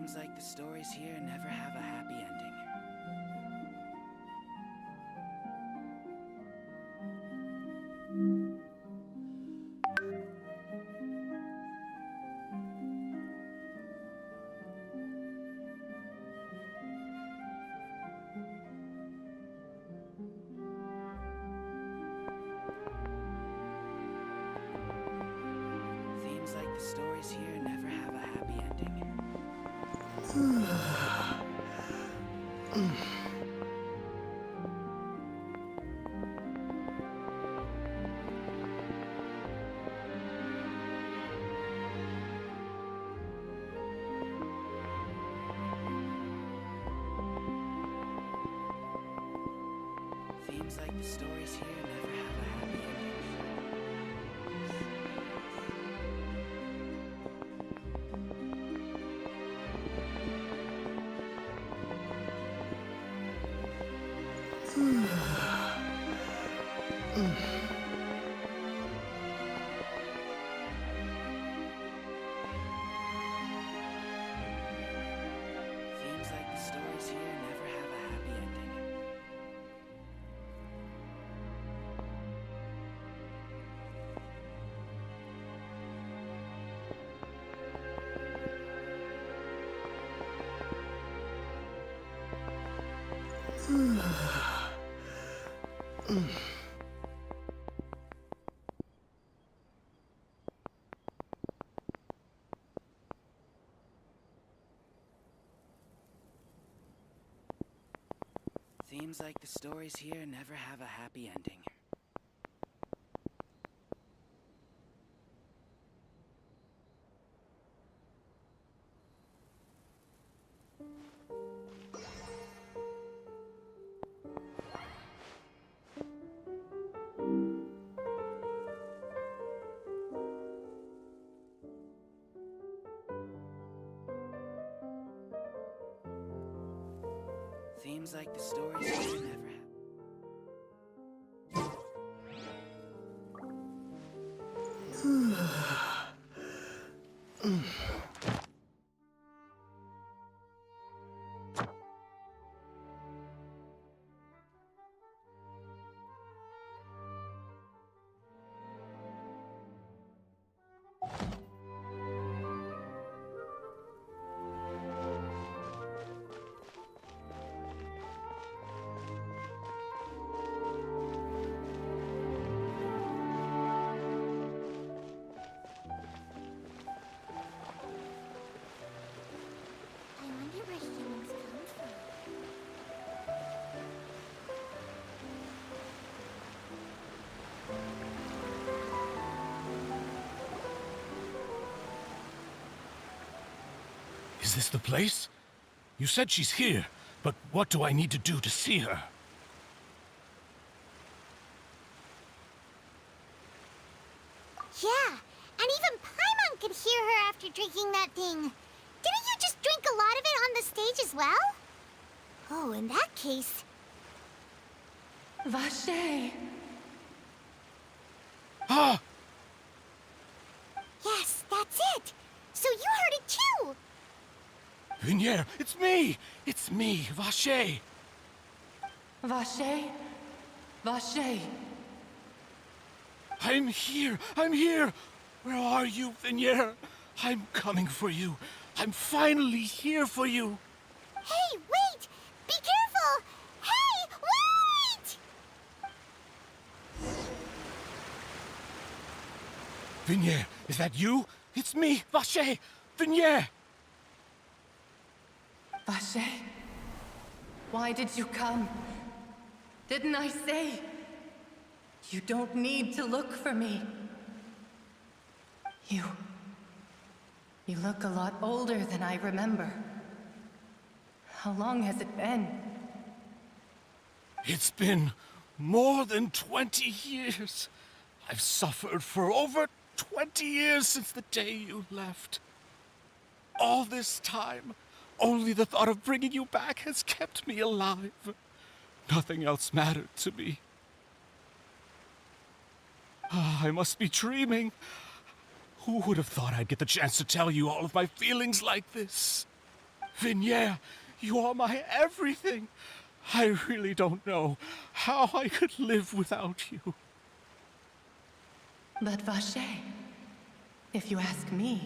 Seems like the stories here never have a happy ending. Seems like the stories here never have a happy ending. Seems like the stories here never have a happy Seems like the stories here never have a happy ending. Seems like the stories here never have a happy ending. Seems like the stories here never have. I wonder where humans come from. Is this the place? You said she's here, but what do I need to do to see her? Yeah, and even Paimon could hear her after drinking that thing. Didn't you just drink a lot of it on the stage as well? Oh, in that case... Vache! Ah! Yes, that's it! So you heard it too! Vignier, it's me! It's me, Vache! Vache? Vache! I'm here! I'm here! Where are you, Vignier? I'm coming for you. I'm finally here for you. Hey, wait! Be careful! Hey, wait! Vignier, is that you? It's me, Vache! Vignier! Vache? Why did you come? Didn't I say? You don't need to look for me. You look a lot older than I remember. How long has it been? It's been more than 20 years. I've suffered for over 20 years since the day you left. All this time, only the thought of bringing you back has kept me alive. Nothing else mattered to me. I must be dreaming. Who would have thought I'd get the chance to tell you all of my feelings like this? Vignere, you are my everything. I really don't know how I could live without you. But Vache, if you ask me,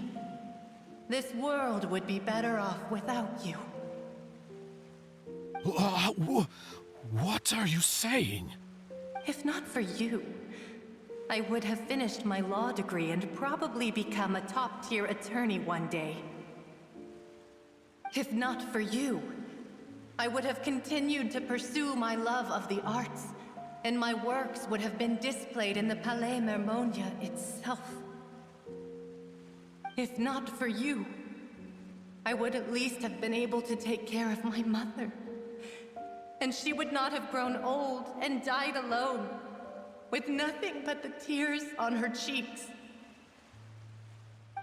this world would be better off without you. What are you saying? If not for you, I would have finished my law degree and probably become a top-tier attorney one day. If not for you, I would have continued to pursue my love of the arts, and my works would have been displayed in the Palais Mermonia itself. If not for you, I would at least have been able to take care of my mother. And she would not have grown old and died alone, with nothing but the tears on her cheeks.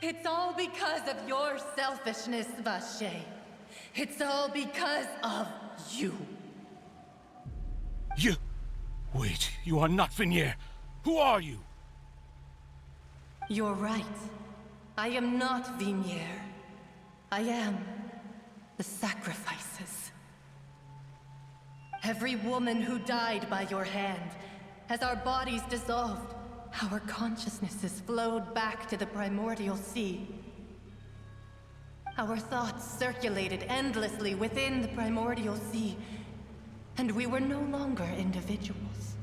It's all because of your selfishness, Vache. It's all because of you. You... Wait, you are not Vignere. Who are you? You're right. I am not Vignere. I am the sacrifices. Every woman who died by your hand, as our bodies dissolved, our consciousnesses flowed back to the primordial sea. Our thoughts circulated endlessly within the primordial sea, and we were no longer individuals,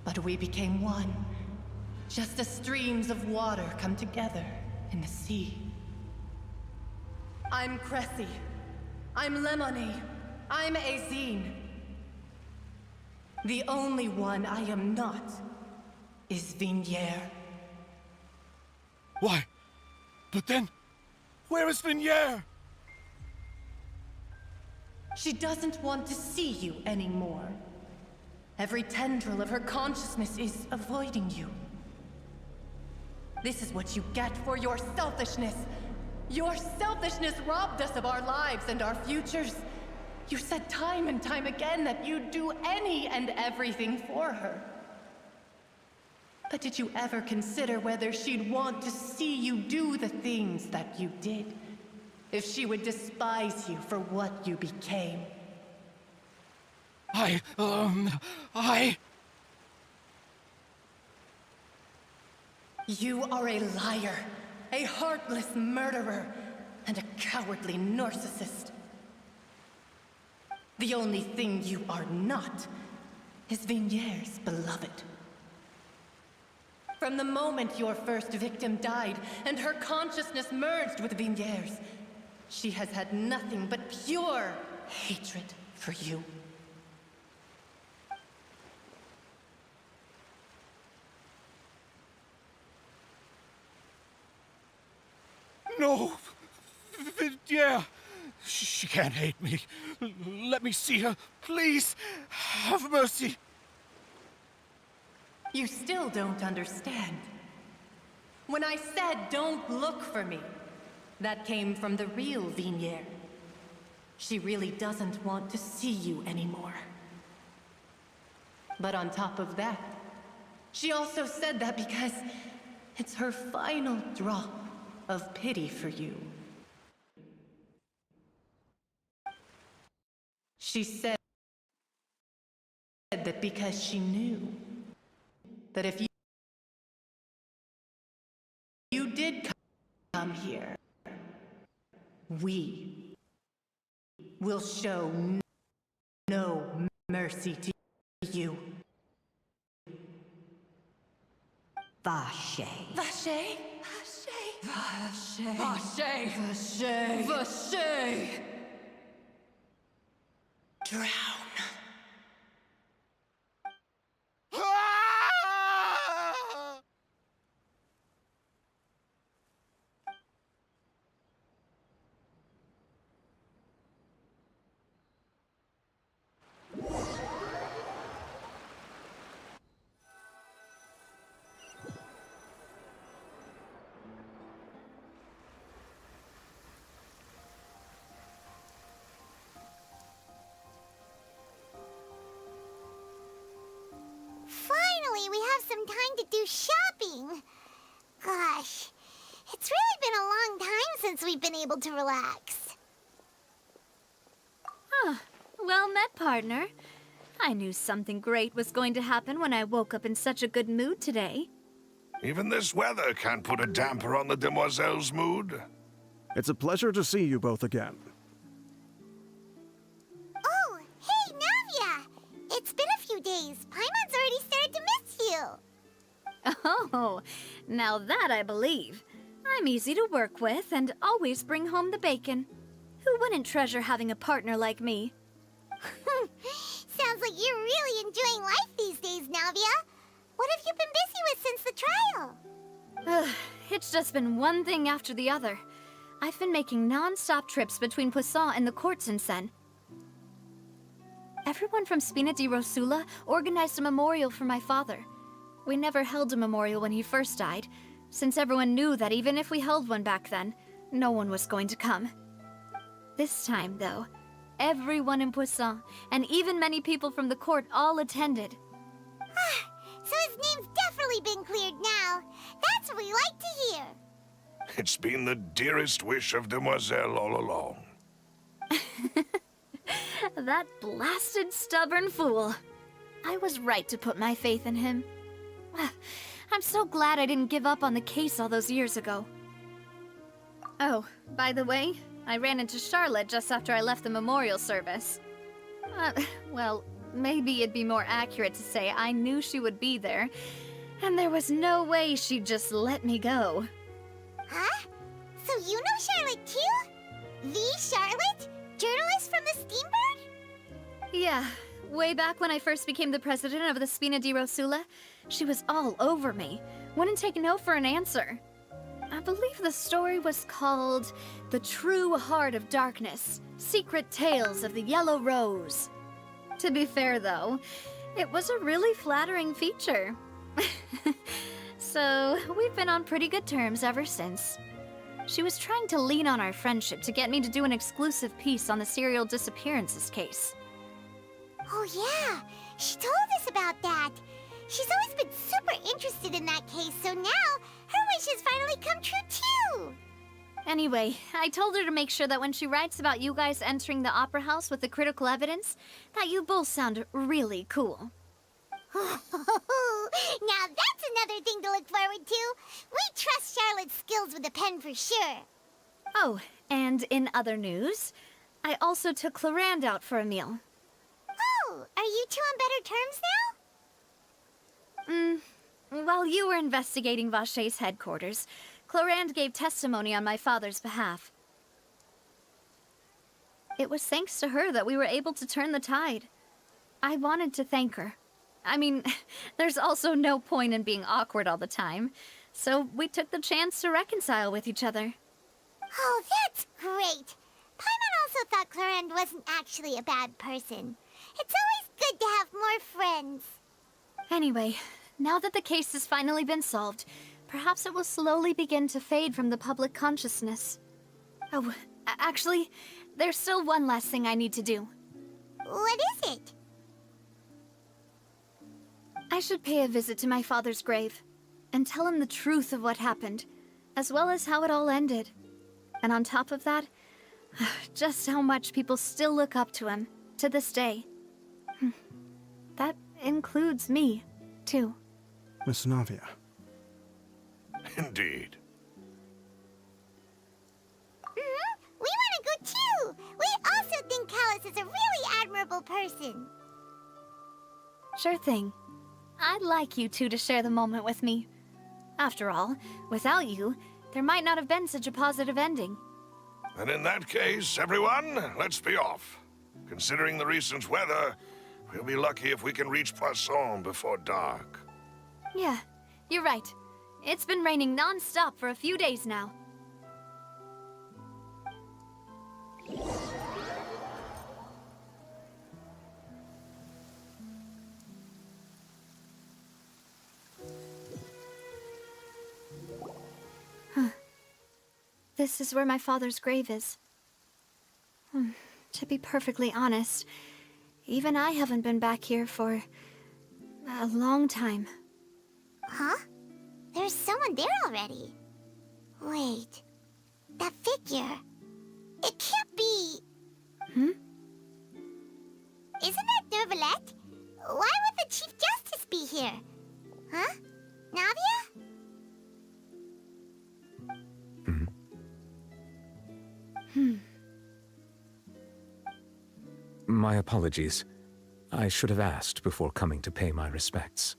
but we became one, just as streams of water come together in the sea. I'm Cressy. I'm Lemony. I'm Azine. The only one I am not is Vignere. Why? But then, where is Vignere? She doesn't want to see you anymore. Every tendril of her consciousness is avoiding you. This is what you get for your selfishness. Your selfishness robbed us of our lives and our futures. You said time and time again that you'd do any and everything for her. But did you ever consider whether she'd want to see you do the things that you did? If she would despise you for what you became? You are a liar, a heartless murderer, and a cowardly narcissist. The only thing you are not is Vignere's beloved. From the moment your first victim died and her consciousness merged with Vignere's, she has had nothing but pure hatred for you. No! Vignere! She can't hate me. Let me see her. Please, have mercy. You still don't understand. When I said don't look for me, that came from the real Vignere. She really doesn't want to see you anymore. But on top of that, she also said that because it's her final drop of pity for you. She said that because she knew that if you did come here, we will show no mercy to you. Vache. Vache? Vache? Vache? Vache? Vache? Drown. Finally, we have some time to do shopping. Gosh, it's really been a long time since we've been able to relax. Well met, partner. I knew something great was going to happen when I woke up in such a good mood today. Even this weather can't put a damper on the demoiselle's mood. It's a pleasure to see you both again. Oh, hey, Navia! It's been a few days. Paimon's already started to miss you. Oh, now that I believe. I'm easy to work with and always bring home the bacon. Who wouldn't treasure having a partner like me? Sounds like you're really enjoying life these days, Navia. What have you been busy with since the trial? It's just been one thing after the other. I've been making non-stop trips between Poisson and the court since then. Everyone from Spina di Rosula organized a memorial for my father. We never held a memorial when he first died, since everyone knew that even if we held one back then, no one was going to come. This time, though, everyone in Poisson, and even many people from the court, all attended. So his name's definitely been cleared now. That's what we like to hear. It's been the dearest wish of Demoiselle all along. That blasted stubborn fool. I was right to put my faith in him. I'm so glad I didn't give up on the case all those years ago. Oh, by the way, I ran into Charlotte just after I left the memorial service. Well, maybe it'd be more accurate to say I knew she would be there, and there was no way she'd just let me go. Huh? So you know Charlotte too? The Charlotte? Journalist from the Steambird? Yeah, way back when I first became the president of the Spina di Rosula, she was all over me. Wouldn't take no for an answer. I believe the story was called The True Heart of Darkness, Secret Tales of the Yellow Rose. To be fair, though, it was a really flattering feature. So, we've been on pretty good terms ever since. She was trying to lean on our friendship to get me to do an exclusive piece on the serial disappearances case. Oh yeah, she told us about that. She's always been super interested in that case, so now her wish has finally come true too. Anyway, I told her to make sure that when she writes about you guys entering the opera house with the critical evidence, that you both sound really cool. Now that's another thing to look forward to. We trust Charlotte's skills with a pen for sure. Oh, and in other news, I also took Clarande out for a meal. Oh, are you two on better terms now? While you were investigating Vacher's headquarters, Clarande gave testimony on my father's behalf. It was thanks to her that we were able to turn the tide. I wanted to thank her. I mean, there's also no point in being awkward all the time, so we took the chance to reconcile with each other. Oh, that's great. Paimon also thought Clarande wasn't actually a bad person. It's always good to have more friends. Anyway, now that the case has finally been solved, perhaps it will slowly begin to fade from the public consciousness. Oh, actually, there's still one last thing I need to do. What is it? I should pay a visit to my father's grave, and tell him the truth of what happened, as well as how it all ended. And on top of that, just how much people still look up to him, to this day. That includes me, too. Miss Navia. Indeed. We want to go too. We also think Callus is a really admirable person. Sure thing. I'd like you two to share the moment with me. After all, without you, there might not have been such a positive ending. And in that case, everyone, let's be off. Considering the recent weather, we'll be lucky if we can reach Poisson before dark. Yeah, you're right. It's been raining non-stop for a few days now. This is where my father's grave is. To be perfectly honest, even I haven't been back here for a long time. Huh? There's someone there already. Wait. That figure. It can't be... My apologies. I should have asked before coming to pay my respects.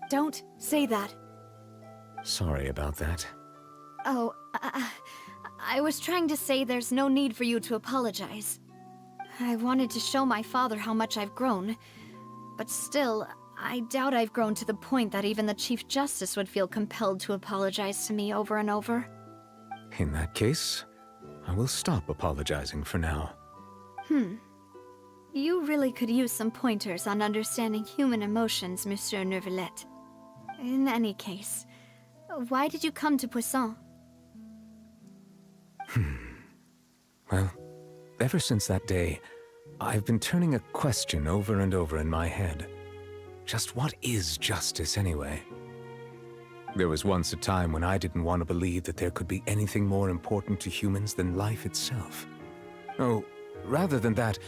Don't say that. Sorry about that. Oh, I was trying to say there's no need for you to apologize. I wanted to show my father how much I've grown, but still, I doubt I've grown to the point that even the Chief Justice would feel compelled to apologize to me over and over. In that case, I will stop apologizing for now. You really could use some pointers on understanding human emotions, Monsieur Neuvillette. In any case, why did you come to Poisson? Well, ever since that day, I've been turning a question over and over in my head. Just what is justice anyway? There was once a time when I didn't want to believe that there could be anything more important to humans than life itself. Oh, rather than that,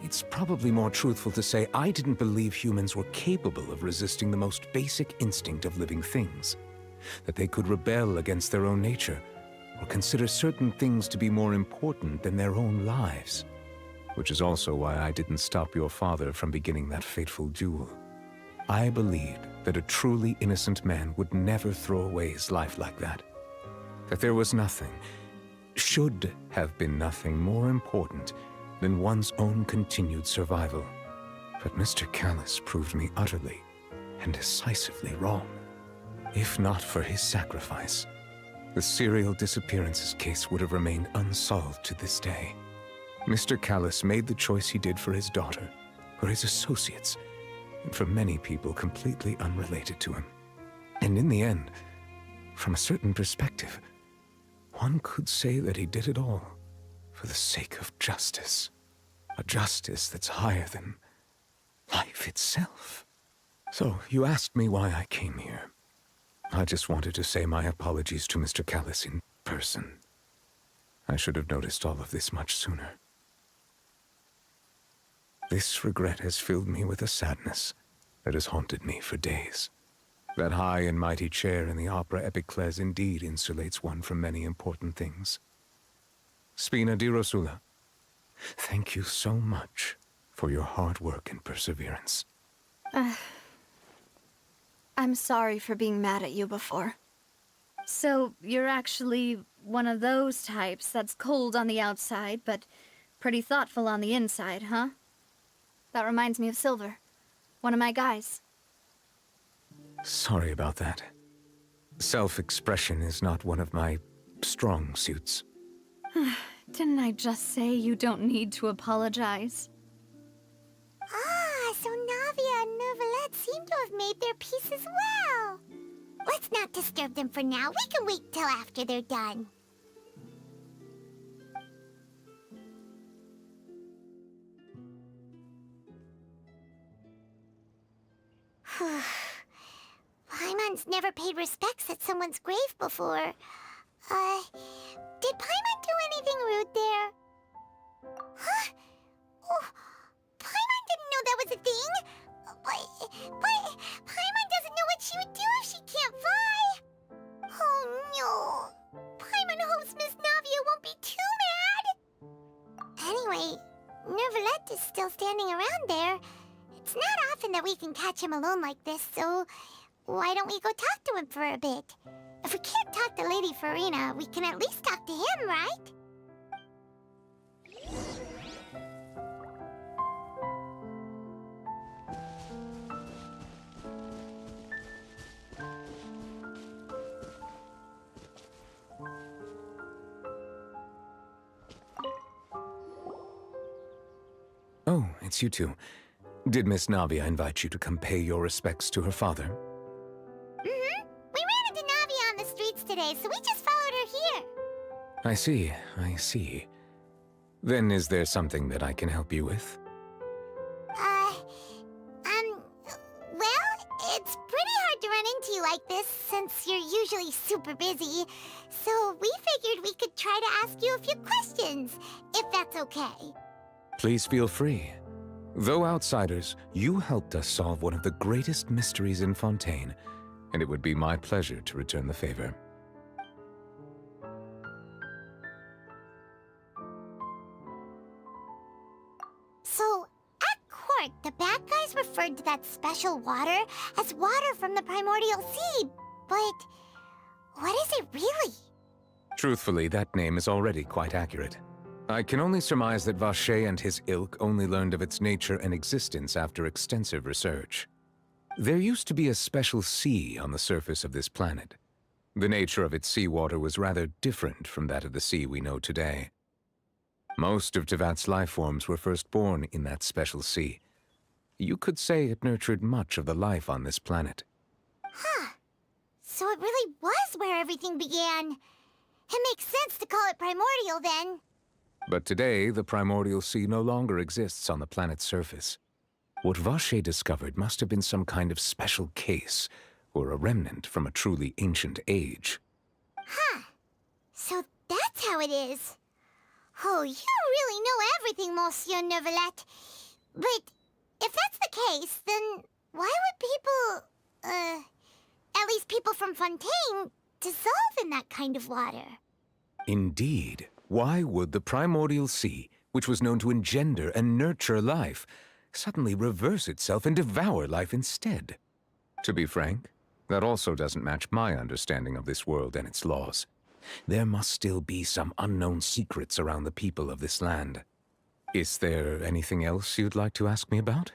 it's probably more truthful to say I didn't believe humans were capable of resisting the most basic instinct of living things. That they could rebel against their own nature, or consider certain things to be more important than their own lives. Which is also why I didn't stop your father from beginning that fateful duel. I believed that a truly innocent man would never throw away his life like that. That there was nothing, should have been nothing more important than one's own continued survival. But Mr. Callis proved me utterly and decisively wrong. If not for his sacrifice, the serial disappearances case would have remained unsolved to this day. Mr. Callis made the choice he did for his daughter, for his associates, and for many people completely unrelated to him. And in the end, from a certain perspective, one could say that he did it all for the sake of justice. A justice that's higher than life itself. So, you asked me why I came here. I just wanted to say my apologies to Mr. Callis in person. I should have noticed all of this much sooner. This regret has filled me with a sadness that has haunted me for days. That high and mighty chair in the Opera Epiclese indeed insulates one from many important things. Spina di Rosula, thank you so much for your hard work and perseverance. I'm sorry for being mad at you before. So, you're actually one of those types that's cold on the outside, but pretty thoughtful on the inside, huh? That reminds me of Silver, one of my guys. Sorry about that. Self-expression is not one of my strong suits. Didn't I just say you don't need to apologize? Ah, so Navia and Neuvillette seem to have made their peace as well. Let's not disturb them for now. We can wait till after they're done. Paimon's never paid respects at someone's grave before. Did Paimon do anything rude there? Huh? Oh, Paimon didn't know that was a thing. But Paimon doesn't know what she would do if she can't fly. Oh no. Paimon hopes Miss Navia won't be too mad. Anyway, Neuvillette is still standing around there. It's not often that we can catch him alone like this, so why don't we go talk to him for a bit? If we can't talk to Lady Farina, we can at least talk to him, right? Oh, it's you two. Did Miss Navia invite you to come pay your respects to her father? Mm-hmm. We ran into Navia on the streets today, so we just followed her here. I see. Then is there something that I can help you with? Well, it's pretty hard to run into you like this since you're usually super busy. So we figured we could try to ask you a few questions, if that's okay. Please feel free. Though outsiders, you helped us solve one of the greatest mysteries in Fontaine, and it would be my pleasure to return the favor. So, smart. The bad guys referred to that special water as water from the primordial sea, but what is it really? Truthfully, that name is already quite accurate. I can only surmise that Vache and his ilk only learned of its nature and existence after extensive research. There used to be a special sea on the surface of this planet. The nature of its seawater was rather different from that of the sea we know today. Most of Tevat's life forms were first born in that special sea. You could say it nurtured much of the life on this planet. Huh. So it really was where everything began. It makes sense to call it primordial then. But today, the primordial sea no longer exists on the planet's surface. What Vache discovered must have been some kind of special case, or a remnant from a truly ancient age. Huh. So that's how it is. Oh, you really know everything, Monsieur Neuvillette. But if that's the case, then why would people, at least people from Fontaine, dissolve in that kind of water? Indeed. Why would the primordial sea, which was known to engender and nurture life, suddenly reverse itself and devour life instead? To be frank, that also doesn't match my understanding of this world and its laws. There must still be some unknown secrets around the people of this land. Is there anything else you'd like to ask me about?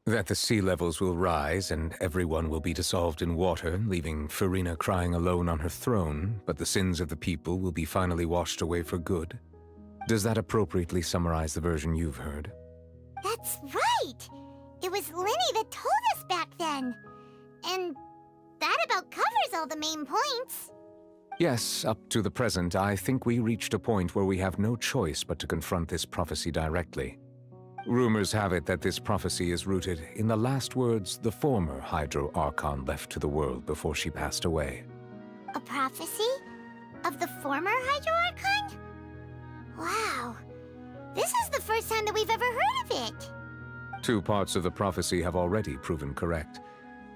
That the sea levels will rise and everyone will be dissolved in water, leaving Farina crying alone on her throne, but the sins of the people will be finally washed away for good. Does that appropriately summarize the version you've heard? That's right! It was Linny that told us back then. And that about covers all the main points. Yes, up to the present, I think we reached a point where we have no choice but to confront this prophecy directly. Rumors have it that this prophecy is rooted in the last words the former Hydro Archon left to the world before she passed away. A prophecy? Of the former Hydro Archon? Wow. This is the first time that we've ever heard of it. Two parts of the prophecy have already proven correct.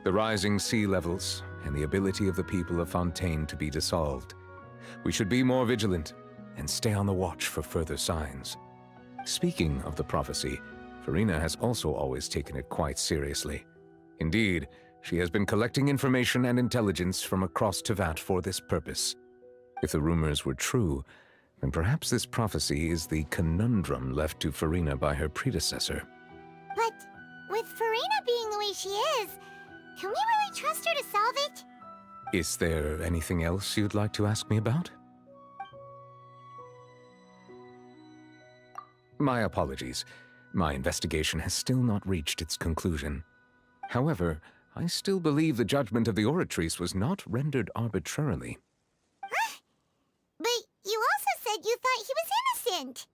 The rising sea levels and the ability of the people of Fontaine to be dissolved. We should be more vigilant and stay on the watch for further signs. Speaking of the prophecy, Farina has also always taken it quite seriously. Indeed, she has been collecting information and intelligence from across Tevat for this purpose. If the rumors were true, then perhaps this prophecy is the conundrum left to Farina by her predecessor. But with Farina being the way she is, can we really trust her to solve it? Is there anything else you'd like to ask me about? My apologies. My investigation has still not reached its conclusion. However, I still believe the judgment of the Oratrice was not rendered arbitrarily. But you also said you thought he was innocent.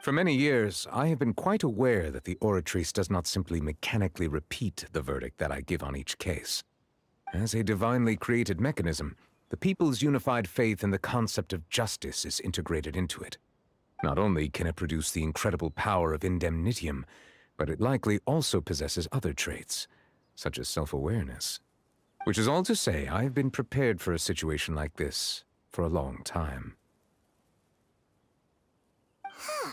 For many years, I have been quite aware that the Oratrice does not simply mechanically repeat the verdict that I give on each case. As a divinely created mechanism, the people's unified faith in the concept of justice is integrated into it. Not only can it produce the incredible power of indemnitium, but it likely also possesses other traits, such as self-awareness. Which is all to say, I have been prepared for a situation like this for a long time. Huh.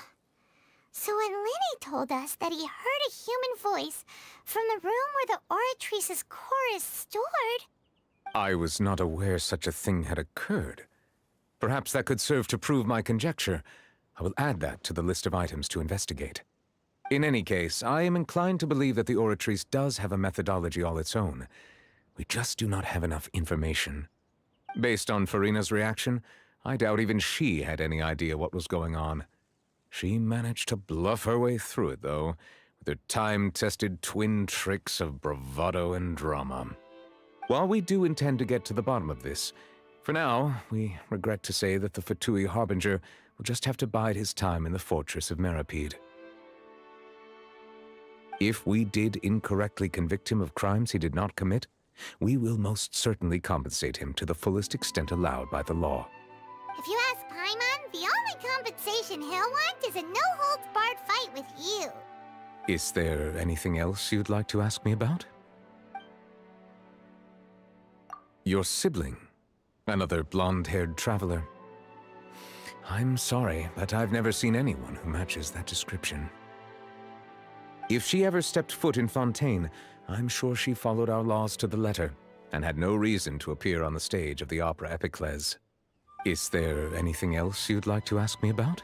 So when Linny told us that he heard a human voice from the room where the Oratrice's core is stored... I was not aware such a thing had occurred. Perhaps that could serve to prove my conjecture. I will add that to the list of items to investigate. In any case, I am inclined to believe that the Oratrice does have a methodology all its own. We just do not have enough information. Based on Farina's reaction, I doubt even she had any idea what was going on. She managed to bluff her way through it, though, with her time-tested twin tricks of bravado and drama. While we do intend to get to the bottom of this, for now, we regret to say that the Fatui Harbinger will just have to bide his time in the fortress of Meripede. If we did incorrectly convict him of crimes he did not commit, we will most certainly compensate him to the fullest extent allowed by the law. If you ask Paimon, the only compensation he'll want is a no-holds-barred fight with you. Is there anything else you'd like to ask me about? Your sibling, another blonde-haired traveler. I'm sorry, but I've never seen anyone who matches that description. If she ever stepped foot in Fontaine, I'm sure she followed our laws to the letter, and had no reason to appear on the stage of the opera Epiclese. Is there anything else you'd like to ask me about?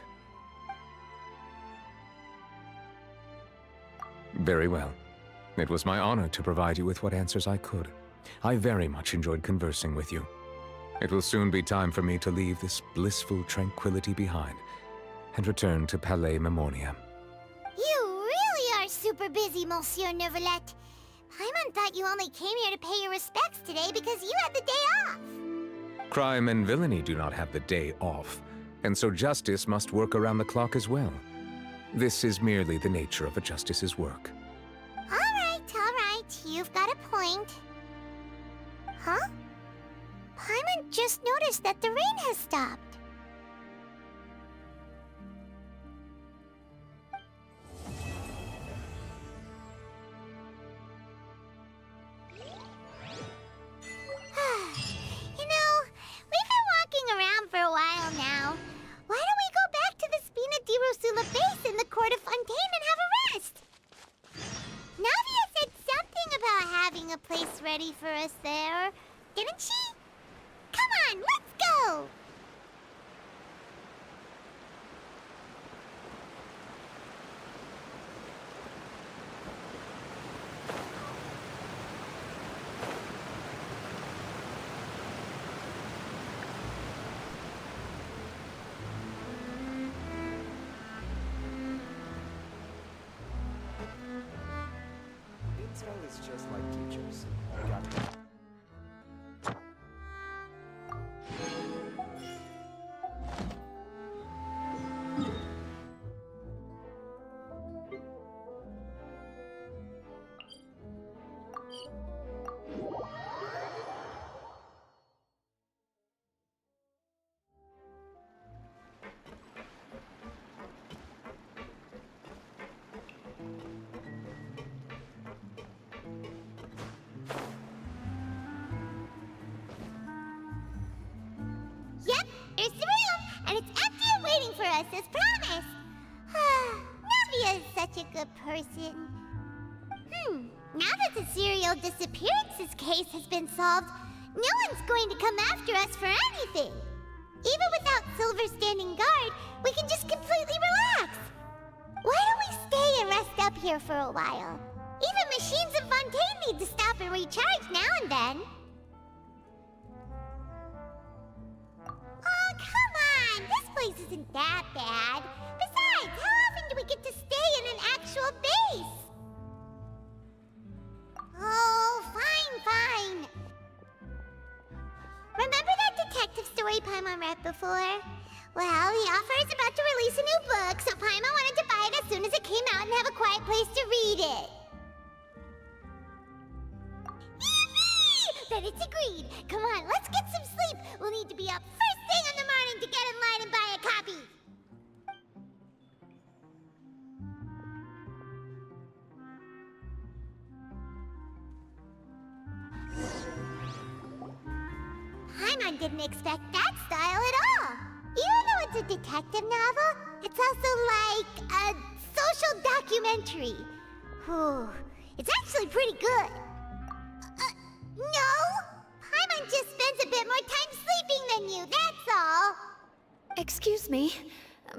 Very well. It was my honor to provide you with what answers I could. I very much enjoyed conversing with you. It will soon be time for me to leave this blissful tranquility behind and return to Palais Memornia. You really are super busy, Monsieur Neuvillette. Paimon thought you only came here to pay your respects today because you had the day off. Crime and villainy do not have the day off, and so justice must work around the clock as well. This is merely the nature of a justice's work. All right. You've got a point. Huh? Paimon just noticed that the rain has stopped. You know, we've been walking around for a while now. Why don't we go back to the Spina di Rosula base in the court of Fontaine and have a rest? Navia said something about having a place ready for us there, didn't she? Come on, let's go! Intel is just like teachers. You got it. Yep, there's the room, and it's empty and waiting for us as promised. Navia is such a good person. Now that the serial disappearances case has been solved, no one's going to come after us for anything. Even without Silver standing guard, we can just completely relax. Why don't we stay and rest up here for a while? Even machines in Fontaine need to stop and recharge now and then. Oh, come on! This place isn't that bad. Besides, how often do we get to stay in an actual base? Oh, fine. Remember that detective story Paimon read before? Well, the author is about to release a new book, so Paimon wanted to buy it as soon as it came out and have a quiet place to read it. Yippee! Then it's agreed. Come on, let's get some sleep. We'll need to be up first thing in the morning to get in line and buy a copy. Paimon didn't expect that style at all. Even though it's a detective novel, it's also like a social documentary. Whew, it's actually pretty good. No! Paimon just spends a bit more time sleeping than you, that's all. Excuse me,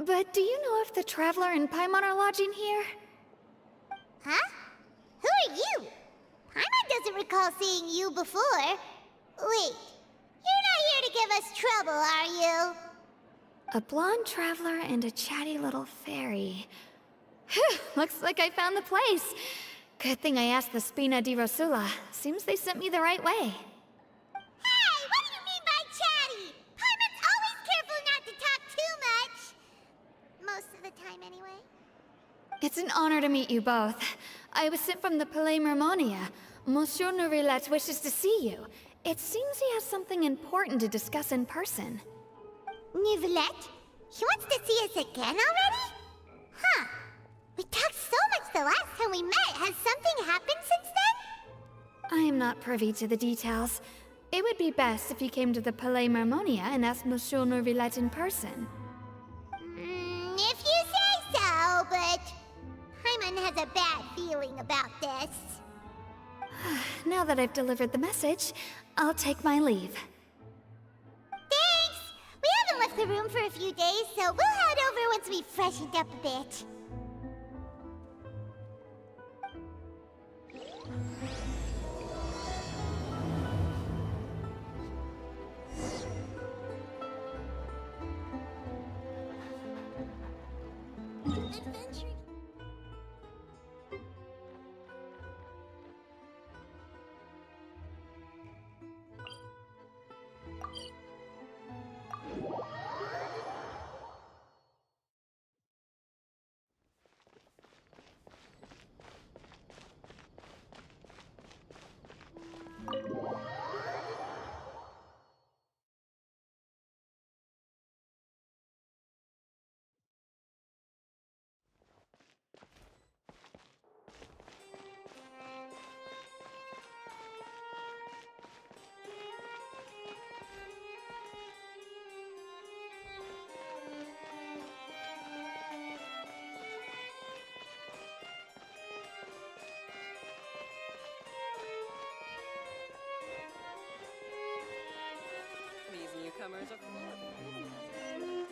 but do you know if the Traveler and Paimon are lodging here? Huh? Who are you? Paimon doesn't recall seeing you before. Wait, you're not here to give us trouble, are you? A blonde traveler and a chatty little fairy. Whew, looks like I found the place. Good thing I asked the Spina di Rosula. Seems they sent me the right way. Hey, what do you mean by chatty? Paimon's always careful not to talk too much. Most of the time, anyway. It's an honor to meet you both. I was sent from the Palais Mermonia. Monsieur Neuvillette wishes to see you. It seems he has something important to discuss in person. Neuvillette? He wants to see us again already? Huh. We talked so much the last time we met. Has something happened since then? I am not privy to the details. It would be best if you came to the Palais Mermonia and asked Monsieur Neuvillette in person. has a bad feeling about this. Now that I've delivered the message, I'll take my leave. Thanks! We haven't left the room for a few days, so we'll head over once we've freshened up a bit. Adventure. These newcomers are full of enthusiasm.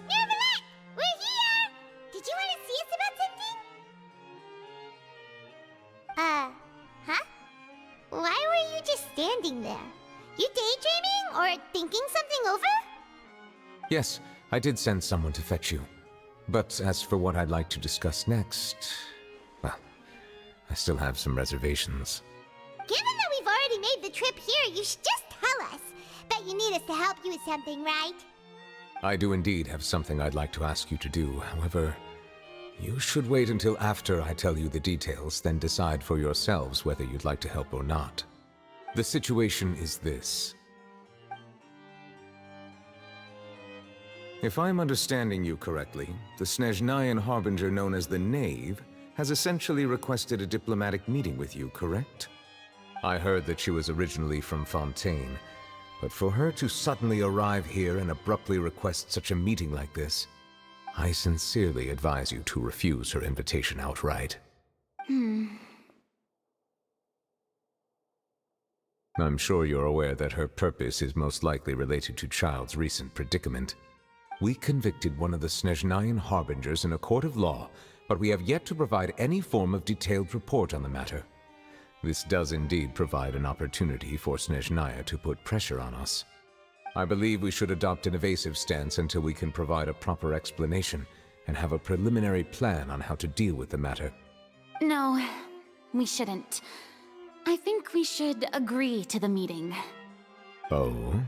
Nervalette! We're here! Did you want to see us about something? Huh? Why were you just standing there? You daydreaming or thinking something over? Yes, I did send someone to fetch you. But as for what I'd like to discuss next, well, I still have some reservations. Given that we've already made the trip here, you should just tell us. Bet you need us to help you with something, right? I do indeed have something I'd like to ask you to do. However, you should wait until after I tell you the details, then decide for yourselves whether you'd like to help or not. The situation is this. If I'm understanding you correctly, the Snezhnayan harbinger known as the Knave has essentially requested a diplomatic meeting with you, correct? I heard that she was originally from Fontaine, but for her to suddenly arrive here and abruptly request such a meeting like this, I sincerely advise you to refuse her invitation outright. I'm sure you're aware that her purpose is most likely related to Child's recent predicament. We convicted one of the Snezhnayan harbingers in a court of law, but we have yet to provide any form of detailed report on the matter. This does indeed provide an opportunity for Snezhnaya to put pressure on us. I believe we should adopt an evasive stance until we can provide a proper explanation and have a preliminary plan on how to deal with the matter. No, we shouldn't. I think we should agree to the meeting. Oh?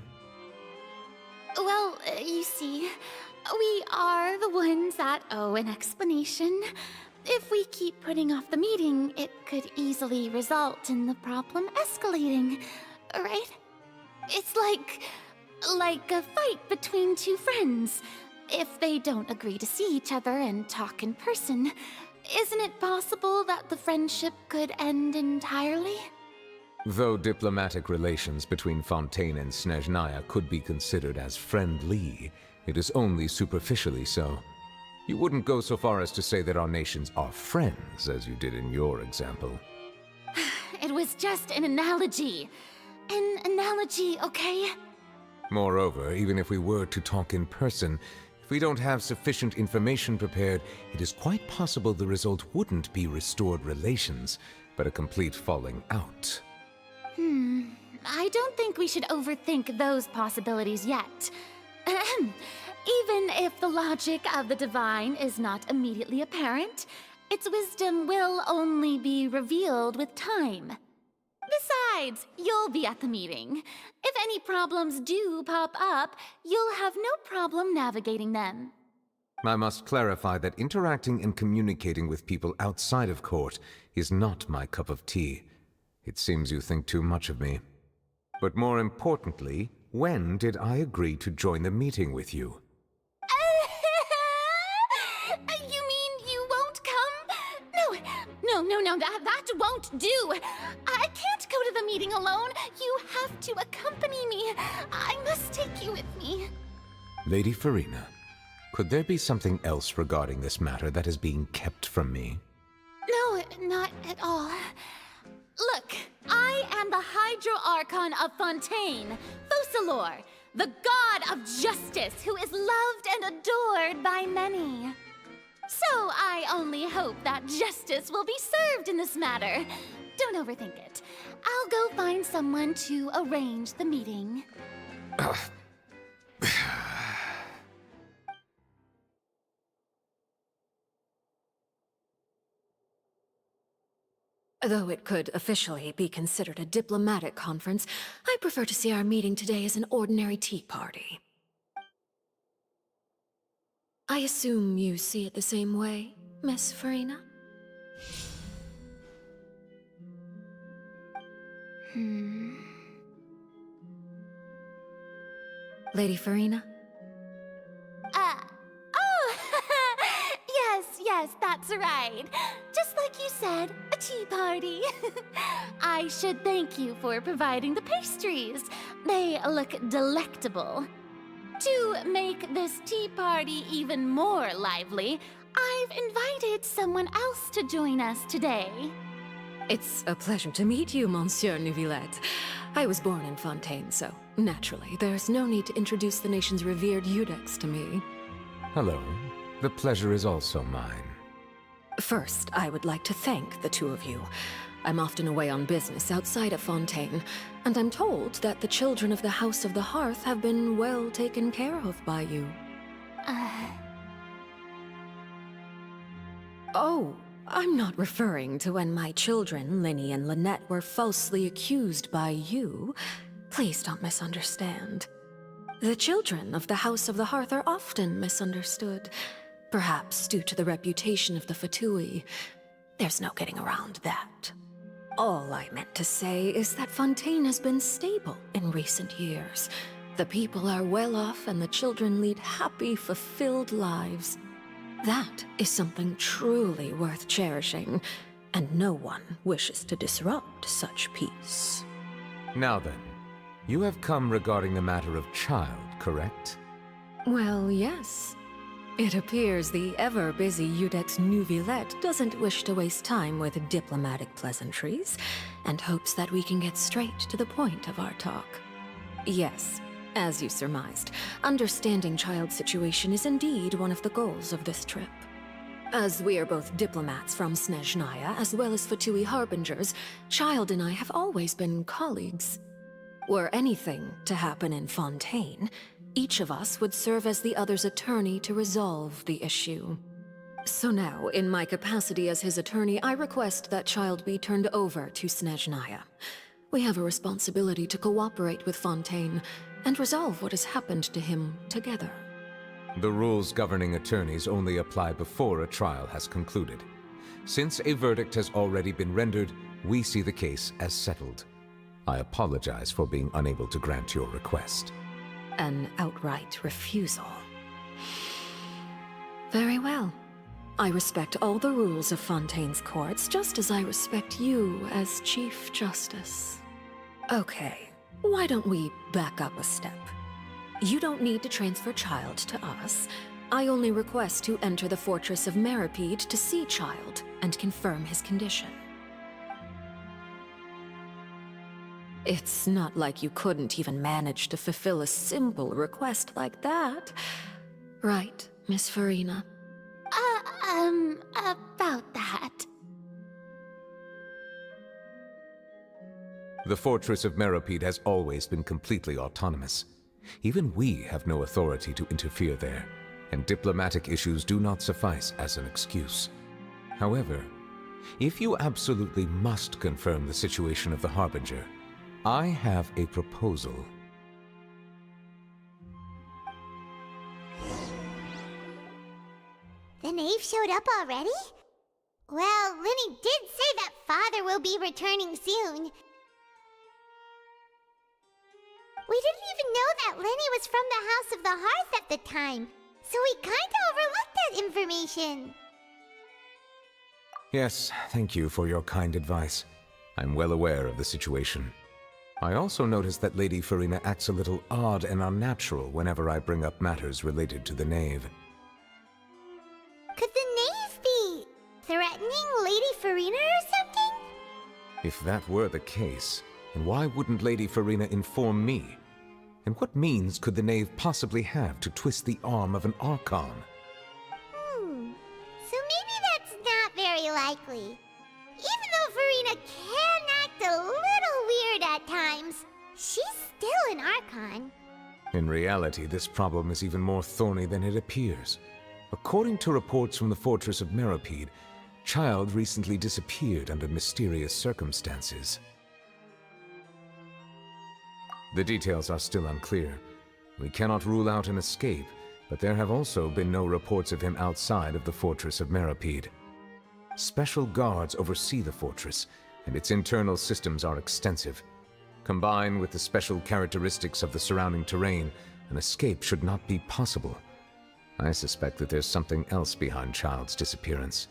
Well, you see, we are the ones that owe an explanation. If we keep putting off the meeting, it could easily result in the problem escalating, right? It's like a fight between two friends. If they don't agree to see each other and talk in person, isn't it possible that the friendship could end entirely? Though diplomatic relations between Fontaine and Snezhnaya could be considered as friendly, it is only superficially so. You wouldn't go so far as to say that our nations are friends, as you did in your example. It was just an analogy. An analogy, okay? Moreover, even if we were to talk in person, if we don't have sufficient information prepared, it is quite possible the result wouldn't be restored relations, but a complete falling out. I don't think we should overthink those possibilities yet. Ahem. Even if the logic of the divine is not immediately apparent, its wisdom will only be revealed with time. Besides, you'll be at the meeting. If any problems do pop up, you'll have no problem navigating them. I must clarify that interacting and communicating with people outside of court is not my cup of tea. It seems you think too much of me. But more importantly, when did I agree to join the meeting with you? You mean you won't come? No, No, that won't do! I can't go to the meeting alone! You have to accompany me! I must take you with me. Lady Farina, could there be something else regarding this matter that is being kept from me? No, not at all. Look, I am the Hydro Archon of Fontaine, Focalor, the god of justice who is loved and adored by many. So I only hope that justice will be served in this matter. Don't overthink it. I'll go find someone to arrange the meeting. Though it could officially be considered a diplomatic conference, I prefer to see our meeting today as an ordinary tea party. I assume you see it the same way, Miss Farina? Lady Farina? Oh! Yes, that's right. Just like you said, a tea party. I should thank you for providing the pastries. They look delectable. To make this tea party even more lively, I've invited someone else to join us today. It's a pleasure to meet you, Monsieur Neuvillette. I was born in Fontaine, so naturally, there's no need to introduce the nation's revered Judex to me. Hello. The pleasure is also mine. First, I would like to thank the two of you. I'm often away on business outside of Fontaine, and I'm told that the children of the House of the Hearth have been well taken care of by you. Oh, I'm not referring to when my children, Linny and Lynette, were falsely accused by you. Please don't misunderstand. The children of the House of the Hearth are often misunderstood, perhaps due to the reputation of the Fatui. There's no getting around that. All I meant to say is that Fontaine has been stable in recent years. The people are well off and the children lead happy, fulfilled lives. That is something truly worth cherishing, and no one wishes to disrupt such peace. Now then, you have come regarding the matter of child, correct? Well, yes. It appears the ever-busy Judex Neuvillette doesn't wish to waste time with diplomatic pleasantries, and hopes that we can get straight to the point of our talk. Yes, as you surmised, understanding child's situation is indeed one of the goals of this trip. As we are both diplomats from Snezhnaya, as well as Fatui harbingers, Child and I have always been colleagues. Were anything to happen in Fontaine, each of us would serve as the other's attorney to resolve the issue. So now, in my capacity as his attorney, I request that Child be turned over to Snezhnaya. We have a responsibility to cooperate with Fontaine and resolve what has happened to him together. The rules governing attorneys only apply before a trial has concluded. Since a verdict has already been rendered, we see the case as settled. I apologize for being unable to grant your request. An outright refusal. Very well. I respect all the rules of Fontaine's courts, just as I respect you as Chief Justice. Okay, why don't we back up a step? You don't need to transfer Child to us. I only request to enter the fortress of Meripede to see Child and confirm his condition. It's not like you couldn't even manage to fulfill a simple request like that. Right, Miss Farina? About that. The fortress of Meripede has always been completely autonomous. Even we have no authority to interfere there, and diplomatic issues do not suffice as an excuse. However, if you absolutely must confirm the situation of the Harbinger, I have a proposal. The knave showed up already? Well, Linny did say that Father will be returning soon. We didn't even know that Linny was from the House of the Hearth at the time, so we kinda overlooked that information. Yes, thank you for your kind advice. I'm well aware of the situation. I also noticed that Lady Farina acts a little odd and unnatural whenever I bring up matters related to the Knave. Could the knave be threatening Lady Farina or something? If that were the case, then why wouldn't Lady Farina inform me? And what means could the Knave possibly have to twist the arm of an Archon? So maybe that's not very likely. Even though Farina can act a little weird at times, she's still an Archon. In reality, this problem is even more thorny than it appears. According to reports from the fortress of Meropide, Child recently disappeared under mysterious circumstances. The details are still unclear. We cannot rule out an escape, but there have also been no reports of him outside of the fortress of Meropide. Special guards oversee the fortress, and its internal systems are extensive. Combined with the special characteristics of the surrounding terrain, an escape should not be possible. I suspect that there's something else behind Child's disappearance.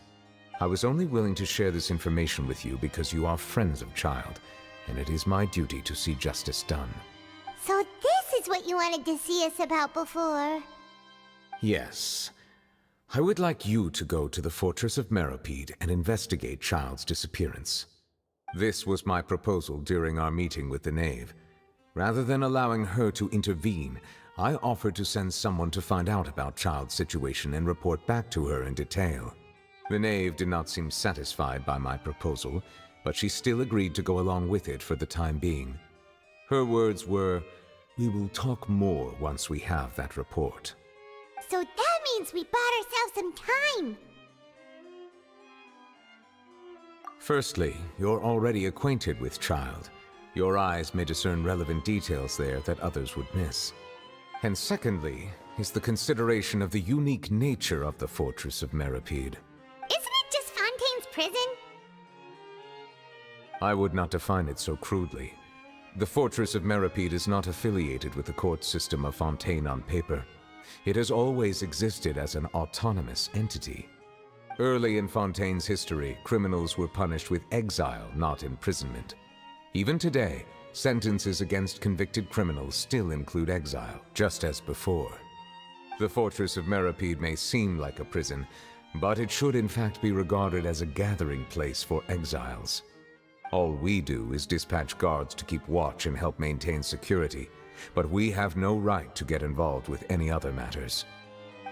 I was only willing to share this information with you because you are friends of Child, and it is my duty to see justice done. So this is what you wanted to see us about before. Yes. I would like you to go to the fortress of Meropide and investigate Child's disappearance. This was my proposal during our meeting with the Knave. Rather than allowing her to intervene, I offered to send someone to find out about Child's situation and report back to her in detail. The Knave did not seem satisfied by my proposal, but she still agreed to go along with it for the time being. Her words were, "We will talk more once we have that report." So that means we bought ourselves some time. Firstly, you're already acquainted with Child. Your eyes may discern relevant details there that others would miss. And secondly, is the consideration of the unique nature of the fortress of Meropide. Isn't it just Fontaine's prison? I would not define it so crudely. The fortress of Meropide is not affiliated with the court system of Fontaine on paper. It has always existed as an autonomous entity. Early in Fontaine's history, criminals were punished with exile, not imprisonment. Even today, sentences against convicted criminals still include exile, just as before. The fortress of Meropide may seem like a prison, but it should in fact be regarded as a gathering place for exiles. All we do is dispatch guards to keep watch and help maintain security, but we have no right to get involved with any other matters.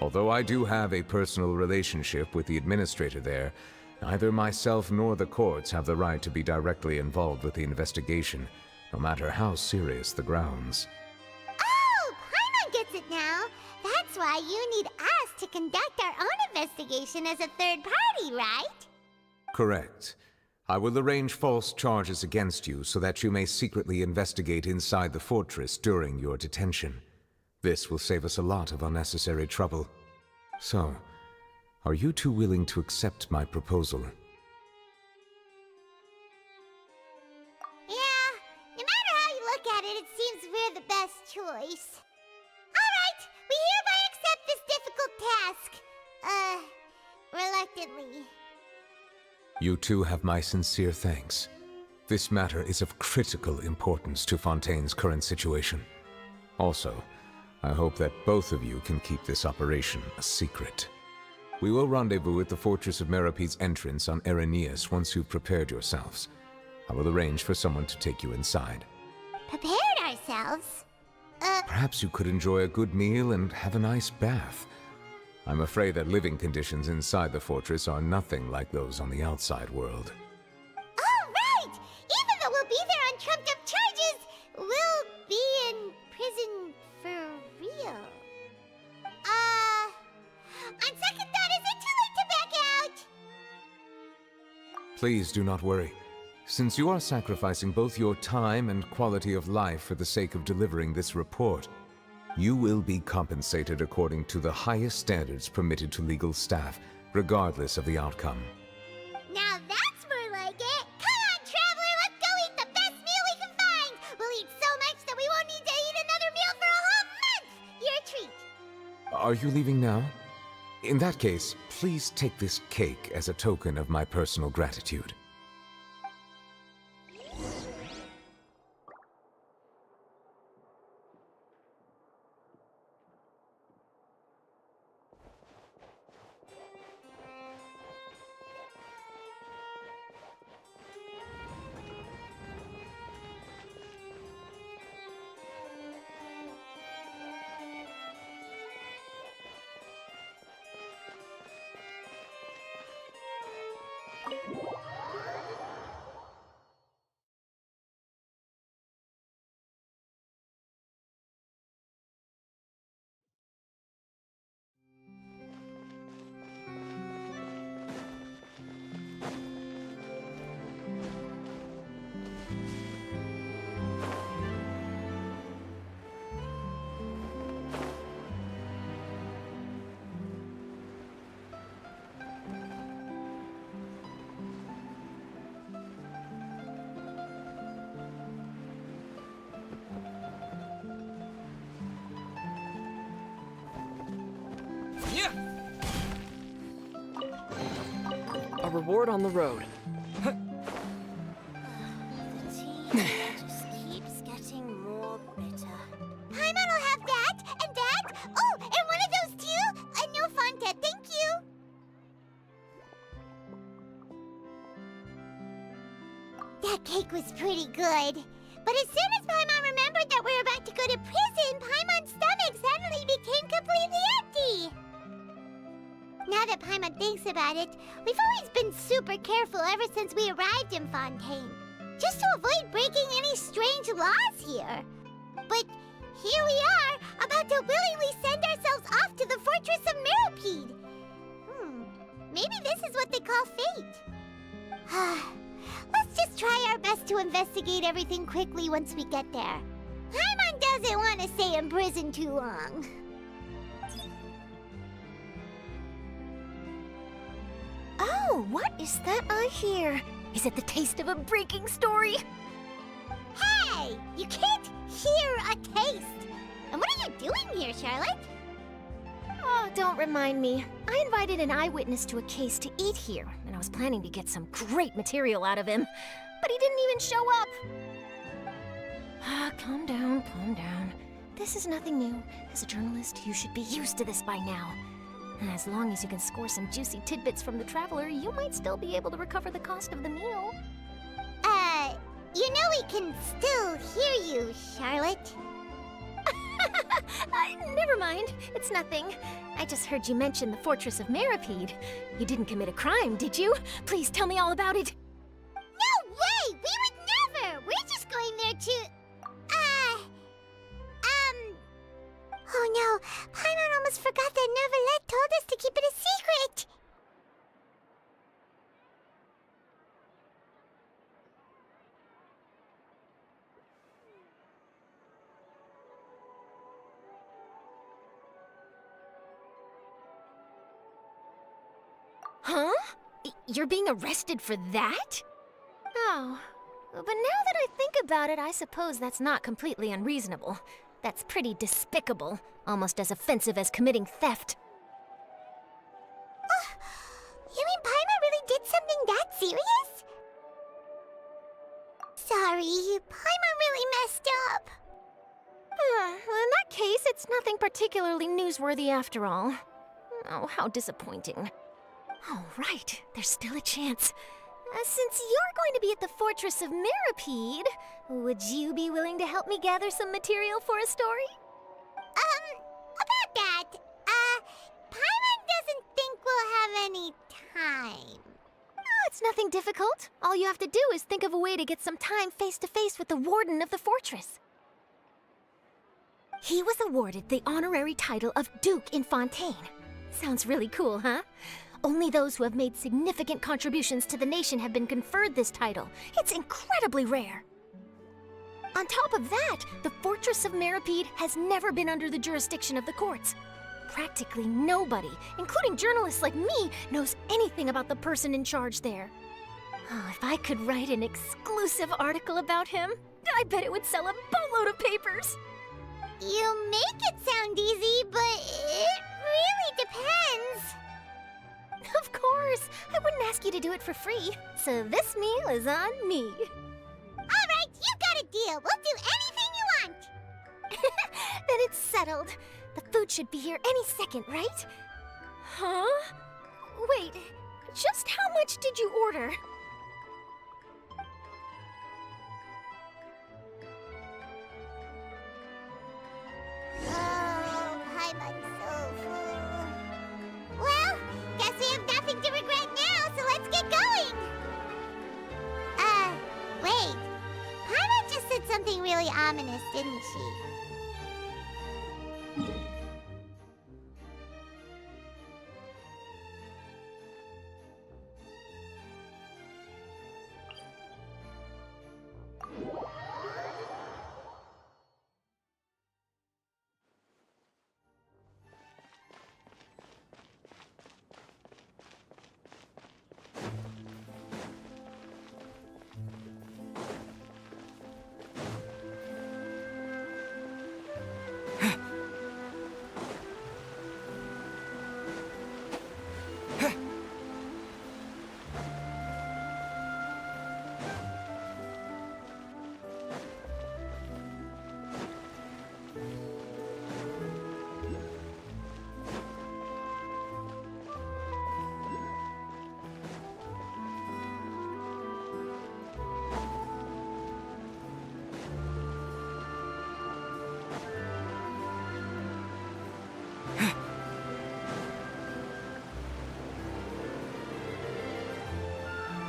Although I do have a personal relationship with the administrator there, neither myself nor the courts have the right to be directly involved with the investigation, no matter how serious the grounds. Oh, Paimon gets it now. That's why you need us to conduct our own investigation as a third party, right? Correct. I will arrange false charges against you so that you may secretly investigate inside the fortress during your detention. This will save us a lot of unnecessary trouble. So, are you two willing to accept my proposal? Yeah, no matter how you look at it, it seems we're the best choice. Alright, we hereby accept this difficult task. Reluctantly. You two have my sincere thanks. This matter is of critical importance to Fontaine's current situation. Also, I hope that both of you can keep this operation a secret. We will rendezvous at the Fortress of Meropide's entrance on Erinius once you've prepared yourselves. I will arrange for someone to take you inside. Prepared ourselves? Perhaps you could enjoy a good meal and have a nice bath. I'm afraid that living conditions inside the fortress are nothing like those on the outside world. Oh, right! Even though we'll be there on trumped-up charges, we'll be in prison for real. On second thought, is it too late to back out? Please do not worry. Since you are sacrificing both your time and quality of life for the sake of delivering this report, you will be compensated according to the highest standards permitted to legal staff, regardless of the outcome. Now that's more like it! Come on, traveler, let's go eat the best meal we can find! We'll eat so much that we won't need to eat another meal for a whole month! Your treat! Are you leaving now? In that case, please take this cake as a token of my personal gratitude. A reward on the road. The tea just keeps getting more bitter. Paimon will have that, and that. Oh, and one of those too. No Fontaine, thank you. That cake was pretty good. But as soon as Paimon remembered that we were about to go to prison, Paimon's stomach suddenly became completely empty. Now that Paimon thinks about it, we've always been super careful ever since we arrived in Fontaine, just to avoid breaking any strange laws here. But here we are, about to willingly send ourselves off to the fortress of Meropide. Maybe this is what they call fate. Let's just try our best to investigate everything quickly once we get there. Paimon doesn't want to stay in prison too long. Oh, what is that I hear? Is it the taste of a breaking story? Hey! You can't hear a taste! And what are you doing here, Charlotte? Oh, don't remind me. I invited an eyewitness to a case to eat here, and I was planning to get some great material out of him. But he didn't even show up. Calm down, calm down. This is nothing new. As a journalist, you should be used to this by now. As long as you can score some juicy tidbits from the traveler, you might still be able to recover the cost of the meal. You know we can still hear you, Charlotte. Never mind. It's nothing. I just heard you mention the Fortress of Meropide. You didn't commit a crime, did you? Please tell me all about it. No way! We would never! We're just going there to... Oh no, Paimon almost forgot that Neuvillette told us to keep it a secret! Huh? You're being arrested for that? Oh, but now that I think about it, I suppose that's not completely unreasonable. That's pretty despicable, almost as offensive as committing theft. You mean Paimon really did something that serious? Sorry, Paimon really messed up. Well, in that case, it's nothing particularly newsworthy after all. Oh, how disappointing. Oh, right, there's still a chance. Since you're going to be at the Fortress of Meropide, would you be willing to help me gather some material for a story? About that, Paimon doesn't think we'll have any time. Oh, it's nothing difficult. All you have to do is think of a way to get some time face-to-face with the warden of the fortress. He was awarded the honorary title of Duke in Fontaine. Sounds really cool, huh? Only those who have made significant contributions to the nation have been conferred this title. It's incredibly rare. On top of that, the Fortress of Meropide has never been under the jurisdiction of the courts. Practically nobody, including journalists like me, knows anything about the person in charge there. Oh, if I could write an exclusive article about him, I bet it would sell a boatload of papers. You make it sound easy, but it really depends. Of course, I wouldn't ask you to do it for free. So this meal is on me. All right, you got a deal. We'll do anything you want. Then it's settled. The food should be here any second, right? Huh? Wait, just how much did you order? Oh, Paimon's so full. Well, guess we have nothing to regret now, so let's get going. Wait. Paimon just said something really ominous, didn't she?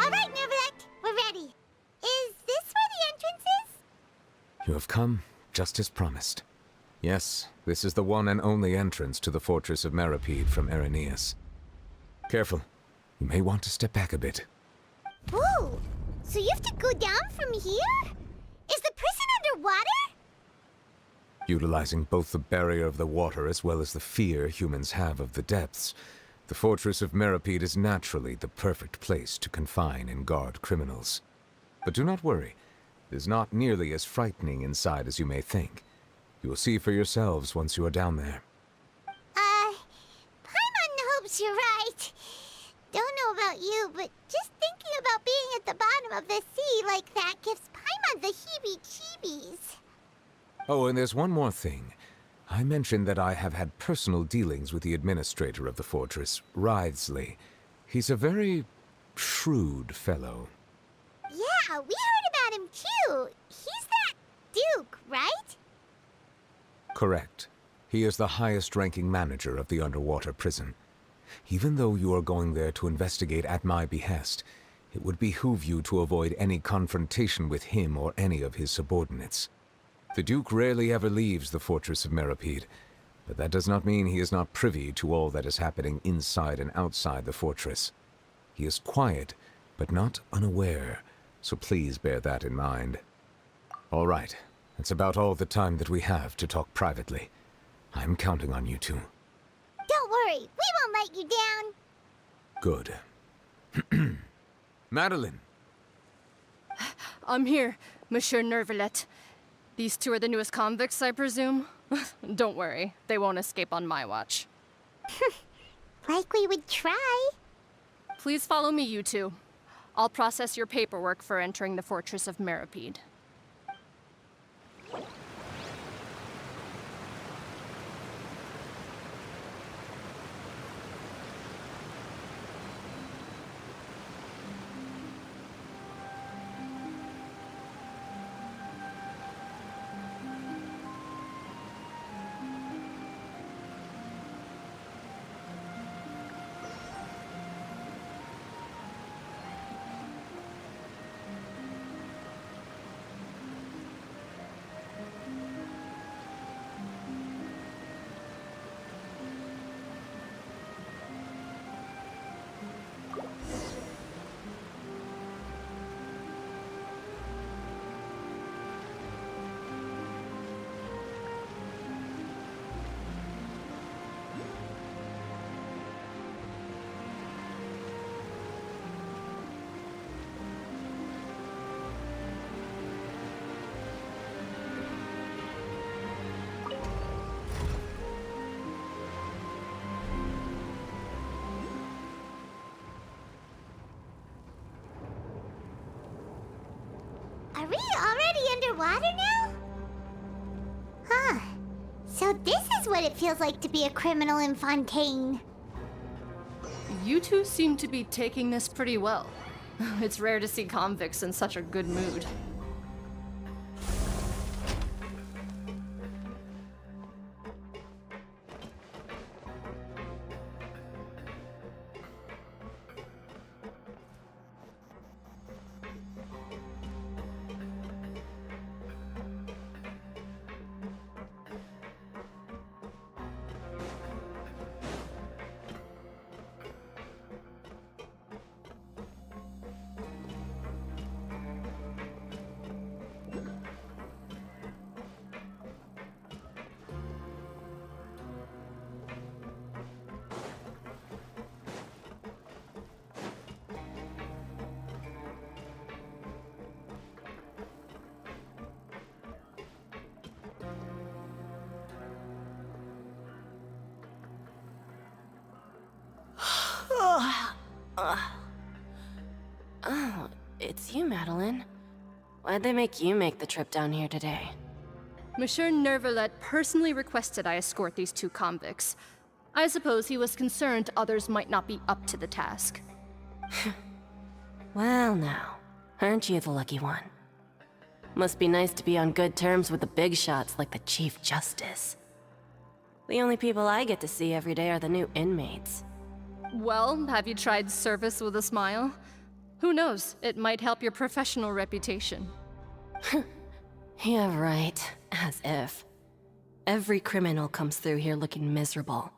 All right, Nervalect, we're ready. Is this where the entrance is? You have come, just as promised. Yes, this is the one and only entrance to the fortress of Meripede from Irenaeus. Careful. You may want to step back a bit. Whoa! So you have to go down from here? Is the prison underwater? Utilizing both the barrier of the water as well as the fear humans have of the depths, the fortress of Meripede is naturally the perfect place to confine and guard criminals. But do not worry. It is not nearly as frightening inside as you may think. You will see for yourselves once you are down there. Paimon hopes you're right. Don't know about you, but just thinking about being at the bottom of the sea like that gives Paimon the heebie-jeebies. Oh, and there's one more thing. I mentioned that I have had personal dealings with the administrator of the fortress, Writhsley. He's a very shrewd fellow. Yeah, we heard about him too. He's that Duke, right? Correct. He is the highest-ranking manager of the underwater prison. Even though you are going there to investigate at my behest, it would behoove you to avoid any confrontation with him or any of his subordinates. The Duke rarely ever leaves the fortress of Meripede, but that does not mean he is not privy to all that is happening inside and outside the fortress. He is quiet, but not unaware, so please bear that in mind. All right, that's about all the time that we have to talk privately. I'm counting on you two. Don't worry, we won't let you down. Good. Madeline! I'm here, Monsieur Nervalet. These two are the newest convicts, I presume? Don't worry, they won't escape on my watch. Like we would try. Please follow me, you two. I'll process your paperwork for entering the Fortress of Meripede. we already underwater now? Huh. So this is what it feels like to be a criminal in Fontaine. You two seem to be taking this pretty well. It's rare to see convicts in such a good mood. Oh, it's you, Madeline. Why'd they make you make the trip down here today? Monsieur Nervalet personally requested I escort these two convicts. I suppose he was concerned others might not be up to the task. Well now, aren't you the lucky one? Must be nice to be on good terms with the big shots like the Chief Justice. The only people I get to see every day are the new inmates. Well, have you tried service with a smile? Who knows, it might help your professional reputation. Yeah, right. As if. Every criminal comes through here looking miserable.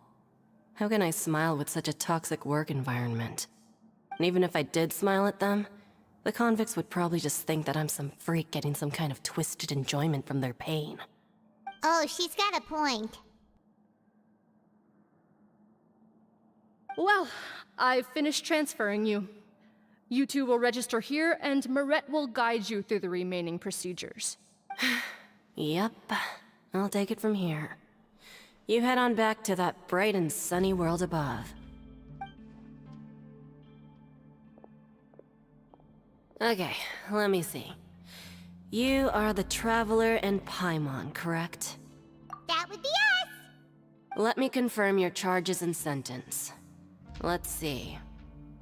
How can I smile with such a toxic work environment? And even if I did smile at them, the convicts would probably just think that I'm some freak getting some kind of twisted enjoyment from their pain. Oh, she's got a point. Well, I've finished transferring you. You two will register here, and Marette will guide you through the remaining procedures. Yep, I'll take it from here. You head on back to that bright and sunny world above. Okay, let me see. You are the Traveler and Paimon, correct? That would be us! Let me confirm your charges and sentence. Let's see.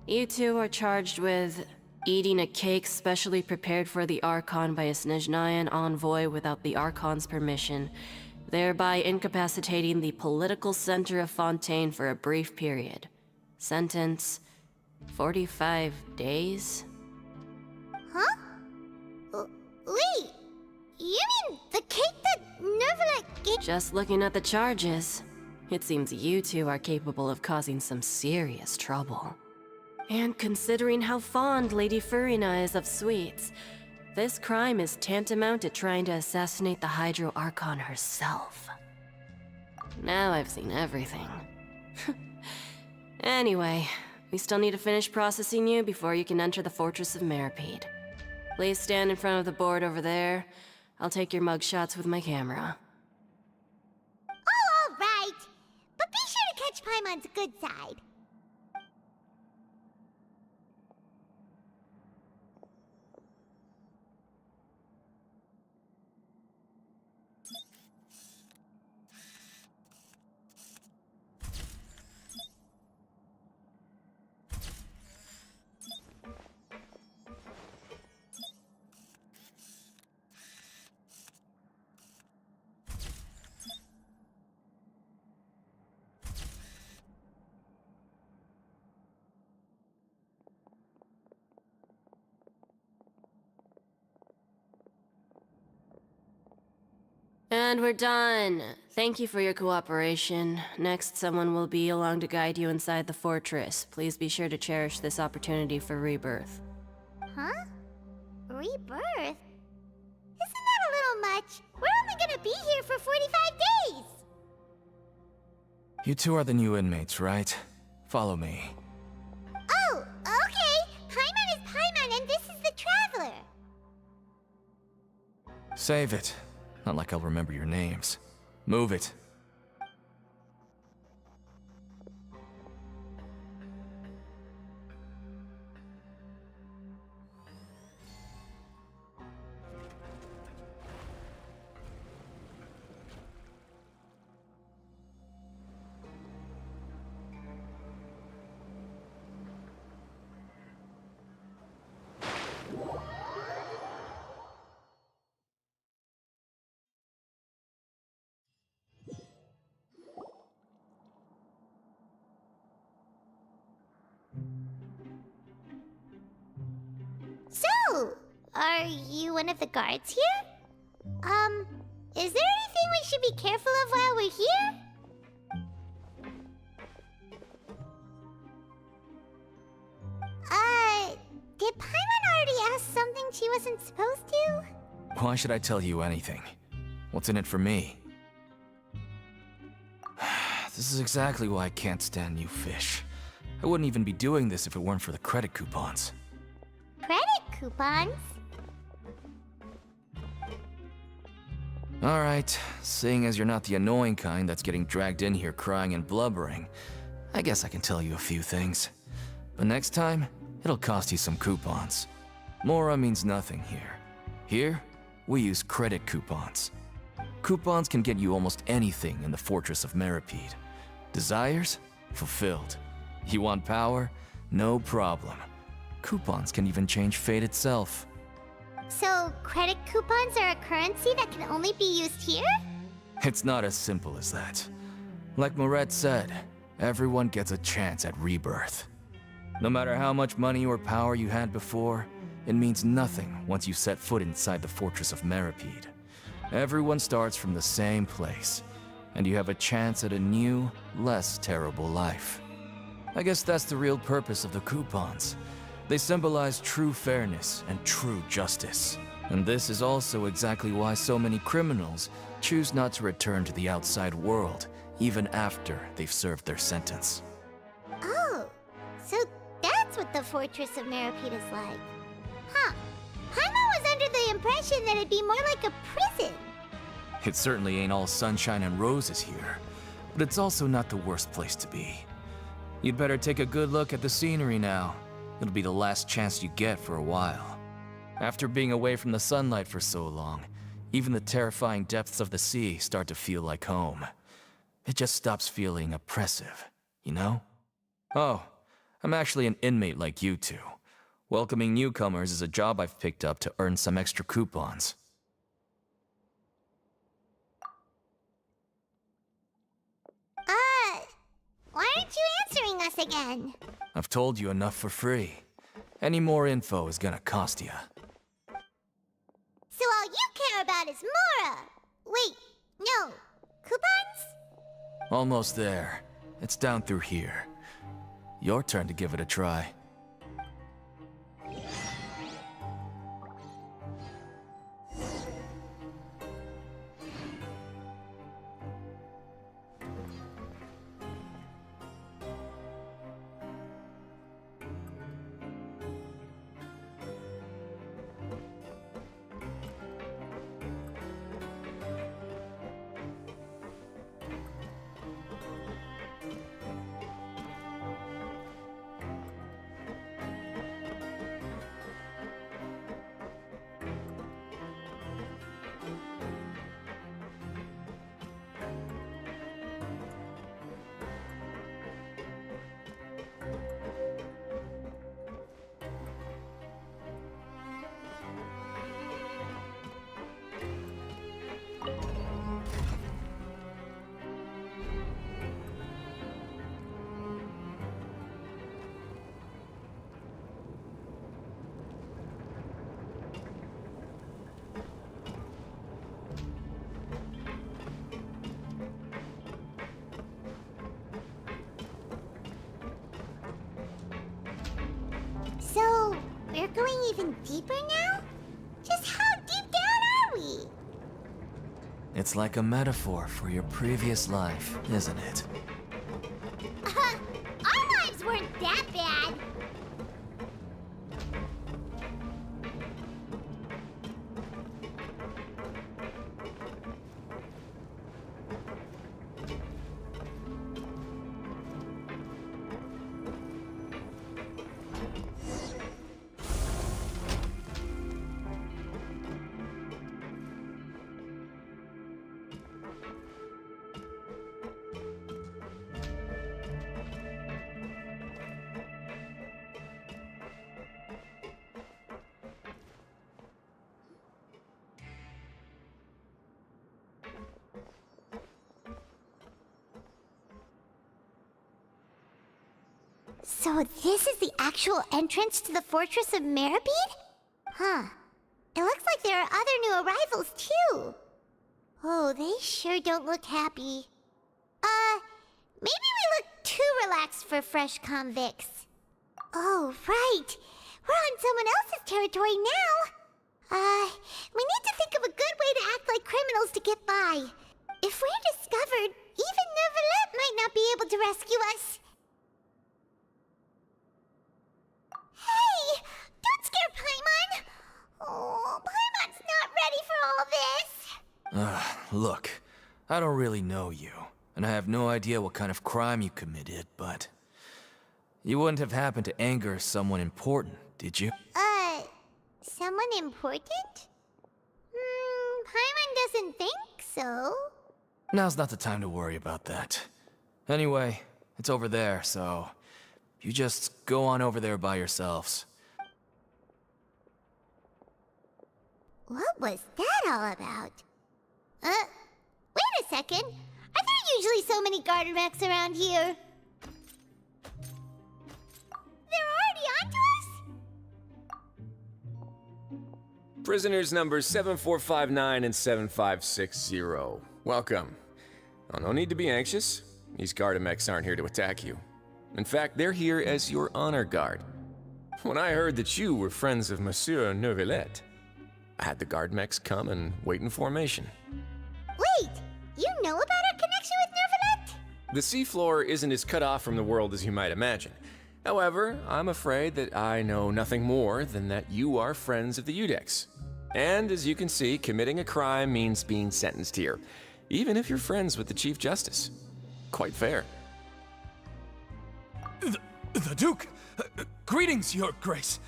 You two are charged with eating a cake specially prepared for the Archon by a Snezhnayan envoy without the Archon's permission, thereby incapacitating the political center of Fontaine for a brief period. Sentence: 45 days? Huh? Wait, you mean the cake that Nervalet gave? Just looking at the charges, it seems you two are capable of causing some serious trouble. And considering how fond Lady Furina is of sweets, this crime is tantamount to trying to assassinate the Hydro Archon herself. Now I've seen everything. Anyway, we still need to finish processing you before you can enter the Fortress of Meripede. Please stand in front of the board over there. I'll take your mugshots with my camera. Oh, all right. But be sure to catch Paimon's good side. And we're done. Thank you for your cooperation. Next, someone will be along to guide you inside the fortress. Please be sure to cherish this opportunity for rebirth. Huh? Rebirth? Isn't that a little much? We're only gonna be here for 45 days! You two are the new inmates, right? Follow me. Oh, okay! Paimon is Paimon and this is the Traveler! Save it. Not like I'll remember your names. Move it. Are you one of the guards here? Is there anything we should be careful of while we're here? Did Paimon already ask something she wasn't supposed to? Why should I tell you anything? What's in it for me? This is exactly why I can't stand you fish. I wouldn't even be doing this if it weren't for the credit coupons. Credit coupons? Alright, seeing as you're not the annoying kind that's getting dragged in here crying and blubbering, I guess I can tell you a few things. But next time, it'll cost you some coupons. Mora means nothing here. Here, we use credit coupons. Coupons can get you almost anything in the Fortress of Meripede. Desires? Fulfilled. You want power? No problem. Coupons can even change fate itself. So, credit coupons are a currency that can only be used here? It's not as simple as that. Like Moret said, everyone gets a chance at rebirth. No matter how much money or power you had before, it means nothing once you set foot inside the Fortress of Meripede. Everyone starts from the same place, and you have a chance at a new, less terrible life. I guess that's the real purpose of the coupons. They symbolize true fairness and true justice. And this is also exactly why so many criminals choose not to return to the outside world, even after they've served their sentence. Oh, so that's what the Fortress of Meripede is like. Huh. Paimon was under the impression that it'd be more like a prison. It certainly ain't all sunshine and roses here, but it's also not the worst place to be. You'd better take a good look at the scenery now. It'll be the last chance you get for a while. After being away from the sunlight for so long, even the terrifying depths of the sea start to feel like home. It just stops feeling oppressive, you know? Oh, I'm actually an inmate like you two. Welcoming newcomers is a job I've picked up to earn some extra coupons. Why aren't you answering us again? I've told you enough for free. Any more info is gonna cost you. So all you care about is Mora! Wait, no. Coupons? Almost there. It's down through here. Your turn to give it a try. So, we're going even deeper now? Just how deep down are we? It's like a metaphor for your previous life, isn't it? Our lives weren't that bad. So this is the actual entrance to the Fortress of Meripede? Huh. It looks like there are other new arrivals, too. Oh, they sure don't look happy. Maybe we look too relaxed for fresh convicts. Oh, right. We're on someone else's territory now. We need to think of a good way to act like criminals to get by. If we're discovered, even Neuvillette might not be able to rescue us. Hey! Don't scare Paimon! Oh, Paimon's not ready for all this! Look, I don't really know you, and I have no idea what kind of crime you committed, but... You wouldn't have happened to anger someone important, did you? Someone important? Paimon doesn't think so. Now's not the time to worry about that. Anyway, it's over there, so... You just go on over there by yourselves. What was that all about? Wait a second. Are there usually so many garter mechs around here? They're already onto us? Prisoners numbers 7459 and 7560. Welcome. Oh, no need to be anxious. These Gardamex aren't here to attack you. In fact, they're here as your honor guard. When I heard that you were friends of Monsieur Neuvillette, I had the Gardamex come and wait in formation. Wait! You know about our connection with Neuvillette? The seafloor isn't as cut off from the world as you might imagine. However, I'm afraid that I know nothing more than that you are friends of the Udex. And as you can see, committing a crime means being sentenced here, even if you're friends with the Chief Justice. Quite fair. The Duke! Greetings, Your Grace.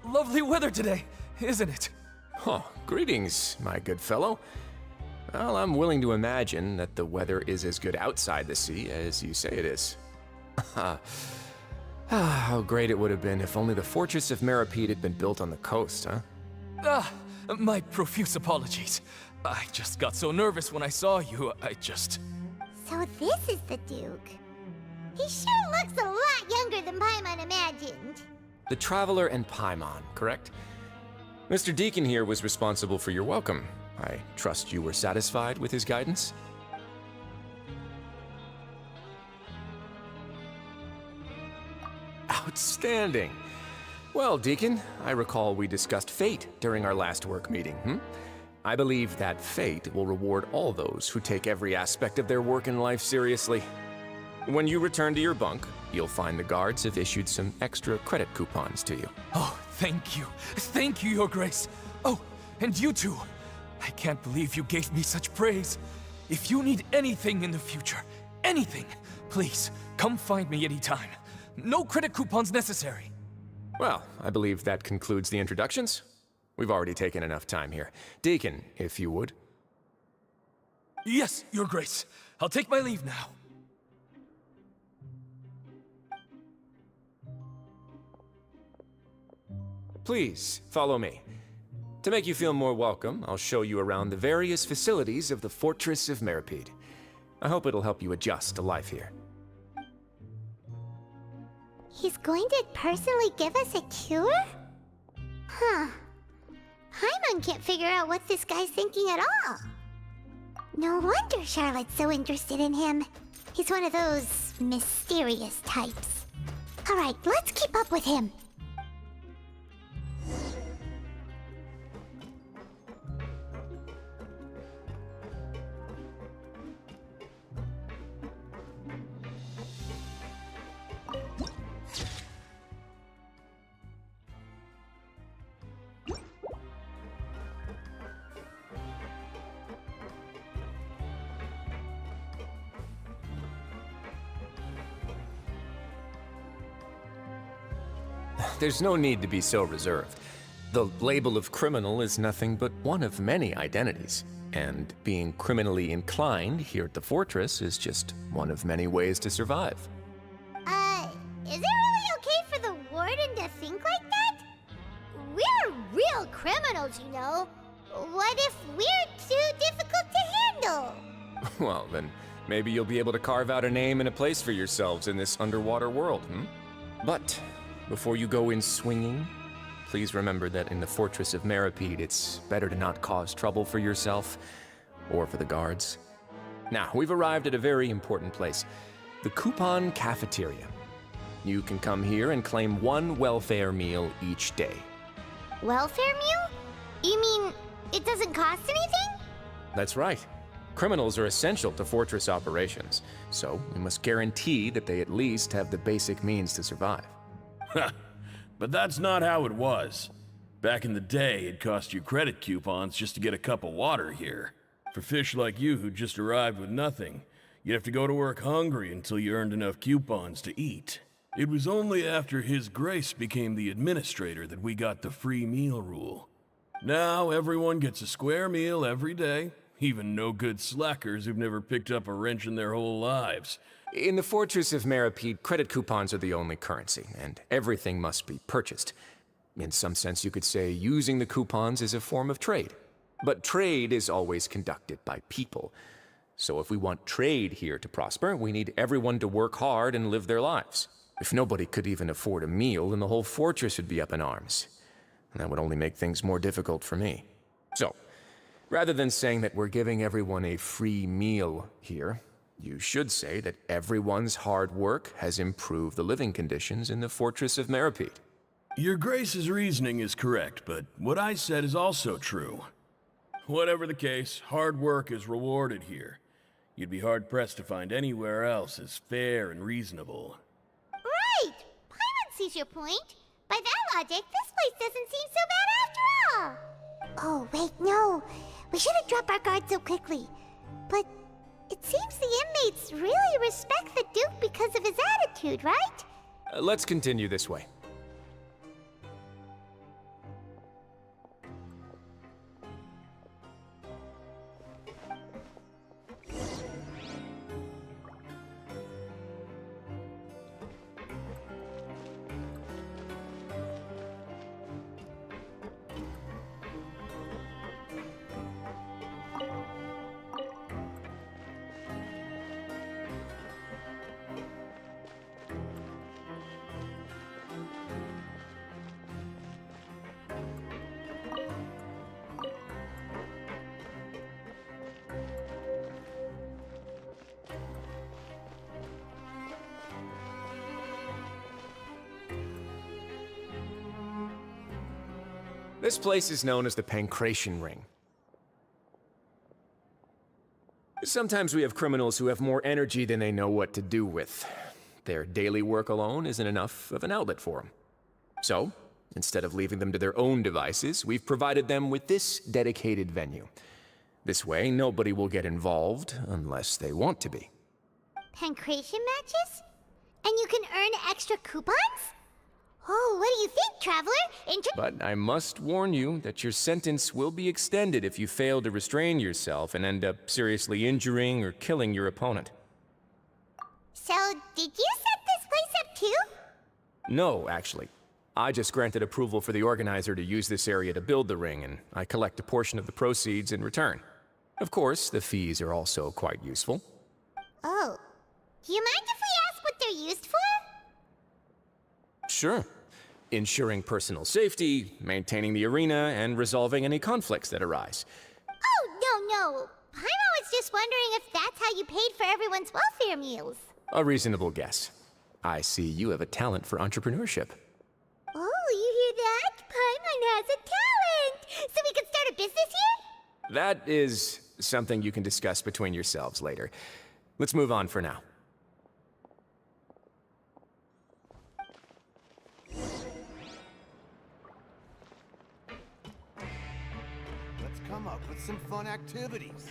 Lovely weather today, isn't it? Oh, greetings, my good fellow. Well, I'm willing to imagine that the weather is as good outside the sea as you say it is. How great it would have been if only the Fortress of Maripede had been built on the coast, huh? My profuse apologies. I just got so nervous when I saw you, So this is the Duke. He sure looks a lot younger than Paimon imagined. The Traveler and Paimon, correct? Mr. Deacon here was responsible for your welcome. I trust you were satisfied with his guidance? Outstanding. Well, Deacon, I recall we discussed fate during our last work meeting, I believe that fate will reward all those who take every aspect of their work in life seriously. When you return to your bunk, you'll find the guards have issued some extra credit coupons to you. Oh, thank you. Thank you, Your Grace. Oh, and you too. I can't believe you gave me such praise. If you need anything in the future, anything, please, come find me anytime. No credit coupons necessary. Well, I believe that concludes the introductions. We've already taken enough time here. Deacon, if you would. Yes, Your Grace. I'll take my leave now. Please, follow me. To make you feel more welcome, I'll show you around the various facilities of the Fortress of Maripede. I hope it'll help you adjust to life here. He's going to personally give us a cure? Huh. Paimon can't figure out what this guy's thinking at all. No wonder Charlotte's so interested in him. He's one of those mysterious types. Alright, let's keep up with him. There's no need to be so reserved. The label of criminal is nothing but one of many identities, and being criminally inclined here at the Fortress is just one of many ways to survive. Is it really okay for the warden to think like that? We're real criminals, you know. What if we're too difficult to handle? Well, then maybe you'll be able to carve out a name and a place for yourselves in this underwater world, But before you go in swinging, please remember that in the Fortress of Meripede, it's better to not cause trouble for yourself or for the guards. Now, we've arrived at a very important place, the Coupon Cafeteria. You can come here and claim one welfare meal each day. Welfare meal? You mean it doesn't cost anything? That's right. Criminals are essential to Fortress operations, so we must guarantee that they at least have the basic means to survive. But that's not how it was. Back in the day, it cost you credit coupons just to get a cup of water here. For fish like you who just arrived with nothing, you'd have to go to work hungry until you earned enough coupons to eat. It was only after His Grace became the administrator that we got the free meal rule. Now everyone gets a square meal every day, even no-good slackers who've never picked up a wrench in their whole lives. In the Fortress of Meripede, credit coupons are the only currency, and everything must be purchased. In some sense, you could say using the coupons is a form of trade. But trade is always conducted by people. So if we want trade here to prosper, we need everyone to work hard and live their lives. If nobody could even afford a meal, then the whole fortress would be up in arms. And that would only make things more difficult for me. So, rather than saying that we're giving everyone a free meal here, you should say that everyone's hard work has improved the living conditions in the Fortress of Meripede. Your Grace's reasoning is correct, but what I said is also true. Whatever the case, hard work is rewarded here. You'd be hard-pressed to find anywhere else as fair and reasonable. Right! Paimon sees your point. By that logic, this place doesn't seem so bad after all. Oh, wait, no. We shouldn't drop our guard so quickly. But it seems the inmates really respect the Duke because of his attitude, right? Let's continue this way. This place is known as the Pancration Ring. Sometimes we have criminals who have more energy than they know what to do with. Their daily work alone isn't enough of an outlet for them. So, instead of leaving them to their own devices, we've provided them with this dedicated venue. This way, nobody will get involved unless they want to be. Pancration matches? And you can earn extra coupons? Oh, what do you think, Traveler? But I must warn you that your sentence will be extended if you fail to restrain yourself and end up seriously injuring or killing your opponent. So, did you set this place up too? No, actually. I just granted approval for the organizer to use this area to build the ring, and I collect a portion of the proceeds in return. Of course, the fees are also quite useful. Oh. Do you mind if we ask what they're used for? Sure. Ensuring personal safety, maintaining the arena, and resolving any conflicts that arise. Oh, no. Paimon was just wondering if that's how you paid for everyone's welfare meals. A reasonable guess. I see you have a talent for entrepreneurship. Oh, you hear that? Paimon has a talent! So we can start a business here? That is something you can discuss between yourselves later. Let's move on for now. Let's come up with some fun activities.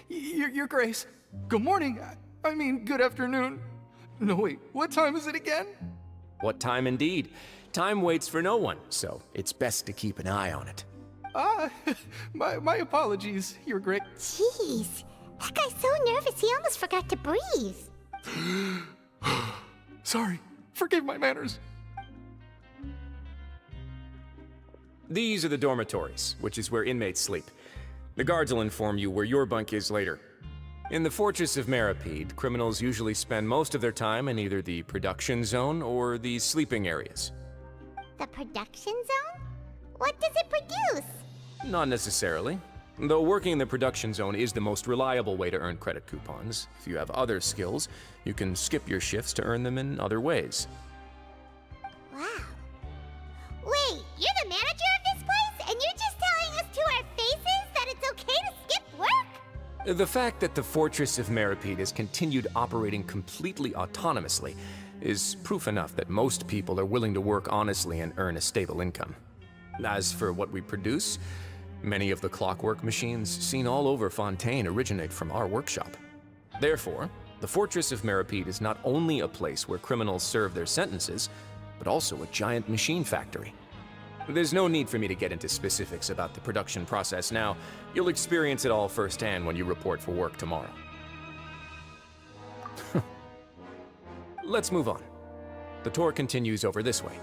Your Grace. Good morning. I mean, good afternoon. No, wait, what time is it again? What time indeed? Time waits for no one, so it's best to keep an eye on it. My apologies, Your Grace. Jeez, that guy's so nervous he almost forgot to breathe. Sorry, forgive my manners. These are the dormitories, which is where inmates sleep. The guards will inform you where your bunk is later. In the Fortress of Maripede, criminals usually spend most of their time in either the production zone or the sleeping areas. The production zone? What does it produce? Not necessarily. Though working in the production zone is the most reliable way to earn credit coupons, if you have other skills, you can skip your shifts to earn them in other ways. Wow. Wait, you're the manager of this place, and you're just telling us to our faces that it's okay to skip work? The fact that the Fortress of Maripede has continued operating completely autonomously is proof enough that most people are willing to work honestly and earn a stable income. As for what we produce, many of the clockwork machines seen all over Fontaine originate from our workshop. Therefore, the Fortress of Maripede is not only a place where criminals serve their sentences, but also a giant machine factory. There's no need for me to get into specifics about the production process now. You'll experience it all firsthand when you report for work tomorrow. Let's move on. The tour continues over this way.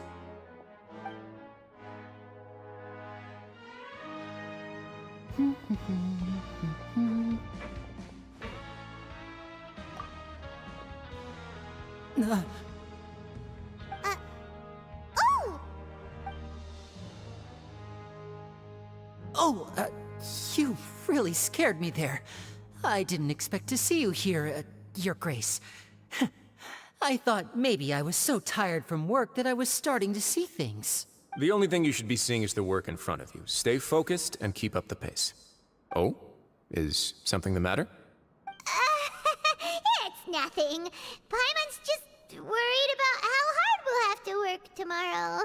You really scared me there. I didn't expect to see you here, Your Grace. I thought maybe I was so tired from work that I was starting to see things. The only thing you should be seeing is the work in front of you. Stay focused and keep up the pace. Oh? Is something the matter? It's nothing. Paimon's just worried about how hard we'll have to work tomorrow.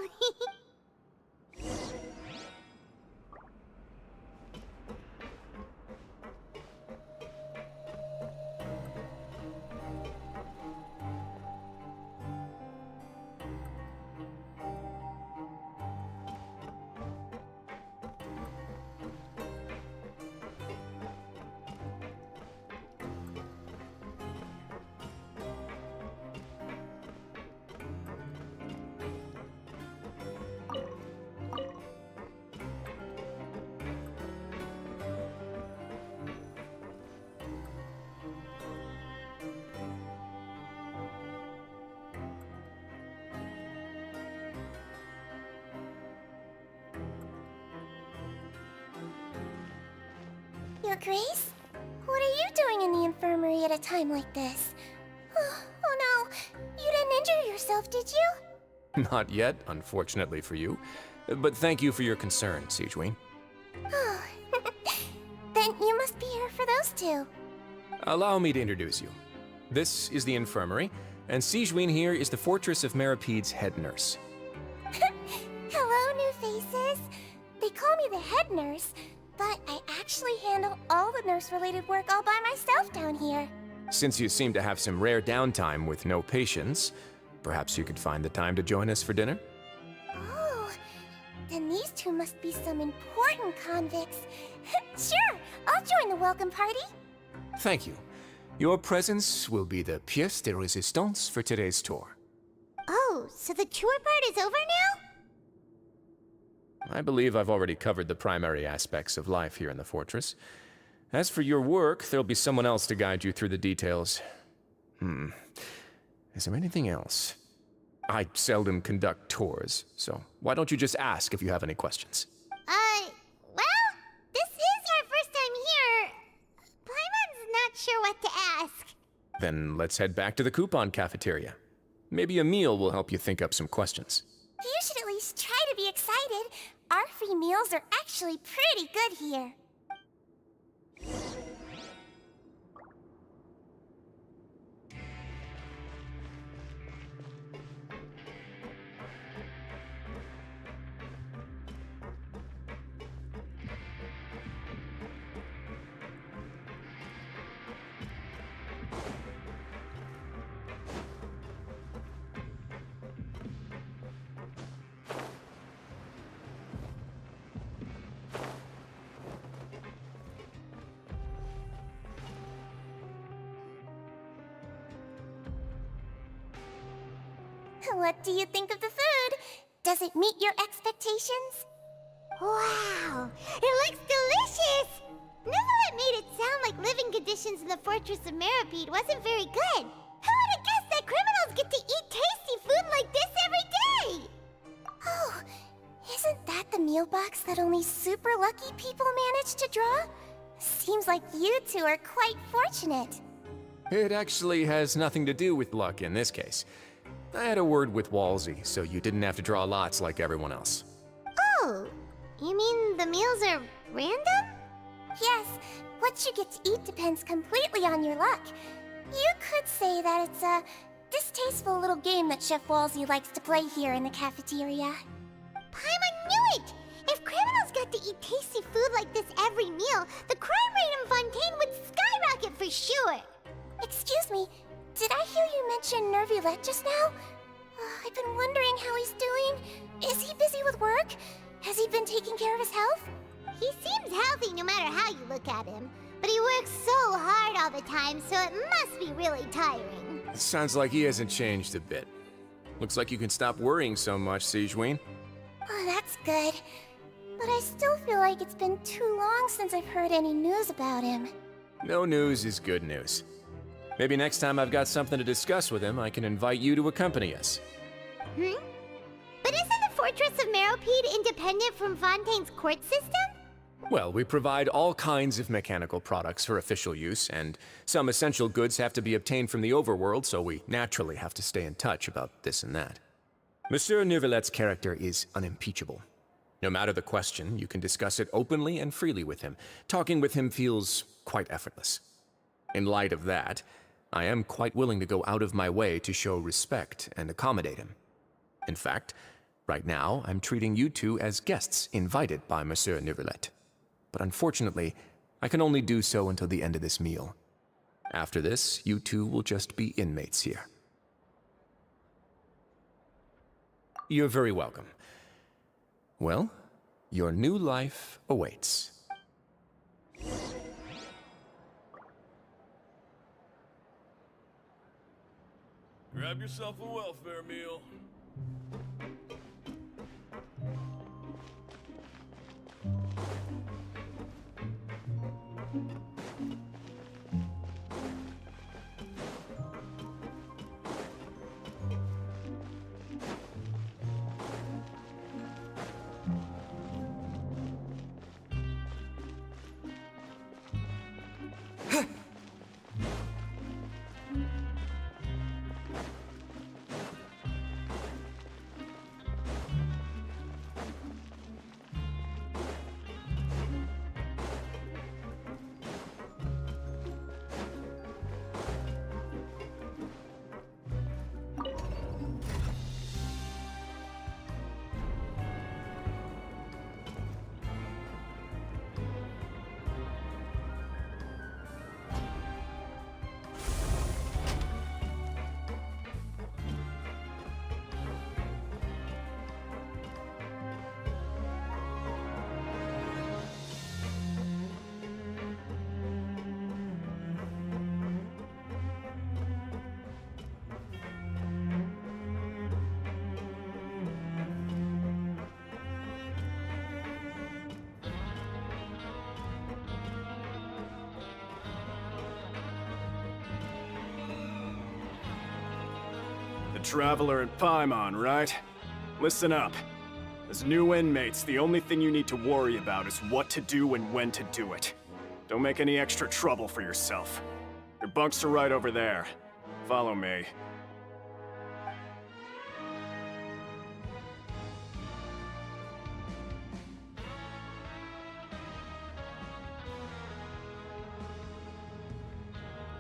Your Grace? What are you doing in the infirmary at a time like this? Oh no, you didn't injure yourself, did you? Not yet, unfortunately for you. But thank you for your concern, Sigewin. Oh, then you must be here for those two. Allow me to introduce you. This is the infirmary, and Sigewin here is the Fortress of Maripede's head nurse. Hello, new faces. They call me the head nurse, but I actually handle all the nurse-related work all by myself down here. Since you seem to have some rare downtime with no patients, perhaps you could find the time to join us for dinner? Oh, then these two must be some important convicts. Sure, I'll join the welcome party. Thank you. Your presence will be the pièce de résistance for today's tour. Oh, so the tour part is over now? I believe I've already covered the primary aspects of life here in the fortress. As for your work, there'll be someone else to guide you through the details. Is there anything else? I seldom conduct tours, so why don't you just ask if you have any questions? Well, this is our first time here. Paimon's not sure what to ask. Then let's head back to the coupon cafeteria. Maybe a meal will help you think up some questions. You should at least try to be excited. Our free meals are actually pretty good here. What do you think of the food? Does it meet your expectations? Wow, it looks delicious! Neverlet made it sound like living conditions in the Fortress of Meripede wasn't very good. Who would have guessed that criminals get to eat tasty food like this every day? Oh, isn't that the meal box that only super lucky people manage to draw? Seems like you two are quite fortunate. It actually has nothing to do with luck in this case. I had a word with Walsey, so you didn't have to draw lots like everyone else. Oh, you mean the meals are random? Yes, what you get to eat depends completely on your luck. You could say that it's a distasteful little game that Chef Walsey likes to play here in the cafeteria. Paimon knew it! If criminals got to eat tasty food like this every meal, the crime rate in Fontaine would skyrocket for sure! Excuse me, did I hear you mention Nervulette just now? I've been wondering how he's doing. Is he busy with work? Has he been taking care of his health? He seems healthy no matter how you look at him. But he works so hard all the time, so it must be really tiring. Sounds like he hasn't changed a bit. Looks like you can stop worrying so much, Sigewinne. Oh, that's good. But I still feel like it's been too long since I've heard any news about him. No news is good news. Maybe next time I've got something to discuss with him, I can invite you to accompany us. But isn't the Fortress of Meripede independent from Fontaine's court system? Well, we provide all kinds of mechanical products for official use, and some essential goods have to be obtained from the overworld, so we naturally have to stay in touch about this and that. Monsieur Nervulette's character is unimpeachable. No matter the question, you can discuss it openly and freely with him. Talking with him feels quite effortless. In light of that, I am quite willing to go out of my way to show respect and accommodate him. In fact, right now, I'm treating you two as guests invited by Monsieur Nervulette. But unfortunately, I can only do so until the end of this meal. After this, you two will just be inmates here. You're very welcome. Well, your new life awaits. Grab yourself a welfare meal. The Traveler and Paimon, right? Listen up. As new inmates, the only thing you need to worry about is what to do and when to do it. Don't make any extra trouble for yourself. Your bunks are right over there. Follow me.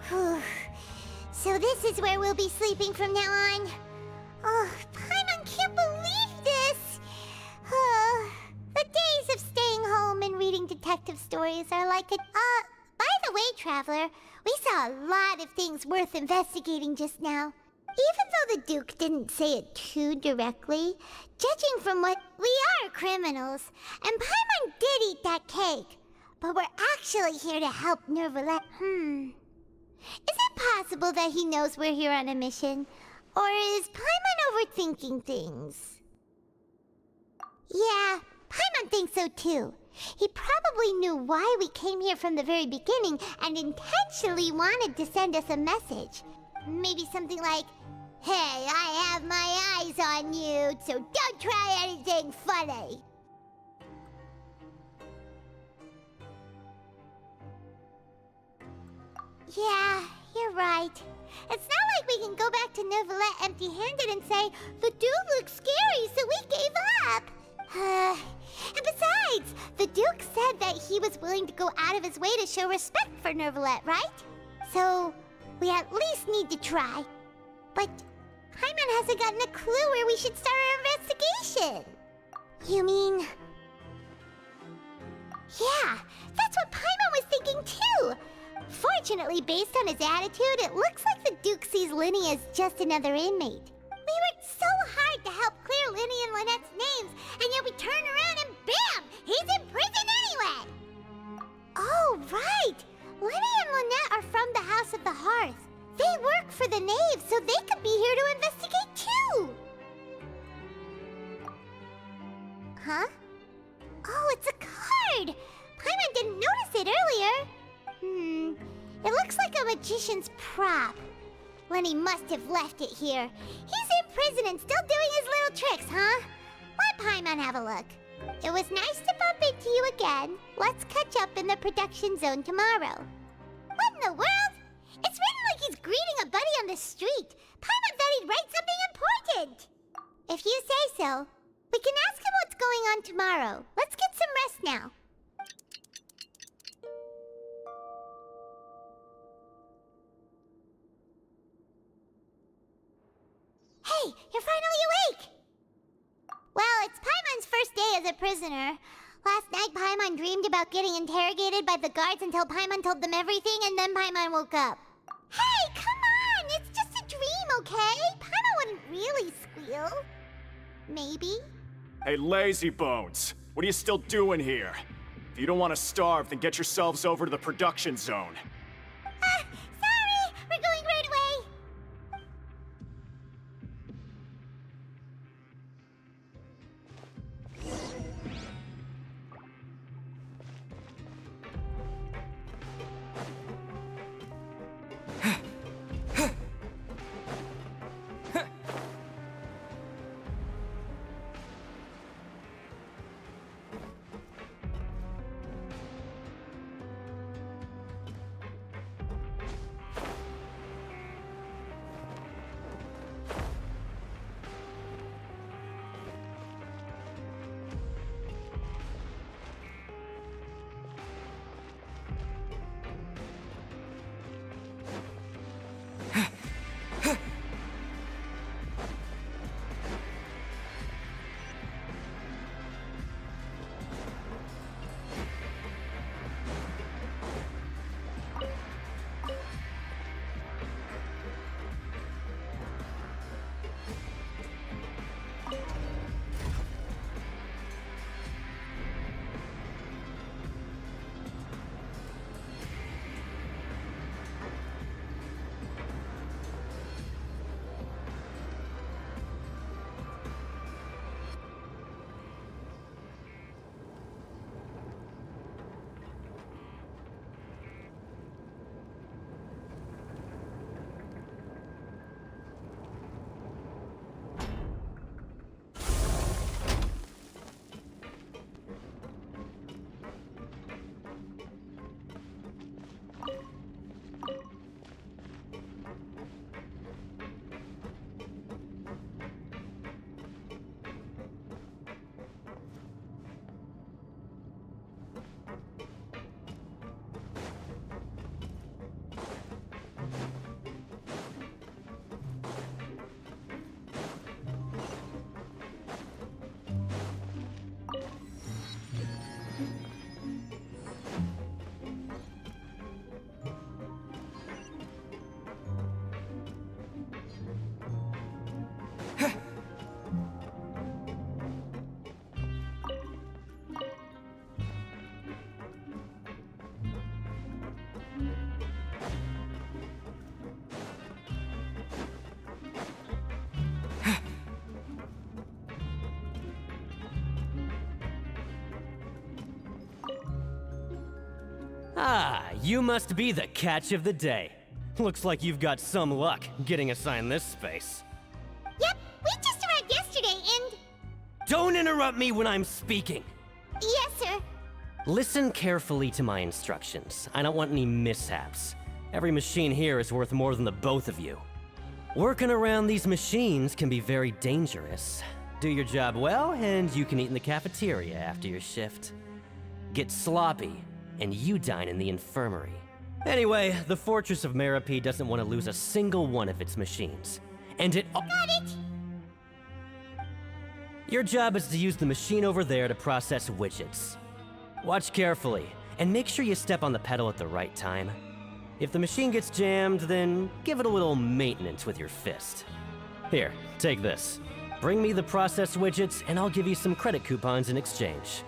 Whew. So this is where we'll be sleeping from now on. Oh, Paimon can't believe this! The days of staying home and reading detective stories are like a... by the way, Traveler, we saw a lot of things worth investigating just now. Even though the Duke didn't say it too directly, judging from what... We are criminals, and Paimon did eat that cake. But we're actually here to help Nervulette. Is it possible that he knows we're here on a mission? Or is Paimon overthinking things? Yeah, Paimon thinks so too. He probably knew why we came here from the very beginning and intentionally wanted to send us a message. Maybe something like, "Hey, I have my eyes on you, so don't try anything funny." Yeah, you're right. It's not like we can go back to Neuvillette empty-handed and say, "The dude looks scary, so we gave up." And besides, the Duke said that he was willing to go out of his way to show respect for Neuvillette, right? So, we at least need to try. But Paimon hasn't gotten a clue where we should start our investigation. You mean... Yeah, that's what Paimon was thinking too! Fortunately, based on his attitude, it looks like the Duke sees Linny as just another inmate. We worked so hard to help clear Linny and Lynette's names, and yet we turn around and bam! He's in prison anyway! Oh, right! Linny and Lynette are from the House of the Hearth. They work for the Knave, so they could be here to investigate too! Huh? Oh, it's a card! Paimon didn't notice it earlier. It looks like a magician's prop. Lenny must have left it here. He's in prison and still doing his little tricks, huh? Let Paimon have a look. It was nice to bump into you again. Let's catch up in the production zone tomorrow. What in the world? It's written like he's greeting a buddy on the street. Paimon thought he'd write something important. If you say so. We can ask him what's going on tomorrow. Let's get some rest now. Hey, you're finally awake! Well, it's Paimon's first day as a prisoner. Last night, Paimon dreamed about getting interrogated by the guards until Paimon told them everything, and then Paimon woke up. Hey, come on! It's just a dream, okay? Paimon wouldn't really squeal. Maybe? Hey, lazy bones! What are you still doing here? If you don't want to starve, then get yourselves over to the production zone. Sorry! We're going right away! Ah, you must be the catch of the day. Looks like you've got some luck getting assigned this space. Yep, we just arrived yesterday and... Don't interrupt me when I'm speaking! Yes, sir. Listen carefully to my instructions. I don't want any mishaps. Every machine here is worth more than the both of you. Working around these machines can be very dangerous. Do your job well, and you can eat in the cafeteria after your shift. Get sloppy, and you dine in the infirmary. Anyway, the Fortress of Merope doesn't want to lose a single one of its machines. And it... Got it! Your job is to use the machine over there to process widgets. Watch carefully, and make sure you step on the pedal at the right time. If the machine gets jammed, then give it a little maintenance with your fist. Here, take this. Bring me the process widgets, and I'll give you some credit coupons in exchange.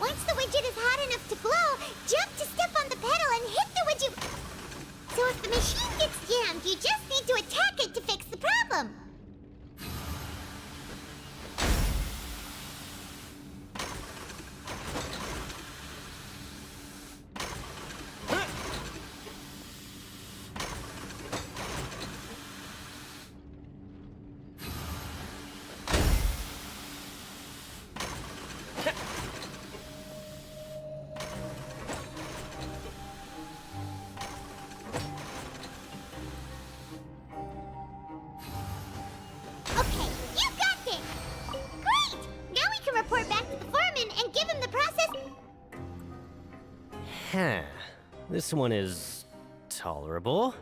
Once the widget is hot enough to glow, jump to step on the pedal and hit the widget. So if the machine gets jammed, you just need to attack it to fix the problem. Okay, you got this! Great! Now we can report back to the foreman and give him the process... Huh. This one is... tolerable.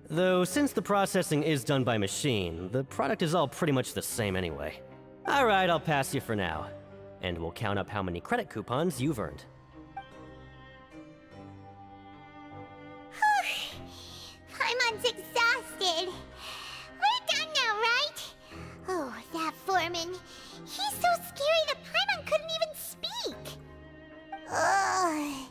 Though, since the processing is done by machine, the product is all pretty much the same anyway. Alright, I'll pass you for now. And we'll count up how many credit coupons you've earned. Paimon's exhausted. We're done now, right? Oh, that foreman. He's so scary that Paimon couldn't even speak. Ugh.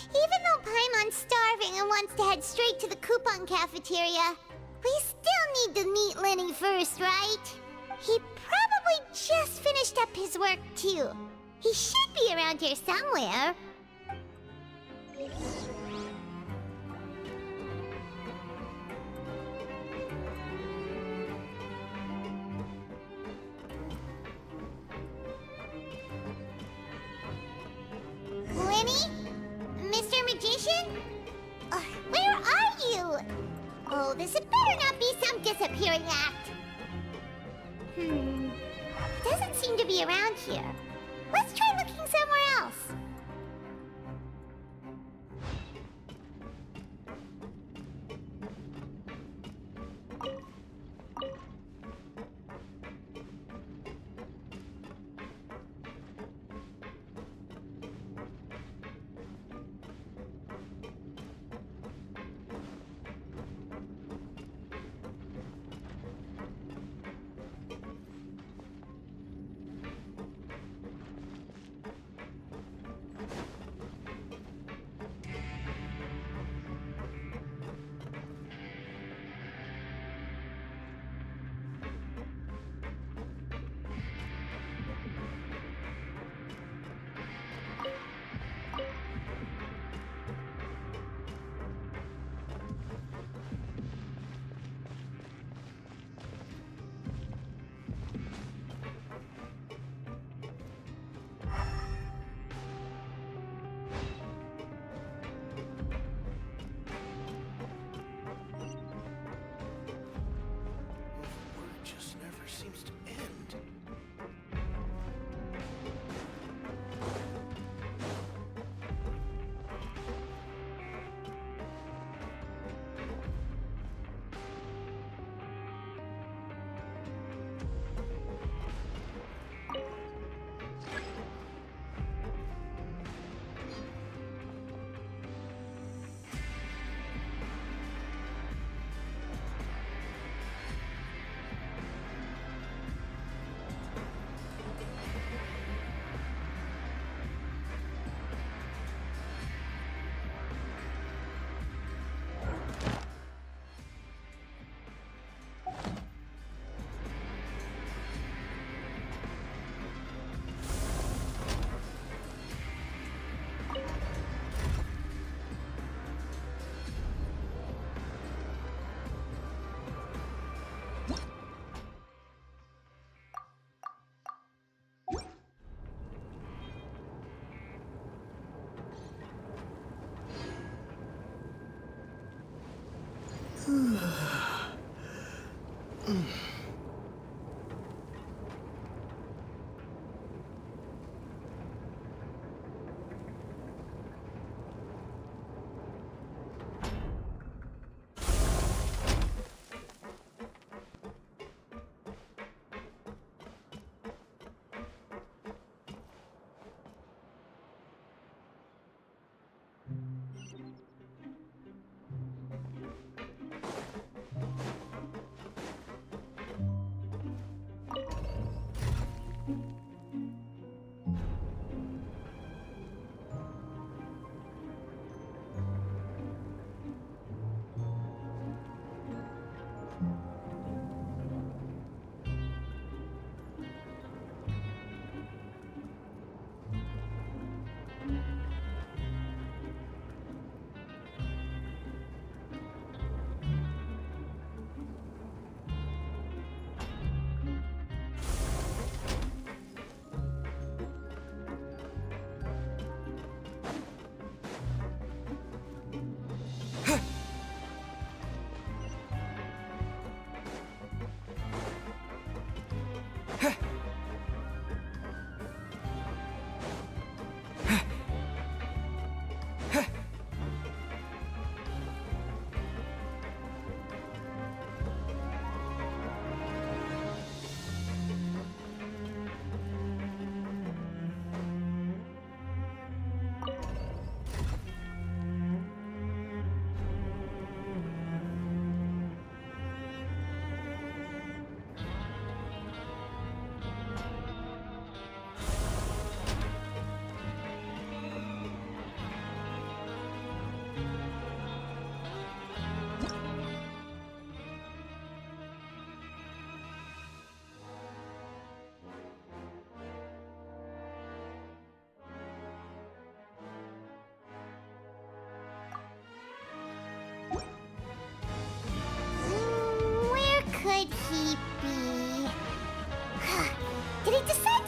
Even though Paimon's starving and wants to head straight to the coupon cafeteria, we still need to meet Lenny first, right? He probably just finished up his work, too. He should be around here somewhere. Lenny? Mr. Magician? Where are you? Oh, this had better not be some disappearing act. Doesn't seem to be around here. Let's try looking somewhere else.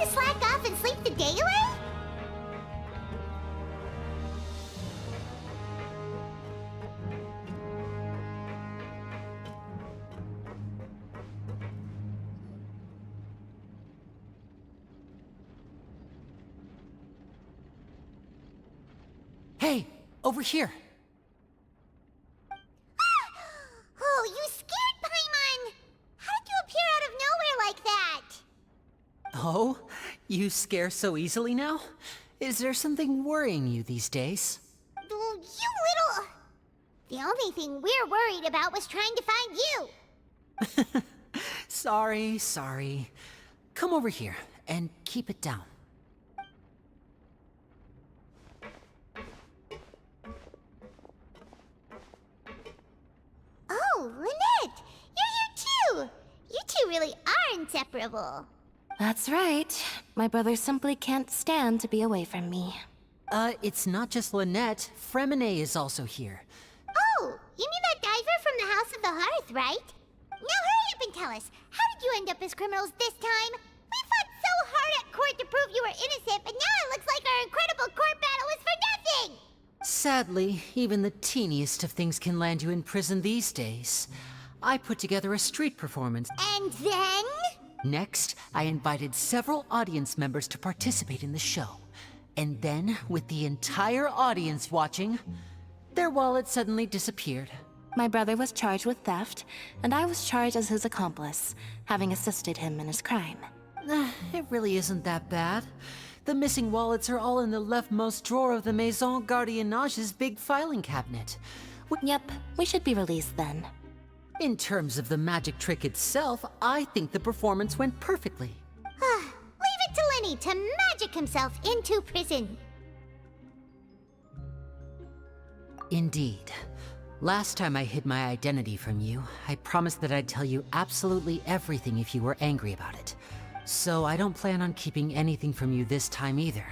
to slack off and sleep the day away? Hey, over here. Oh, you scared Paimon! How did you appear out of nowhere like that? Oh, you scare so easily now? Is there something worrying you these days? Oh, you little... The only thing we're worried about was trying to find you. Sorry. Come over here and keep it down. Oh, Lynette! You're here too! You two really are inseparable. That's right. My brother simply can't stand to be away from me. It's not just Lynette. Fremine is also here. Oh, you mean that diver from the House of the Hearth, right? Now hurry up and tell us, how did you end up as criminals this time? We fought so hard at court to prove you were innocent, but now it looks like our incredible court battle was for nothing! Sadly, even the teeniest of things can land you in prison these days. I put together a street performance. And then? Next, I invited several audience members to participate in the show. And then, with the entire audience watching, their wallet suddenly disappeared. My brother was charged with theft, and I was charged as his accomplice, having assisted him in his crime. It really isn't that bad. The missing wallets are all in the leftmost drawer of the Maison Gardiennage's big filing cabinet. Yep, we should be released then. In terms of the magic trick itself, I think the performance went perfectly. Leave it to Lenny to magic himself into prison. Indeed. Last time I hid my identity from you, I promised that I'd tell you absolutely everything if you were angry about it. So I don't plan on keeping anything from you this time either.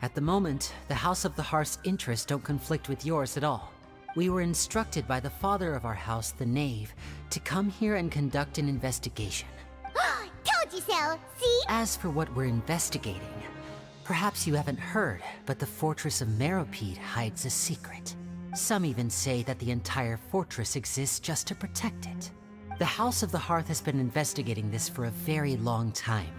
At the moment, the House of the Hearth's interests don't conflict with yours at all. We were instructed by the father of our house, the Knave, to come here and conduct an investigation. Told you so, see? As for what we're investigating, perhaps you haven't heard, but the fortress of Meropide hides a secret. Some even say that the entire fortress exists just to protect it. The House of the Hearth has been investigating this for a very long time,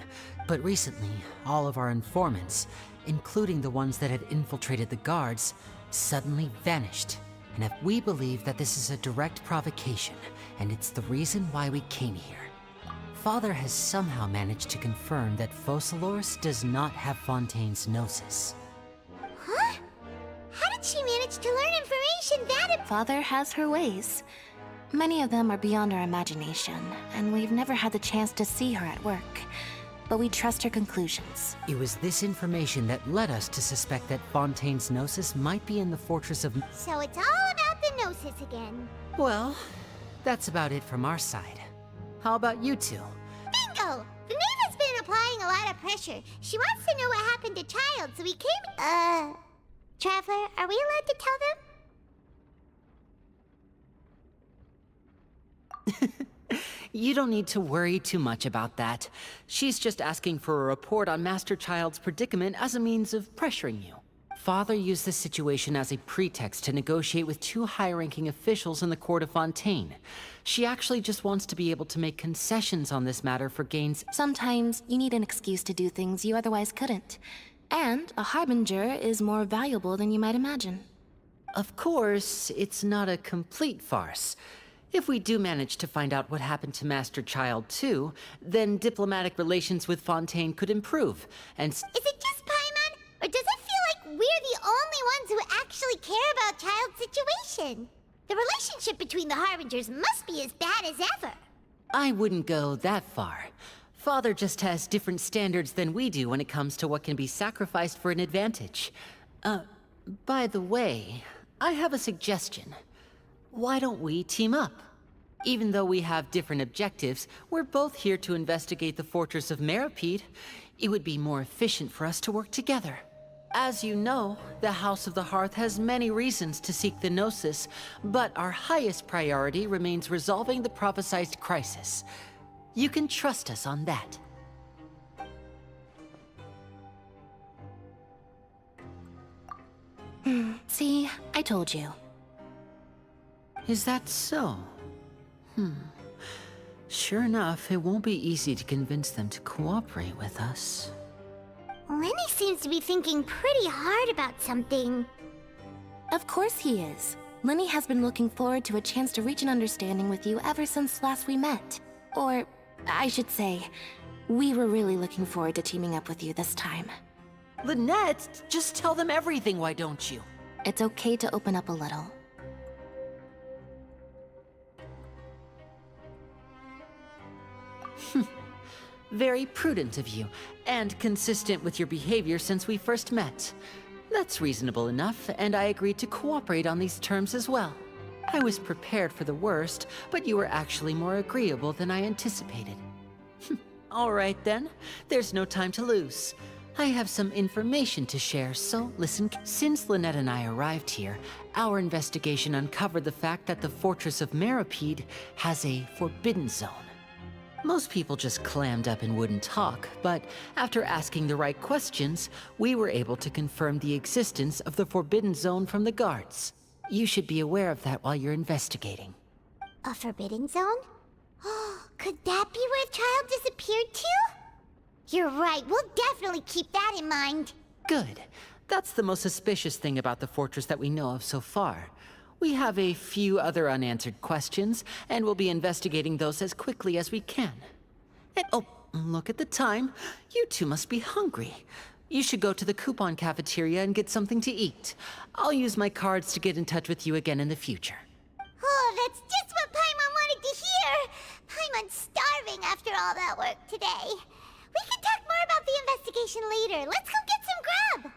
but recently, all of our informants, including the ones that had infiltrated the guards, suddenly vanished. And we believe that this is a direct provocation, and it's the reason why we came here. Father has somehow managed to confirm that Focalors does not have Fontaine's gnosis. Huh? How did she manage to learn information that... Father has her ways. Many of them are beyond our imagination, and we've never had the chance to see her at work. But we trust her conclusions. It was this information that led us to suspect that Fontaine's gnosis might be in the fortress of... So it's all about the gnosis again. Well, that's about it from our side. How about you two? Bingo! The Knave has been applying a lot of pressure. She wants to know what happened to Child, so we came... Traveler, are we allowed to tell them? You don't need to worry too much about that. She's just asking for a report on Master Child's predicament as a means of pressuring you. Father used this situation as a pretext to negotiate with two high-ranking officials in the court of Fontaine. She actually just wants to be able to make concessions on this matter for gains. Sometimes you need an excuse to do things you otherwise couldn't. And a harbinger is more valuable than you might imagine. Of course, it's not a complete farce. If we do manage to find out what happened to Master Child too, then diplomatic relations with Fontaine could improve, and... Is it just Paimon? Or does it feel like we're the only ones who actually care about Child's situation? The relationship between the Harbingers must be as bad as ever. I wouldn't go that far. Father just has different standards than we do when it comes to what can be sacrificed for an advantage. By the way, I have a suggestion. Why don't we team up? Even though we have different objectives, we're both here to investigate the fortress of Meropide. It would be more efficient for us to work together. As you know, the House of the Hearth has many reasons to seek the Gnosis, but our highest priority remains resolving the prophesized crisis. You can trust us on that. See, I told you. Is that so? Sure enough, it won't be easy to convince them to cooperate with us. Lenny seems to be thinking pretty hard about something. Of course he is. Lenny has been looking forward to a chance to reach an understanding with you ever since last we met. Or, I should say, we were really looking forward to teaming up with you this time. Lynette, just tell them everything, why don't you? It's okay to open up a little. Very prudent of you, and consistent with your behavior since we first met. That's reasonable enough, and I agreed to cooperate on these terms as well. I was prepared for the worst, but you were actually more agreeable than I anticipated. All right then, there's no time to lose. I have some information to share, so listen. Since Lynette and I arrived here, our investigation uncovered the fact that the Fortress of Meripede has a forbidden zone. Most people just clammed up and wouldn't talk, but after asking the right questions, we were able to confirm the existence of the Forbidden Zone from the guards. You should be aware of that while you're investigating. A forbidden zone? Could that be where the child disappeared to? You're right, we'll definitely keep that in mind. Good. That's the most suspicious thing about the fortress that we know of so far. We have a few other unanswered questions, and we'll be investigating those as quickly as we can. And oh, look at the time. You two must be hungry. You should go to the coupon cafeteria and get something to eat. I'll use my cards to get in touch with you again in the future. Oh, that's just what Paimon wanted to hear! Paimon's starving after all that work today. We can talk more about the investigation later. Let's go get some grub!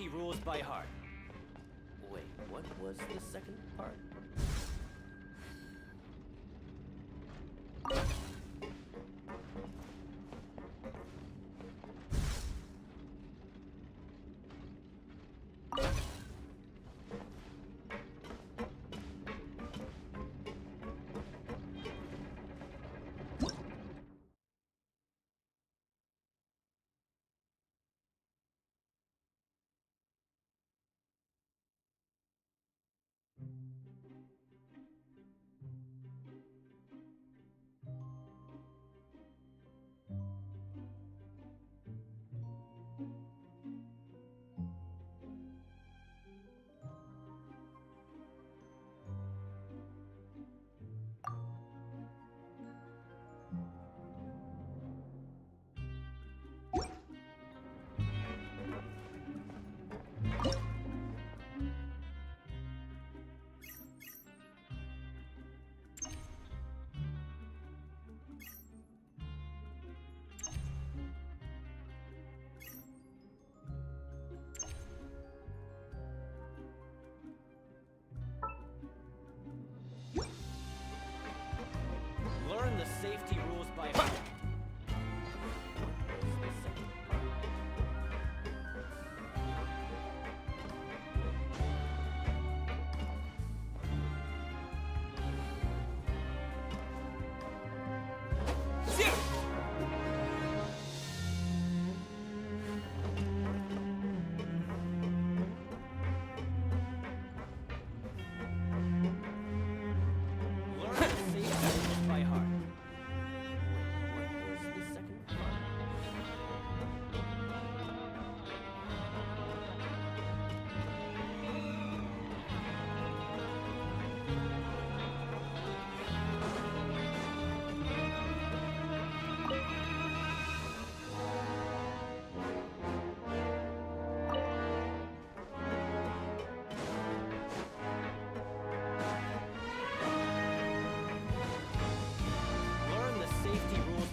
safety rules by heart. Wait, what was the second part? Learn the safety rules by heart.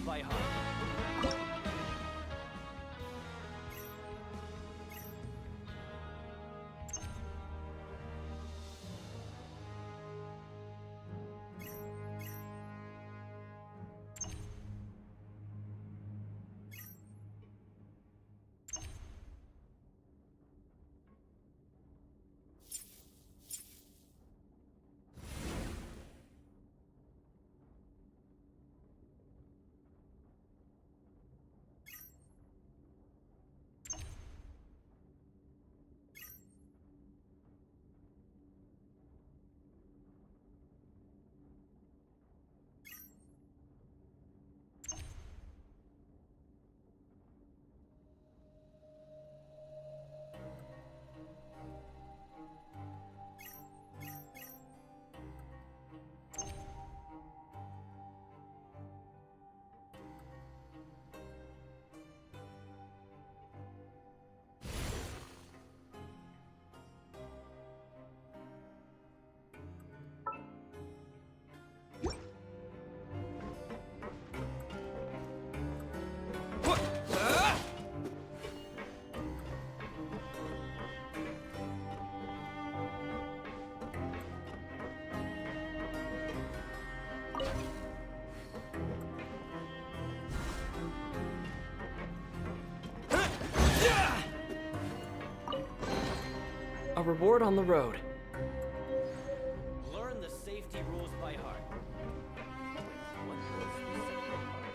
By heart. A reward on the road. Learn the safety rules by heart. What was the second part?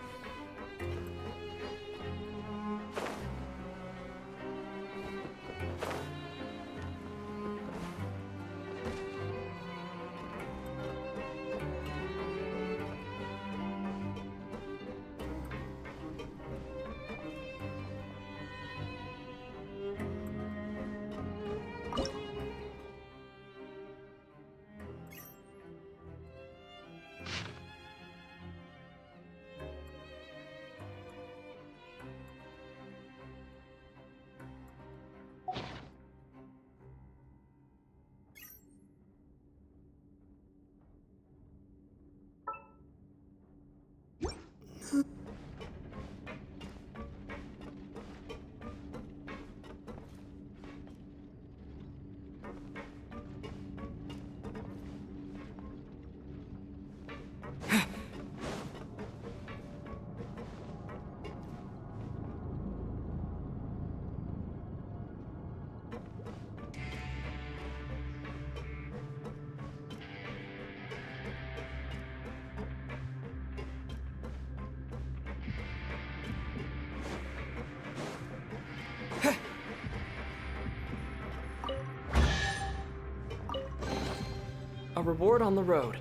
A reward on the road.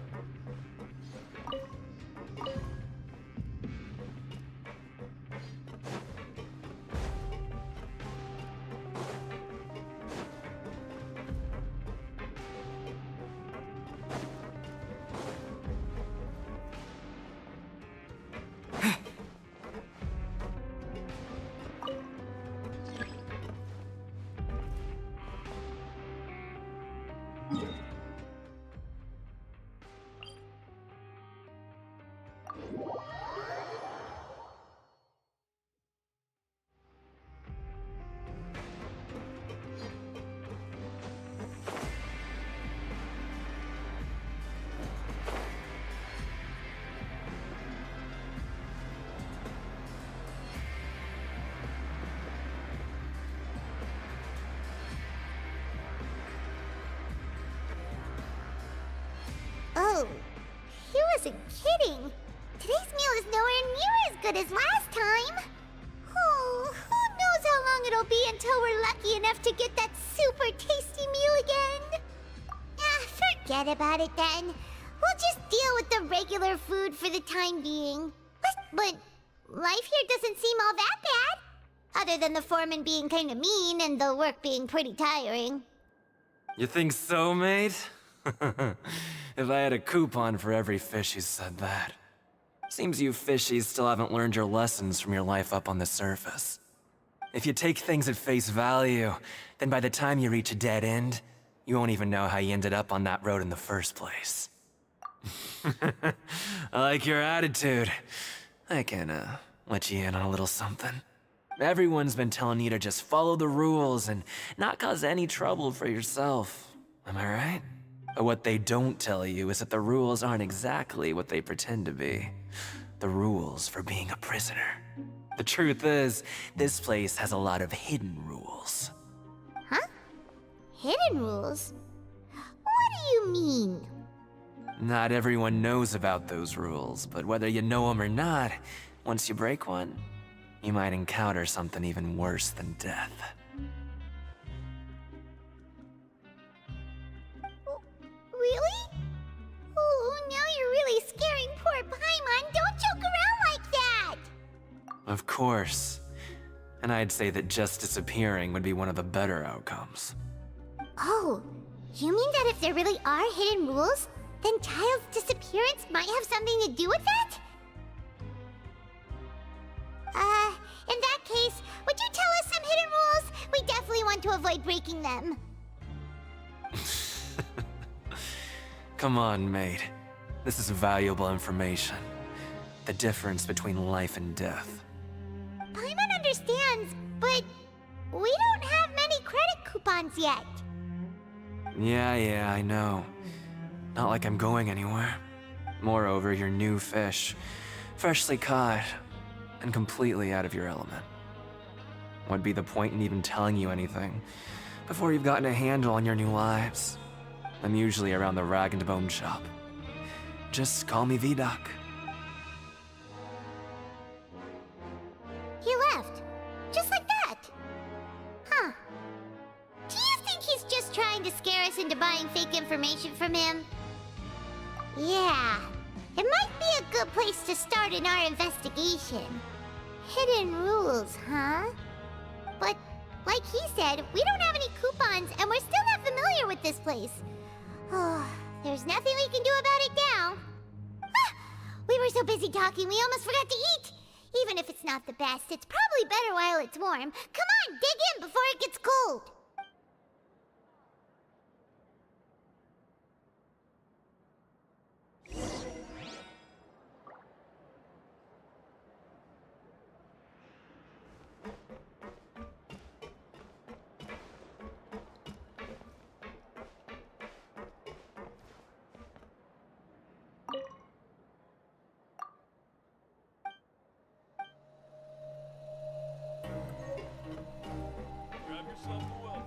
Oh, he wasn't kidding. Today's meal is nowhere near as good as last time. Oh, who knows how long it'll be until we're lucky enough to get that super tasty meal again. Forget about it then. We'll just deal with the regular food for the time being. But life here doesn't seem all that bad. Other than the foreman being kinda mean and the work being pretty tiring. You think so, mate? If I had a coupon for every fish who said that. Seems you fishies still haven't learned your lessons from your life up on the surface. If you take things at face value, then by the time you reach a dead end, you won't even know how you ended up on that road in the first place. I like your attitude. I can, let you in on a little something. Everyone's been telling you to just follow the rules and not cause any trouble for yourself. Am I right? But what they don't tell you is that the rules aren't exactly what they pretend to be. The rules for being a prisoner. The truth is, this place has a lot of hidden rules. Huh? Hidden rules? What do you mean? Not everyone knows about those rules, but whether you know them or not, once you break one, you might encounter something even worse than death. Really? Oh, now you're really scaring poor Paimon. Don't joke around like that! Of course. And I'd say that just disappearing would be one of the better outcomes. Oh, you mean that if there really are hidden rules, then Child's disappearance might have something to do with that? In that case, would you tell us some hidden rules? We definitely want to avoid breaking them. Come on, mate. This is valuable information. The difference between life and death. Paimon understands, but we don't have many credit coupons yet. Yeah, I know. Not like I'm going anywhere. Moreover, you're new fish. Freshly caught. And completely out of your element. What'd be the point in even telling you anything before you've gotten a handle on your new lives? I'm usually around the rag and bone shop. Just call me V-Doc. He left. Just like that. Huh. Do you think he's just trying to scare us into buying fake information from him? Yeah. It might be a good place to start in our investigation. Hidden rules, huh? But, like he said, we don't have any coupons and we're still not familiar with this place. Oh, there's nothing we can do about it now. Ah, we were so busy talking we almost forgot to eat. Even if it's not the best, it's probably better while it's warm. Come on, dig in before it gets cold. Grab yourself a welcome.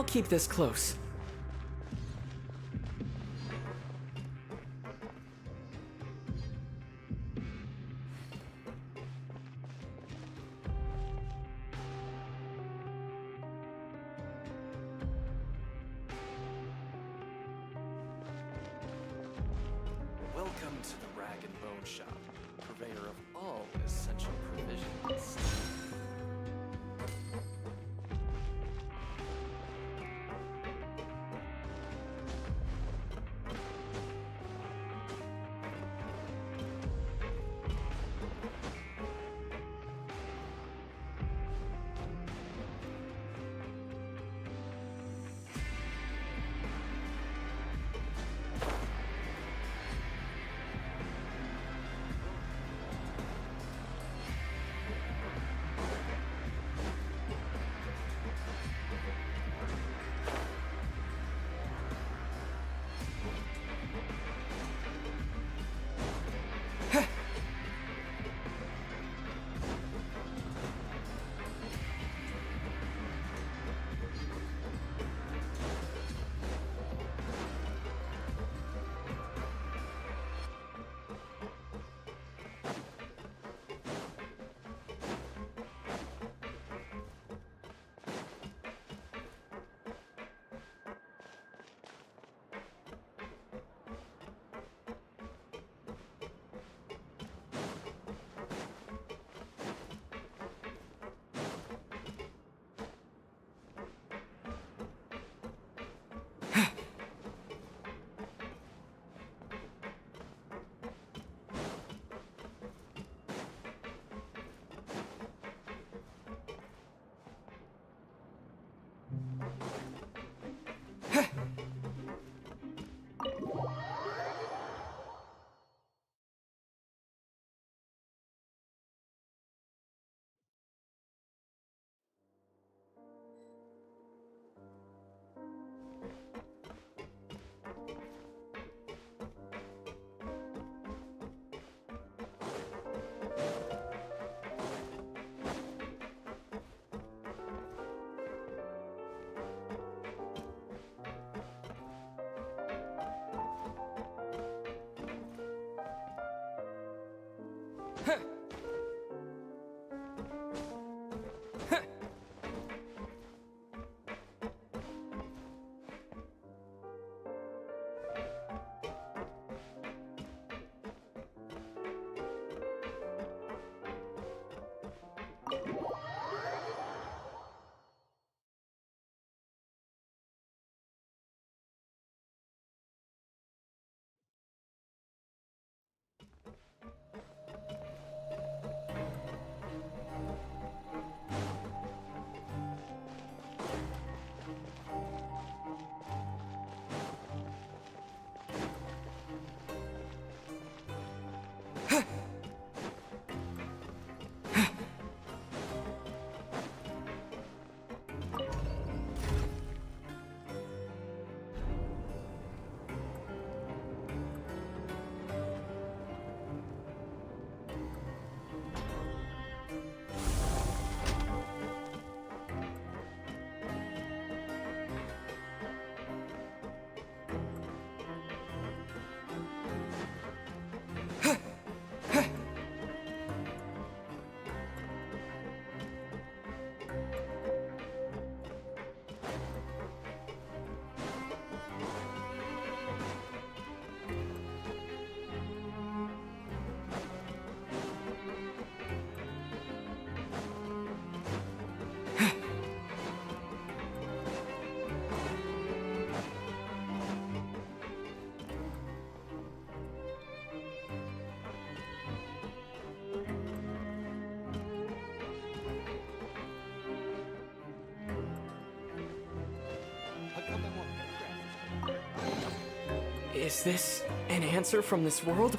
keep this close. Welcome to the Rag and Bone Shop, purveyor of all essential provisions. Is this an answer from this world?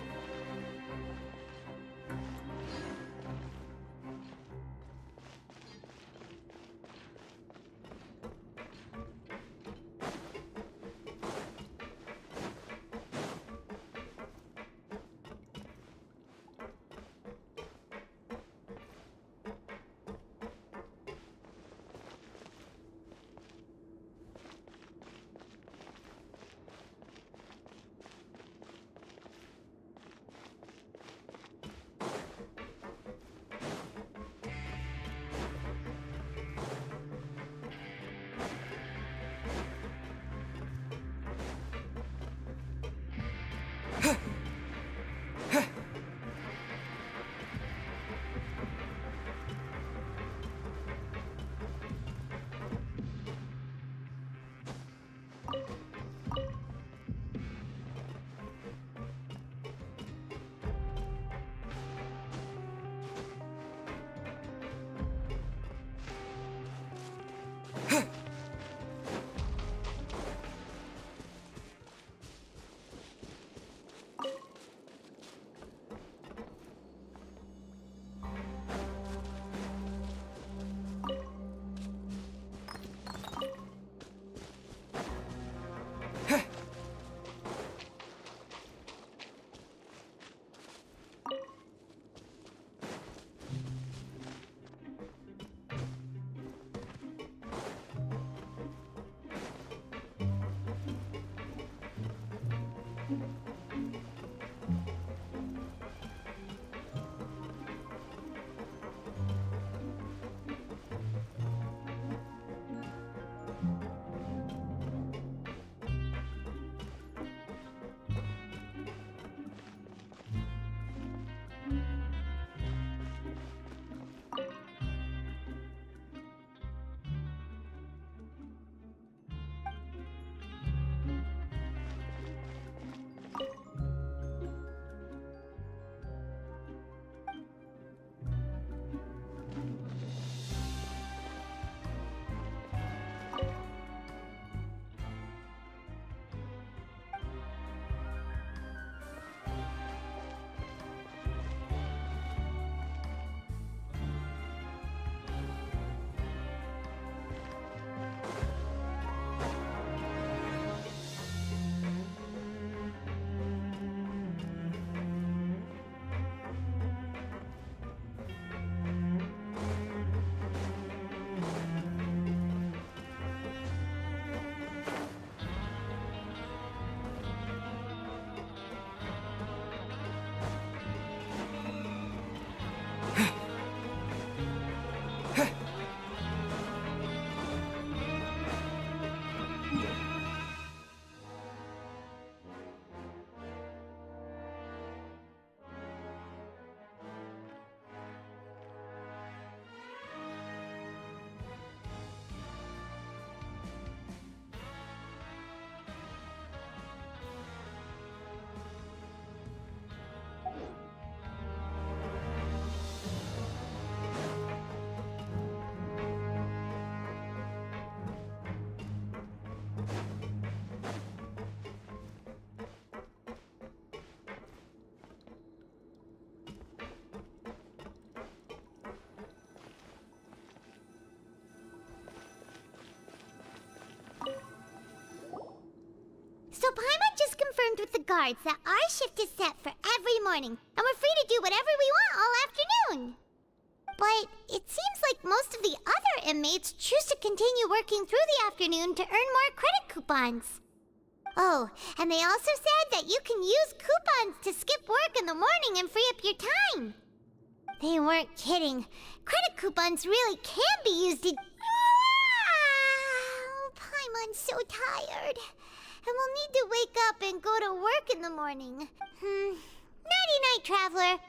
with the guards that our shift is set for every morning, and we're free to do whatever we want all afternoon. But it seems like most of the other inmates choose to continue working through the afternoon to earn more credit coupons. Oh, and they also said that you can use coupons to skip work in the morning and free up your time. They weren't kidding. Credit coupons really can be used to... Paimon's so tired. And we'll need to wake up and go to work in the morning. Nighty-night, Traveler.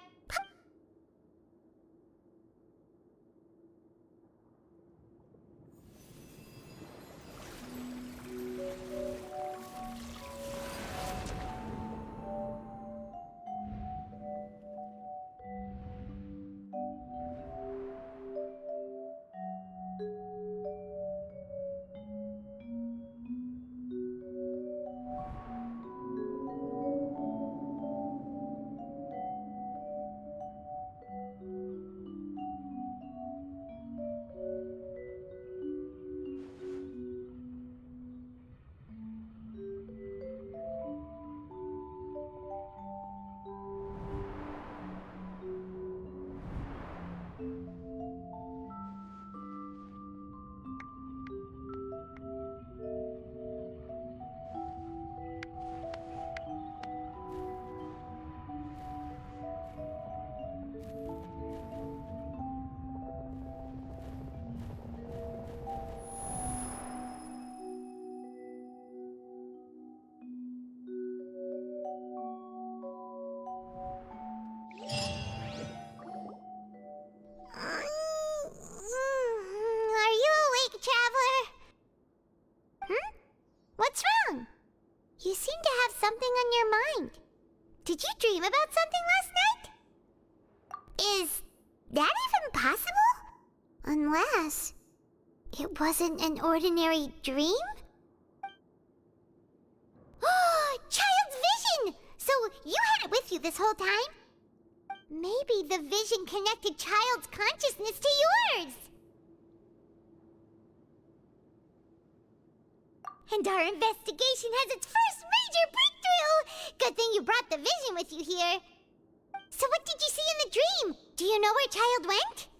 What's wrong? You seem to have something on your mind. Did you dream about something last night? Is that even possible? Unless it wasn't an ordinary dream? Oh, Child's vision! So you had it with you this whole time? Maybe the vision connected Child's consciousness to yours. And our investigation has its first major breakthrough! Good thing you brought the vision with you here. So what did you see in the dream? Do you know where Child went?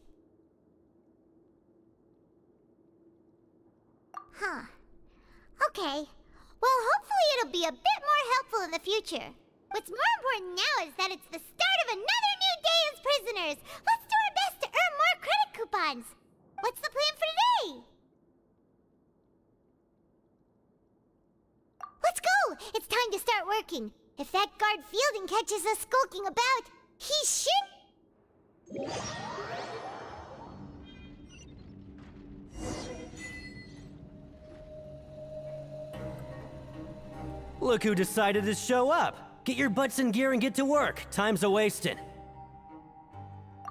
Huh. Okay. Well, hopefully it'll be a bit more helpful in the future. What's more important now is that it's the start of another new day as prisoners. Let's do our best to earn more credit coupons. What's the plan for today? Let's go! It's time to start working. If that guard Fielding catches us skulking about, he should... Look who decided to show up. Get your butts in gear and get to work. Time's a-wasting.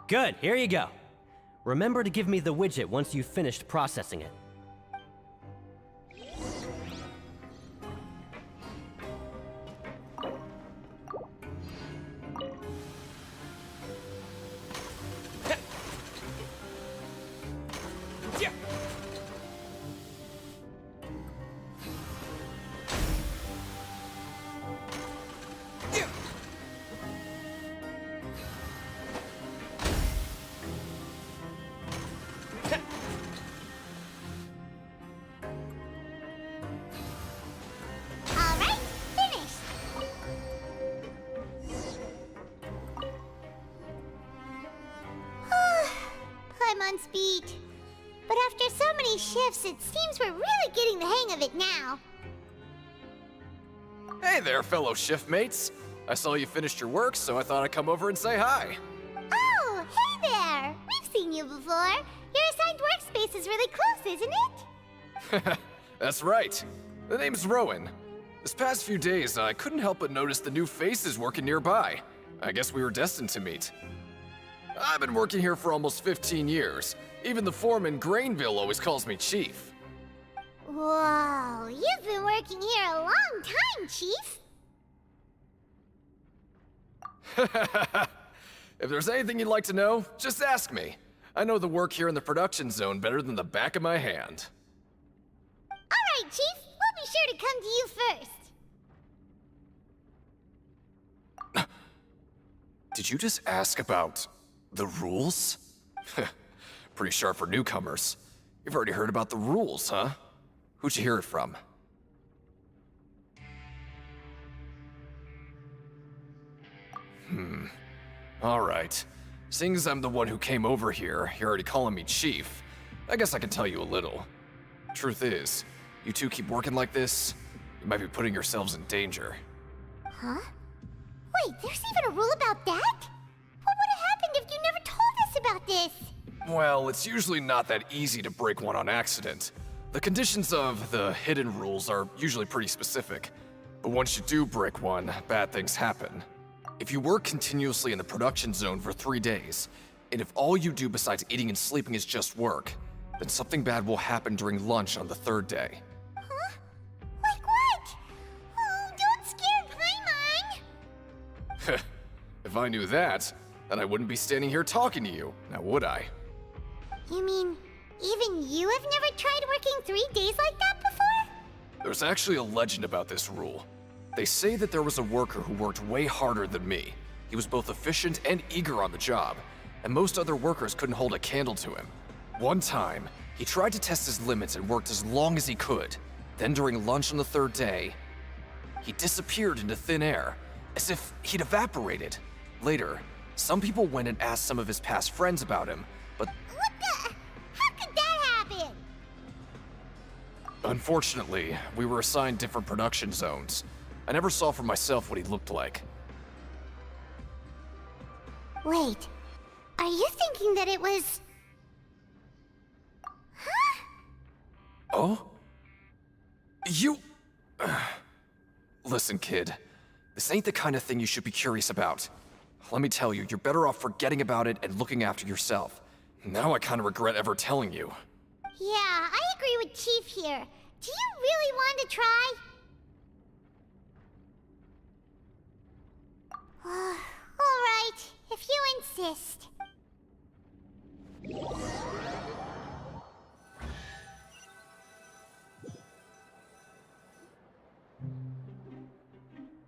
Good, here you go. Remember to give me the widget once you've finished processing it. Speed. But after so many shifts, it seems we're really getting the hang of it now. Hey there, fellow shiftmates. I saw you finished your work, so I thought I'd come over and say hi. Oh, hey there! We've seen you before. Your assigned workspace is really close, isn't it? That's right. The name's Rowan. This past few days, I couldn't help but notice the new faces working nearby. I guess we were destined to meet. I've been working here for almost 15 years. Even the foreman, Grainville, always calls me Chief. Whoa, you've been working here a long time, Chief. If there's anything you'd like to know, just ask me. I know the work here in the production zone better than the back of my hand. All right, Chief. We'll be sure to come to you first. Did you just ask about the rules? Pretty sharp for newcomers. You've already heard about the rules, huh? Who'd you hear it from? Alright. Seeing as I'm the one who came over here, you're already calling me Chief. I guess I can tell you a little. Truth is, you two keep working like this, you might be putting yourselves in danger. Huh? Wait, there's even a rule about that? What would have happened if you never told us about this? Well, it's usually not that easy to break one on accident. The conditions of the hidden rules are usually pretty specific. But once you do break one, bad things happen. If you work continuously in the production zone for 3 days, and if all you do besides eating and sleeping is just work, then something bad will happen during lunch on the 3rd day. Huh? Like what? Oh, don't scare Paimon! If I knew that, then I wouldn't be standing here talking to you, now would I? You mean, even you have never tried working 3 days like that before? There's actually a legend about this rule. They say that there was a worker who worked way harder than me. He was both efficient and eager on the job, and most other workers couldn't hold a candle to him. One time, he tried to test his limits and worked as long as he could. Then during lunch on the 3rd day, he disappeared into thin air, as if he'd evaporated. Later, some people went and asked some of his past friends about him, but What the? How could that happen? unfortunately, we were assigned different production zones. I never saw for myself what he looked like. Wait, are you thinking that it was... Huh? Oh? You... Listen, kid. This ain't the kind of thing you should be curious about. Let me tell you, you're better off forgetting about it and looking after yourself. Now I kind of regret ever telling you. Yeah, I agree with Chief here. Do you really want to try? Alright, if you insist.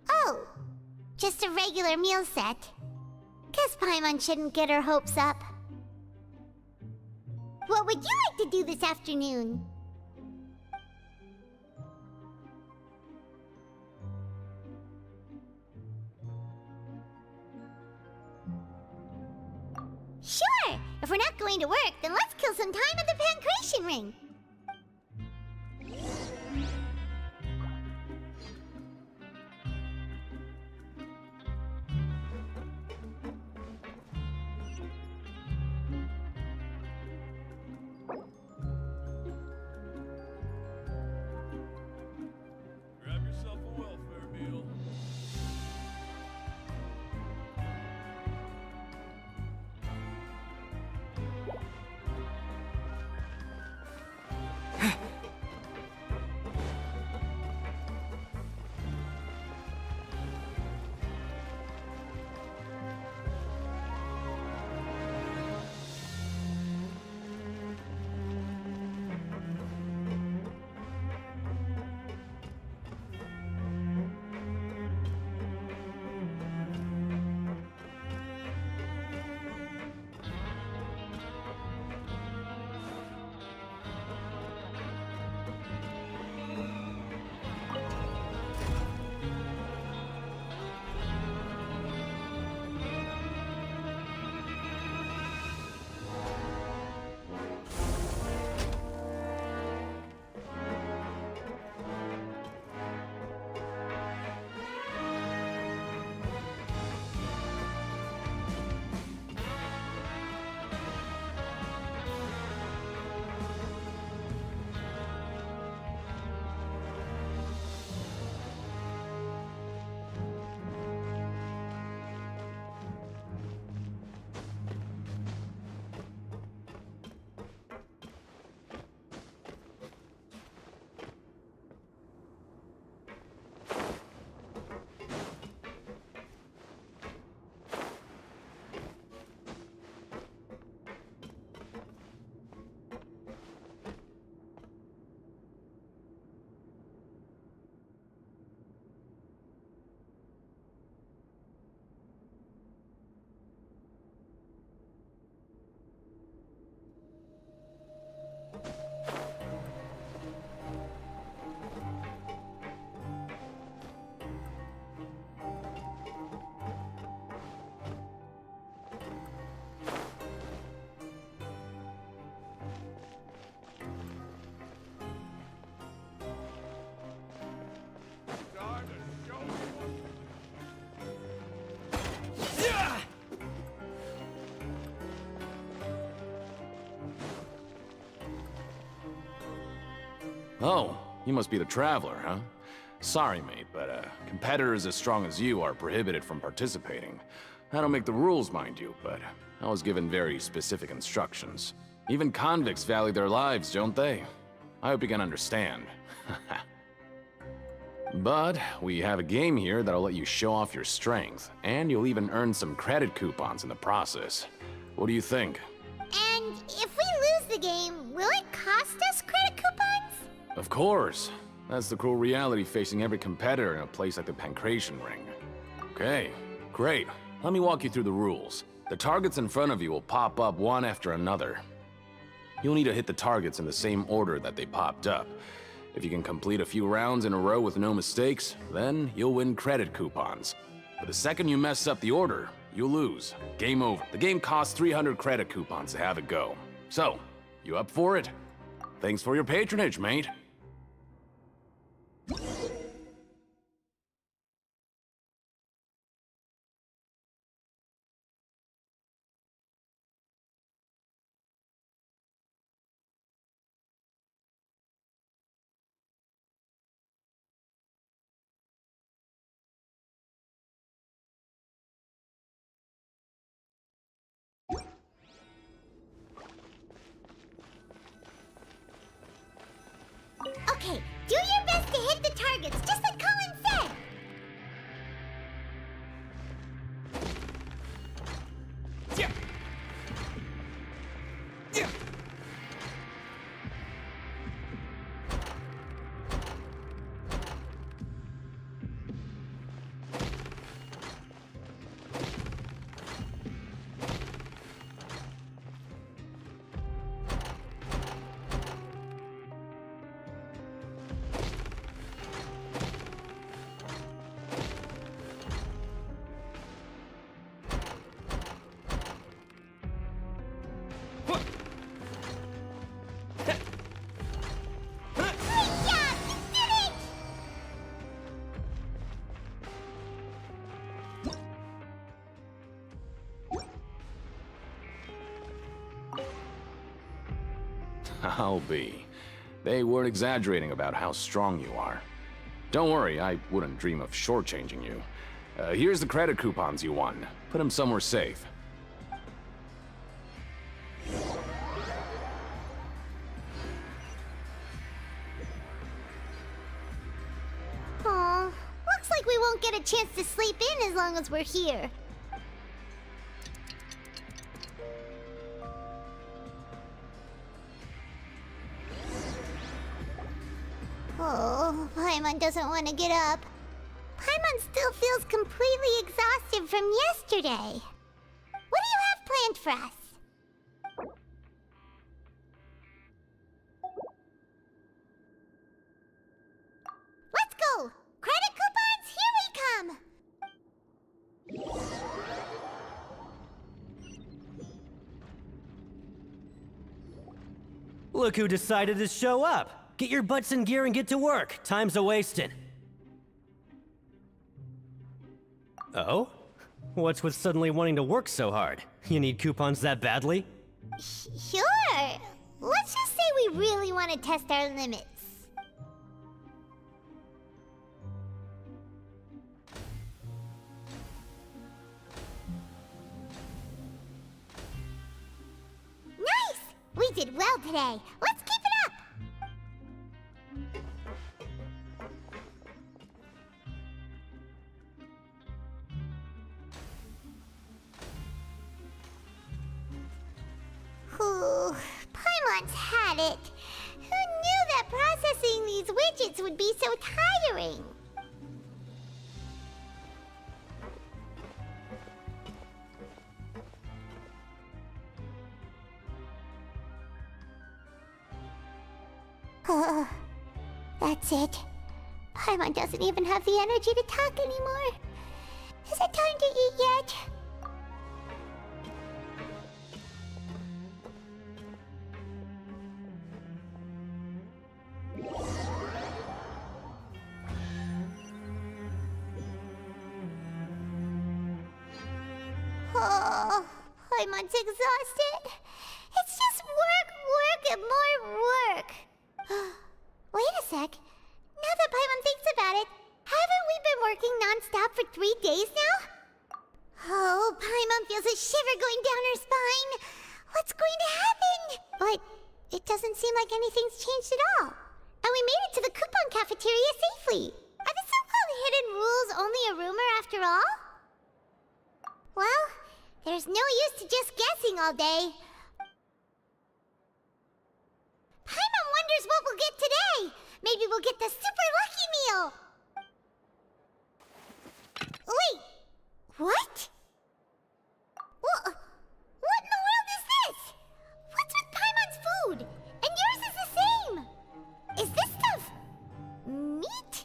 Oh, just a regular meal set. Guess Paimon shouldn't get her hopes up. What would you like to do this afternoon? Sure! If we're not going to work, then let's kill some time at the Pancration Ring. Grab yourself a welfare meal. Oh, you must be the Traveler, huh? Sorry, mate, but competitors as strong as you are prohibited from participating. I don't make the rules, mind you, but I was given very specific instructions. Even convicts value their lives, don't they? I hope you can understand. But we have a game here that'll let you show off your strength, and you'll even earn some credit coupons in the process. What do you think? And if we lose the game, will it cost us credit coupons? Of course. That's the cruel reality facing every competitor in a place like the Pancration Ring. Okay, great. Let me walk you through the rules. The targets in front of you will pop up one after another. You'll need to hit the targets in the same order that they popped up. If you can complete a few rounds in a row with no mistakes, then you'll win credit coupons. But the second you mess up the order, you'll lose. Game over. The game costs 300 credit coupons to have it go. So, you up for it? Thanks for your patronage, mate. Okay, do your best to hit the targets, just like Colin said! Yeah. Yeah. I'll be. They weren't exaggerating about how strong you are. Don't worry, I wouldn't dream of shortchanging you. Here's the credit coupons you won. Put them somewhere safe. Aw, looks like we won't get a chance to sleep in as long as we're here. Oh, Paimon doesn't want to get up. Paimon still feels completely exhausted from yesterday. What do you have planned for us? Let's go! Credit coupons, here we come! Look who decided to show up! Get your butts in gear and get to work. Time's a-wasting. Oh? What's with suddenly wanting to work so hard? You need coupons that badly? Sure. Let's just say we really want to test our limits. Nice! We did well today. Let's keep it up! Ooh, Paimon's had it. Who knew that processing these widgets would be so tiring? That's it. Paimon doesn't even have the energy to talk anymore. Is it time to eat yet? Oh, Paimon's exhausted. It's just work, work, and more work. Wait a it doesn't seem like anything's changed at all. And we made it to the coupon cafeteria safely. Are the so-called hidden rules only a rumor after all? Well, there's no use to just guessing all day. Paimon wonders what we'll get today. Maybe we'll get the super lucky meal. Wait, what? What in the world is this? What's with Paimon's food? And yours is the same. Is this stuff meat?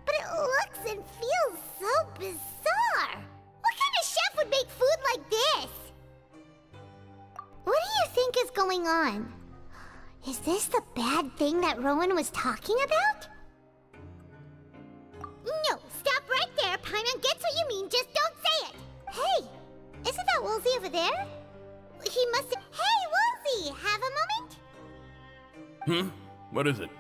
But it looks and feels so bizarre. What kind of chef would make food like this? What do you think is going on? Is this the bad thing that Rowan was talking about? No, stop right there. Paimon gets what you mean, just don't say it. Hey, isn't that Woolsey over there? He must have... Hey, Woolsey, have a moment? What is it?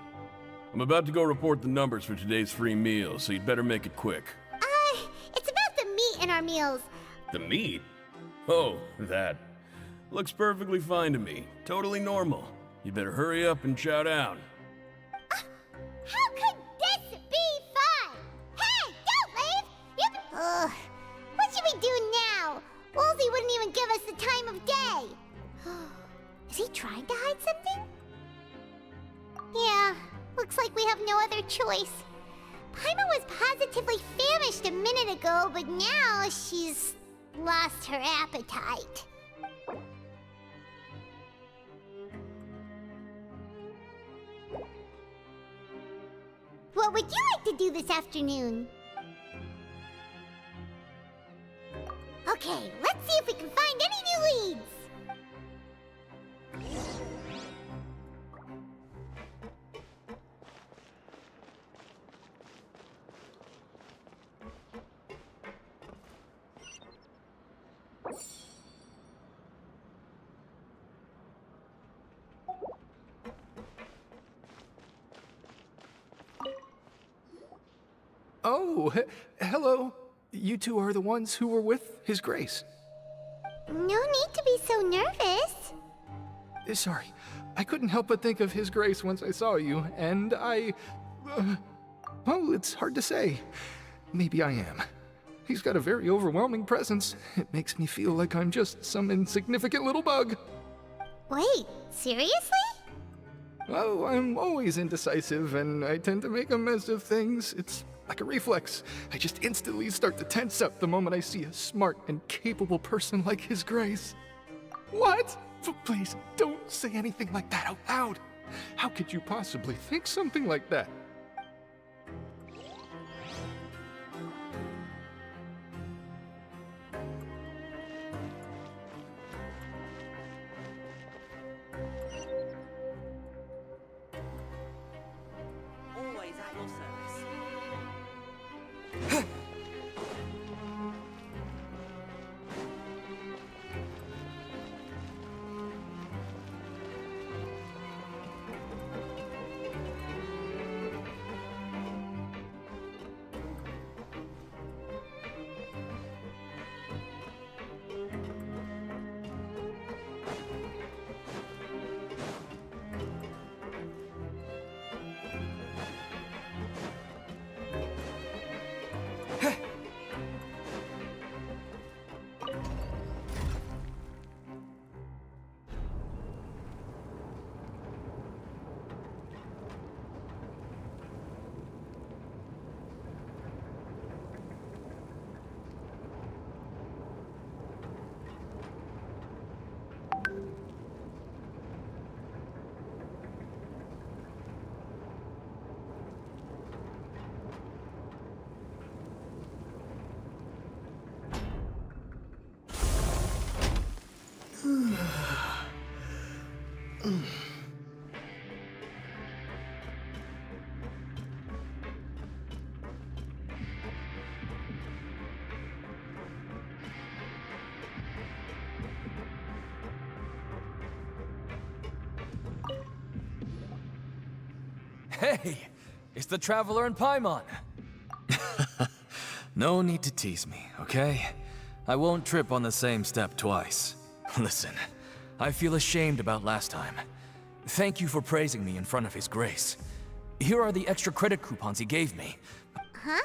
I'm about to go report the numbers for today's free meal, so you'd better make it quick. It's about the meat in our meals. The meat? Oh, that. Looks perfectly fine to me. Totally normal. You better hurry up and chow down. How could this be fun? Hey, don't leave! What should we do now? Woolsey wouldn't even give us the time of day. Is he trying to hide something? Yeah, looks like we have no other choice. Paimon was positively famished a minute ago, but now she's lost her appetite. What would you like to do this afternoon? Okay, let's see if we can find any new leads. Oh, hello. You two are the ones who were with His Grace. No need to be so nervous. Sorry, I couldn't help but think of His Grace once I saw you, and well, it's hard to say. Maybe I am. He's got a very overwhelming presence. It makes me feel like I'm just some insignificant little bug. Wait, seriously? Oh, I'm always indecisive, and I tend to make a mess of things. It's like a reflex. I just instantly start to tense up the moment I see a smart and capable person like His Grace. What? Please, don't say anything like that out loud. How could you possibly think something like that? Always at your service. Hey, it's the Traveler and Paimon. No need to tease me, okay? I won't trip on the same step twice. Listen, I feel ashamed about last time. Thank you for praising me in front of His Grace. Here are the extra credit coupons he gave me. Huh?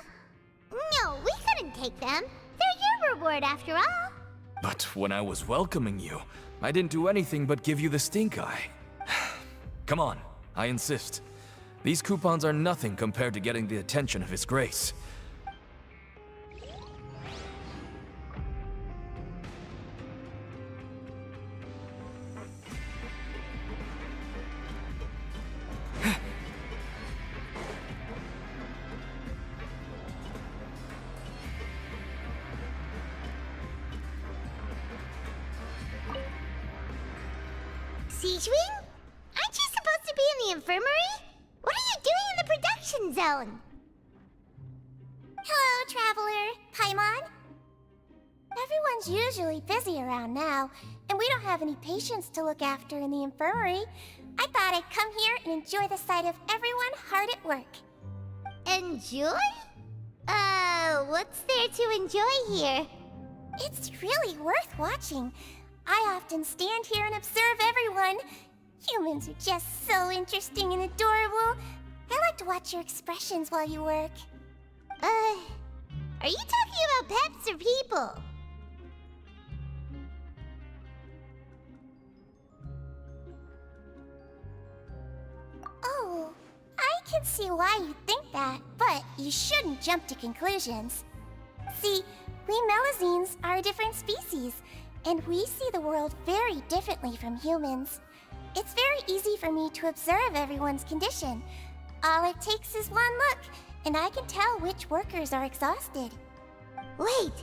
No, we couldn't take them. They're your reward after all. But when I was welcoming you, I didn't do anything but give you the stink eye. Come on, I insist. These coupons are nothing compared to getting the attention of His Grace. Siegewing? Aren't you supposed to be in the infirmary? What are you doing in the production zone? Hello, Traveler. Paimon? Everyone's usually busy around now, and we don't have any patients to look after in the infirmary. I thought I'd come here and enjoy the sight of everyone hard at work. Enjoy? What's there to enjoy here? It's really worth watching. I often stand here and observe everyone. Humans are just so interesting and adorable. I like to watch your expressions while you work. Are you talking about pets or people? Oh, I can see why you think that, but you shouldn't jump to conclusions. See, we Melazines are a different species, and we see the world very differently from humans. It's very easy for me to observe everyone's condition. All it takes is one look, and I can tell which workers are exhausted. Wait,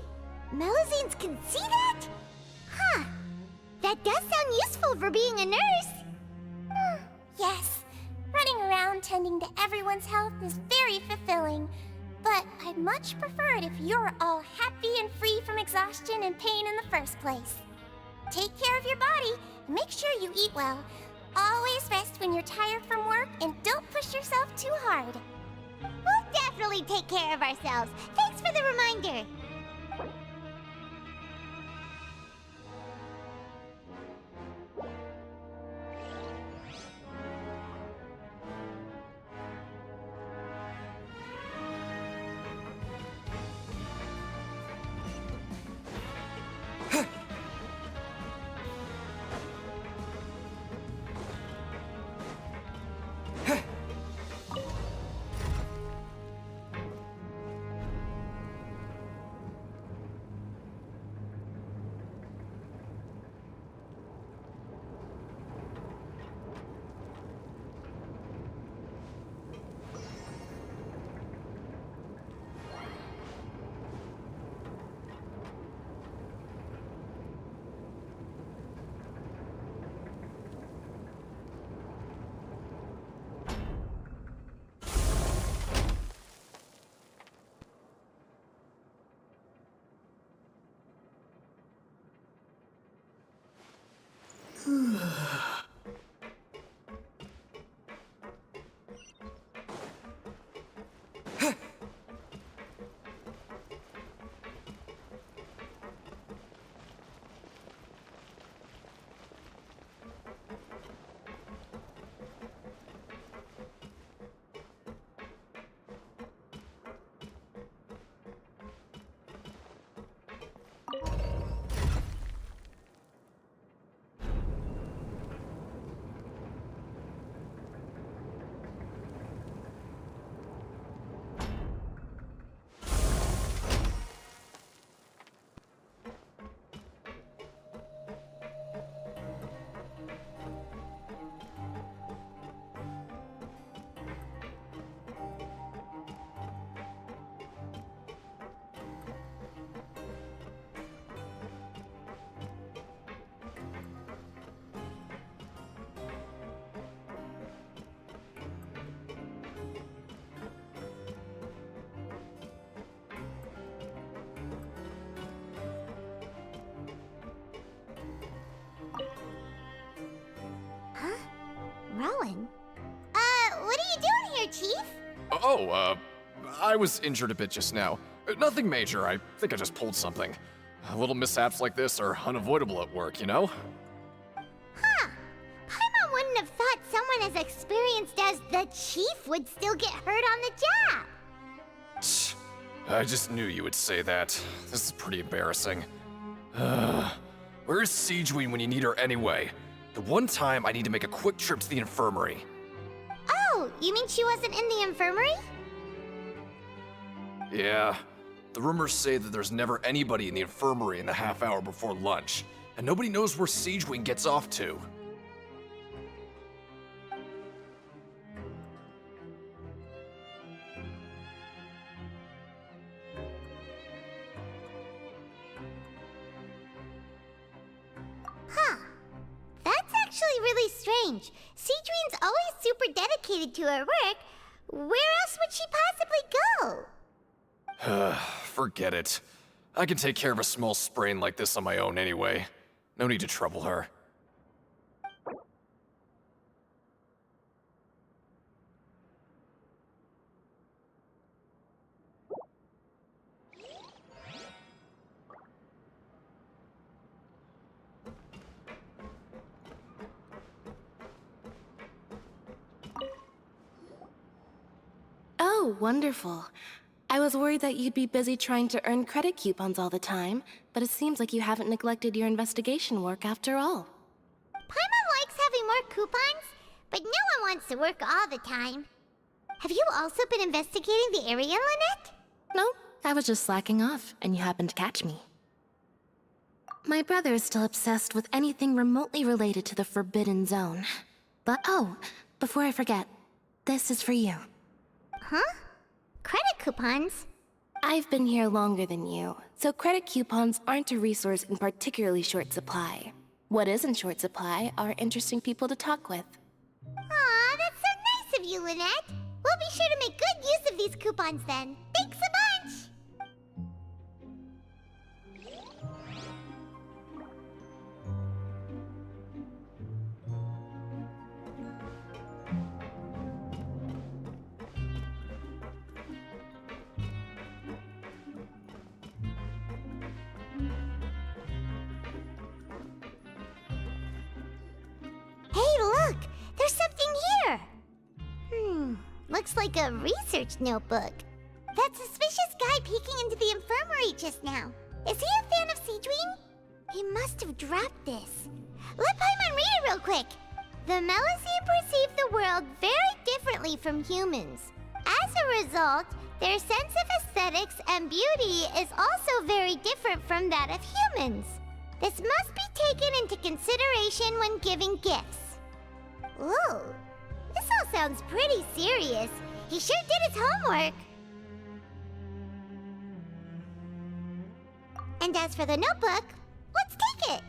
Melazines can see that? Huh, that does sound useful for being a nurse. Yes, running around tending to everyone's health is very fulfilling. But I'd much prefer it if you're all happy and free from exhaustion and pain in the first place. Take care of your body, and make sure you eat well. Always rest when you're tired from work, and don't push yourself too hard. We'll definitely take care of ourselves. Thanks for the reminder. Rowan? What are you doing here, Chief? I was injured a bit just now. Nothing major, I think I just pulled something. Little mishaps like this are unavoidable at work, you know? Huh. Paimon wouldn't have thought as experienced as the chief would still get hurt on the job. I just knew you would say that. This is pretty embarrassing. Where's Siegeween when you need her anyway? The one time I need to make a quick trip to the infirmary. Oh, you mean she wasn't in the infirmary? Yeah. The rumors say that there's never anybody in the infirmary in the half hour before lunch, and nobody knows where Siegeween gets off to. Huh. That's actually really strange. Siegeween's always super dedicated to her work. Where else would she possibly go? Forget it. I can take care of a small sprain like this on my own anyway. No need to trouble her. Oh, wonderful. I was worried that you'd be busy trying to earn credit coupons all the time, but it seems like you haven't neglected your investigation work after all. Paimon likes having more coupons, but no one wants to work all the time. Have you also been investigating the area, Lynette? No, I was just slacking off, and you happened to catch me. My brother is still obsessed with anything remotely related to the Forbidden Zone. But oh, before I forget, this is for you. Huh? Credit coupons? I've been here longer than you, so credit coupons aren't a resource in particularly short supply. What is in short supply are interesting people to talk with. Aw, that's so nice of you, Lynette. We'll be sure to make good use of these coupons then. Thanks a bunch! Hey, look! There's something here! Looks like a research notebook. That suspicious guy peeking into the infirmary just now. Is he a fan of Siegeween? He must have dropped this. Let Paimon read it real quick. The Melusine perceive the world very differently from humans. As a result, their sense of aesthetics and beauty is also very different from that of humans. This must be taken into consideration when giving gifts. Ooh, this all sounds pretty serious. He sure did his homework. And as for the notebook, let's take it.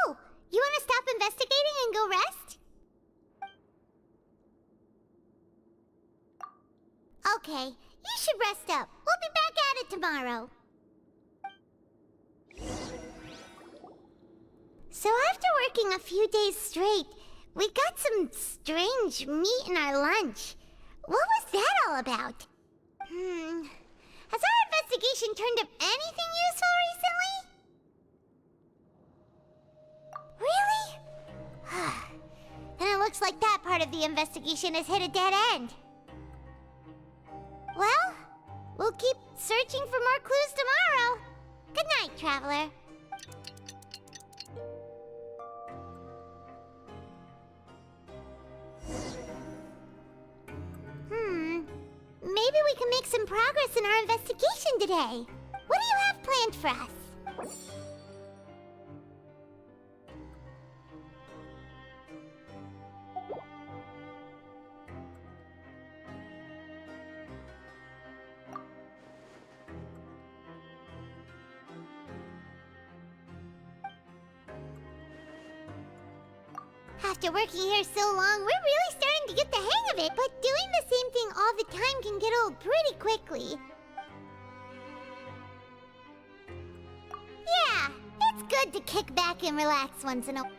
Oh, you want to stop investigating and go rest? Okay, you should rest up. We'll be back at it tomorrow. So after working a few days straight, we got some strange meat in our lunch. What was that all about? Has our investigation turned up anything useful recently? Really? Then it looks like that part of the investigation has hit a dead end. Well, we'll keep searching for more clues tomorrow. Good night, Traveler. Maybe we can make some progress progress in our investigation today. What do you have planned for us? After working here so long, we're really starting to get the hang of it, but doing the same thing all the time can get old pretty quickly. Yeah, it's good to kick back and relax once in a while.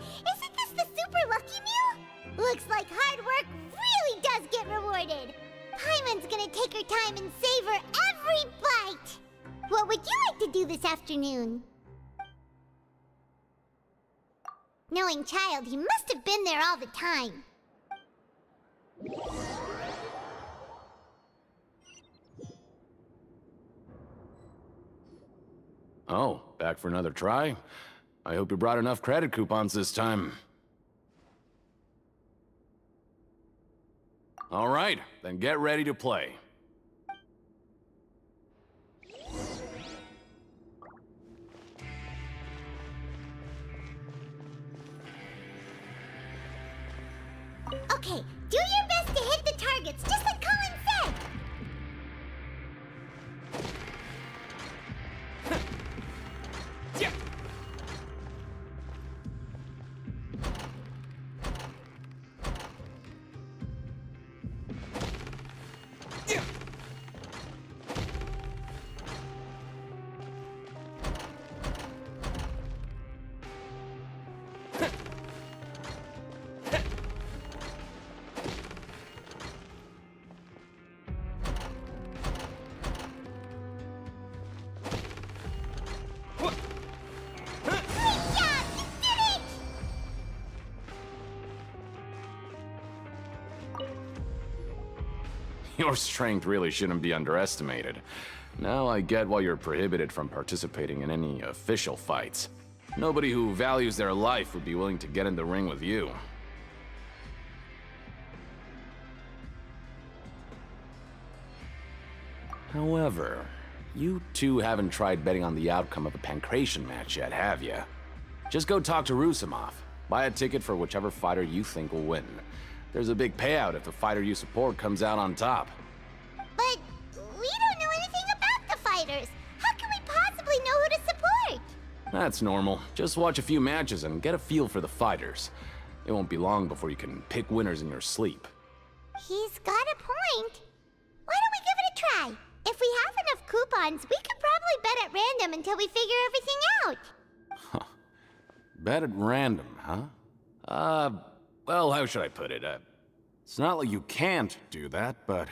Isn't this the super lucky meal? Looks like hard work really does get rewarded. Paimon's gonna take her time and savor every bite. What would you like to do this afternoon? Knowing Child, he must have been there all the time. Oh, back for another try? I hope you brought enough credit coupons this time. All right, then get ready to play. Okay, do your best to hit the targets, just like Colin said! Your strength really shouldn't be underestimated. Now I get why you're prohibited from participating in any official fights. Nobody who values their life would be willing to get in the ring with you. However, you two haven't tried betting on the outcome of a pancration match yet, have you? Just go talk to Rusimov. Buy a ticket for whichever fighter you think will win. There's a big payout if the fighter you support comes out on top. But we don't know anything about the fighters. How can we possibly know who to support? That's normal. Just watch a few matches and get a feel for the fighters. It won't be long before you can pick winners in your sleep. He's got a point. Why don't we give it a try? If we have enough coupons, we could probably bet at random until we figure everything out. Bet at random, huh? Well, how should I put it? It's not like you can't do that, but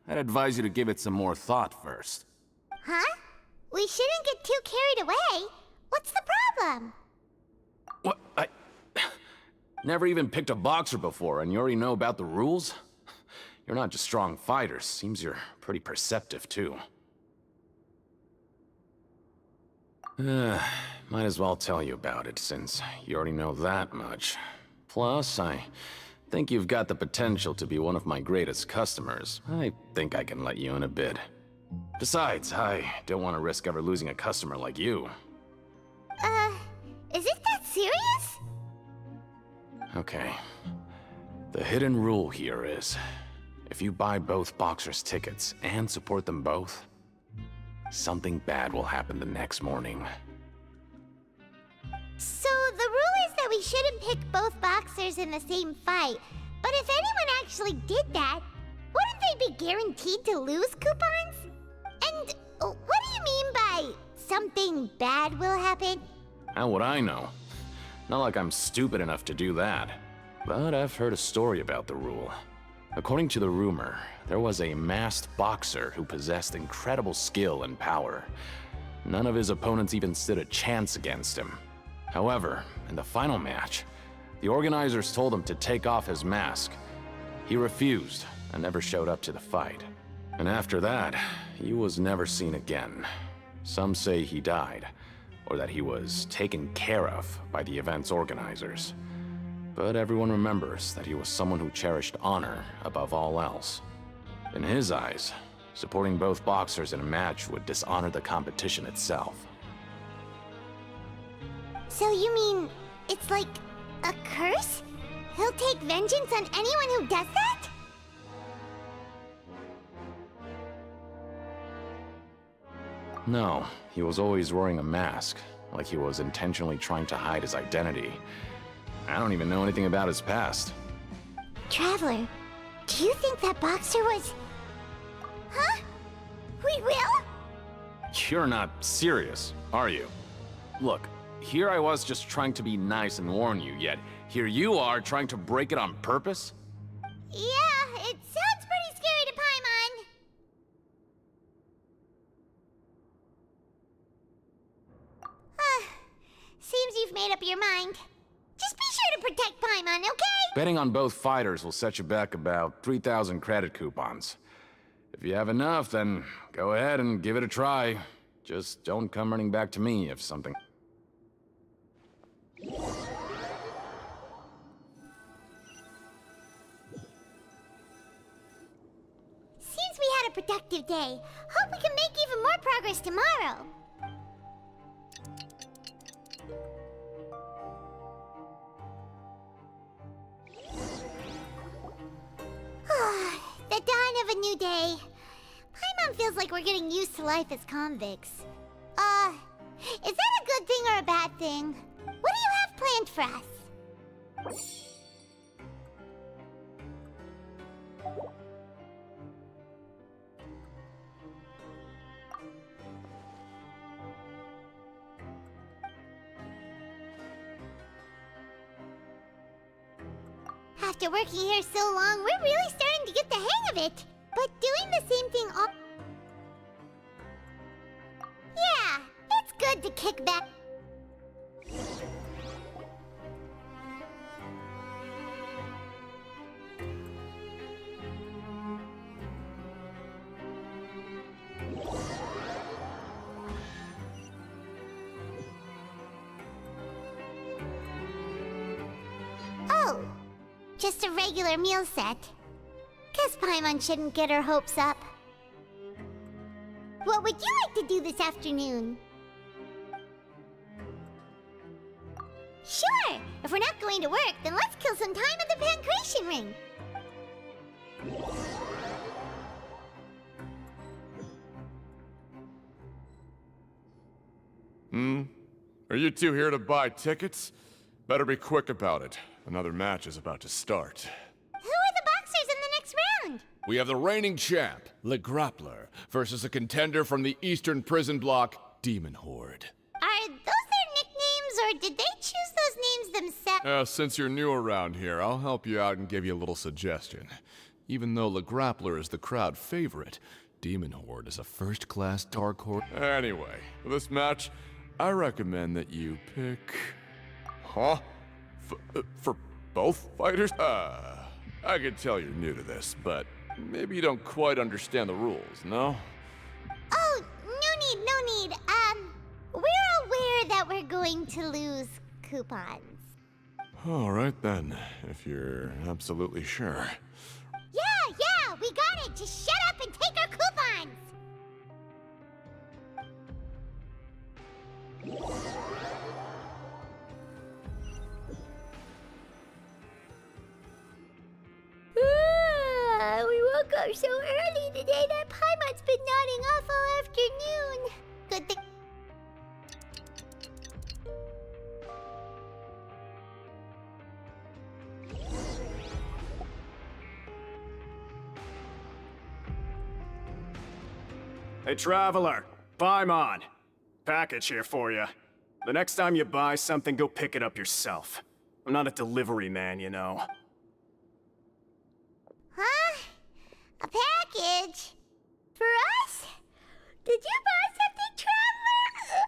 I'd advise you to give it some more thought first. Huh? We shouldn't get too carried away. What's the problem? What? I never even picked a boxer before, and you already know about the rules? You're not just strong fighters. Seems you're pretty perceptive, too. Might as well tell you about it, since you already know that much. Plus, I think you've got the potential to be one of my greatest customers. I think I can let you in a bit. Besides, I don't want to risk ever losing a customer like you. Is it that serious? Okay. The hidden rule here is, if you buy both boxers' tickets and support them both, something bad will happen the next morning. So the rule is that we shouldn't pick both boxers in the same fight. But if anyone actually did that, wouldn't they be guaranteed to lose coupons? And what do you mean by something bad will happen? How would I know? Not like I'm stupid enough to do that. But I've heard a story about the rule. According to the rumor, there was a masked boxer who possessed incredible skill and power. None of his opponents even stood a chance against him. However, in the final match, The organizers told him to take off his mask. He refused and never showed up to the fight. And after that, he was never seen again. Some say he died, or that he was taken care of by the event's organizers. But everyone remembers that he was someone who cherished honor above all else. In his eyes, supporting both boxers in a match would dishonor the competition itself. So you mean it's like a curse? He'll take vengeance on anyone who does that? No, he was always wearing a mask, like he was intentionally trying to hide his identity. I don't even know anything about his past. Traveler, do you think that boxer was... Huh? We will? You're not serious, are you? Look, here I was just trying to be nice and warn you, yet here you are trying to break it on purpose? Yeah, it sounds pretty scary to Paimon. Seems you've made up your mind. Just be sure to protect Paimon, okay? Betting on both fighters will set you back about 3,000 credit coupons. If you have enough, then go ahead and give it a try. Just don't come running back to me if something... Seems we had a productive day. Hope we can make even more progress tomorrow. The dawn of a new day. Paimon feels like we're getting used to life as convicts. Is that a good thing or a bad thing? What do you have planned for us? After working here so long, we're really starting to get the hang of it. But doing the same thing all... Yeah, it's good to kick back. Oh, just a regular meal set. Guess Paimon shouldn't get her hopes up. What would you like to do this afternoon? Sure! If we're not going to work, then let's kill some time at the Pancration Ring. Are you two here to buy tickets? Better be quick about it. Another match is about to start. Who are the boxers in the next round? We have the reigning champ, Le Grappler, versus a contender from the Eastern Prison Block, Demon Horde. Are those their nicknames, or did they choose those names themselves? Since you're new around here, I'll help you out and give you a little suggestion. Even though Le Grappler is the crowd favorite, Demon Horde is a first-class dark horse. Anyway, for this match, I recommend that you pick... Huh? For both fighters? I can tell you're new to this, but maybe you don't quite understand the rules, no? Oh, no need. We're aware that we're going to lose coupons. All right then, if you're absolutely sure. Yeah, we got it! Just shut up and take our coupons! We woke up so early today that Paimon's been nodding off all afternoon. Good thing. Hey, Traveler, Paimon. Package here for you. The next time you buy something, go pick it up yourself. I'm not a delivery man, you know. Huh? A package? For us? Did you buy something, Traveler?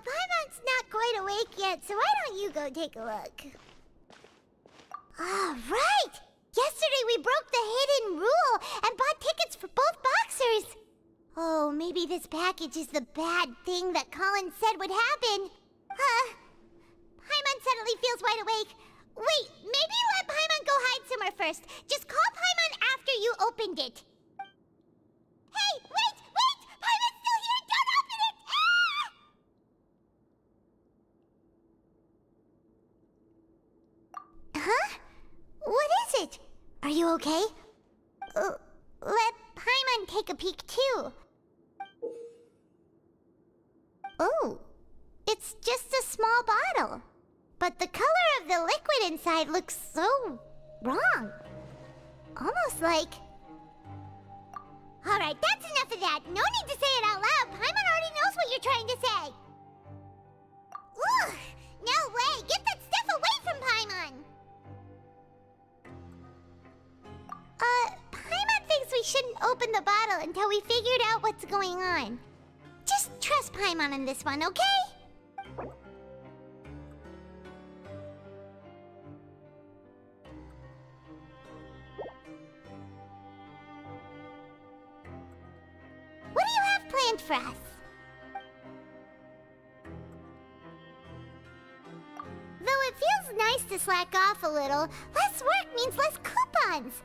Paimon's not quite awake yet, so why don't you go take a look? package is the bad thing that Colin said would happen. Paimon suddenly feels wide awake. Wait, maybe let Paimon go hide somewhere first. Just call Paimon after you opened it. Hey, wait! Paimon's still here! Don't open it! Ah! Huh? What is it? Are you okay? Let Paimon take a peek too. Oh, it's just a small bottle. But the color of the liquid inside looks so wrong. Almost like... Alright, that's enough of that. No need to say it out loud. Paimon already knows what you're trying to say. Ugh! No way! Get that stuff away from Paimon! Paimon thinks we shouldn't open the bottle until we figured out what's going on. Just trust Paimon on this one, okay? What do you have planned for us? Though it feels nice to slack off a little, less work means less coupons.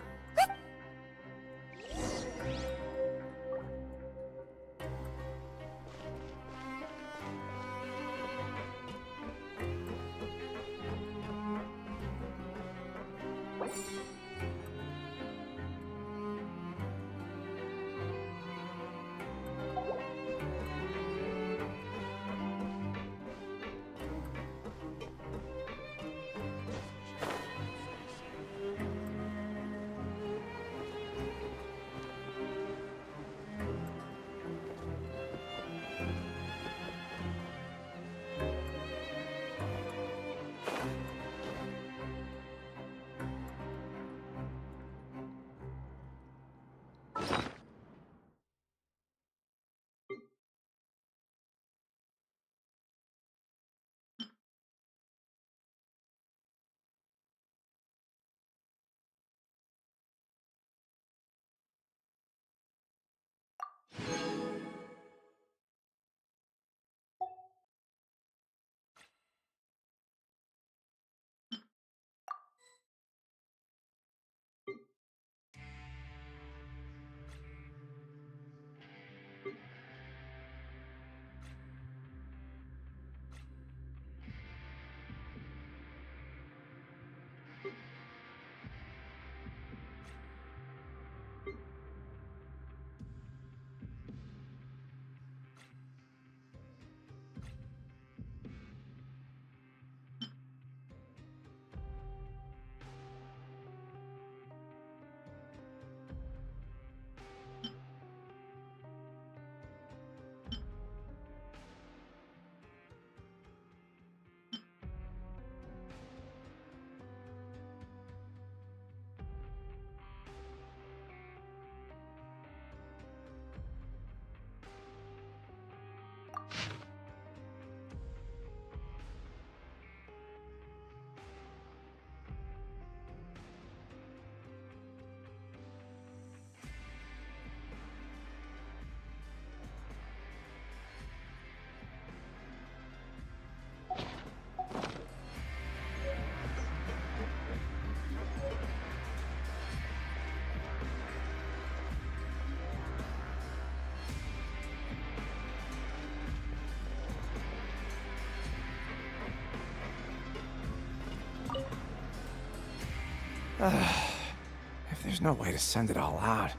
If there's no way to send it all out,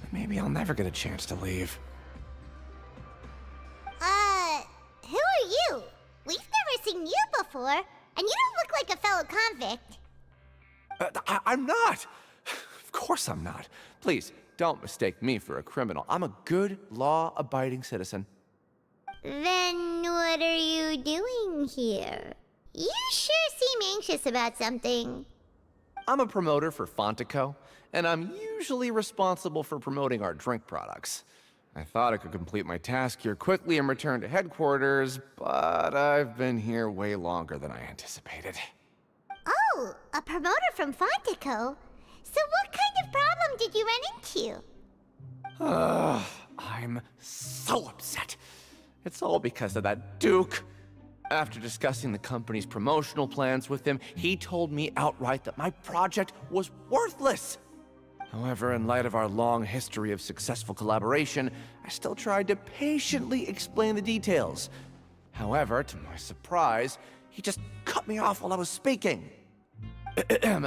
then maybe I'll never get a chance to leave. Who are you? We've never seen you before, and you don't look like a fellow convict. I'm not! Of course I'm not. Please, don't mistake me for a criminal. I'm a good, law-abiding citizen. Then what are you doing here? You sure seem anxious about something. I'm a promoter for Fontaco, and I'm usually responsible for promoting our drink products. I thought I could complete my task here quickly and return to headquarters, but I've been here way longer than I anticipated. Oh, a promoter from Fontaco? So what kind of problem did you run into? I'm so upset. It's all because of that Duke. After discussing the company's promotional plans with him, he told me outright that my project was worthless. However, in light of our long history of successful collaboration, I still tried to patiently explain the details. However, to my surprise, he just cut me off while I was speaking.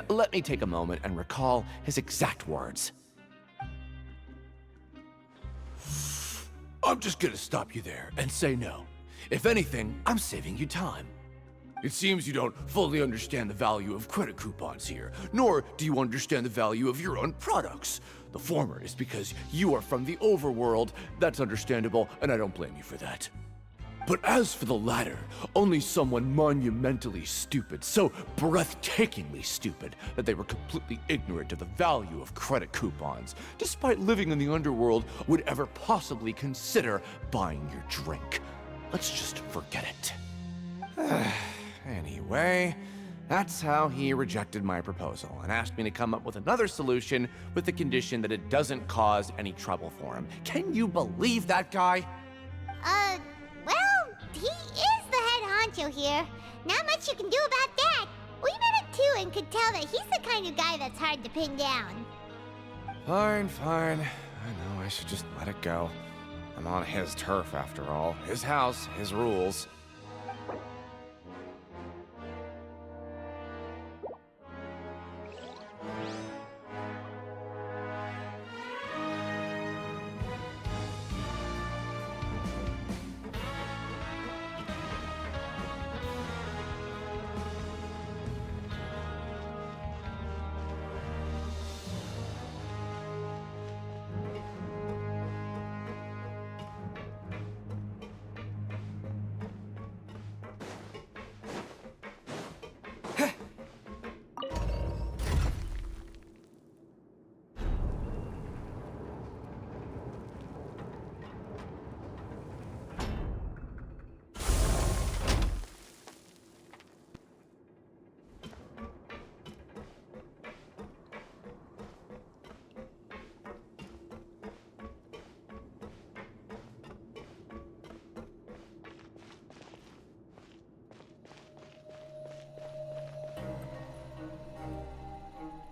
Let me take a moment and recall his exact words. I'm just gonna stop you there and say no. If anything, I'm saving you time. It seems you don't fully understand the value of credit coupons here, nor do you understand the value of your own products. The former is because you are from the overworld. That's understandable, and I don't blame you for that. But as for the latter, only someone monumentally stupid, so breathtakingly stupid that they were completely ignorant of the value of credit coupons, despite living in the underworld, would ever possibly consider buying your drink. Let's just forget it. Anyway, that's how he rejected my proposal and asked me to come up with another solution with the condition that it doesn't cause any trouble for him. Can you believe that guy? Well, he is the head honcho here. Not much you can do about that. We met him too and could tell that he's the kind of guy that's hard to pin down. Fine. I know I should just let it go. I'm on his turf after all. His house, his rules.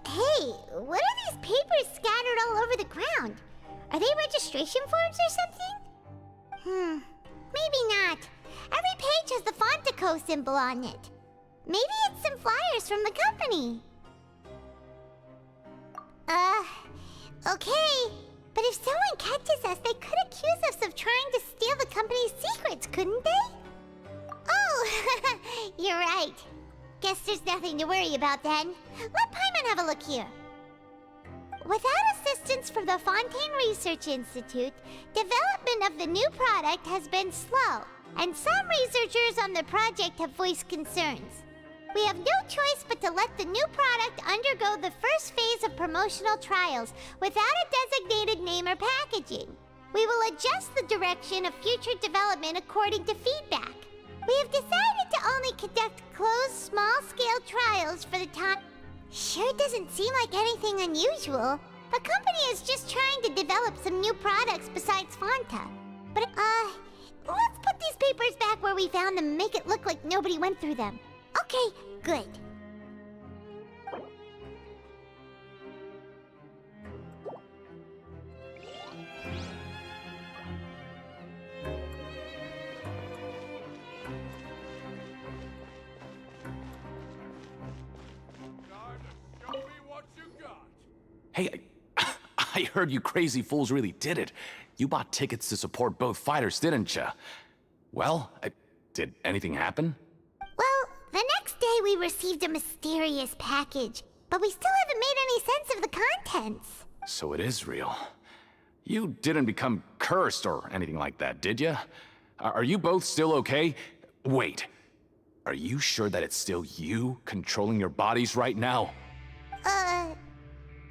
Hey, what are these papers scattered all over the ground? Are they registration forms or something? Maybe not. Every page has the Fontaco symbol on it. Maybe it's some flyers from the company. Okay. But if someone catches us, they could accuse us of trying to steal the company's secrets, couldn't they? Oh, you're right. Guess there's nothing to worry about then. Let Paimon have a look here. Without assistance from the Fontaine Research Institute, development of the new product has been slow, and some researchers on the project have voiced concerns. We have no choice but to let the new product undergo the first phase of promotional trials without a designated name or packaging. We will adjust the direction of future development according to feedback. We have decided to only conduct closed, small-scale trials for the time. Sure doesn't seem like anything unusual. The company is just trying to develop some new products besides Fanta. But, let's put these papers back where we found them and make it look like nobody went through them. Okay, good. Hey, I heard you crazy fools really did it. You bought tickets to support both fighters, didn't ya? Well, did anything happen? Well, the next day we received a mysterious package, but we still haven't made any sense of the contents. So it is real. You didn't become cursed or anything like that, did ya? Are you both still okay? Wait, are you sure that it's still you controlling your bodies right now?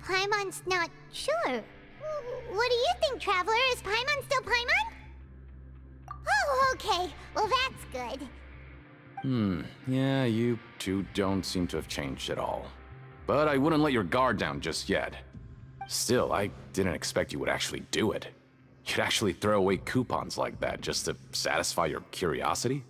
Paimon's not sure. What do you think, Traveler? Is Paimon still Paimon? Oh, okay. Well, that's good. Yeah, you two don't seem to have changed at all. But I wouldn't let your guard down just yet. Still, I didn't expect you would actually do it. You'd actually throw away coupons like that just to satisfy your curiosity?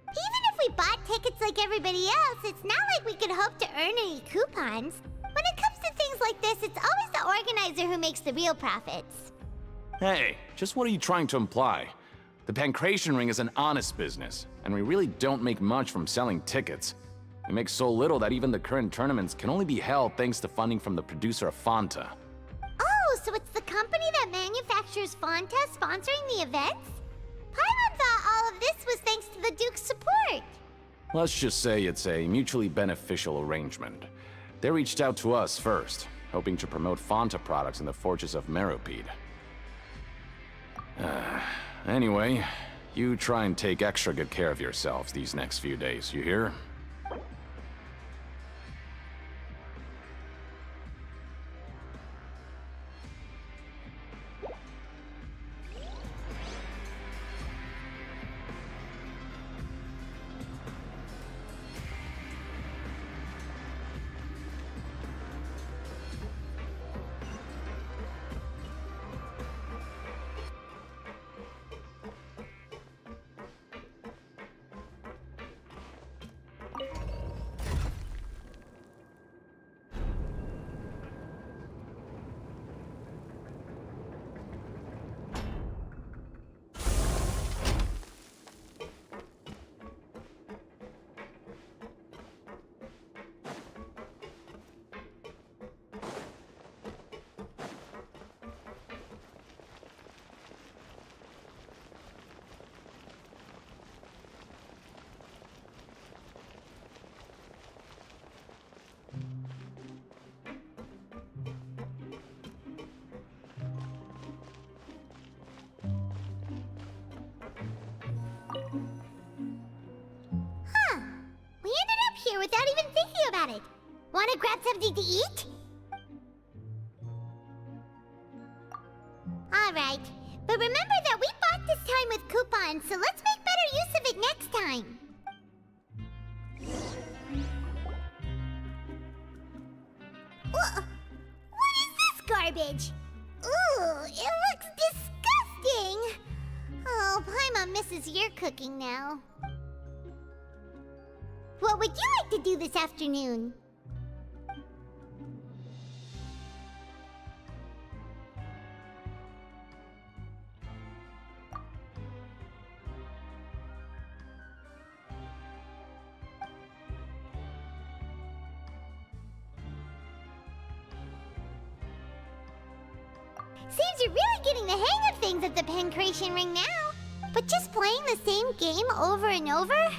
Even if we bought tickets like everybody else, it's not like we could hope to earn any coupons. When it comes to things like this, it's always the organizer who makes the real profits. Hey, just what are you trying to imply? The Pancration Ring is an honest business, and we really don't make much from selling tickets. We make so little that even the current tournaments can only be held thanks to funding from the producer of Fanta. Oh, so it's the company that manufactures Fanta sponsoring the events? Paimon thought all of this was thanks to the Duke's support. Let's just say it's a mutually beneficial arrangement. They reached out to us first, hoping to promote Fanta products in the Fortress of Meropide. Anyway, you try and take extra good care of yourselves these next few days, you hear? We ended up here without even thinking about it. Wanna grab something to eat? Alright, but remember that we bought this time with coupons, so let's make better use of it next time. What is this garbage? Ooh, it looks disgusting! Oh, Paimon misses your cooking now. What would you like to do this afternoon? Seems you're really getting the hang of things at the Pancration Ring now. But just playing the same game over and over?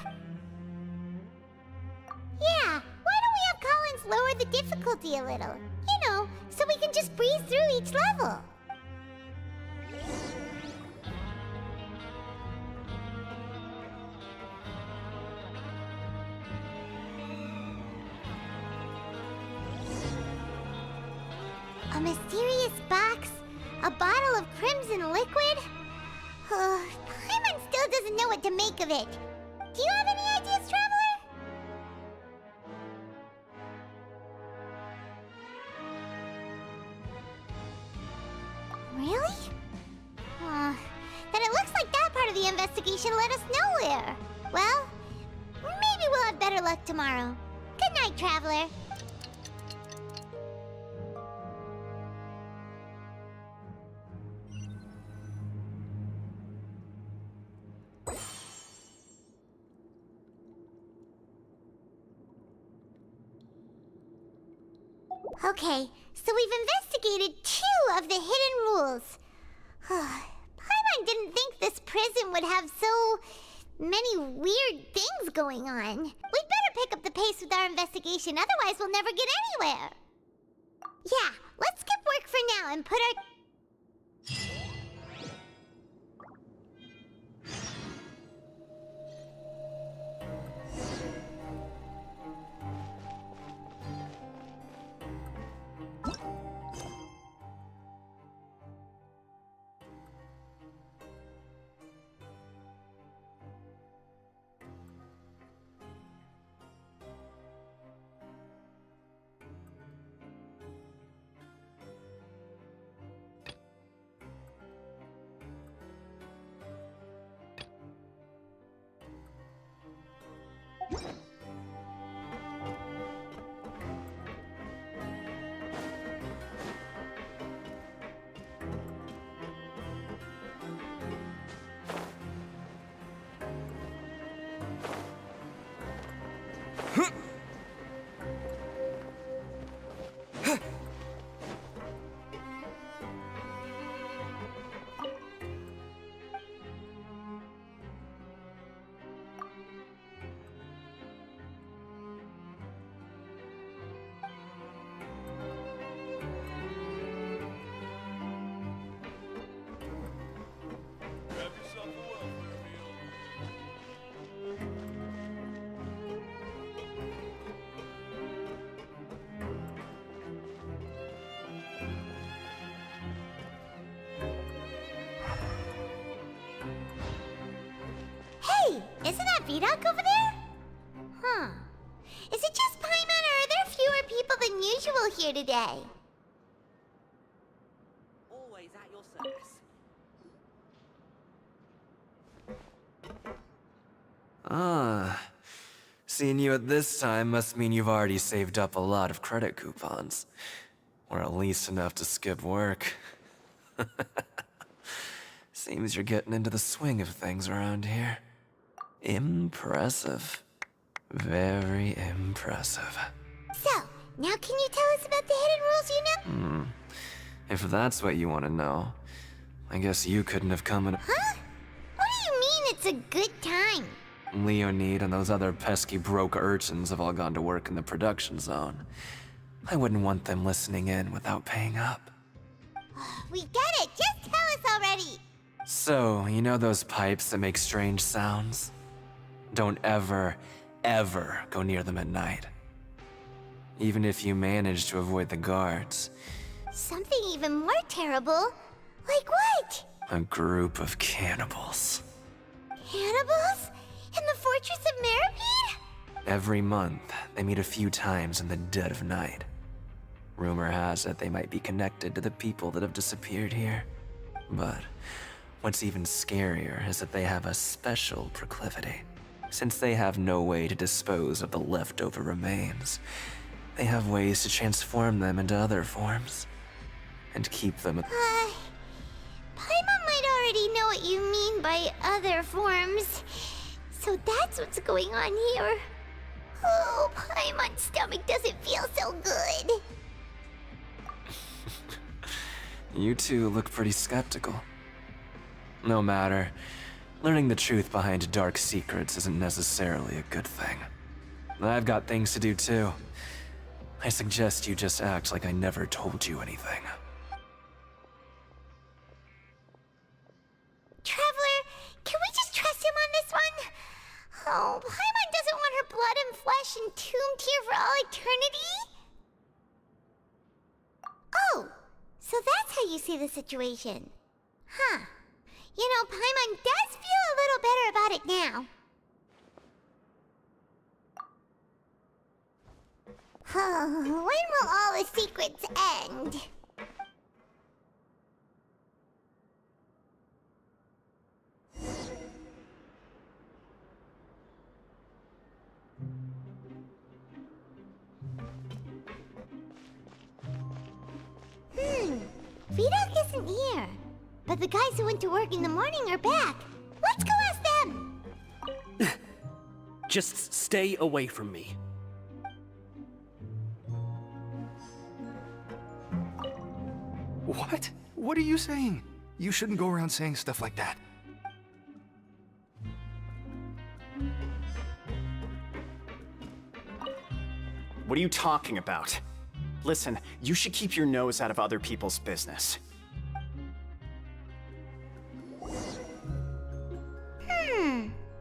Yeah, why don't we have Collins lower the difficulty a little? You know, so we can just breeze through each level. A mysterious box? A bottle of crimson liquid? Paimon still doesn't know what to make of it. Do you have any ideas, Traveler? Really? Then it looks like that part of the investigation led us nowhere. Well, maybe we'll have better luck tomorrow. Good night, Traveler. Okay, so we've investigated 2 of the hidden rules. Paimon didn't think this prison would have so many weird things going on. We'd better pick up the pace with our investigation, otherwise we'll never get anywhere. Yeah, let's skip work for now and put our... Vidoc over there? Huh. Is it just Paimon, or are there fewer people than usual here today? Always at your service. Ah. Seeing you at this time must mean you've already saved up a lot of credit coupons. Or at least enough to skip work. Seems you're getting into the swing of things around here. Impressive. Very impressive. So, now can you tell us about the hidden rules you know? If that's what you want to know, I guess you couldn't have come in. Huh? What do you mean it's a good time? Leonid and those other pesky broke urchins have all gone to work in the production zone. I wouldn't want them listening in without paying up. We get it! Just tell us already! So, you know those pipes that make strange sounds? Don't ever, ever go near them at night. Even if you manage to avoid the guards. Something even more terrible? Like what? A group of cannibals. Cannibals? In the Fortress of Meripede? Every month, they meet a few times in the dead of night. Rumor has it they might be connected to the people that have disappeared here. But what's even scarier is that they have a special proclivity. Since they have no way to dispose of the leftover remains, they have ways to transform them into other forms. And keep them... Paimon might already know what you mean by other forms. So that's what's going on here. Oh, Paimon's stomach doesn't feel so good. You two look pretty skeptical. No matter. Learning the truth behind dark secrets isn't necessarily a good thing. I've got things to do too. I suggest you just act like I never told you anything. Traveler, can we just trust him on this one? Oh, Paimon doesn't want her blood and flesh entombed here for all eternity? Oh, so that's how you see the situation. Huh. You know, Paimon does feel a little better about it now. When will all the secrets end? Vidoc isn't here. But the guys who went to work in the morning are back. Let's go ask them! Just stay away from me. What? What are you saying? You shouldn't go around saying stuff like that. What are you talking about? Listen, you should keep your nose out of other people's business.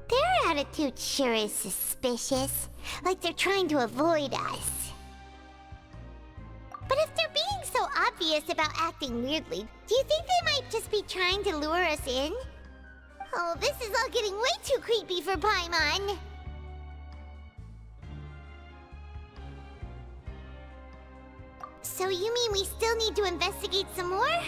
Their attitude sure is suspicious. Like they're trying to avoid us. But if they're being so obvious about acting weirdly, do you think they might just be trying to lure us in? Oh, this is all getting way too creepy for Paimon. So you mean we still need to investigate some more?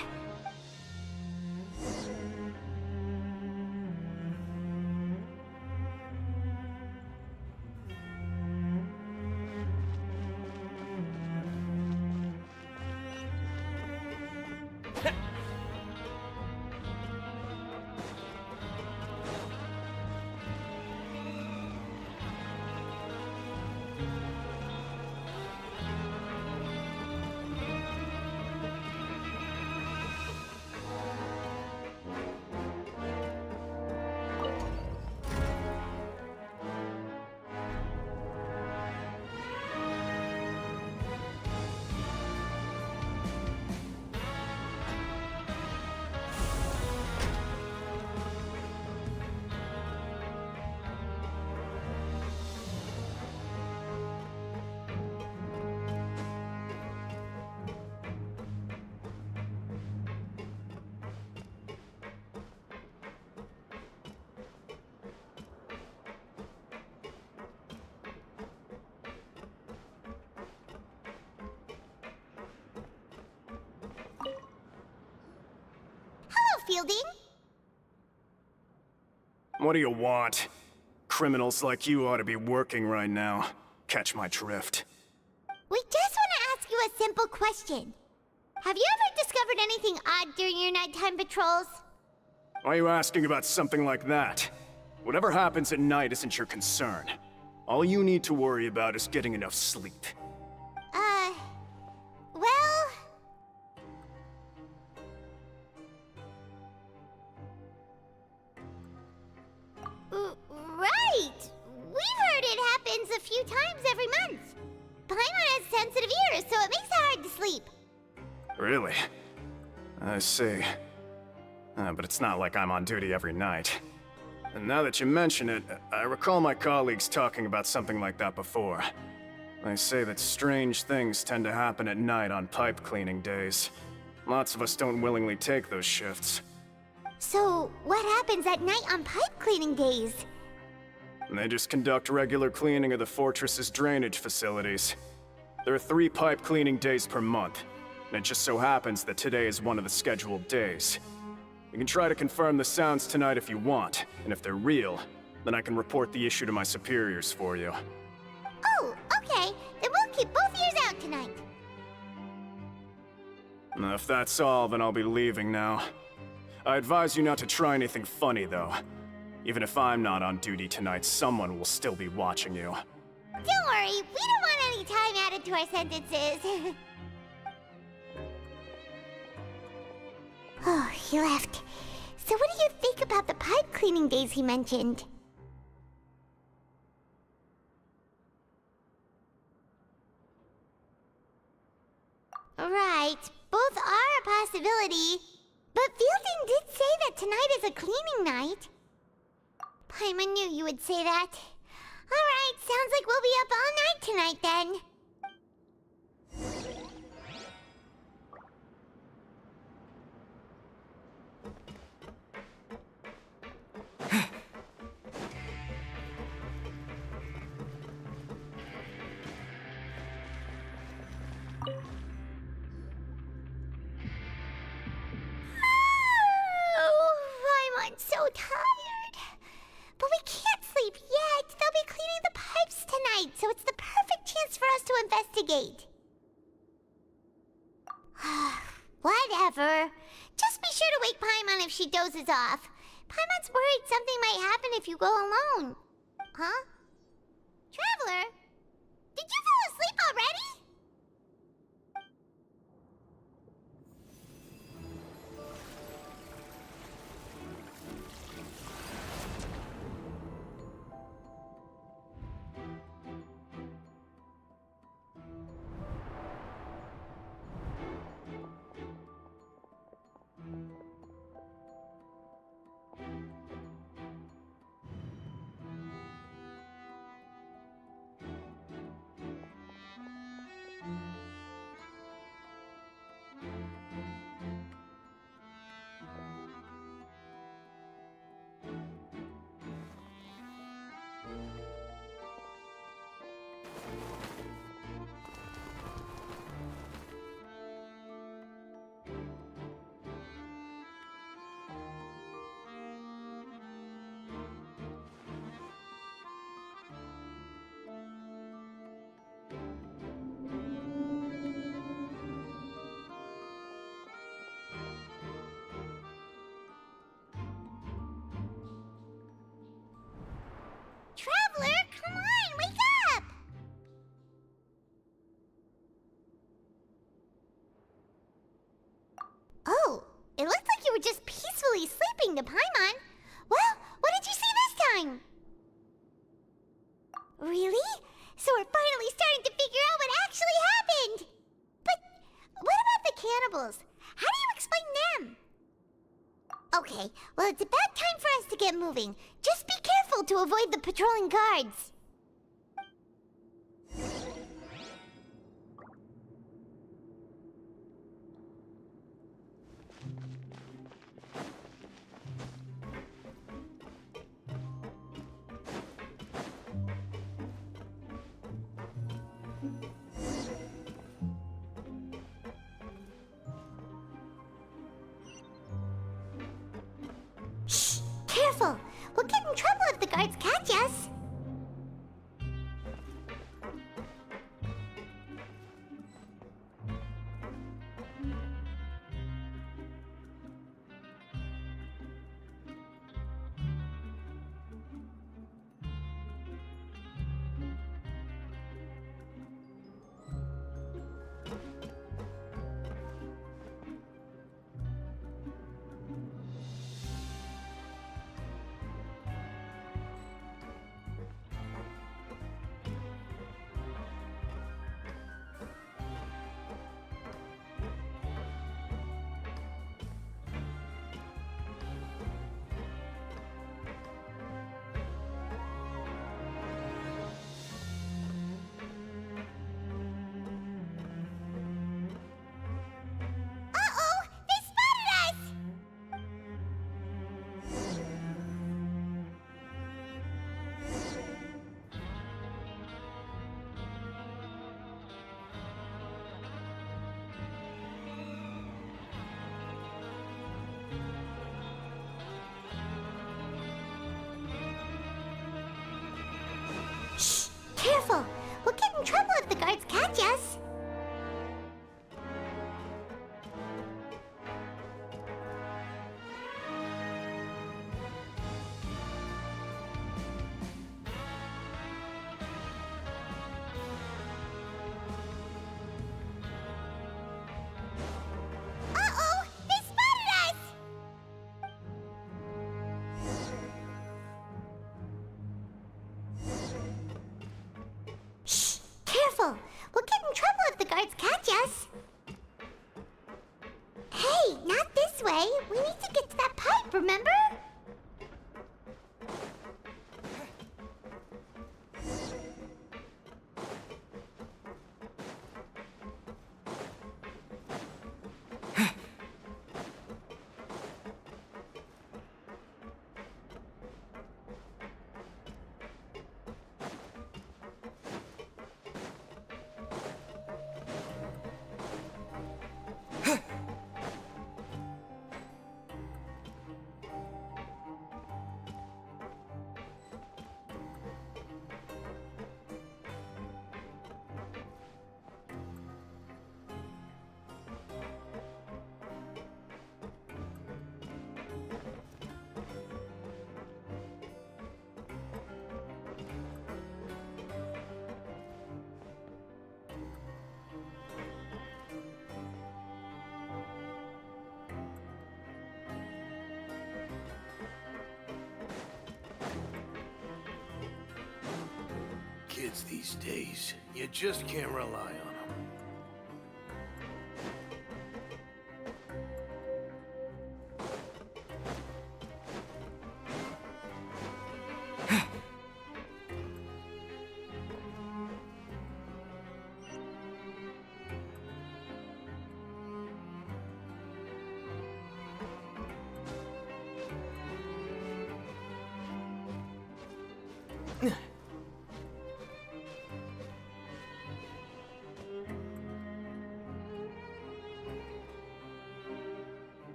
fielding? What do you want? Criminals like you ought to be working right now. Catch my drift. We just want to ask you a simple question. Have you ever discovered anything odd during your nighttime patrols? Why are you asking about something like that? Whatever happens at night isn't your concern. All you need to worry about is getting enough sleep. Well... Right! We've heard it happens a few times every month. Paimon has sensitive ears, so it makes it hard to sleep. Really? I see. But it's not like I'm on duty every night. And now that you mention it, I recall my colleagues talking about something like that before. They say that strange things tend to happen at night on pipe cleaning days. Lots of us don't willingly take those shifts. So, what happens at night on pipe cleaning days? They just conduct regular cleaning of the fortress's drainage facilities. There are 3 pipe cleaning days per month, and it just so happens that today is one of the scheduled days. You can try to confirm the sounds tonight if you want, and if they're real, then I can report the issue to my superiors for you. Oh, okay. Then we'll keep both ears out tonight. If that's all, then I'll be leaving now. I advise you not to try anything funny, though. Even if I'm not on duty tonight, someone will still be watching you. Don't worry, we don't want any time added to our sentences. Oh, he left. So what do you think about the pipe cleaning days he mentioned? Right, both are a possibility. But Fielding did say that tonight is a cleaning night. Paimon knew you would say that. Alright, sounds like we'll be up all night tonight then. I'm so tired. But we can't sleep yet. They'll be cleaning the pipes tonight, so it's the perfect chance for us to investigate. Whatever. Just be sure to wake Paimon if she dozes off. Paimon's worried something might happen if you go alone. Huh? Traveler? Did you fall asleep already? Traveler, come on, wake up! Oh, it looks like you were just peacefully sleeping to Paimon. Well, what did you see this time? Really? So we're finally starting to figure out what actually happened! But what about the cannibals? How do you explain them? Okay, well it's about time for us to get moving. Just be careful to avoid the patrolling guards. Careful! We'll get in trouble if the guards catch us. Careful! We'll get in trouble if the guards catch us. Uh-oh! They spotted us! Shh! Careful! We'll get in trouble if the guards catch us. Hey, not this way. We need to get to that pipe, remember? Kids these days, you just can't rely on them.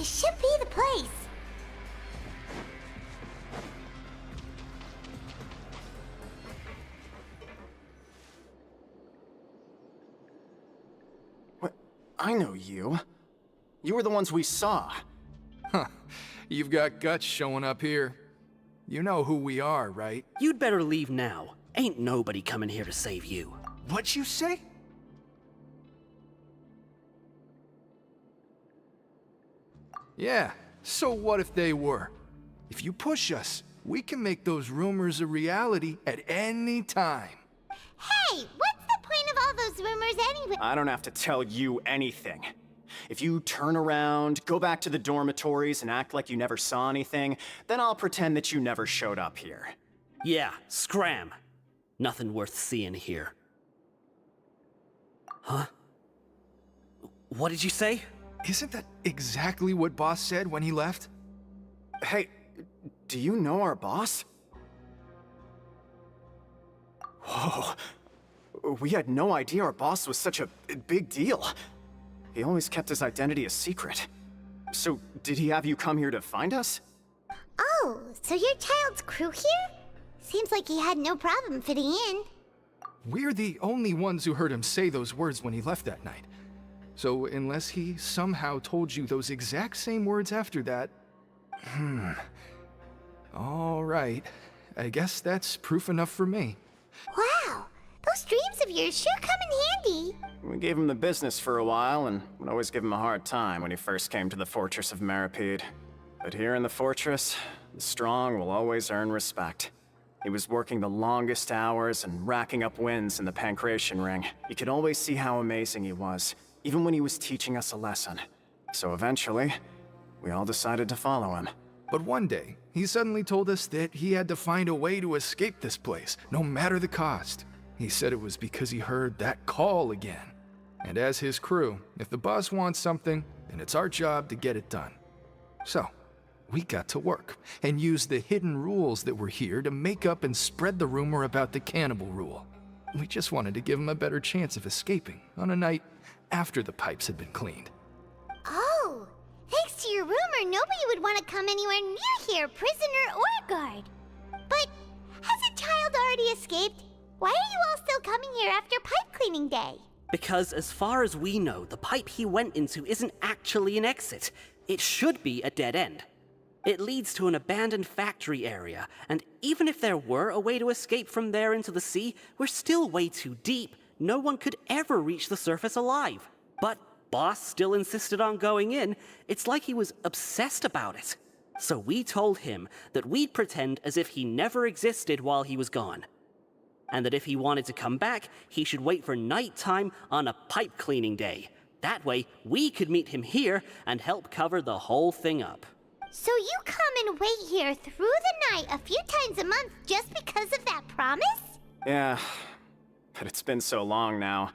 This should be the place. What? I know you. You were the ones we saw. Huh. You've got guts showing up here. You know who we are, right? You'd better leave now. Ain't nobody coming here to save you. What'd you say? Yeah, so what if they were? If you push us, we can make those rumors a reality at any time. Hey, what's the point of all those rumors anyway? I don't have to tell you anything. If you turn around, go back to the dormitories, and act like you never saw anything, then I'll pretend that you never showed up here. Yeah, scram. Nothing worth seeing here. Huh? What did you say? Isn't that exactly what Boss said when he left? Hey, do you know our boss? Whoa. We had no idea our boss was such a big deal. He always kept his identity a secret. So, did he have you come here to find us? Oh, so your child's crew here? Seems like he had no problem fitting in. We're the only ones who heard him say those words when he left that night. So, unless he somehow told you those exact same words after that... All right. I guess that's proof enough for me. Wow, those dreams of yours sure come in handy. We gave him the business for a while, and would always give him a hard time when he first came to the fortress of Maripede. But here in the fortress, the strong will always earn respect. He was working the longest hours and racking up wins in the Pancration Ring. You could always see how amazing he was, even when he was teaching us a lesson. So eventually, we all decided to follow him. But one day, he suddenly told us that he had to find a way to escape this place, no matter the cost. He said it was because he heard that call again. And as his crew, if the boss wants something, then it's our job to get it done. So, we got to work, and used the hidden rules that were here to make up and spread the rumor about the cannibal rule. We just wanted to give him a better chance of escaping on a night after the pipes had been cleaned. Oh, thanks to your rumor, nobody would want to come anywhere near here, prisoner or guard. But hasn't Child already escaped? Why are you all still coming here after pipe cleaning day? Because as far as we know, the pipe he went into isn't actually an exit. It should be a dead end. It leads to an abandoned factory area, and even if there were a way to escape from there into the sea, we're still way too deep. No one could ever reach the surface alive. But Boss still insisted on going in. It's like he was obsessed about it. So we told him that we'd pretend as if he never existed while he was gone. And that if he wanted to come back, he should wait for nighttime on a pipe cleaning day. That way, we could meet him here and help cover the whole thing up. So you come and wait here through the night a few times a month just because of that promise? Yeah, but it's been so long now.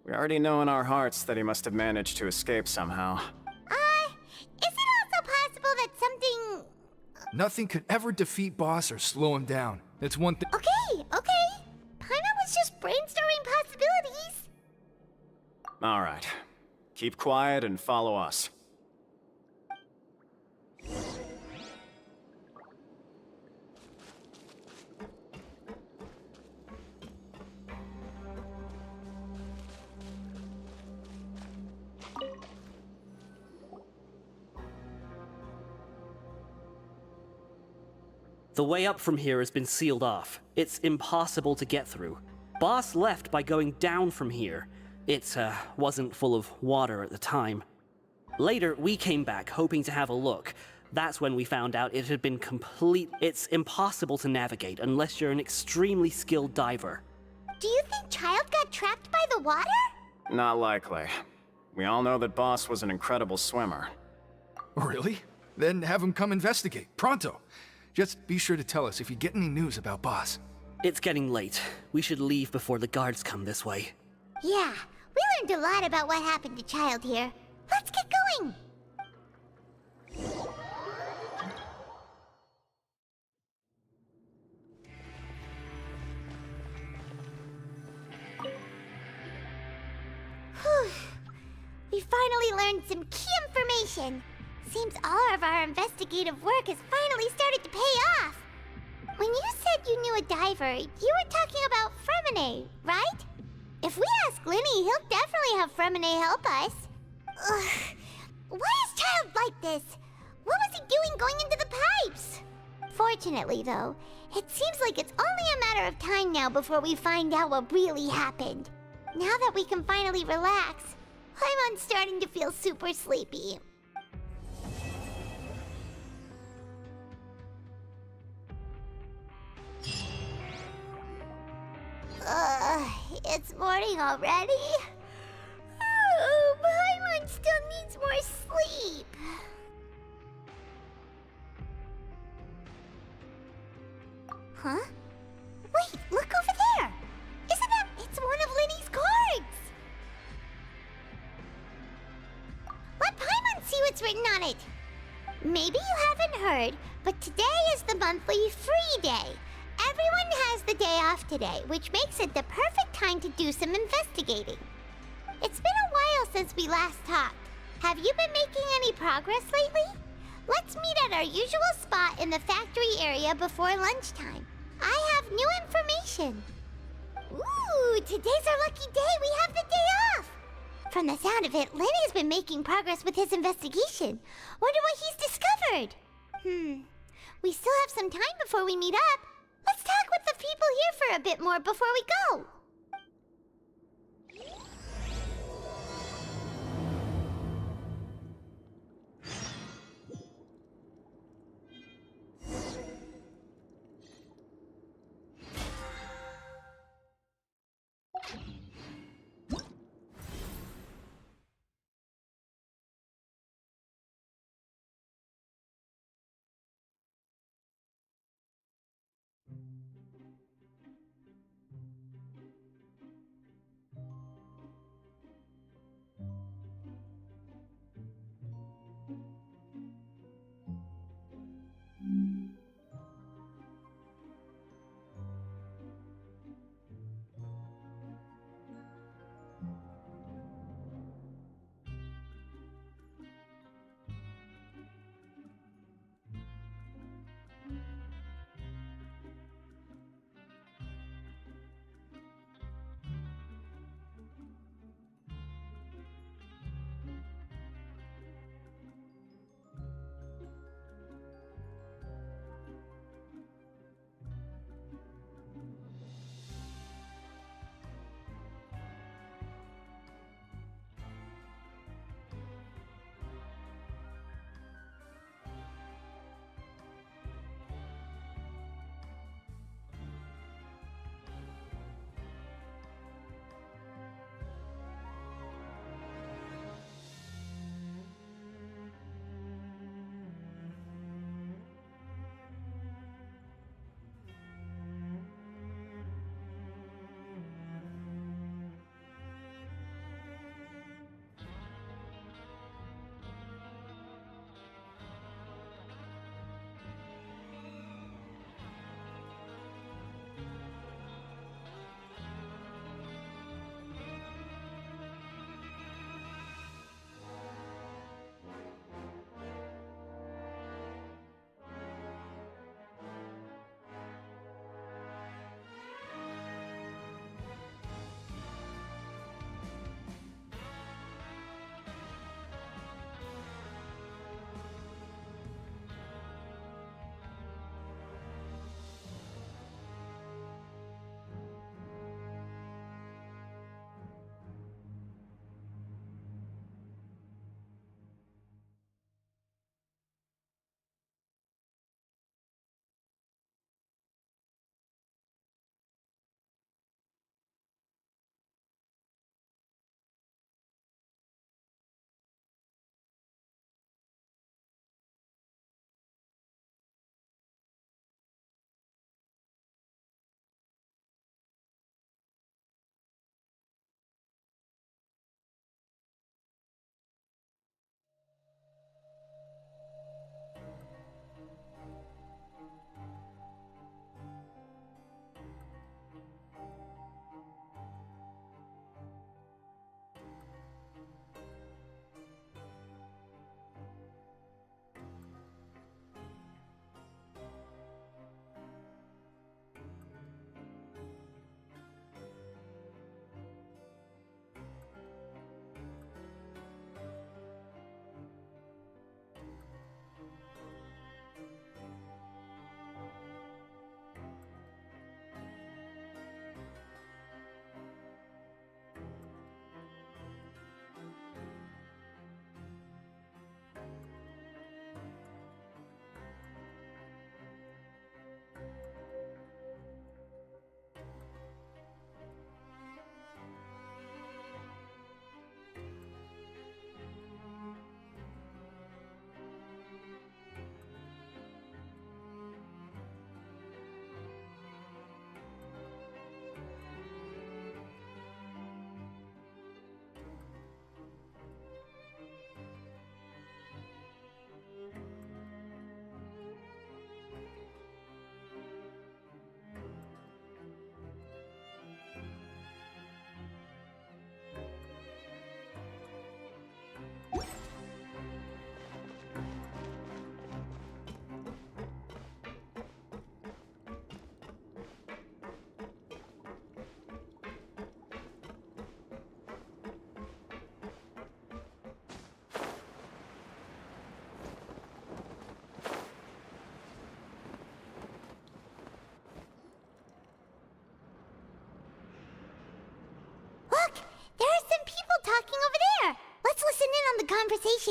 We already know in our hearts that he must have managed to escape somehow. Is it also possible that something... Nothing could ever defeat Boss or slow him down. It's one thing. Okay. Paimon was just brainstorming possibilities. All right. Keep quiet and follow us. The way up from here has been sealed off. It's impossible to get through. Boss left by going down from here. It wasn't full of water at the time. Later, we came back hoping to have a look. That's when we found out it had been It's impossible to navigate unless you're an extremely skilled diver. Do you think Child got trapped by the water? Not likely. We all know that Boss was an incredible swimmer. Really? Then have him come investigate, pronto. Just be sure to tell us if you get any news about Boss. It's getting late. We should leave before the guards come this way. Yeah, we learned a lot about what happened to Child here. Let's get going! Whew. We finally learned some key information. Seems all of our investigative work has finally started to pay off. When you said you knew a diver, you were talking about Fremine, right? If we ask Linny, he'll definitely have Fremine help us. Ugh. Why is Child like this? What was he doing going into the pipes? Fortunately, though, it seems like it's only a matter of time now before we find out what really happened. Now that we can finally relax, I'm starting to feel super sleepy. It's morning already? Oh, Paimon still needs more sleep. Huh? Wait, look over there! Isn't that... It's one of Linny's cards! Let Paimon see what's written on it! Maybe you haven't heard, but today is the monthly free day. Everyone has the day off today, which makes it the perfect time to do some investigating. It's been a while since we last talked. Have you been making any progress lately? Let's meet at our usual spot in the factory area before lunchtime. I have new information. Ooh, today's our lucky day. We have the day off. From the sound of it, Lenny's been making progress with his investigation. Wonder what he's discovered. We still have some time before we meet up. Let's talk with the people here for a bit more before we go.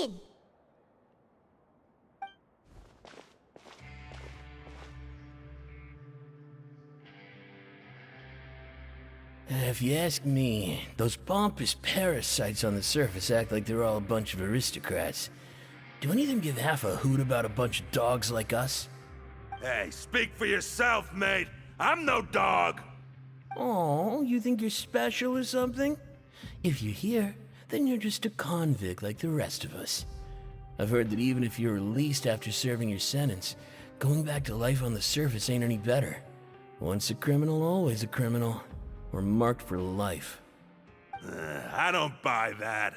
Genshin. If you ask me, those pompous parasites on the surface act like they're all a bunch of aristocrats. Do any of them give half a hoot about a bunch of dogs like us? Hey, speak for yourself, mate. I'm no dog. Oh, you think you're special or something? If you're here, then you're just a convict like the rest of us. I've heard that even if you're released after serving your sentence, going back to life on the surface ain't any better. Once a criminal, always a criminal. We're marked for life. I don't buy that.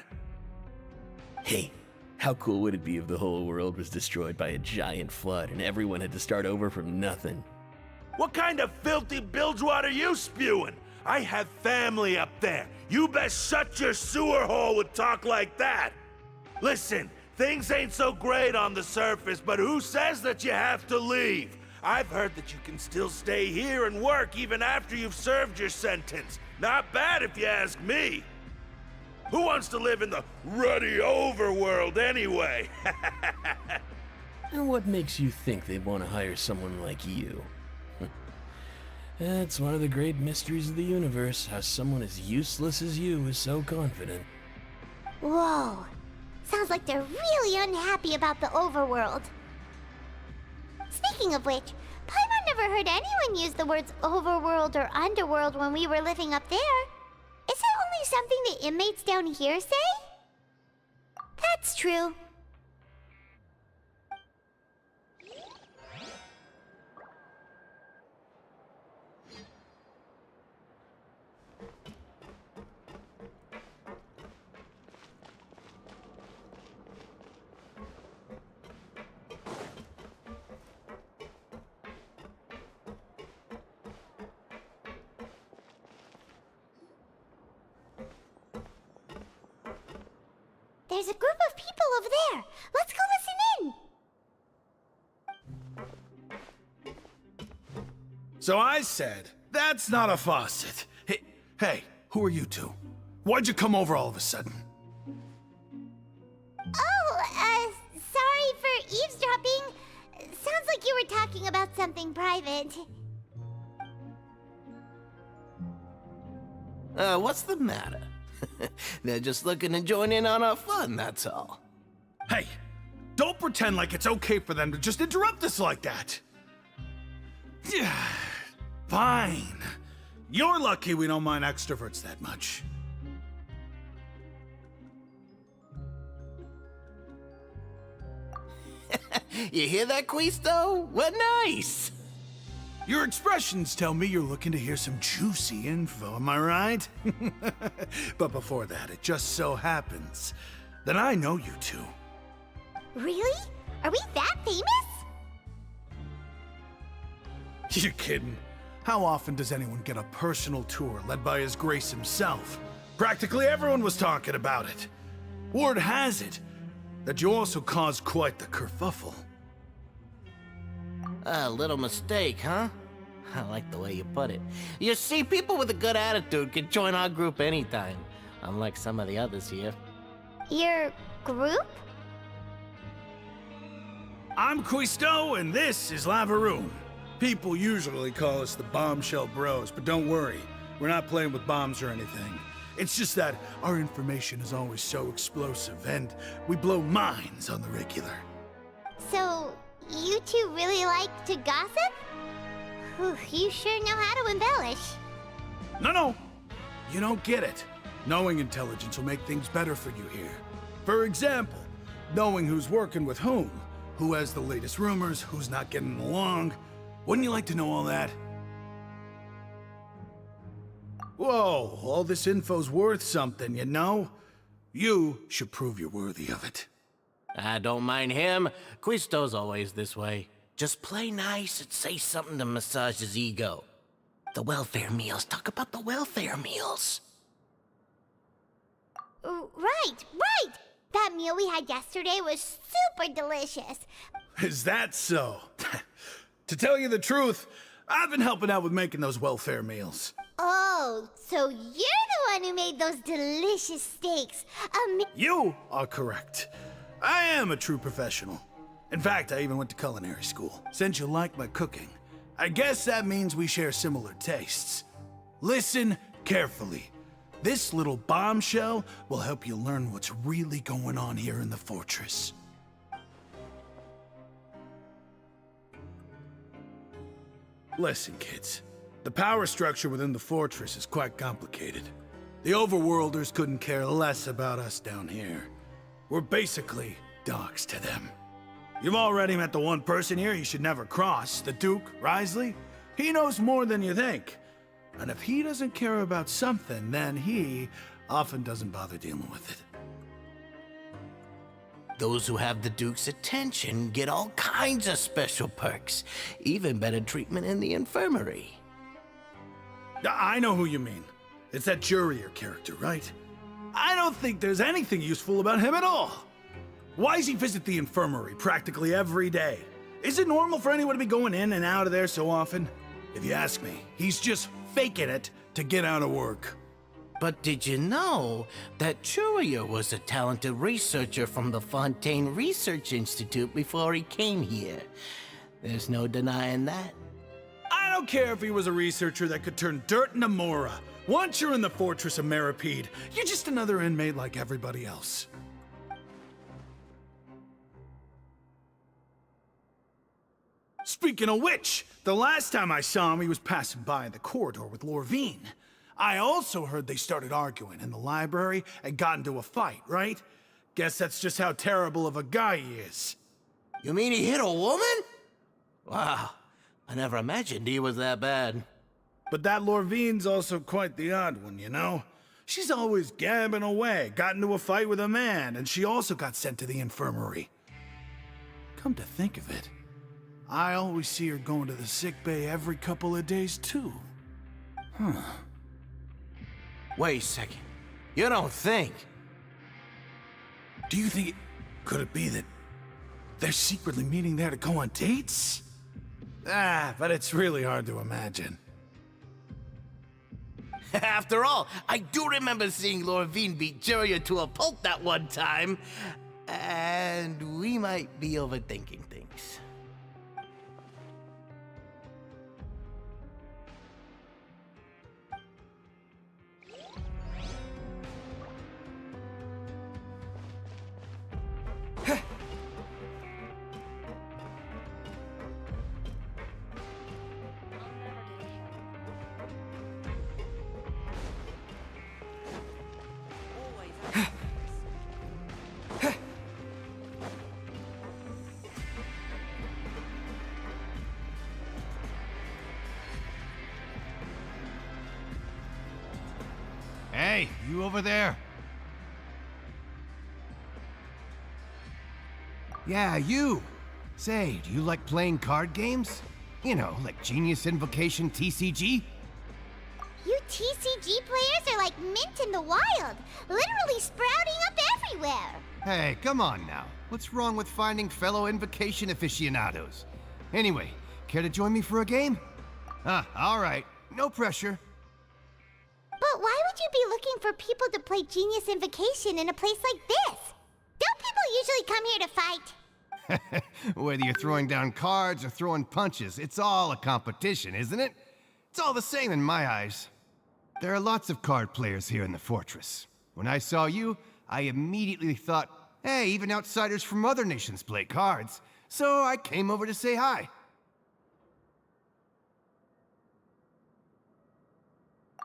Hey, how cool would it be if the whole world was destroyed by a giant flood and everyone had to start over from nothing? What kind of filthy bilgewater are you spewing? I have family up there. You best shut your sewer hole with talk like that. Listen, things ain't so great on the surface, but who says that you have to leave? I've heard that you can still stay here and work even after you've served your sentence. Not bad if you ask me. Who wants to live in the ruddy overworld anyway? And what makes you think they'd want to hire someone like you? That's one of the great mysteries of the universe, how someone as useless as you is so confident. Whoa. Sounds like they're really unhappy about the overworld. Speaking of which, Paimon never heard anyone use the words overworld or underworld when we were living up there. Is it only something the inmates down here say? That's true. There's a group of people over there. Let's go listen in. So I said, that's not a faucet. Hey, who are you two? Why'd you come over all of a sudden? Oh, sorry for eavesdropping. Sounds like you were talking about something private. What's the matter? They're just looking to join in on our fun, that's all. Hey, don't pretend like it's okay for them to just interrupt us like that. Yeah, fine. You're lucky we don't mind extroverts that much. You hear that, Quisto? What nice! Your expressions tell me you're looking to hear some juicy info, am I right? But before that, it just so happens that I know you two. Really? Are we that famous? You're kidding. How often does anyone get a personal tour led by His Grace himself? Practically everyone was talking about it. Word has it that you also caused quite the kerfuffle. A little mistake, huh? I like the way you put it. You see, people with a good attitude can join our group anytime, unlike some of the others here. Your group? I'm Quisto, and this is Lavaroon. People usually call us the Bombshell Bros, but don't worry, we're not playing with bombs or anything. It's just that our information is always so explosive, and we blow minds on the regular. So, you two really like to gossip? Whew, you sure know how to embellish. No, you don't get it. Knowing intelligence will make things better for you here. For example, knowing who's working with whom, who has the latest rumors, who's not getting along. Wouldn't you like to know all that? Whoa, all this info's worth something, you know? You should prove you're worthy of it. I don't mind him. Quisto's always this way. Just play nice and say something to massage his ego. The welfare meals. Talk about the welfare meals. Right. That meal we had yesterday was super delicious. Is that so? To tell you the truth, I've been helping out with making those welfare meals. Oh, so you're the one who made those delicious steaks. You are correct. I am a true professional. In fact, I even went to culinary school. Since you like my cooking, I guess that means we share similar tastes. Listen carefully. This little bombshell will help you learn what's really going on here in the fortress. Listen, kids. The power structure within the fortress is quite complicated. The overworlders couldn't care less about us down here. We're basically dogs to them. You've already met the one person here you should never cross, the Duke, Risley. He knows more than you think. And if he doesn't care about something, then he often doesn't bother dealing with it. Those who have the Duke's attention get all kinds of special perks, even better treatment in the infirmary. I know who you mean. It's that Jurier character, right? I don't think there's anything useful about him at all. Why does he visit the infirmary practically every day? Is it normal for anyone to be going in and out of there so often? If you ask me, he's just faking it to get out of work. But did you know that Jurier was a talented researcher from the Fontaine Research Institute before he came here? There's no denying that. I don't care if he was a researcher that could turn dirt into Mora. Once you're in the fortress of Maripede, you're just another inmate like everybody else. Speaking of which, the last time I saw him, he was passing by in the corridor with Lorvine. I also heard they started arguing in the library and got into a fight, right? Guess that's just how terrible of a guy he is. You mean he hit a woman? Wow, I never imagined he was that bad. But that Lorvine's also quite the odd one, you know? She's always gabbing away, got into a fight with a man, and she also got sent to the infirmary. Come to think of it, I always see her going to the sick bay every couple of days, too. Huh. Wait a second. You don't think? Do you think could it be that they're secretly meeting there to go on dates? But it's really hard to imagine. After all, I do remember seeing Lorvine beat Jurier to a pulp that one time. And we might be overthinking things. Hey, you over there? Yeah, you. Say, do you like playing card games? You know, like Genius Invocation TCG? You TCG players are like mint in the wild, literally sprouting up everywhere. Hey, come on now. What's wrong with finding fellow Invocation aficionados? Anyway, care to join me for a game? All right. No pressure. But why would you be looking for people to play Genius Invocation in a place like this? Don't people usually come here to fight? Whether you're throwing down cards or throwing punches, it's all a competition, isn't it? It's all the same in my eyes. There are lots of card players here in the fortress. When I saw you, I immediately thought, hey, even outsiders from other nations play cards. So I came over to say hi.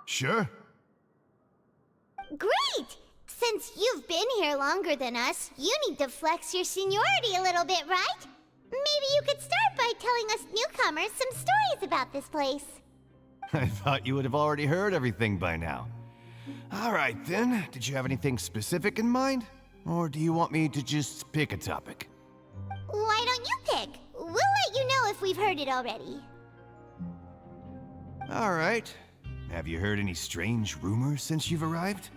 Sure. Great! Since you've been here longer than us, you need to flex your seniority a little bit, right? Maybe you could start by telling us newcomers some stories about this place. I thought you would have already heard everything by now. All right, then. Did you have anything specific in mind? Or do you want me to just pick a topic? Why don't you pick? We'll let you know if we've heard it already. All right. Have you heard any strange rumors since you've arrived?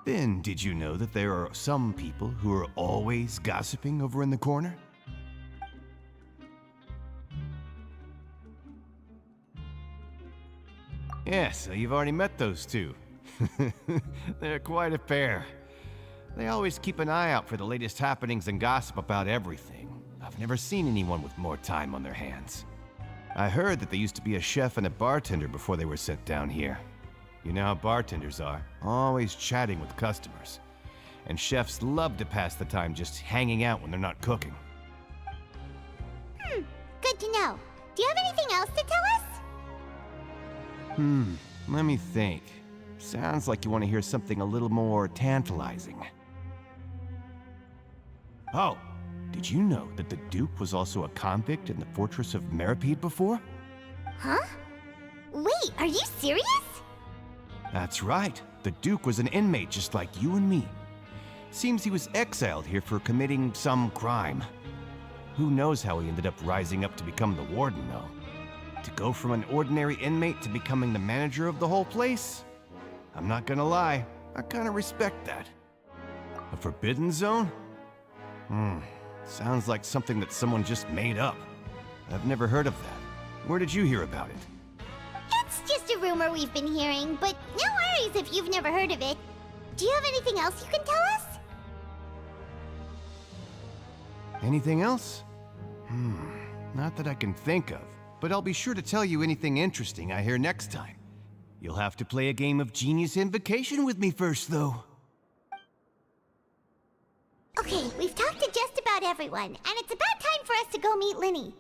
Then, did you know that there are some people who are always gossiping over in the corner? Yeah, so you've already met those two. They're quite a pair. They always keep an eye out for the latest happenings and gossip about everything. I've never seen anyone with more time on their hands. I heard that they used to be a chef and a bartender before they were sent down here. You know how bartenders are, always chatting with customers. And chefs love to pass the time just hanging out when they're not cooking. Good to know. Do you have anything else to tell us? Let me think. Sounds like you want to hear something a little more tantalizing. Oh, did you know that the Duke was also a convict in the fortress of Meripede before? Huh? Wait, are you serious? That's right. The Duke was an inmate just like you and me. Seems he was exiled here for committing some crime. Who knows how he ended up rising up to become the warden, though. To go from an ordinary inmate to becoming the manager of the whole place? I'm not gonna lie, I kinda respect that. A forbidden zone? Sounds like something that someone just made up. I've never heard of that. Where did you hear about it? It's just a rumor we've been hearing, but no worries if you've never heard of it. Do you have anything else you can tell us? Anything else? Not that I can think of, but I'll be sure to tell you anything interesting I hear next time. You'll have to play a game of Genius Invocation with me first, though. Okay, we've talked to just about everyone, and it's about time for us to go meet Linny.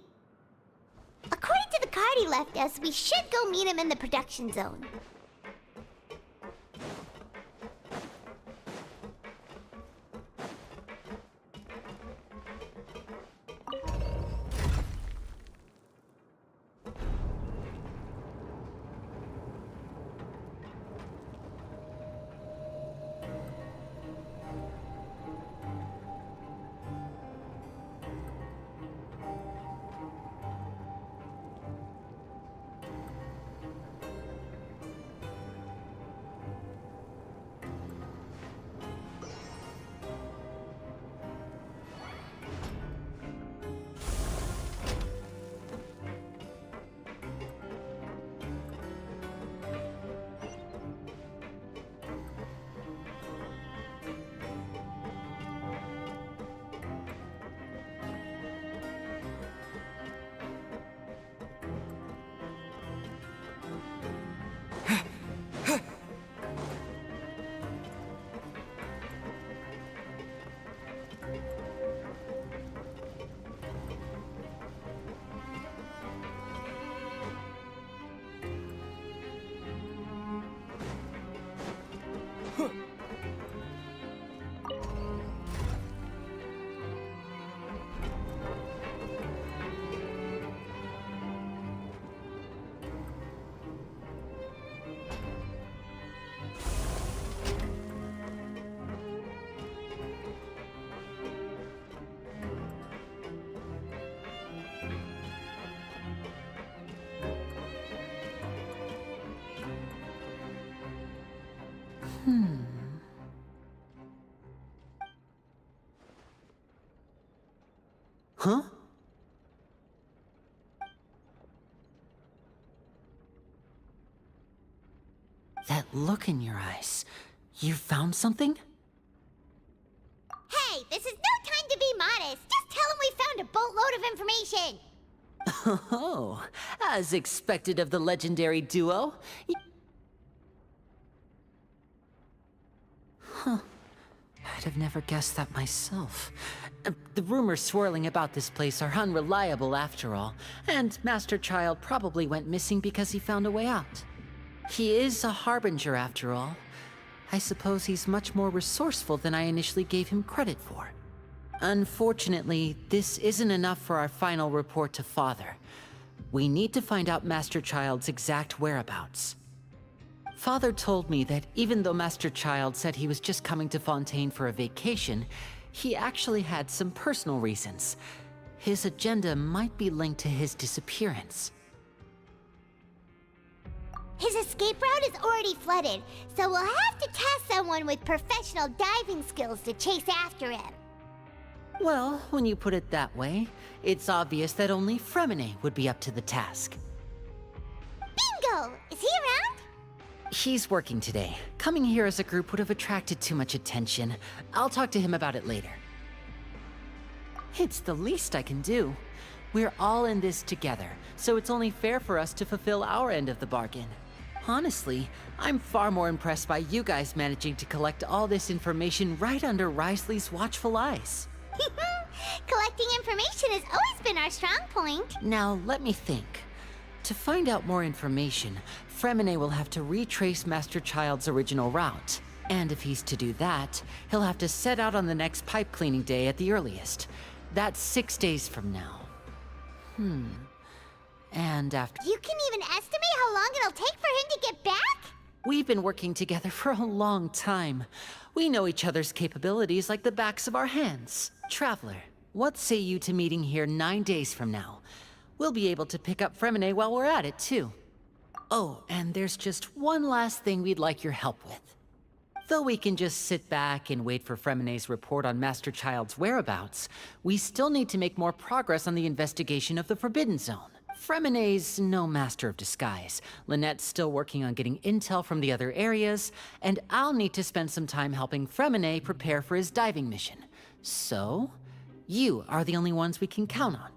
According to the card he left us, we should go meet him in the production zone. Huh? That look in your eyes. You found something? Hey, this is no time to be modest. Just tell him we found a boatload of information. Oh, as expected of the legendary duo. Huh. I'd have never guessed that myself. The rumors swirling about this place are unreliable after all, and Master Child probably went missing because he found a way out. He is a harbinger after all. I suppose he's much more resourceful than I initially gave him credit for. Unfortunately, this isn't enough for our final report to Father. We need to find out Master Child's exact whereabouts. Father told me that even though Master Child said he was just coming to Fontaine for a vacation, he actually had some personal reasons. His agenda might be linked to his disappearance. His escape route is already flooded, so we'll have to task someone with professional diving skills to chase after him. Well, when you put it that way, it's obvious that only Fremine would be up to the task. Bingo! Is he around? He's working today. Coming here as a group would have attracted too much attention. I'll talk to him about it later. It's the least I can do. We're all in this together, so it's only fair for us to fulfill our end of the bargain. Honestly, I'm far more impressed by you guys managing to collect all this information right under Risley's watchful eyes. Collecting information has always been our strong point. Now, let me think. To find out more information, Fremine will have to retrace Master Child's original route. And if he's to do that, he'll have to set out on the next pipe cleaning day at the earliest. That's 6 days from now. And after... You can even estimate how long it'll take for him to get back? We've been working together for a long time. We know each other's capabilities like the backs of our hands. Traveler, what say you to meeting here 9 days from now? We'll be able to pick up Fremine while we're at it, too. Oh, and there's just one last thing we'd like your help with. Though we can just sit back and wait for Fremine's report on Master Child's whereabouts, we still need to make more progress on the investigation of the Forbidden Zone. Fremine's no master of disguise. Lynette's still working on getting intel from the other areas, and I'll need to spend some time helping Fremine prepare for his diving mission. So, you are the only ones we can count on.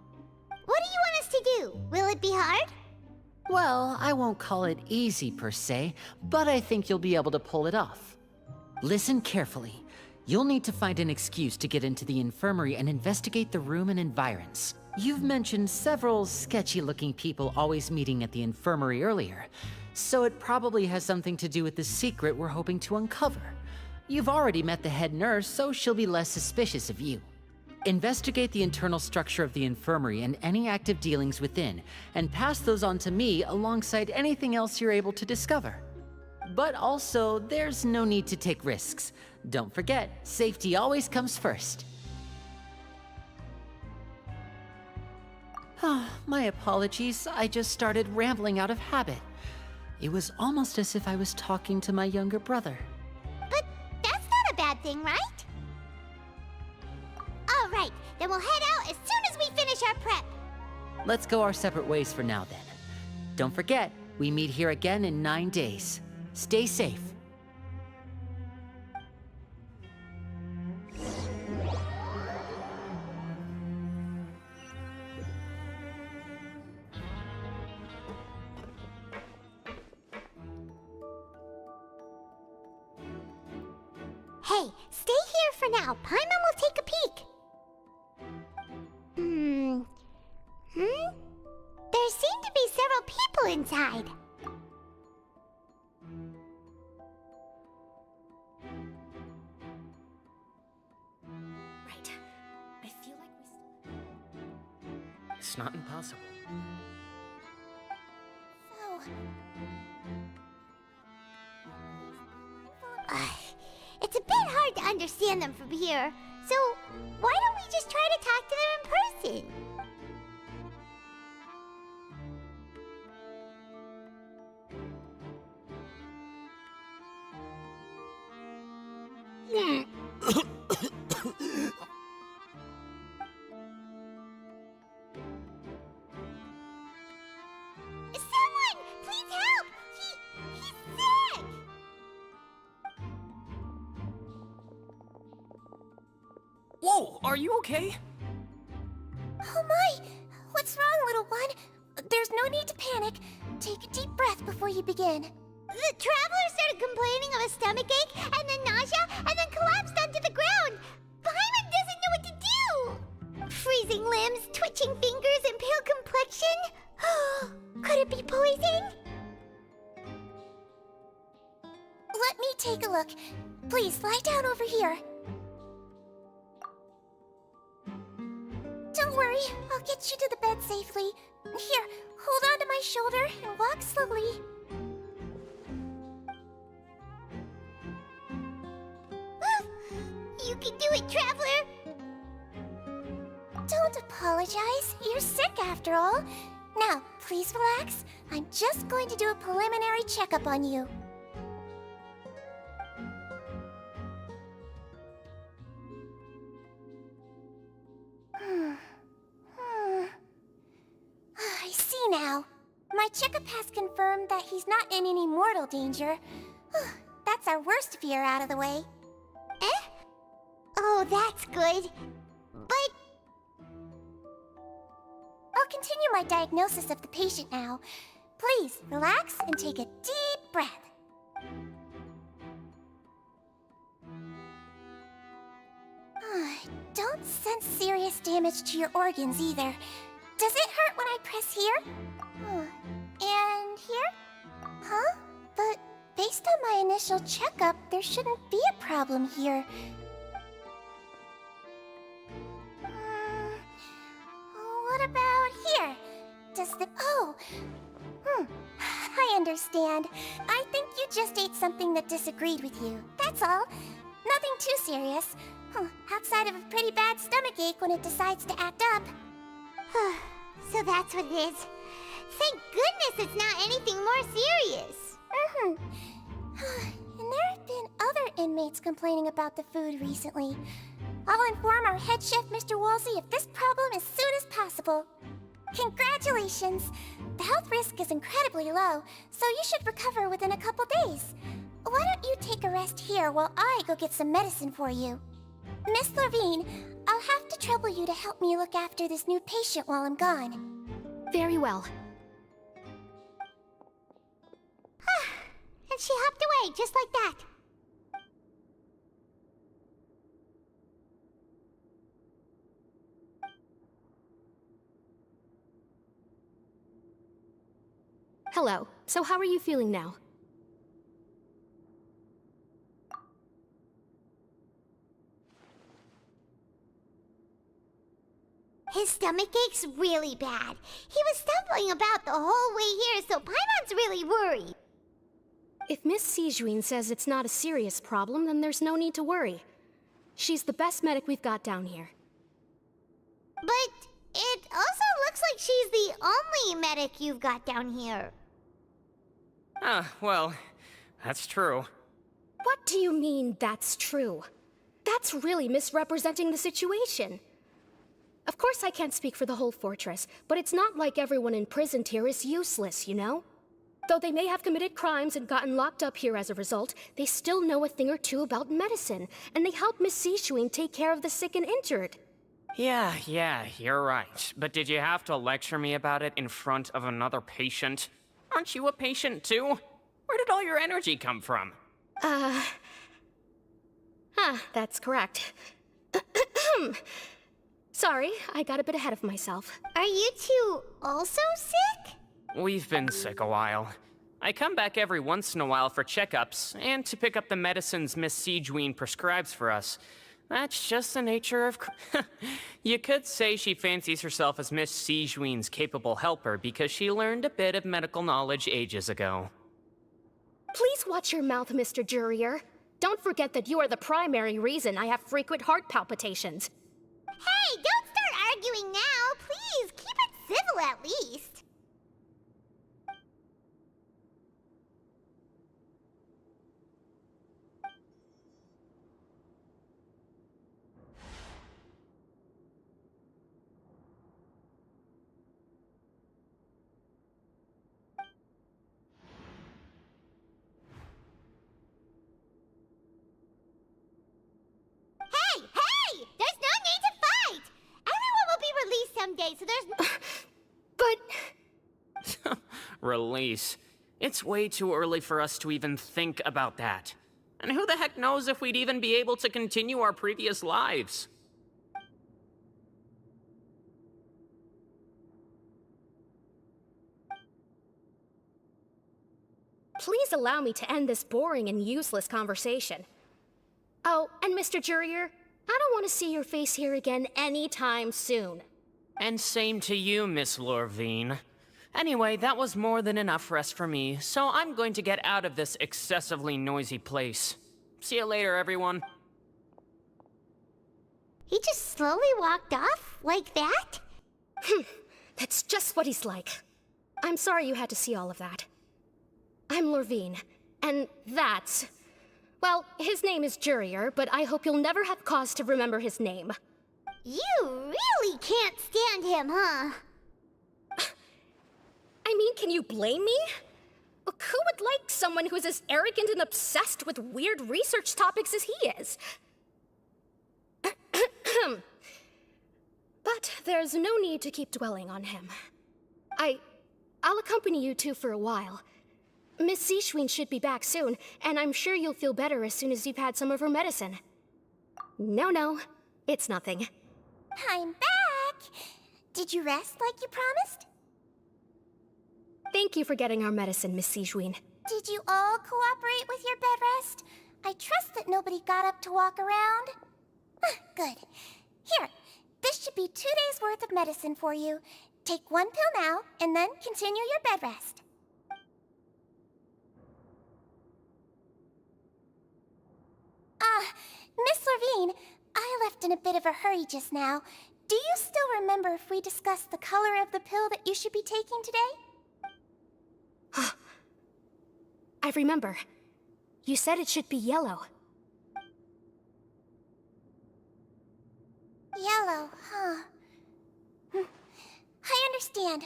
What do you want us to do? Will it be hard? Well, I won't call it easy per se, but I think you'll be able to pull it off. Listen carefully. You'll need to find an excuse to get into the infirmary and investigate the room and environs. You've mentioned several sketchy-looking people always meeting at the infirmary earlier, so it probably has something to do with the secret we're hoping to uncover. You've already met the head nurse, so she'll be less suspicious of you. Investigate the internal structure of the infirmary and any active dealings within, and pass those on to me alongside anything else you're able to discover. But also, there's no need to take risks. Don't forget, safety always comes first. My apologies, I just started rambling out of habit. It was almost as if I was talking to my younger brother. But that's not a bad thing, right? All right, then we'll head out as soon as we finish our prep. Let's go our separate ways for now, then. Don't forget, we meet here again in 9 days. Stay safe. Hey, stay here for now. Paimon will take a peek. There seem to be several people inside. Right. I feel like we still... It's not impossible. It's a bit hard to understand them from here, so why don't we just try to talk to them in person? Someone! Please help! He's sick! Whoa, are you okay? Oh my! What's wrong, little one? There's no need to panic. Take a deep breath before you begin. The traveler started complaining of a stomachache, and then nausea, and then collapsed onto the ground. Paimon doesn't know what to do. Freezing limbs, twitching fingers, and pale complexion. Could it be poison? Let me take a look. Please, lie down over here. Don't worry, I'll get you to the bed safely. Here, hold on to my shoulder and walk slowly. You can do it, traveler! Don't apologize. You're sick after all. Now, please relax. I'm just going to do a preliminary checkup on you. I see now. My checkup has confirmed that he's not in any mortal danger. That's our worst fear out of the way. Eh? Oh, that's good. But... I'll continue my diagnosis of the patient now. Please, relax and take a deep breath. Don't sense serious damage to your organs either. Does it hurt when I press here? And here? Huh? But based on my initial checkup, there shouldn't be a problem here. What about here? Does the... Oh! I understand. I think you just ate something that disagreed with you. That's all. Nothing too serious. Outside of a pretty bad stomachache when it decides to act up. So that's what it is. Thank goodness it's not anything more serious. And there have been other inmates complaining about the food recently. I'll inform our head chef, Mr. Woolsey, of this problem as soon as possible. Congratulations! The health risk is incredibly low, so you should recover within a couple days. Why don't you take a rest here while I go get some medicine for you? Miss Lorvine, I'll have to trouble you to help me look after this new patient while I'm gone. Very well. And she hopped away just like that. Hello. So how are you feeling now? His stomach ache's really bad. He was stumbling about the whole way here, so Paimon's really worried. If Miss Sijuin says it's not a serious problem, then there's no need to worry. She's the best medic we've got down here. But it also looks like she's the only medic you've got down here. Well, that's true. What do you mean, that's true? That's really misrepresenting the situation. Of course I can't speak for the whole fortress, but it's not like everyone imprisoned here is useless, you know? Though they may have committed crimes and gotten locked up here as a result, they still know a thing or two about medicine, and they help Miss Sijuin take care of the sick and injured. Yeah, you're right. But did you have to lecture me about it in front of another patient? Aren't you a patient too? Where did all your energy come from? That's correct. Sorry, I got a bit ahead of myself. Are you two also sick? We've been sick a while. I come back every once in a while for checkups, and to pick up the medicines Miss Sijuin prescribes for us. That's just the nature of... You could say she fancies herself as Miss Sijuin's capable helper because she learned a bit of medical knowledge ages ago. Please watch your mouth, Mr. Jurier. Don't forget that you are the primary reason I have frequent heart palpitations. Hey, don't start arguing now! Please, keep it civil at least. Hey! There's no need to fight! Everyone will be released someday, so there's But... Release. It's way too early for us to even think about that. And who the heck knows if we'd even be able to continue our previous lives? Please allow me to end this boring and useless conversation. Oh, and Mr. Jurier, I don't want to see your face here again anytime soon. And same to you, Miss Lorvine. Anyway, that was more than enough rest for me, so I'm going to get out of this excessively noisy place. See you later, everyone. He just slowly walked off? Like that? That's just what he's like. I'm sorry you had to see all of that. I'm Lorvine, and that's... Well, his name is Jurier, but I hope you'll never have cause to remember his name. You really can't stand him, huh? I I mean, can you blame me? Who would like someone who is as arrogant and obsessed with weird research topics as he is? But there's no need to keep dwelling on him. I'll accompany you two for a while. Miss Zishwin should be back soon, and I'm sure you'll feel better as soon as you've had some of her medicine. No, it's nothing. I'm back! Did you rest like you promised? Thank you for getting our medicine, Miss Zishwin. Did you all cooperate with your bed rest? I trust that nobody got up to walk around. Good. Here, this should be 2 days' worth of medicine for you. Take 1 pill now, and then continue your bed rest. Miss Levine, I left in a bit of a hurry just now. Do you still remember if we discussed the color of the pill that you should be taking today? I remember. You said it should be yellow. Yellow, huh? I understand.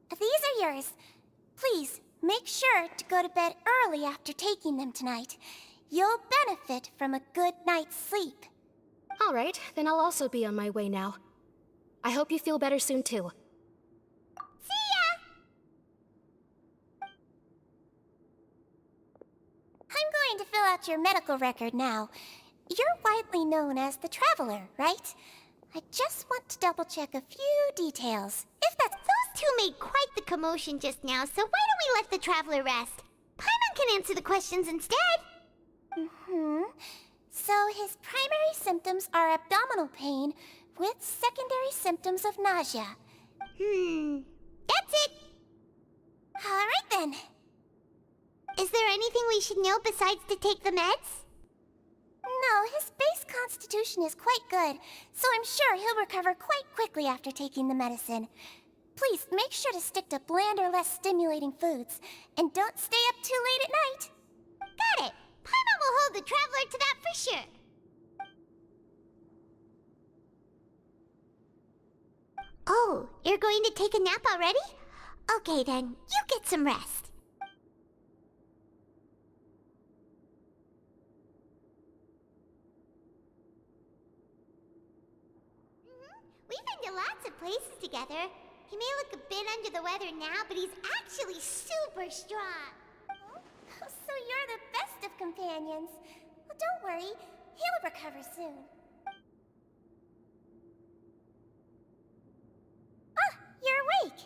These are yours. Please, make sure to go to bed early after taking them tonight. You'll benefit from a good night's sleep. All right, then I'll also be on my way now. I hope you feel better soon, too. See ya! I'm going to fill out your medical record now. You're widely known as the Traveler, right? I just want to double-check a few details. If that's... Those two made quite the commotion just now, so why don't we let the Traveler rest? Paimon can answer the questions instead. So his primary symptoms are abdominal pain with secondary symptoms of nausea. That's it. All right then. Is there anything we should know besides to take the meds? No, his base constitution is quite good, so I'm sure he'll recover quite quickly after taking the medicine. Please make sure to stick to bland or less stimulating foods, and don't stay up too late at night. Got it. Paimon will hold the Traveler to that for sure. Oh, you're going to take a nap already? Okay then, you get some rest. We've been to lots of places together. He may look a bit under the weather now, but he's actually super strong. So you're the best of companions. Well, don't worry, he'll recover soon. Ah, you're awake.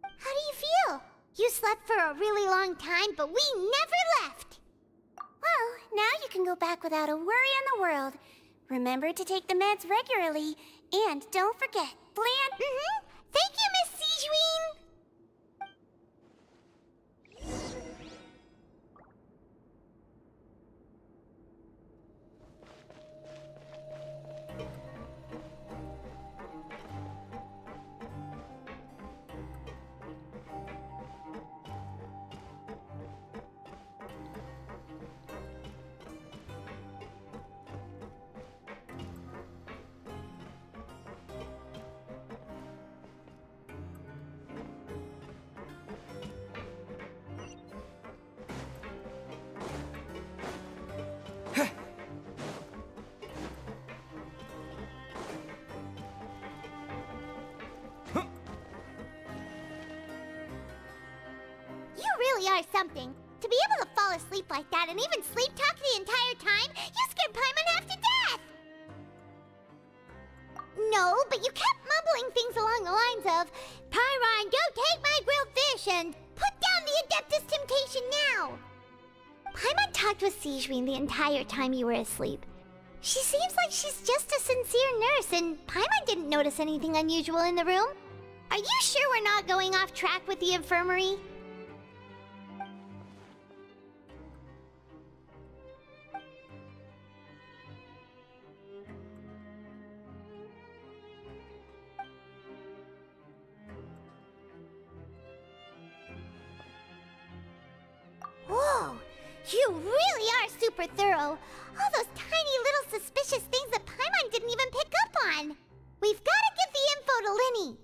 How do you feel? You slept for a really long time, but we never left. Well, now you can go back without a worry in the world. Remember to take the meds regularly, and don't forget, bland... Thank you, Miss Zishwin! Are something. To be able to fall asleep like that and even sleep talk the entire time, you scared Paimon half to death! No, but you kept mumbling things along the lines of, Pyron, go take my grilled fish and put down the Adeptus Temptation now! Paimon talked with Zishwin the entire time you were asleep. She seems like she's just a sincere nurse, and Paimon didn't notice anything unusual in the room. Are you sure we're not going off track with the infirmary? Whoa! You really are super thorough! All those tiny little suspicious things that Paimon didn't even pick up on! We've gotta give the info to Linny!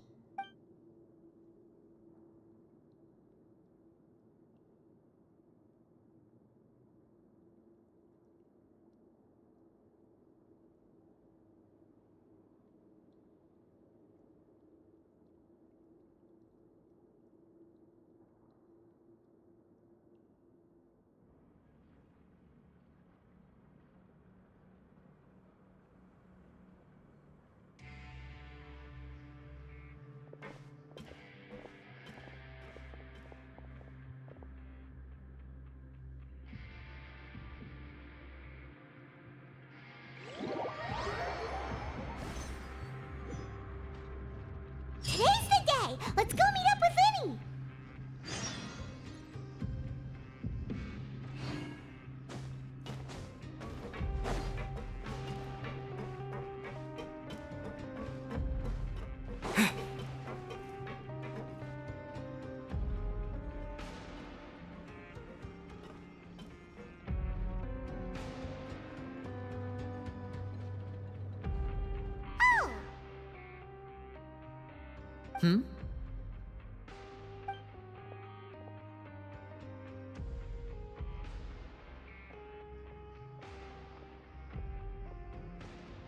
Hmm?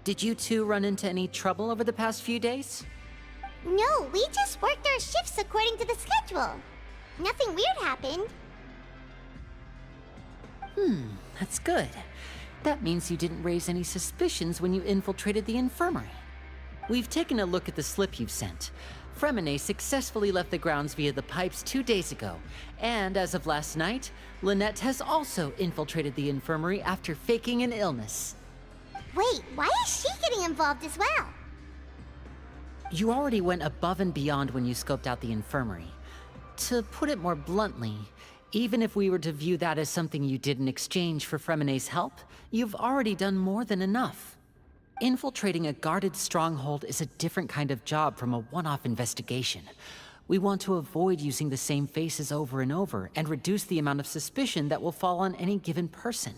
Did you two run into any trouble over the past few days? No, we just worked our shifts according to the schedule. Nothing weird happened. That's good. That means you didn't raise any suspicions when you infiltrated the infirmary. We've taken a look at the slip you've sent. Fremine successfully left the grounds via the pipes 2 days ago, and as of last night, Lynette has also infiltrated the infirmary after faking an illness. Wait, why is she getting involved as well? You already went above and beyond when you scoped out the infirmary. To put it more bluntly, even if we were to view that as something you did in exchange for Fremine's help, you've already done more than enough. Infiltrating a guarded stronghold is a different kind of job from a one-off investigation. We want to avoid using the same faces over and over and reduce the amount of suspicion that will fall on any given person.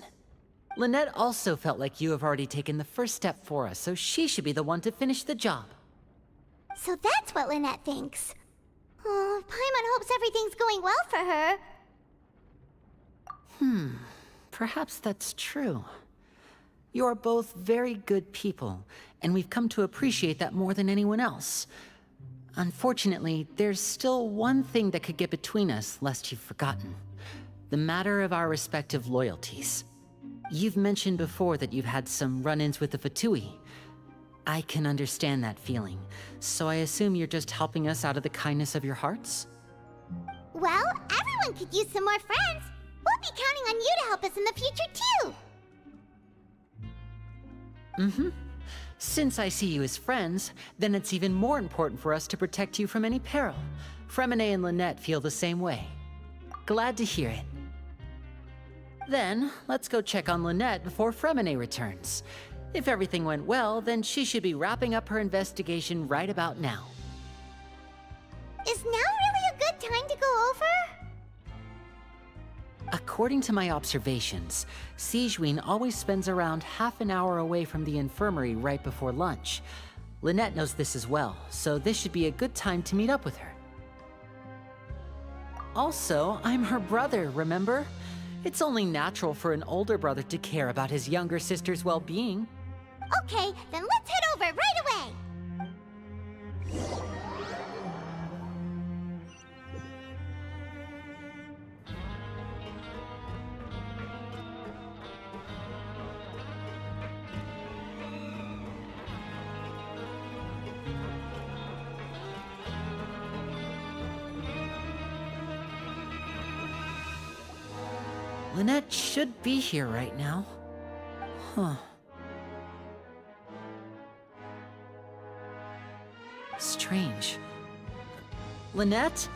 Lynette also felt like you have already taken the first step for us, so she should be the one to finish the job. So that's what Lynette thinks. Oh, Paimon hopes everything's going well for her. Perhaps that's true. You are both very good people, and we've come to appreciate that more than anyone else. Unfortunately, there's still one thing that could get between us, lest you've forgotten. The matter of our respective loyalties. You've mentioned before that you've had some run-ins with the Fatui. I can understand that feeling, so I assume you're just helping us out of the kindness of your hearts? Well, everyone could use some more friends. We'll be counting on you to help us in the future, too. Since I see you as friends, then it's even more important for us to protect you from any peril. Fremine and Lynette feel the same way. Glad to hear it. Then, let's go check on Lynette before Fremine returns. If everything went well, then she should be wrapping up her investigation right about now. Is now really a good time to go over? According to my observations, Sigewinne always spends around half an hour away from the infirmary right before lunch. Lynette knows this as well, so this should be a good time to meet up with her. Also, I'm her brother, remember? It's only natural for an older brother to care about his younger sister's well-being. Okay, then let's head over right away. Lynette should be here right now. Huh. Strange. Lynette?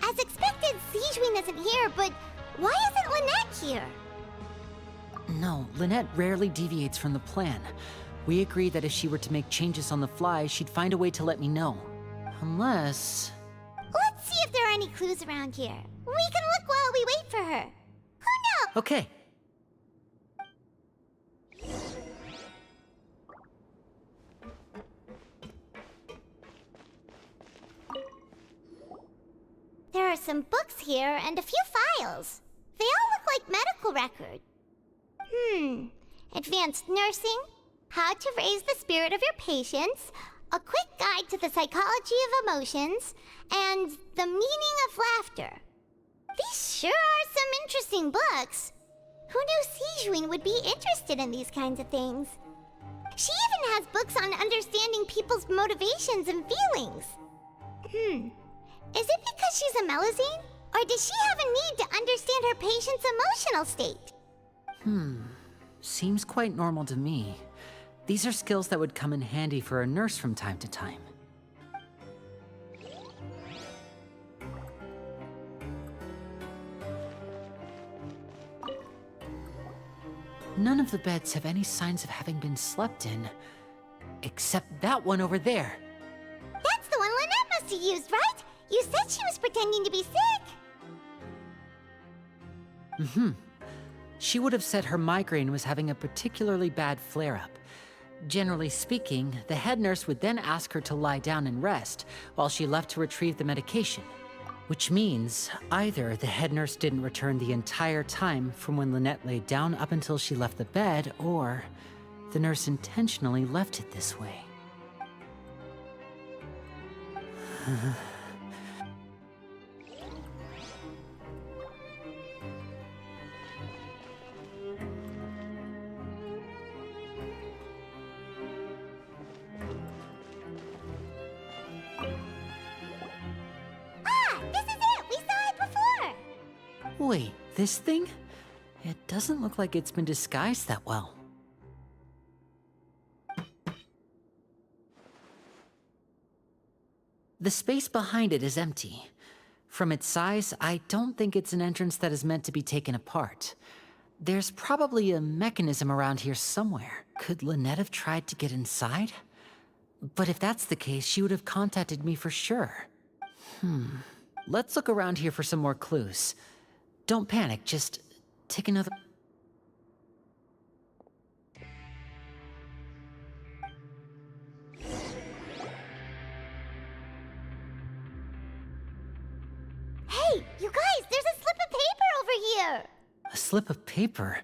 As expected, Sigewinne isn't here, but why isn't Lynette here? No, Lynette rarely deviates from the plan. We agreed that if she were to make changes on the fly, she'd find a way to let me know. Unless... Let's see if there are any clues around here. We can look while we wait for her. Who knows? Okay. There are some books here and a few files. They all look like medical records. Advanced nursing, how to raise the spirit of your patients, a quick guide to the psychology of emotions, and the meaning of laughter. These sure are some interesting books. Who knew Sigewinne would be interested in these kinds of things? She even has books on understanding people's motivations and feelings. Is it because she's a Melusine? Or does she have a need to understand her patient's emotional state? Seems quite normal to me. These are skills that would come in handy for a nurse from time to time. None of the beds have any signs of having been slept in. Except that one over there. That's the one Lynette must have used, right? You said she was pretending to be sick. She would have said her migraine was having a particularly bad flare-up. Generally speaking, the head nurse would then ask her to lie down and rest while she left to retrieve the medication. Which means either the head nurse didn't return the entire time from when Lynette laid down up until she left the bed, or the nurse intentionally left it this way. Wait, this thing? It doesn't look like it's been disguised that well. The space behind it is empty. From its size, I don't think it's an entrance that is meant to be taken apart. There's probably a mechanism around here somewhere. Could Lynette have tried to get inside? But if that's the case, she would have contacted me for sure. Let's look around here for some more clues. Don't panic, just take another... Hey, you guys, there's a slip of paper over here! A slip of paper?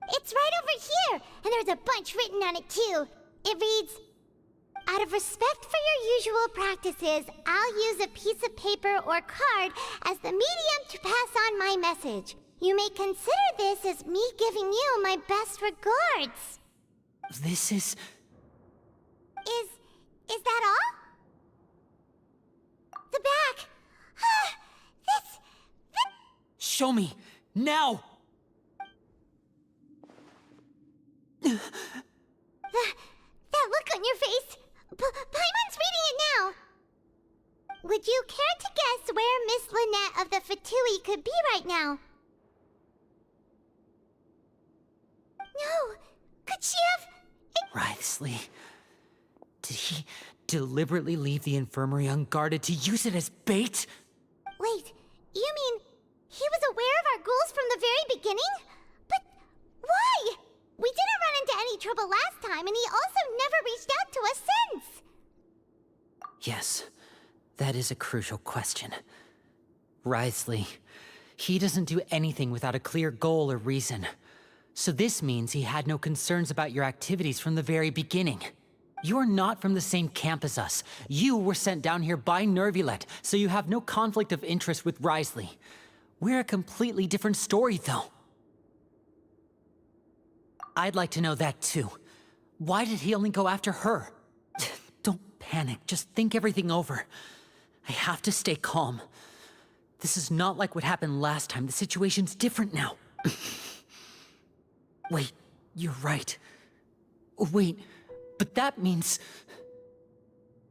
It's right over here, and there's a bunch written on it too. It reads, "Out of respect for your usual practices, I'll use a piece of paper or card as the medium to pass on my message. You may consider this as me giving you my best regards." This is... Is that all? The back. This... Show me! Now! That look on your face. Paimon's reading it now. Would you care to guess where Miss Lynette of the Fatui could be right now? No. Could she have... Writhsley. Did he deliberately leave the infirmary unguarded to use it as bait? Wait, you mean he was aware of our goals from the very beginning? But why? We didn't run into any trouble last time, and he also never reached out to us since. Yes, that is a crucial question. Writhsley. He doesn't do anything without a clear goal or reason. So this means he had no concerns about your activities from the very beginning. You're not from the same camp as us. You were sent down here by Nervulet, so you have no conflict of interest with Writhsley. We're a completely different story, though. I'd like to know that, too. Why did he only go after her? Don't panic, just think everything over. I have to stay calm. This is not like what happened last time. The situation's different now. Wait, you're right. Wait, but that means...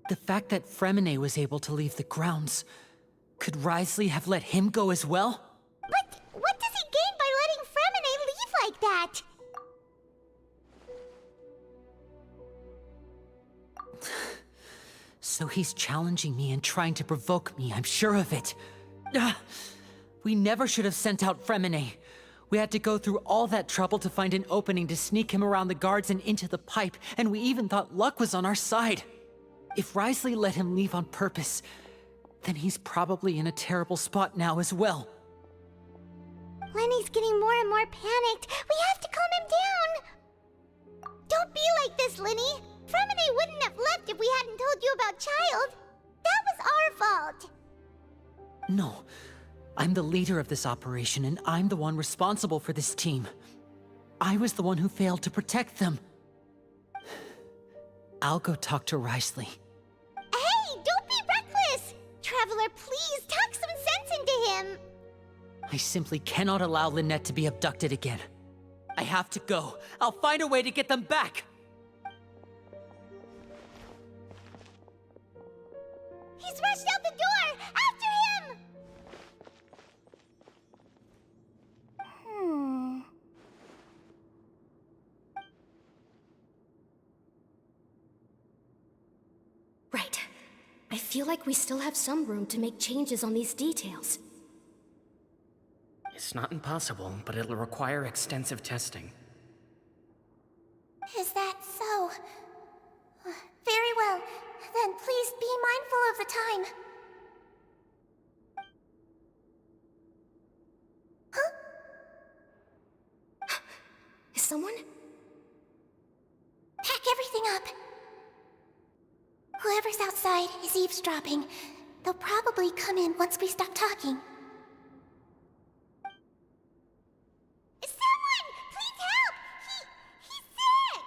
the fact that Fremine was able to leave the grounds... could Writhsley have let him go as well? But what does he gain by letting Fremine leave like that? So he's challenging me and trying to provoke me, I'm sure of it. We never should have sent out Fremine. We had to go through all that trouble to find an opening to sneak him around the guards and into the pipe, and we even thought luck was on our side. If Writhsley let him leave on purpose, then he's probably in a terrible spot now as well. Lenny's getting more and more panicked. We have to calm him down. Don't be like this, Lenny. Fremine wouldn't have left if we hadn't told you about Child. That was our fault. No. I'm the leader of this operation, and I'm the one responsible for this team. I was the one who failed to protect them. I'll go talk to Writhsley. Hey, don't be reckless! Traveler, please, talk some sense into him! I simply cannot allow Lynette to be abducted again. I have to go. I'll find a way to get them back! He's rushed out the door! After him! Right. I feel like we still have some room to make changes on these details. It's not impossible, but it'll require extensive testing. Is that so? no. Very well. Then please be mindful of the time. Huh? Is someone? Pack everything up. Whoever's outside is eavesdropping. They'll probably come in once we stop talking. Someone! Please help! He's sick!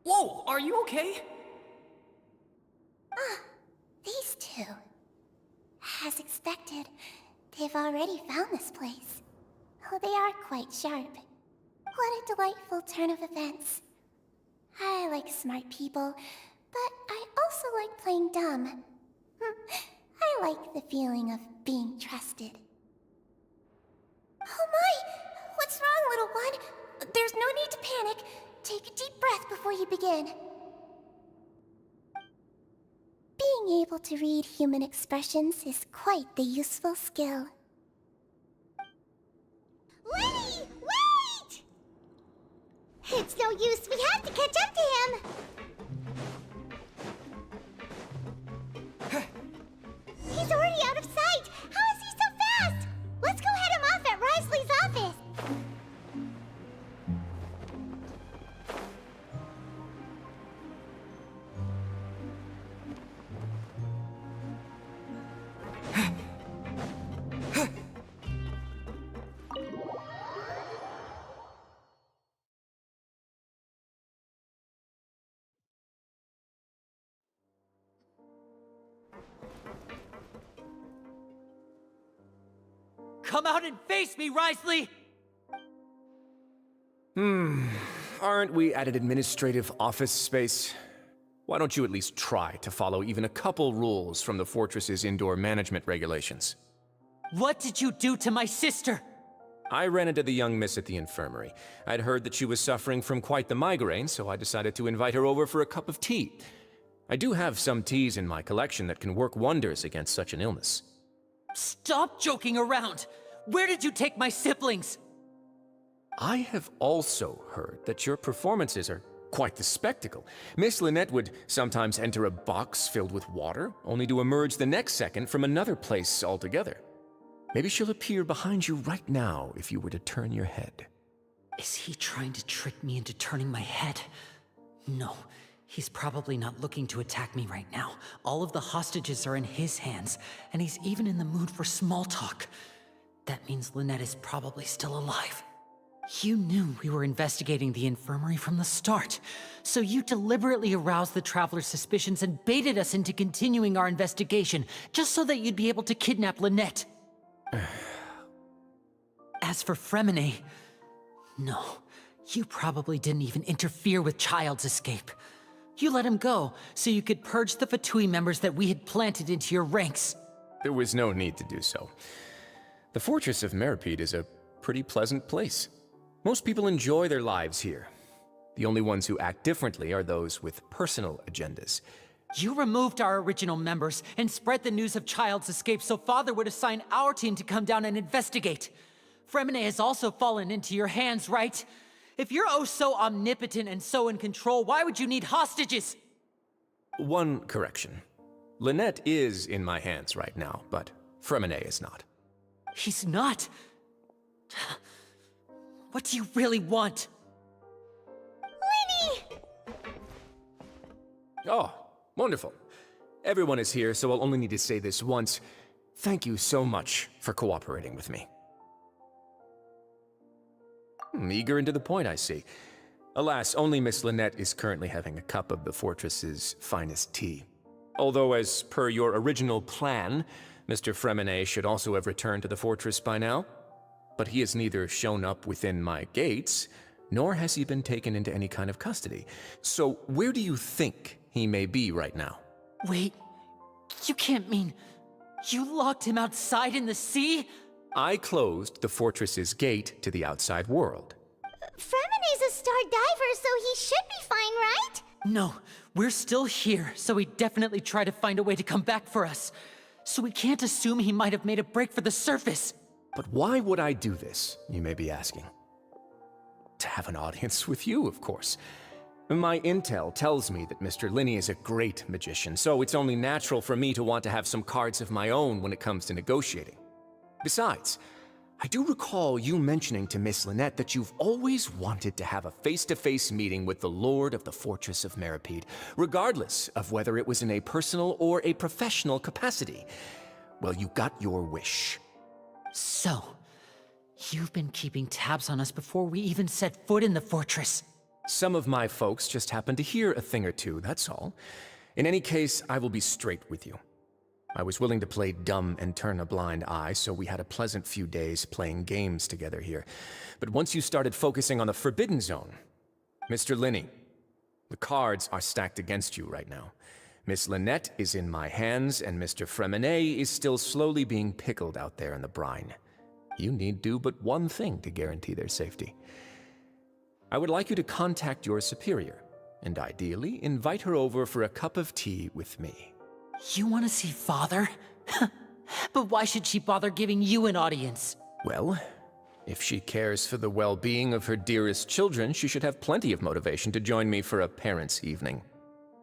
Whoa, are you okay? These two. As expected, they've already found this place. Oh, they are quite sharp. What a delightful turn of events. I like smart people, but I also like playing dumb. I like the feeling of being trusted. Oh my! What's wrong, little one? There's no need to panic. Take a deep breath before you begin. Being able to read human expressions is quite the useful skill. Lenny! Wait! It's no use. We have to catch up to him. He's already out of sight. How is he so fast? Let's go head him off at Risley's office. Come out and face me, Risley! Aren't we at an administrative office space? Why don't you at least try to follow even a couple rules from the fortress's indoor management regulations? What did you do to my sister? I ran into the young miss at the infirmary. I'd heard that she was suffering from quite the migraine, so I decided to invite her over for a cup of tea. I do have some teas in my collection that can work wonders against such an illness. Stop joking around! Where did you take my siblings? I have also heard that your performances are quite the spectacle. Miss Lynette would sometimes enter a box filled with water, only to emerge the next second from another place altogether. Maybe she'll appear behind you right now if you were to turn your head. Is he trying to trick me into turning my head? No, he's probably not looking to attack me right now. All of the hostages are in his hands, and he's even in the mood for small talk. That means Lynette is probably still alive. You knew we were investigating the infirmary from the start, so you deliberately aroused the Traveler's suspicions and baited us into continuing our investigation, just so that you'd be able to kidnap Lynette. As for Fremine, no, you probably didn't even interfere with Child's escape. You let him go, so you could purge the Fatui members that we had planted into your ranks. There was no need to do so. The Fortress of Meripede is a pretty pleasant place. Most people enjoy their lives here. The only ones who act differently are those with personal agendas. You removed our original members and spread the news of Child's escape so Father would assign our team to come down and investigate. Fremine has also fallen into your hands, right? If you're oh so omnipotent and so in control, why would you need hostages? One correction. Lynette is in my hands right now, but Fremine is not. He's not? What do you really want? Lenny! Oh, wonderful. Everyone is here, so I'll only need to say this once. Thank you so much for cooperating with me. Eager and to the point, I see. Alas, only Miss Lynette is currently having a cup of the fortress's finest tea. Although, as per your original plan, Mr. Fremine should also have returned to the fortress by now. But he has neither shown up within my gates, nor has he been taken into any kind of custody. So where do you think he may be right now? Wait, you can't mean you locked him outside in the sea? I closed the fortress's gate to the outside world. Fremine's a star diver, so he should be fine, right? No, we're still here, so he definitely tried to find a way to come back for us. So we can't assume he might have made a break for the surface. But why would I do this, you may be asking? To have an audience with you, of course. My intel tells me that Mr. Linney is a great magician, so it's only natural for me to want to have some cards of my own when it comes to negotiating. Besides, I do recall you mentioning to Miss Lynette that you've always wanted to have a face-to-face meeting with the Lord of the Fortress of Meripede, regardless of whether it was in a personal or a professional capacity. Well, you got your wish. So, you've been keeping tabs on us before we even set foot in the fortress. Some of my folks just happened to hear a thing or two, that's all. In any case, I will be straight with you. I was willing to play dumb and turn a blind eye, so we had a pleasant few days playing games together here. But once you started focusing on the Forbidden Zone, Mr. Linney, the cards are stacked against you right now. Miss Lynette is in my hands, and Mr. Fremenet is still slowly being pickled out there in the brine. You need do but one thing to guarantee their safety. I would like you to contact your superior, and ideally invite her over for a cup of tea with me. You want to see Father? But why should she bother giving you an audience? Well, if she cares for the well-being of her dearest children, she should have plenty of motivation to join me for a parents' evening.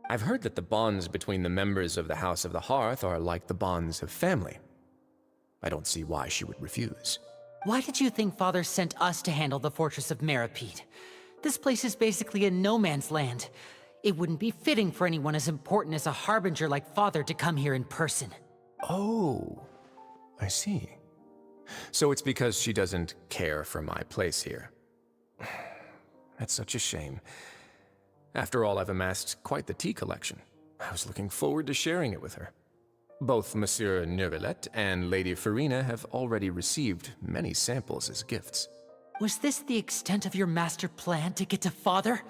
I've heard that the bonds between the members of the House of the Hearth are like the bonds of family. I don't see why she would refuse. Why did you think Father sent us to handle the Fortress of Meripede? This place is basically a no-man's land. It wouldn't be fitting for anyone as important as a harbinger like Father to come here in person. Oh, I see. So it's because she doesn't care for my place here. That's such a shame. After all, I've amassed quite the tea collection. I was looking forward to sharing it with her. Both Monsieur Neuvillette and Lady Farina have already received many samples as gifts. Was this the extent of your master plan to get to Father?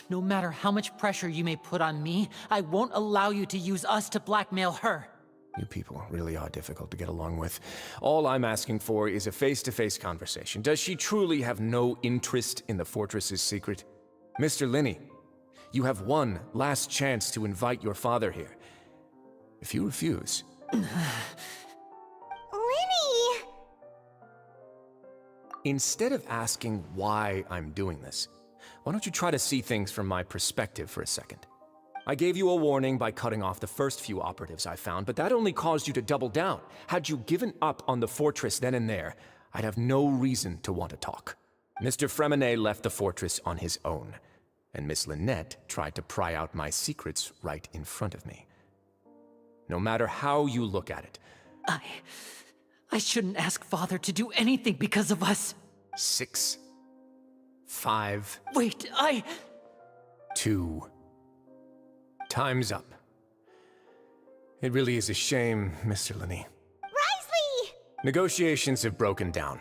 No matter how much pressure you may put on me, I won't allow you to use us to blackmail her. You people really are difficult to get along with. All I'm asking for is a face-to-face conversation. Does she truly have no interest in the fortress's secret? Mr. Linney, you have one last chance to invite your father here. If you refuse... Linney! Instead of asking why I'm doing this, why don't you try to see things from my perspective for a second? I gave you a warning by cutting off the first few operatives I found, but that only caused you to double down. Had you given up on the fortress then and there, I'd have no reason to want to talk. Mr. Fremenet left the fortress on his own, and Miss Lynette tried to pry out my secrets right in front of me. No matter how you look at it. I shouldn't ask Father to do anything because of us. 6, 5... Wait, 2... Time's up. It really is a shame, Mr. Linney. Risley! Negotiations have broken down.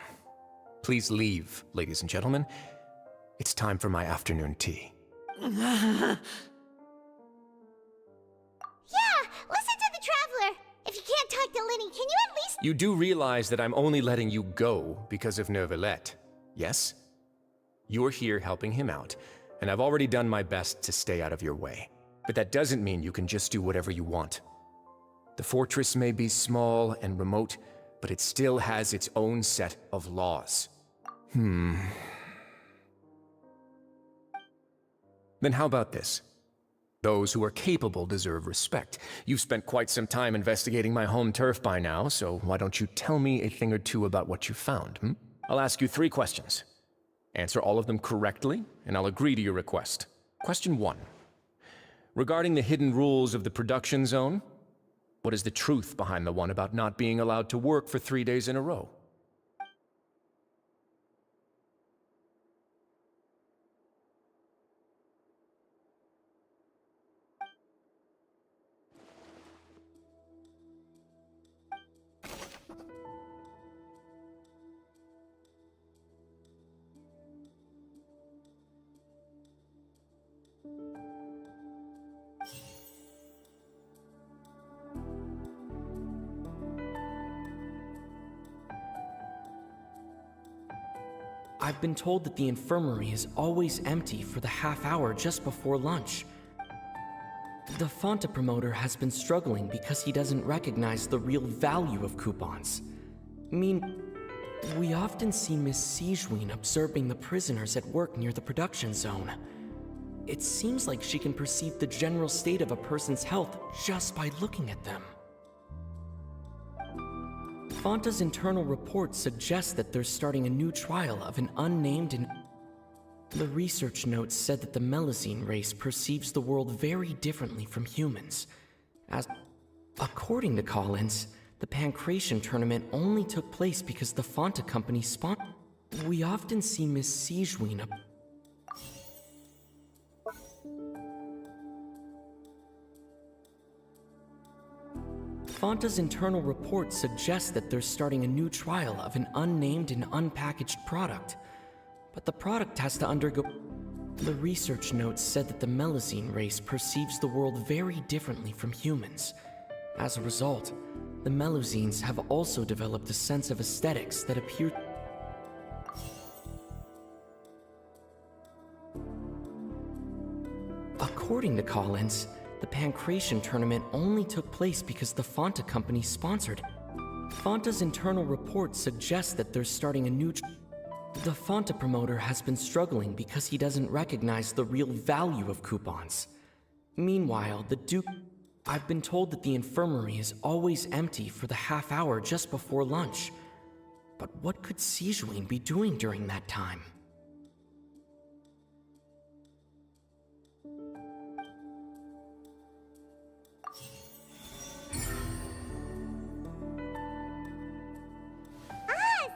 Please leave, ladies and gentlemen. It's time for my afternoon tea. Yeah, listen to the Traveler. If you can't talk to Linney, can you at least... You do realize that I'm only letting you go because of Neuvillette, yes? You're here helping him out, and I've already done my best to stay out of your way. But that doesn't mean you can just do whatever you want. The fortress may be small and remote, but it still has its own set of laws. Then how about this? Those who are capable deserve respect. You've spent quite some time investigating my home turf by now, so why don't you tell me a thing or two about what you found, I'll ask you 3 questions. Answer all of them correctly, and I'll agree to your request. Question 1. Regarding the hidden rules of the production zone, what is the truth behind the one about not being allowed to work for 3 days in a row? I've been told that the infirmary is always empty for the half hour just before lunch. The Fonta promoter has been struggling because he doesn't recognize the real value of coupons. I mean, We often see Miss Sigewin observing the prisoners at work near the production zone. It seems like she can perceive the general state of a person's health just by looking at them. Fonta's internal report suggests that they're starting a new trial of an unnamed and... The research notes said that the Melazine race perceives the world very differently from humans. As according to Collins, the Pancration tournament only took place because the Fonta company sponsored. We often see Miss Sigewin Fonta's internal report suggests that they're starting a new trial of an unnamed and unpackaged product. But the product has to undergo... The research notes said that the Melazine race perceives the world very differently from humans. As a result, the Melazines have also developed a sense of aesthetics that appear... According to Collins, the Pancration tournament only took place because the Fonta company sponsored it. Fonta's internal report suggests that they're starting a new... The Fonta promoter has been struggling because he doesn't recognize the real value of coupons. Meanwhile, the Duke... I've been told that the infirmary is always empty for the half hour just before lunch. But what could Sigewin be doing during that time?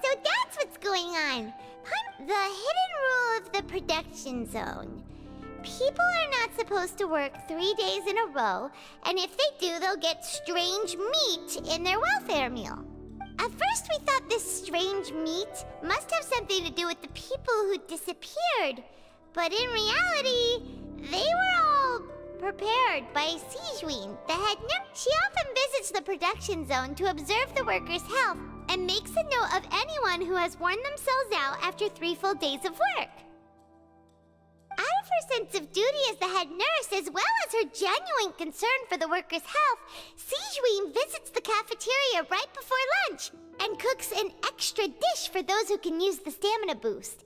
So that's what's going on. The hidden rule of the production zone. People are not supposed to work 3 days in a row, and if they do, they'll get strange meat in their welfare meal. At first we thought this strange meat must have something to do with the people who disappeared, but in reality, they were all prepared by Sigewin, the head nurse. She often visits the production zone to observe the workers' health and makes a note of anyone who has worn themselves out after 3 full days of work. Out of her sense of duty as the head nurse, as well as her genuine concern for the workers' health, Sigewin visits the cafeteria right before lunch and cooks an extra dish for those who can use the stamina boost.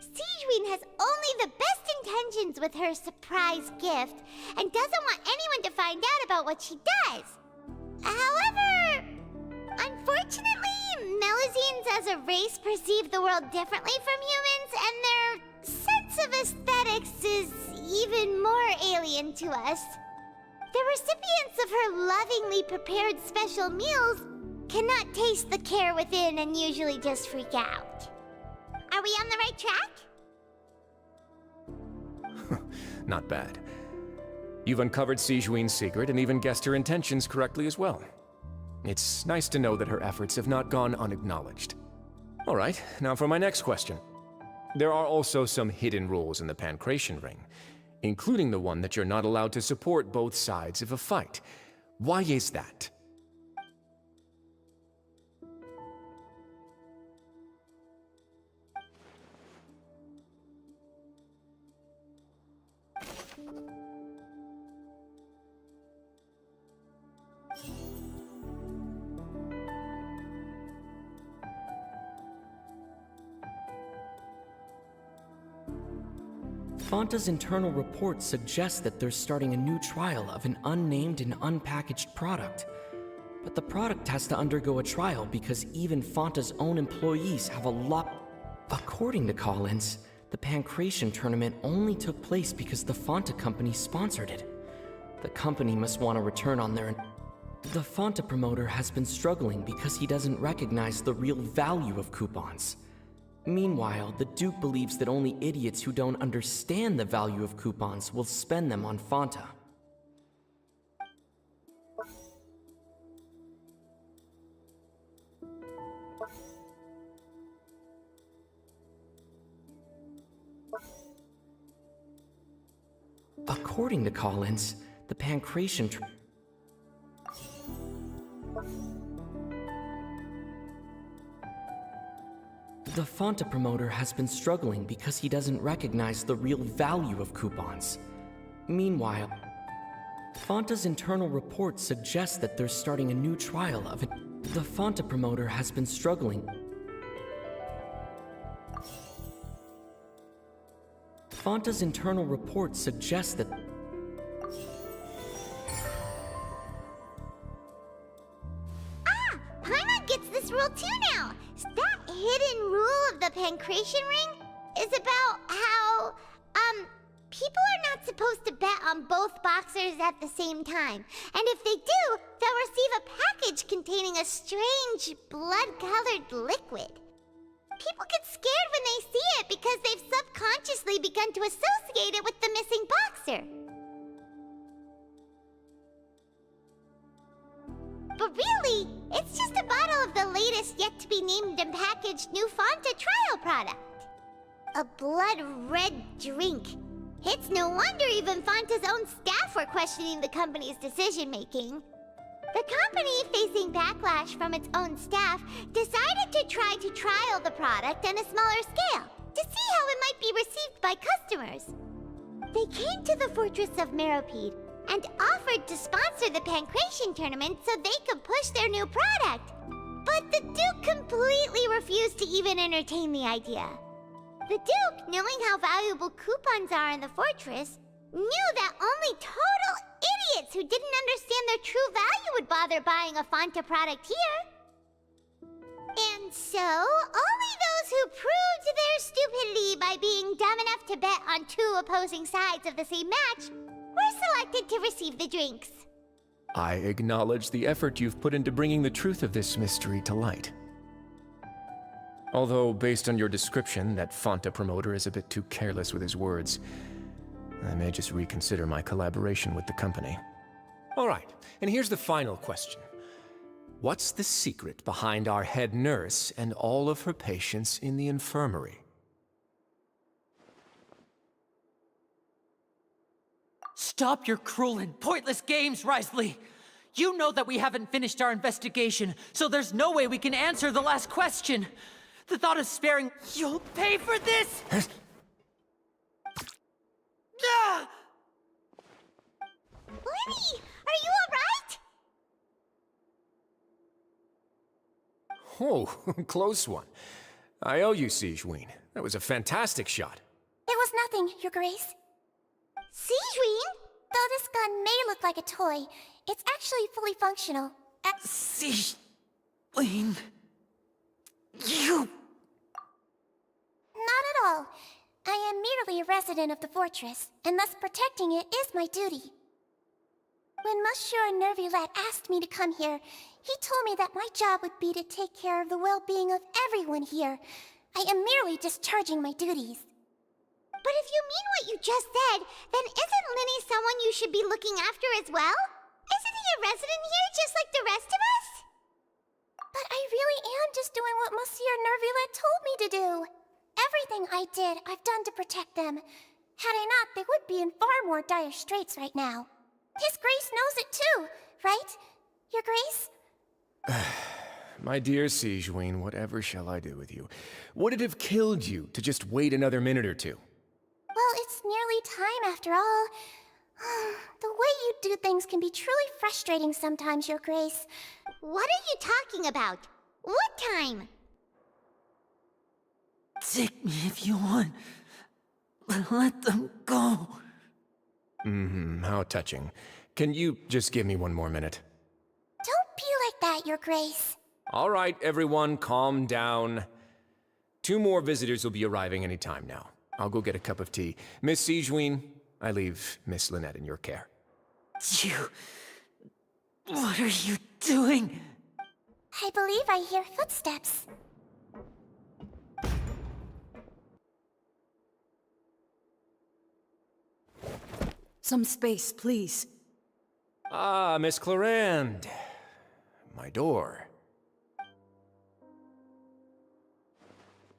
Sigewin has only the best intentions with her surprise gift and doesn't want anyone to find out about what she does. However, unfortunately, Melazines as a race perceive the world differently from humans, and their sense of aesthetics is even more alien to us. The recipients of her lovingly prepared special meals cannot taste the care within and usually just freak out. Are we on the right track? Not bad. You've uncovered Sigewin's secret and even guessed her intentions correctly as well. It's nice to know that her efforts have not gone unacknowledged. All right, now for my next question. There are also some hidden rules in the Pancration ring, including the one that you're not allowed to support both sides of a fight. Why is that? Fonta's internal report suggests that they're starting a new trial of an unnamed and unpackaged product. But the product has to undergo a trial because even Fonta's own employees have a lot... According to Collins, the Pancration tournament only took place because the Fonta company sponsored it. The company must want a return on their... The Fonta promoter has been struggling because he doesn't recognize the real value of coupons. Meanwhile, the Duke believes that only idiots who don't understand the value of coupons will spend them on Fonta. According to Collins, the Pancration The Fonta promoter has been struggling because he doesn't recognize the real value of coupons. Meanwhile, Fonta's internal report suggests that they're starting a new trial of it. The Fonta promoter has been struggling. Fonta's internal reports suggest that... Ah! Paimon gets this rule too now! That hidden rule of the Pancration Ring is about how, people are not supposed to bet on both boxers at the same time. And if they do, they'll receive a package containing a strange, blood-colored liquid. People get scared when they see it because they've subconsciously begun to associate it with the missing boxer. But really, it's just a bottle of the latest yet-to-be-named and packaged new Fanta trial product. A blood-red drink. It's no wonder even Fanta's own staff were questioning the company's decision-making. The company, facing backlash from its own staff, decided to try to trial the product on a smaller scale, to see how it might be received by customers. They came to the Fortress of Meropide and offered to sponsor the Pancration tournament so they could push their new product. But the Duke completely refused to even entertain the idea. The Duke, knowing how valuable coupons are in the fortress, knew that only total idiots who didn't understand their true value would bother buying a Fanta product here. And so, only those who proved their stupidity by being dumb enough to bet on two opposing sides of the same match were selected to receive the drinks. I acknowledge the effort you've put into bringing the truth of this mystery to light. Although, based on your description, that Fanta promoter is a bit too careless with his words, I may just reconsider my collaboration with the company. All right, and here's the final question. What's the secret behind our head nurse and all of her patients in the infirmary? Stop your cruel and pointless games, Risley! You know that we haven't finished our investigation, so there's no way we can answer the last question. The thought of sparing... You'll pay for this! Ah! Lenny, are you alright? Oh, close one. I owe you, Sigewinne. That was a fantastic shot. It was nothing, Your Grace. Sigewinne? Though this gun may look like a toy, it's actually fully functional. Sigewinne... You... Not at all. I am merely a resident of the fortress, and thus protecting it is my duty. When Monsieur Nervulette asked me to come here, he told me that my job would be to take care of the well-being of everyone here. I am merely discharging my duties. But if you mean what you just said, then isn't Linny someone you should be looking after as well? Isn't he a resident here just like the rest of us? But I really am just doing what Monsieur Nervulette told me to do. Everything I did, I've done to protect them. Had I not, they would be in far more dire straits right now. His Grace knows it too, right? Your Grace? My dear Sigewinne, whatever shall I do with you? Would it have killed you to just wait another minute or two? Well, it's nearly time after all. The way you do things can be truly frustrating sometimes, Your Grace. What are you talking about? What time? Take me if you want. Let them go. How touching. Can you just give me one more minute? Don't be like that, Your Grace. All right, everyone, calm down. 2 more visitors will be arriving any time now. I'll go get a cup of tea. Miss Sigewinne, I leave Miss Lynette in your care. You... What are you doing? I believe I hear footsteps. Some space, please. Ah, Miss Clarande. My door.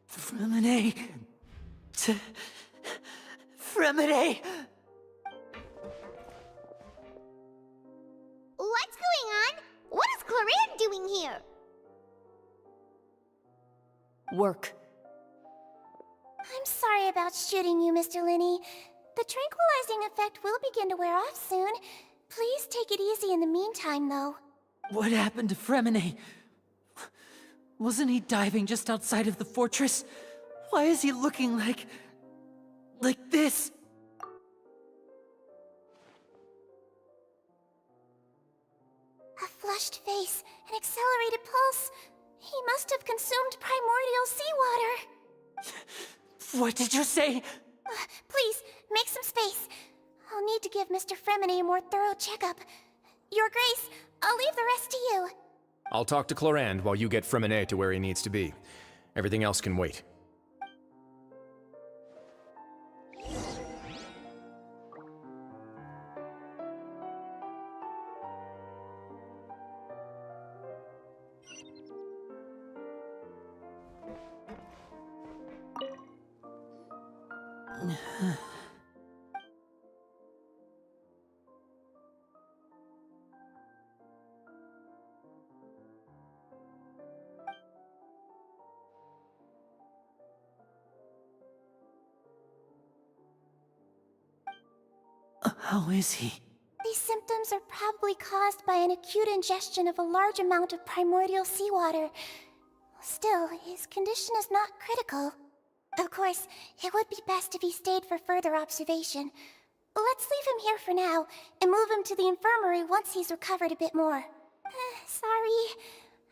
Fremine... Fremine... What's going on? What is Clarande doing here? Work. I'm sorry about shooting you, Mr. Linny. The tranquilizing effect will begin to wear off soon. Please take it easy in the meantime, though. What happened to Fremine? Wasn't he diving just outside of the fortress? Why is he looking like... like this. A flushed face, an accelerated pulse. He must have consumed primordial seawater. What did you say? Please, make some space. I'll need to give Mr. Fremine a more thorough checkup. Your Grace, I'll leave the rest to you. I'll talk to Clorand while you get Fremine to where he needs to be. Everything else can wait. How is he? These symptoms are probably caused by an acute ingestion of a large amount of primordial seawater. Still, his condition is not critical. Of course, it would be best if he stayed for further observation. Let's leave him here for now, and move him to the infirmary once he's recovered a bit more. Sorry.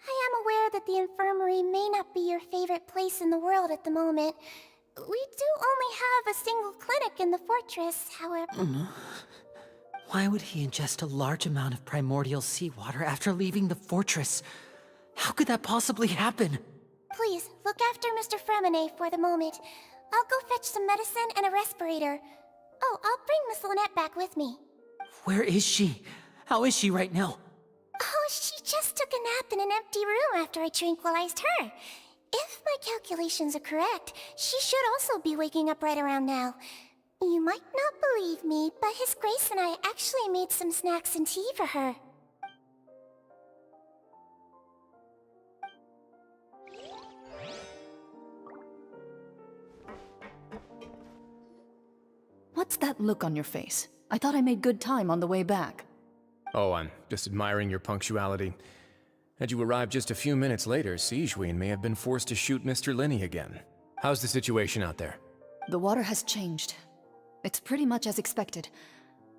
I am aware that the infirmary may not be your favorite place in the world at the moment. We do only have a single clinic in the fortress, however. Why would he ingest a large amount of primordial seawater after leaving the fortress? How could that possibly happen? Please, look after Mr. Fremine for the moment. I'll go fetch some medicine and a respirator. Oh, I'll bring Miss Lynette back with me. Where is she? How is she right now? Oh, she just took a nap in an empty room after I tranquilized her. If my calculations are correct, she should also be waking up right around now. You might not believe me, but His Grace and I actually made some snacks and tea for her. What's that look on your face? I thought I made good time on the way back. Oh, I'm just admiring your punctuality. Had you arrived just a few minutes later, Sigewinne may have been forced to shoot Mr. Linny again. How's the situation out there? The water has changed. It's pretty much as expected.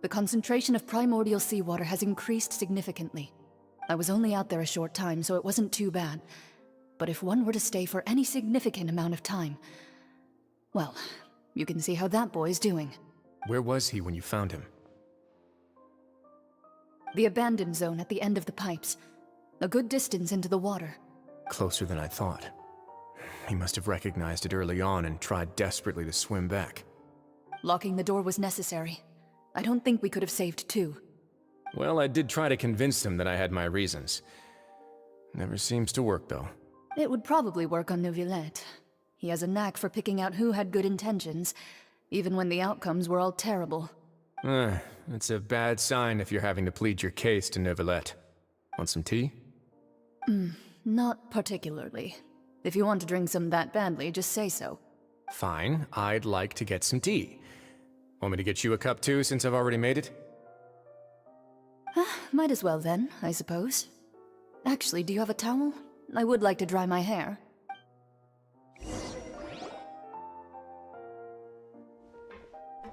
The concentration of primordial seawater has increased significantly. I was only out there a short time, so it wasn't too bad. But if one were to stay for any significant amount of time... well, you can see how that boy's doing. Where was he when you found him? The abandoned zone at the end of the pipes. A good distance into the water. Closer than I thought. He must have recognized it early on and tried desperately to swim back. Locking the door was necessary. I don't think we could have saved two. Well, I did try to convince him that I had my reasons. Never seems to work, though. It would probably work on Neuvillette. He has a knack for picking out who had good intentions, even when the outcomes were all terrible. It's a bad sign if you're having to plead your case to Neuvillette. Want some tea? Not particularly. If you want to drink some that badly, just say so. Fine, I'd like to get some tea. Want me to get you a cup too, since I've already made it? Might as well then, I suppose. Actually, do you have a towel? I would like to dry my hair.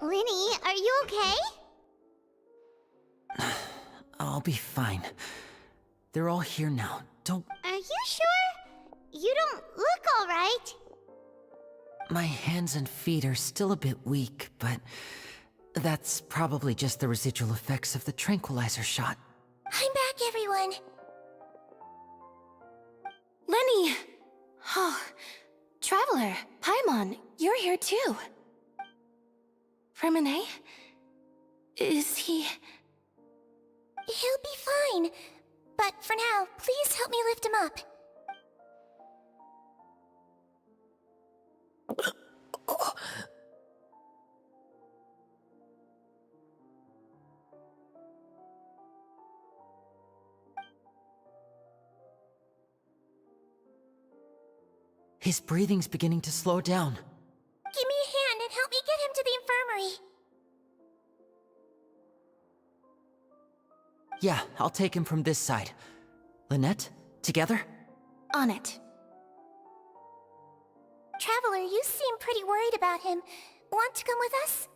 Linny, are you okay? I'll be fine. They're all here now. Don't... Are you sure? You don't look alright. My hands and feet are still a bit weak, but... that's probably just the residual effects of the tranquilizer shot. I'm back, everyone. Lenny! Oh, Traveler, Paimon, you're here too. Fremine? Is he... He'll be fine. But for now, please help me lift him up. His breathing's beginning to slow down. Give me a hand and help me get him to the infirmary. Yeah, I'll take him from this side. Lynette, together? On it. Traveler, you seem pretty worried about him. want to come with us?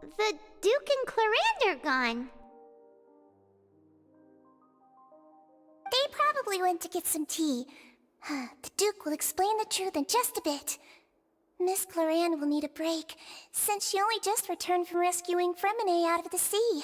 The Duke and Clarande are gone. They probably went to get some tea. The Duke will explain the truth in just a bit. Miss Clarande will need a break, since she only just returned from rescuing Fremine out of the sea.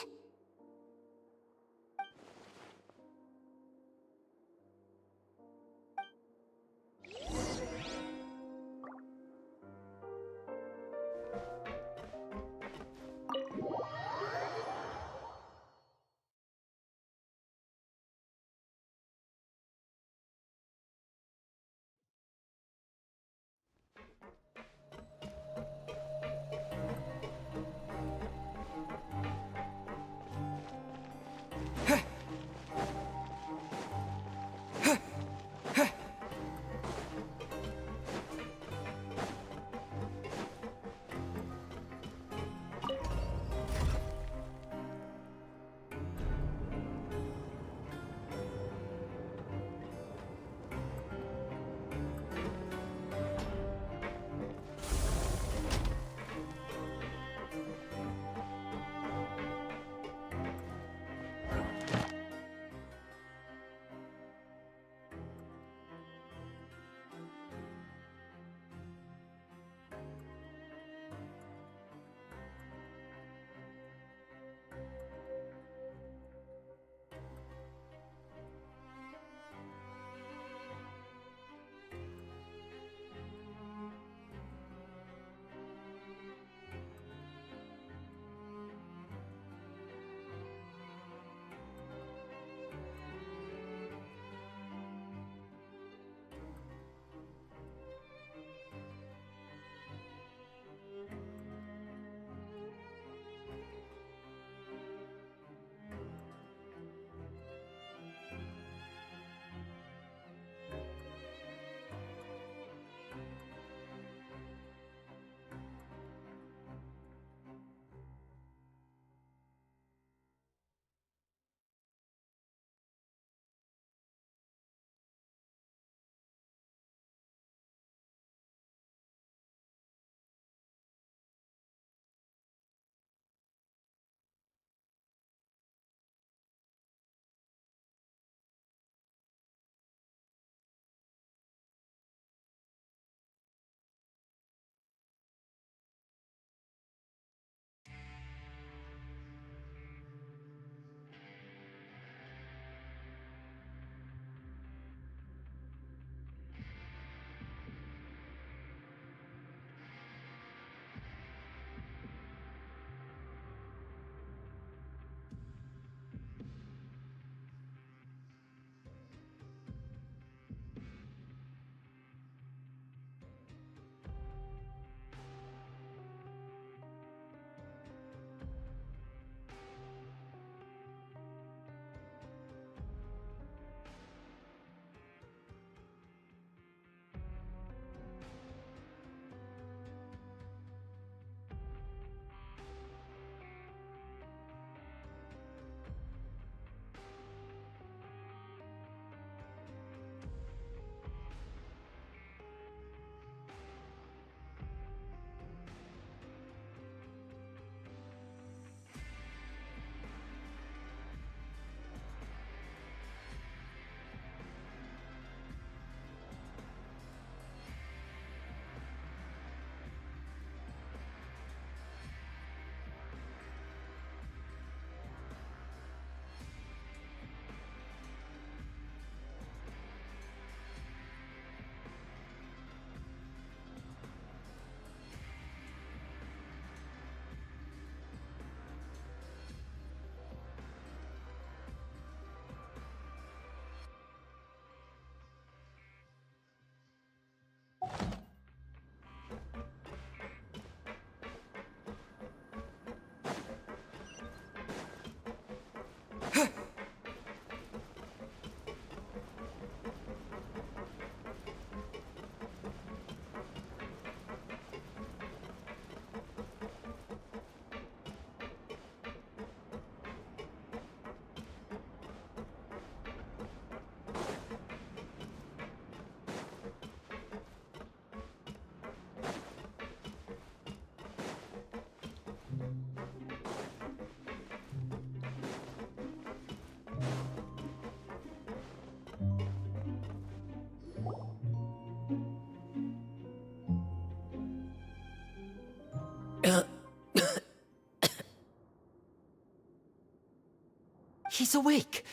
It's awake.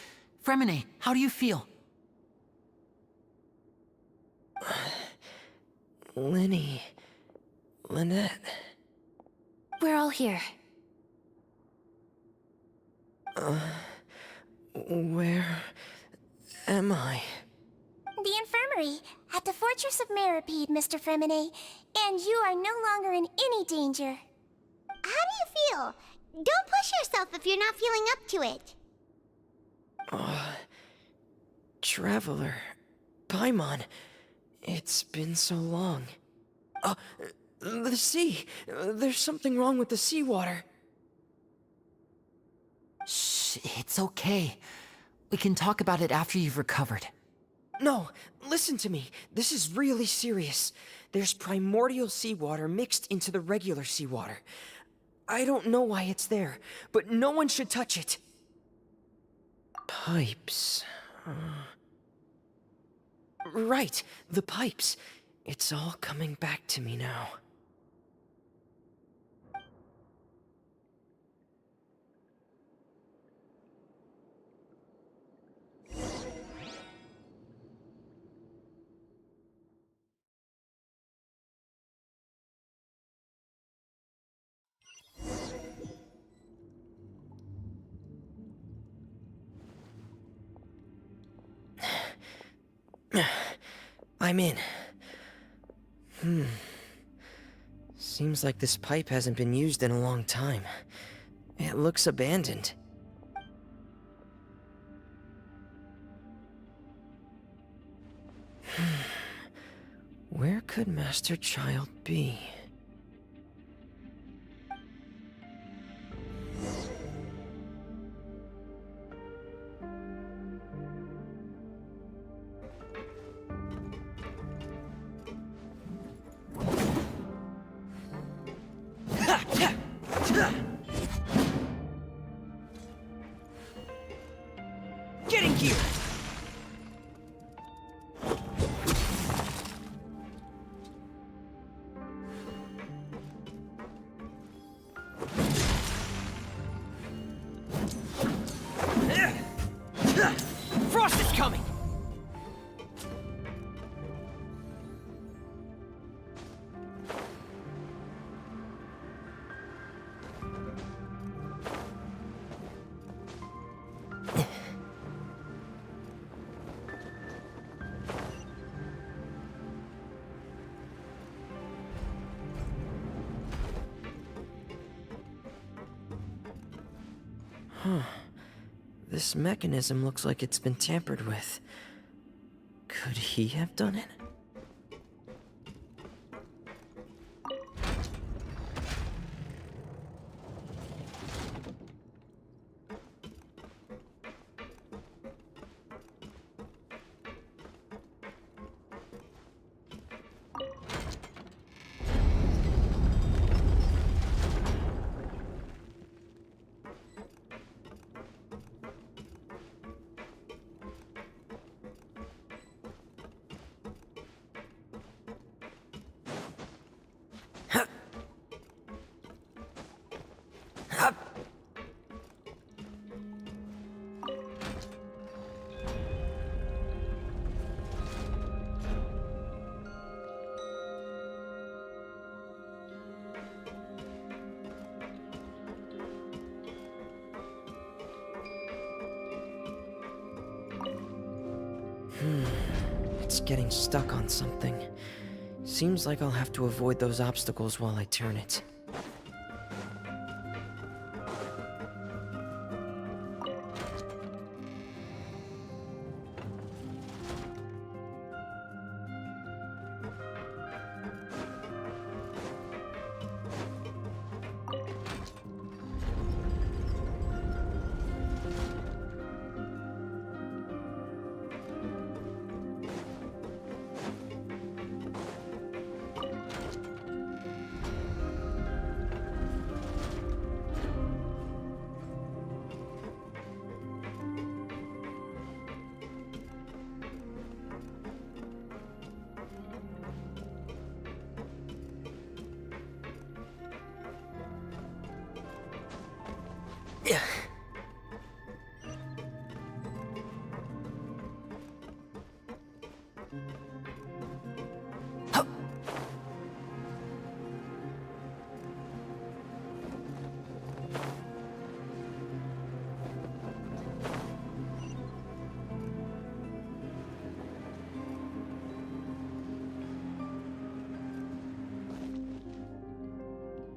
Fremine, how do you feel? Lynette. We're all here. Where am I? The infirmary, at the Fortress of Meripede, Mr. Fremine, and you are no longer in any danger. How do you feel? Don't push yourself if you're not feeling up to it. Traveler. Paimon. It's been so long. The sea. There's something wrong with the seawater. Shh, it's okay. We can talk about it after you've recovered. No, listen to me. This is really serious. There's primordial seawater mixed into the regular seawater. I don't know why it's there, but no one should touch it. Pipes. Right, the pipes. It's all coming back to me now. I'm in. Seems like this pipe hasn't been used in a long time. It looks abandoned. Where could Master Child be? Getting gear! Frost is coming! This mechanism looks like it's been tampered with. Could he have done it? It's getting stuck on something. Seems like I'll have to avoid those obstacles while I turn it.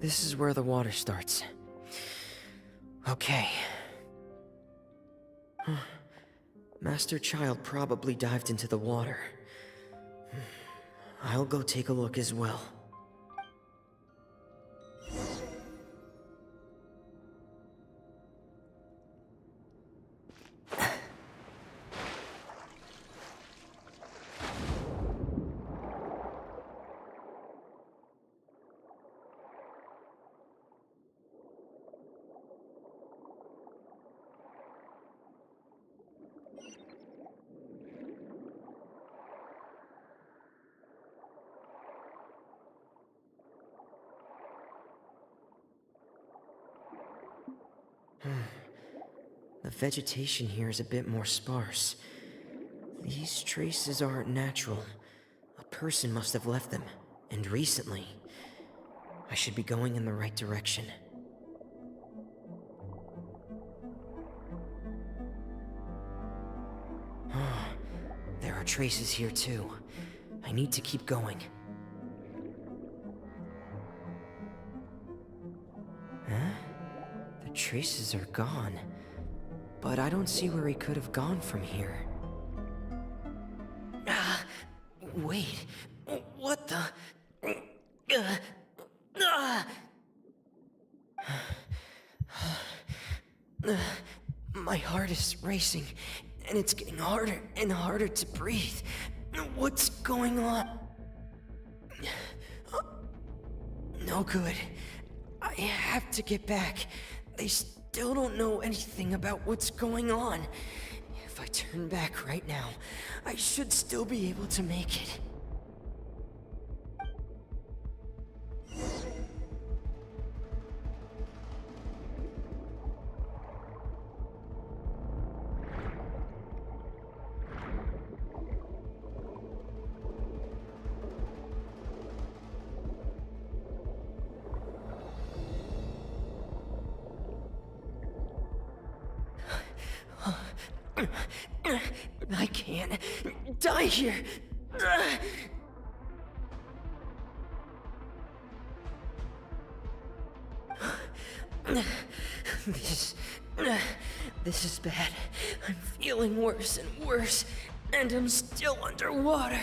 This is where the water starts. Okay. Master Child probably dived into the water. I'll go take a look as well. The vegetation here is a bit more sparse. These traces aren't natural. A person must have left them, and recently. I should be going in the right direction. There are traces here too. I need to keep going. Huh? The traces are gone. But I don't see where he could have gone from here. Wait. What the? My heart is racing, and it's getting harder and harder to breathe. What's going on? No good. I have to get back. They still don't know anything about what's going on. If I turn back right now, I should still be able to make it. I can't die here. This is bad. I'm feeling worse and worse, and I'm still underwater.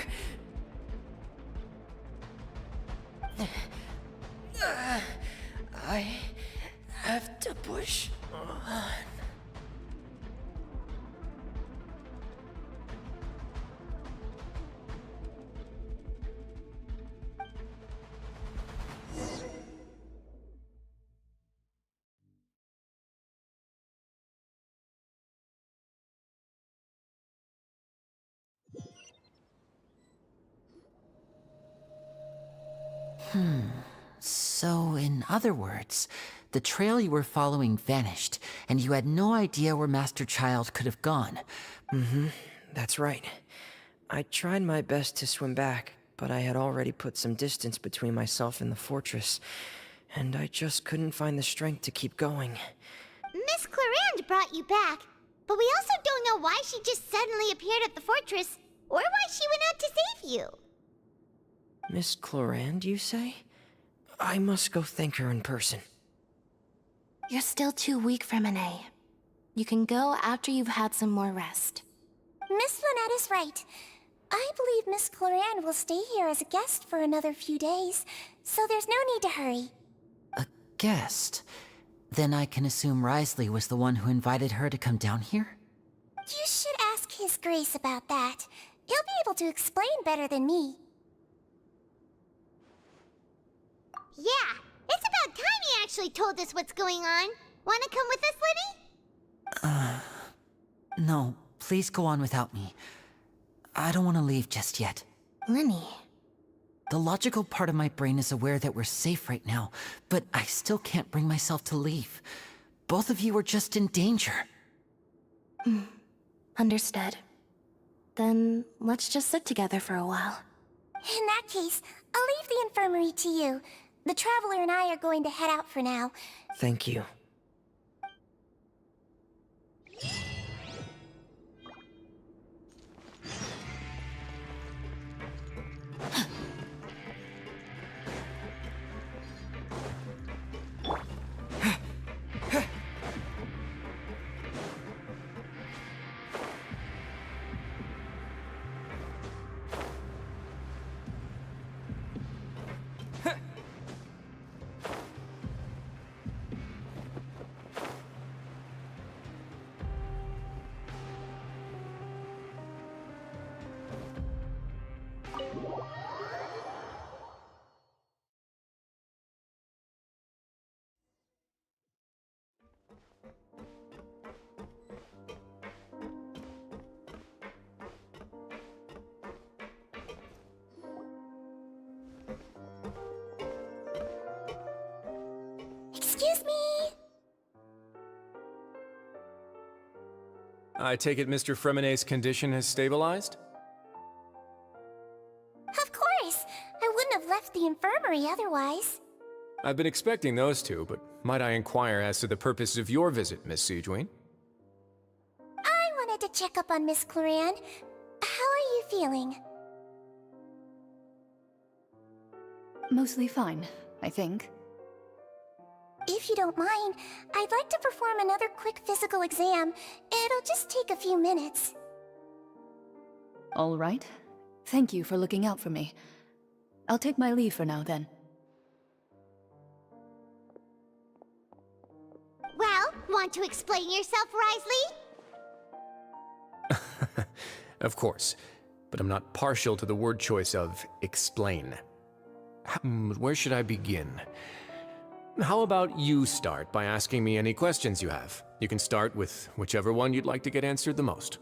I have to push on. So, in other words, the trail you were following vanished, and you had no idea where Master Child could have gone. That's right. I tried my best to swim back, but I had already put some distance between myself and the fortress, and I just couldn't find the strength to keep going. Miss Clarande brought you back, but we also don't know why she just suddenly appeared at the fortress, or why she went out to save you. Miss Clarande, you say? I must go thank her in person. You're still too weak, Fremine. You can go after you've had some more rest. Miss Lynette is right. I believe Miss Clarande will stay here as a guest for another few days, so there's no need to hurry. A guest? Then I can assume Risley was the one who invited her to come down here? You should ask His Grace about that. He'll be able to explain better than me. Yeah, it's about time he actually told us what's going on. Wanna come with us, Linny? No, please go on without me. I don't want to leave just yet. Linny. The logical part of my brain is aware that we're safe right now, but I still can't bring myself to leave. Both of you are just in danger. Understood. Then let's just sit together for a while. In that case, I'll leave the infirmary to you. The Traveler and I are going to head out for now. Thank you. I take it Mr. Fremenay's condition has stabilized? Of course! I wouldn't have left the infirmary otherwise. I've been expecting those two, but might I inquire as to the purpose of your visit, Miss Siegewien? I wanted to check up on Miss Cloran. How are you feeling? Mostly fine, I think. If you don't mind, I'd like to perform another quick physical exam. It'll just take a few minutes. All right. Thank you for looking out for me. I'll take my leave for now, then. Well, want to explain yourself, Risley? Of course, but I'm not partial to the word choice of explain. Where should I begin? How about you start by asking me any questions you have? You can start with whichever one you'd like to get answered the most.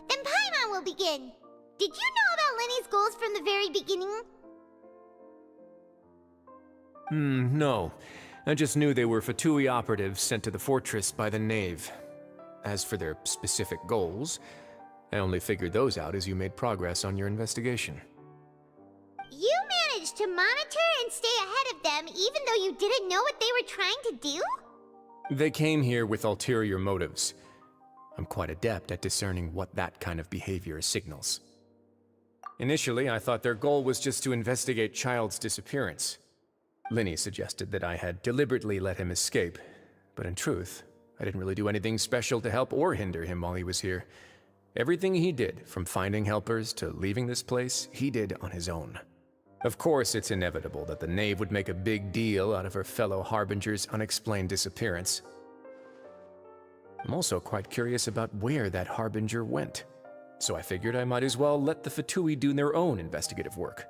Then Paimon will begin. Did you know about Lenny's goals from the very beginning? No. I just knew they were Fatui operatives sent to the fortress by the Knave. As for their specific goals, I only figured those out as you made progress on your investigation. You managed to monitor and stay ahead of them even though you didn't know what they were trying to do? They came here with ulterior motives. I'm quite adept at discerning what that kind of behavior signals. Initially, I thought their goal was just to investigate Child's disappearance. Linny suggested that I had deliberately let him escape, but in truth, I didn't really do anything special to help or hinder him while he was here. Everything he did, from finding helpers to leaving this place, he did on his own. Of course, it's inevitable that the Knave would make a big deal out of her fellow Harbinger's unexplained disappearance. I'm also quite curious about where that Harbinger went, so I figured I might as well let the Fatui do their own investigative work.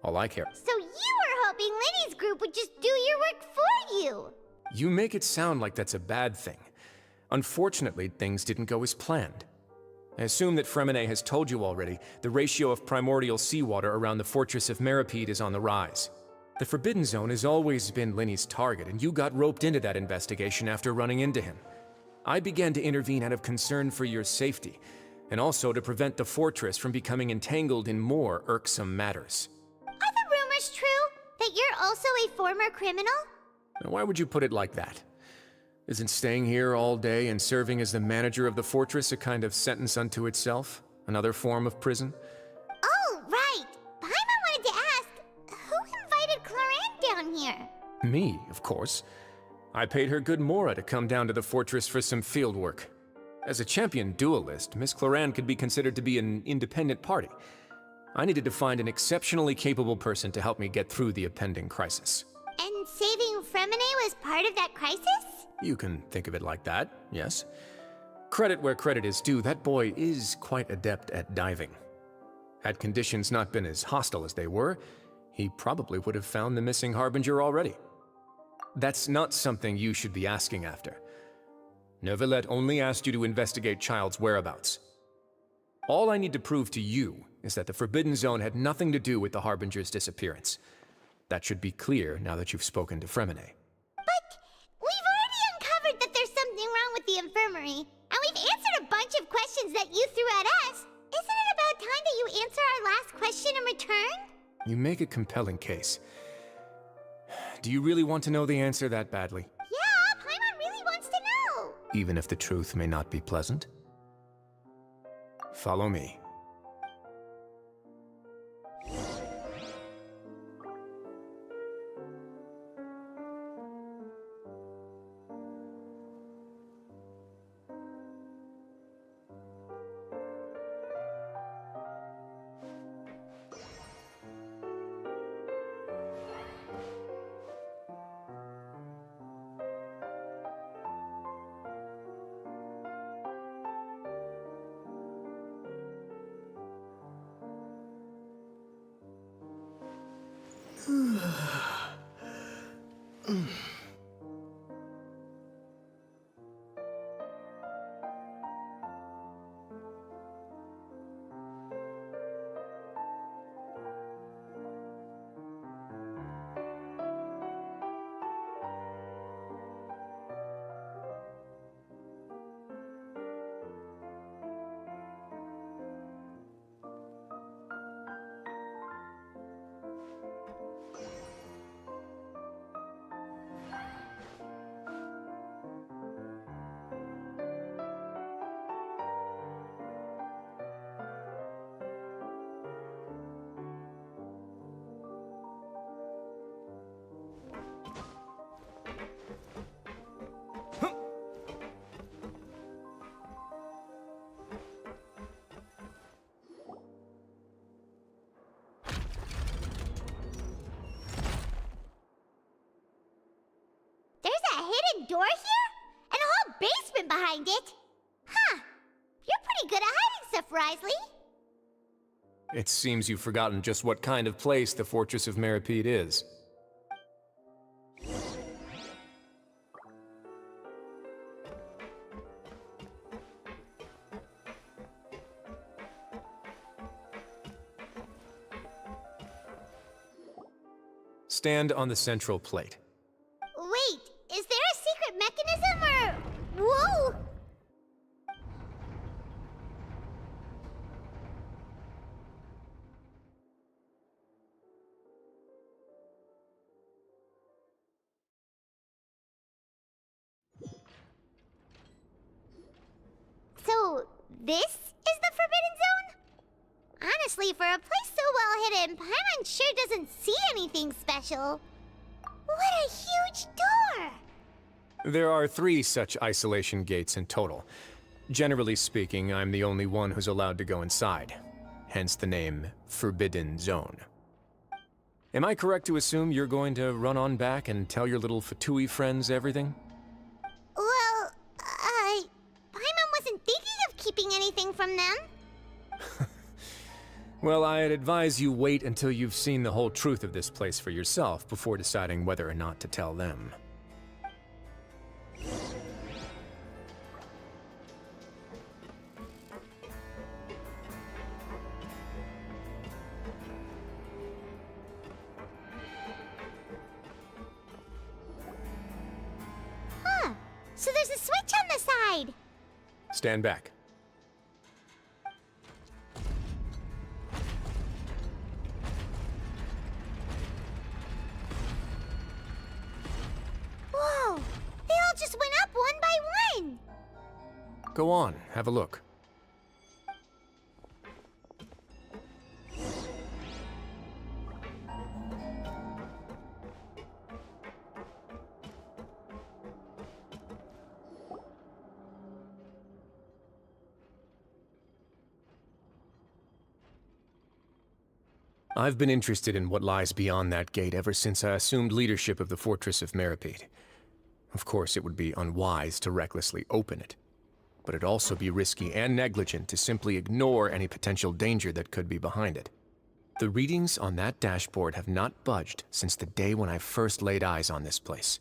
All I care. So you were hoping Lenny's group would just do your work for you! You make it sound like that's a bad thing. Unfortunately, things didn't go as planned. I assume that Fremenay has told you already, the ratio of primordial seawater around the fortress of Meripede is on the rise. The Forbidden Zone has always been Linny's target, and you got roped into that investigation after running into him. I began to intervene out of concern for your safety, and also to prevent the fortress from becoming entangled in more irksome matters. Are the rumors true? That you're also a former criminal? Now, why would you put it like that? Isn't staying here all day and serving as the manager of the fortress a kind of sentence unto itself? Another form of prison? Oh, right! Paimon wanted to ask, who invited Cloran down here? Me, of course. I paid her good mora to come down to the fortress for some field work. As a champion duelist, Miss Cloran could be considered to be an independent party. I needed to find an exceptionally capable person to help me get through the impending crisis. And saving Fremenay was part of that crisis? You can think of it like that, yes. Credit where credit is due, that boy is quite adept at diving. Had conditions not been as hostile as they were, he probably would have found the missing Harbinger already. That's not something you should be asking after. Neuvillette only asked you to investigate Child's whereabouts. All I need to prove to you is that the Forbidden Zone had nothing to do with the Harbinger's disappearance. That should be clear now that you've spoken to Fremenay. But we've already uncovered that there's something wrong with the infirmary, and we've answered a bunch of questions that you threw at us. Isn't it about time that you answer our last question in return? You make a compelling case. Do you really want to know the answer that badly? Yeah, Paimon really wants to know! Even if the truth may not be pleasant? Follow me. door here? And a whole basement behind it? Huh. You're pretty good at hiding stuff, Risley. It seems you've forgotten just what kind of place the Fortress of Meripede is. Stand on the central plate. Wait, is there a secret mechanism or... Whoa! So, this is the Forbidden Zone? Honestly, for a place so well hidden, Paimon sure doesn't see anything special. What a huge door! There are 3 such isolation gates in total. Generally speaking, I'm the only one who's allowed to go inside. Hence the name Forbidden Zone. Am I correct to assume you're going to run on back and tell your little Fatui friends everything? Well, Paimon wasn't thinking of keeping anything from them. Well, I'd advise you wait until you've seen the whole truth of this place for yourself before deciding whether or not to tell them. Huh. So there's a switch on the side. Stand back. Whoa! They all just went up one by one! Go on, have a look. I've been interested in what lies beyond that gate ever since I assumed leadership of the Fortress of Meripede. Of course, it would be unwise to recklessly open it, but it'd also be risky and negligent to simply ignore any potential danger that could be behind it. The readings on that dashboard have not budged since the day when I first laid eyes on this place.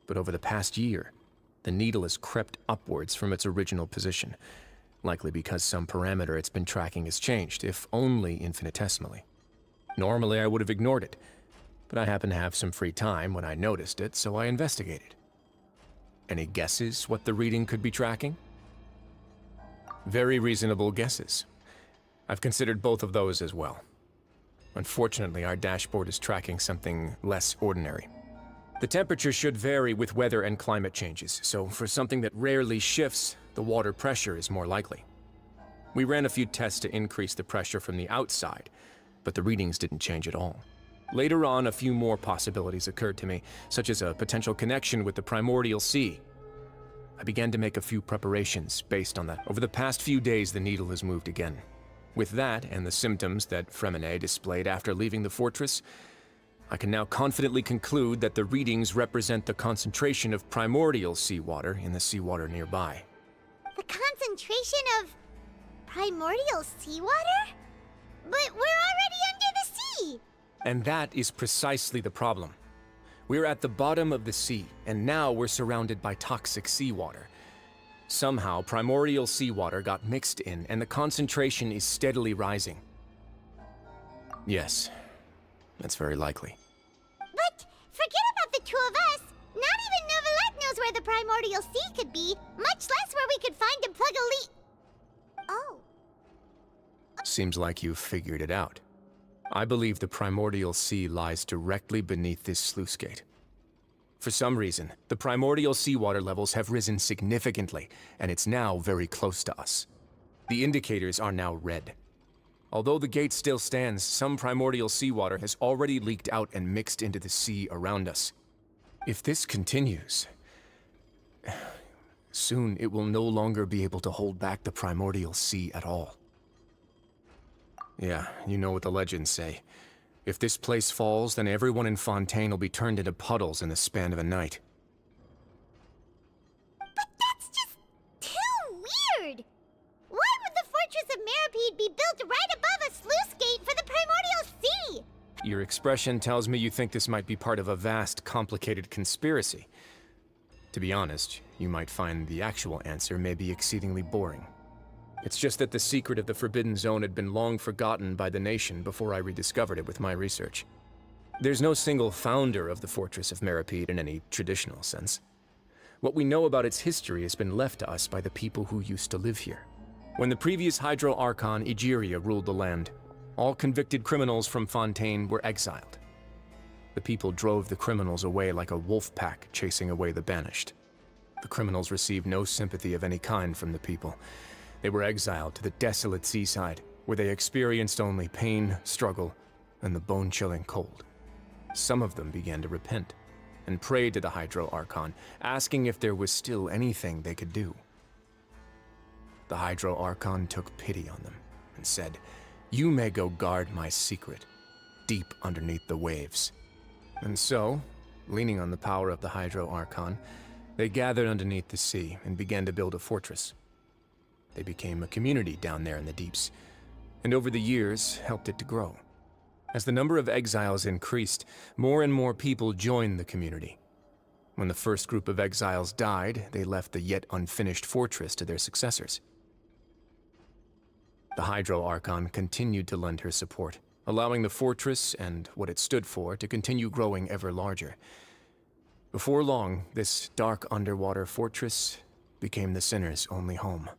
But over the past year, the needle has crept upwards from its original position, likely because some parameter it's been tracking has changed, if only infinitesimally. Normally, I would have ignored it, but I happened to have some free time when I noticed it, so I investigated. Any guesses what the reading could be tracking? Very reasonable guesses. I've considered both of those as well. Unfortunately, our dashboard is tracking something less ordinary. The temperature should vary with weather and climate changes, so for something that rarely shifts, the water pressure is more likely. We ran a few tests to increase the pressure from the outside, but the readings didn't change at all. Later on, a few more possibilities occurred to me, such as a potential connection with the primordial sea. I began to make a few preparations based on that. Over the past few days, the needle has moved again. With that, and the symptoms that Fremine displayed after leaving the fortress, I can now confidently conclude that the readings represent the concentration of primordial seawater in the seawater nearby. The concentration of primordial seawater? But we're already under the sea! And that is precisely the problem. We're at the bottom of the sea, and now we're surrounded by toxic seawater. Somehow, primordial seawater got mixed in, and the concentration is steadily rising. Yes, that's very likely. But forget about the two of us! Not even Neuvillette knows where the primordial sea could be, much less where we could find and plug a leak. Oh. Seems like you've figured it out. I believe the primordial sea lies directly beneath this sluice gate. For some reason, the primordial seawater levels have risen significantly, and it's now very close to us. The indicators are now red. Although the gate still stands, some primordial seawater has already leaked out and mixed into the sea around us. If this continues, soon it will no longer be able to hold back the primordial sea at all. Yeah, you know what the legends say. If this place falls, then everyone in Fontaine will be turned into puddles in the span of a night. be built right above a sluice gate for the primordial sea! Your expression tells me you think this might be part of a vast, complicated conspiracy. To be honest, you might find the actual answer may be exceedingly boring. It's just that the secret of the Forbidden Zone had been long forgotten by the nation before I rediscovered it with my research. There's no single founder of the Fortress of Meripede in any traditional sense. What we know about its history has been left to us by the people who used to live here. When the previous Hydro Archon Egeria ruled the land, all convicted criminals from Fontaine were exiled. The people drove the criminals away like a wolf pack chasing away the banished. The criminals received no sympathy of any kind from the people. They were exiled to the desolate seaside, where they experienced only pain, struggle, and the bone-chilling cold. Some of them began to repent, and prayed to the Hydro Archon, asking if there was still anything they could do. The Hydro Archon took pity on them, and said, "You may go guard my secret, deep underneath the waves." And so, leaning on the power of the Hydro Archon, they gathered underneath the sea and began to build a fortress. They became a community down there in the deeps, and over the years helped it to grow. As the number of exiles increased, more and more people joined the community. When the first group of exiles died, they left the yet unfinished fortress to their successors. The Hydro Archon continued to lend her support, allowing the fortress and what it stood for to continue growing ever larger. Before long, this dark underwater fortress became the sinner's only home.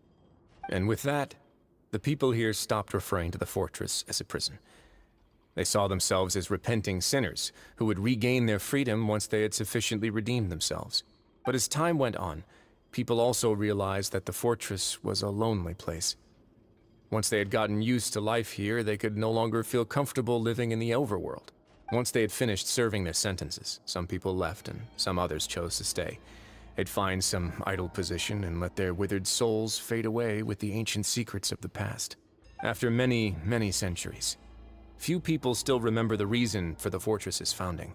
And with that, the people here stopped referring to the fortress as a prison. They saw themselves as repenting sinners who would regain their freedom once they had sufficiently redeemed themselves. But as time went on, people also realized that the fortress was a lonely place. Once they had gotten used to life here, they could no longer feel comfortable living in the overworld. Once they had finished serving their sentences, some people left and some others chose to stay. They'd find some idle position and let their withered souls fade away with the ancient secrets of the past. After many, many centuries, few people still remember the reason for the fortress's founding.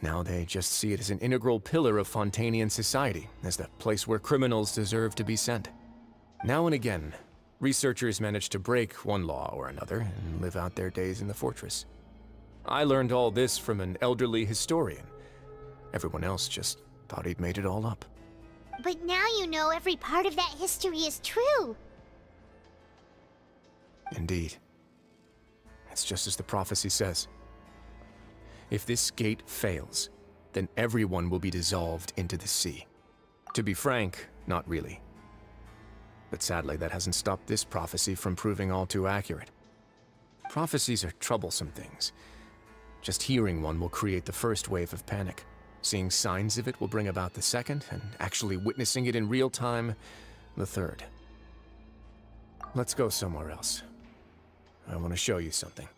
Now they just see it as an integral pillar of Fontainian society, as the place where criminals deserve to be sent. Now and again, researchers manage to break one law or another and live out their days in the fortress. I learned all this from an elderly historian. Everyone else just thought he'd made it all up. But now you know every part of that history is true. Indeed. It's just as the prophecy says. If this gate fails, then everyone will be dissolved into the sea. To be frank, not really. But sadly, that hasn't stopped this prophecy from proving all too accurate. Prophecies are troublesome things. Just hearing one will create the first wave of panic. Seeing signs of it will bring about the second, and actually witnessing it in real time, the third. Let's go somewhere else. I want to show you something.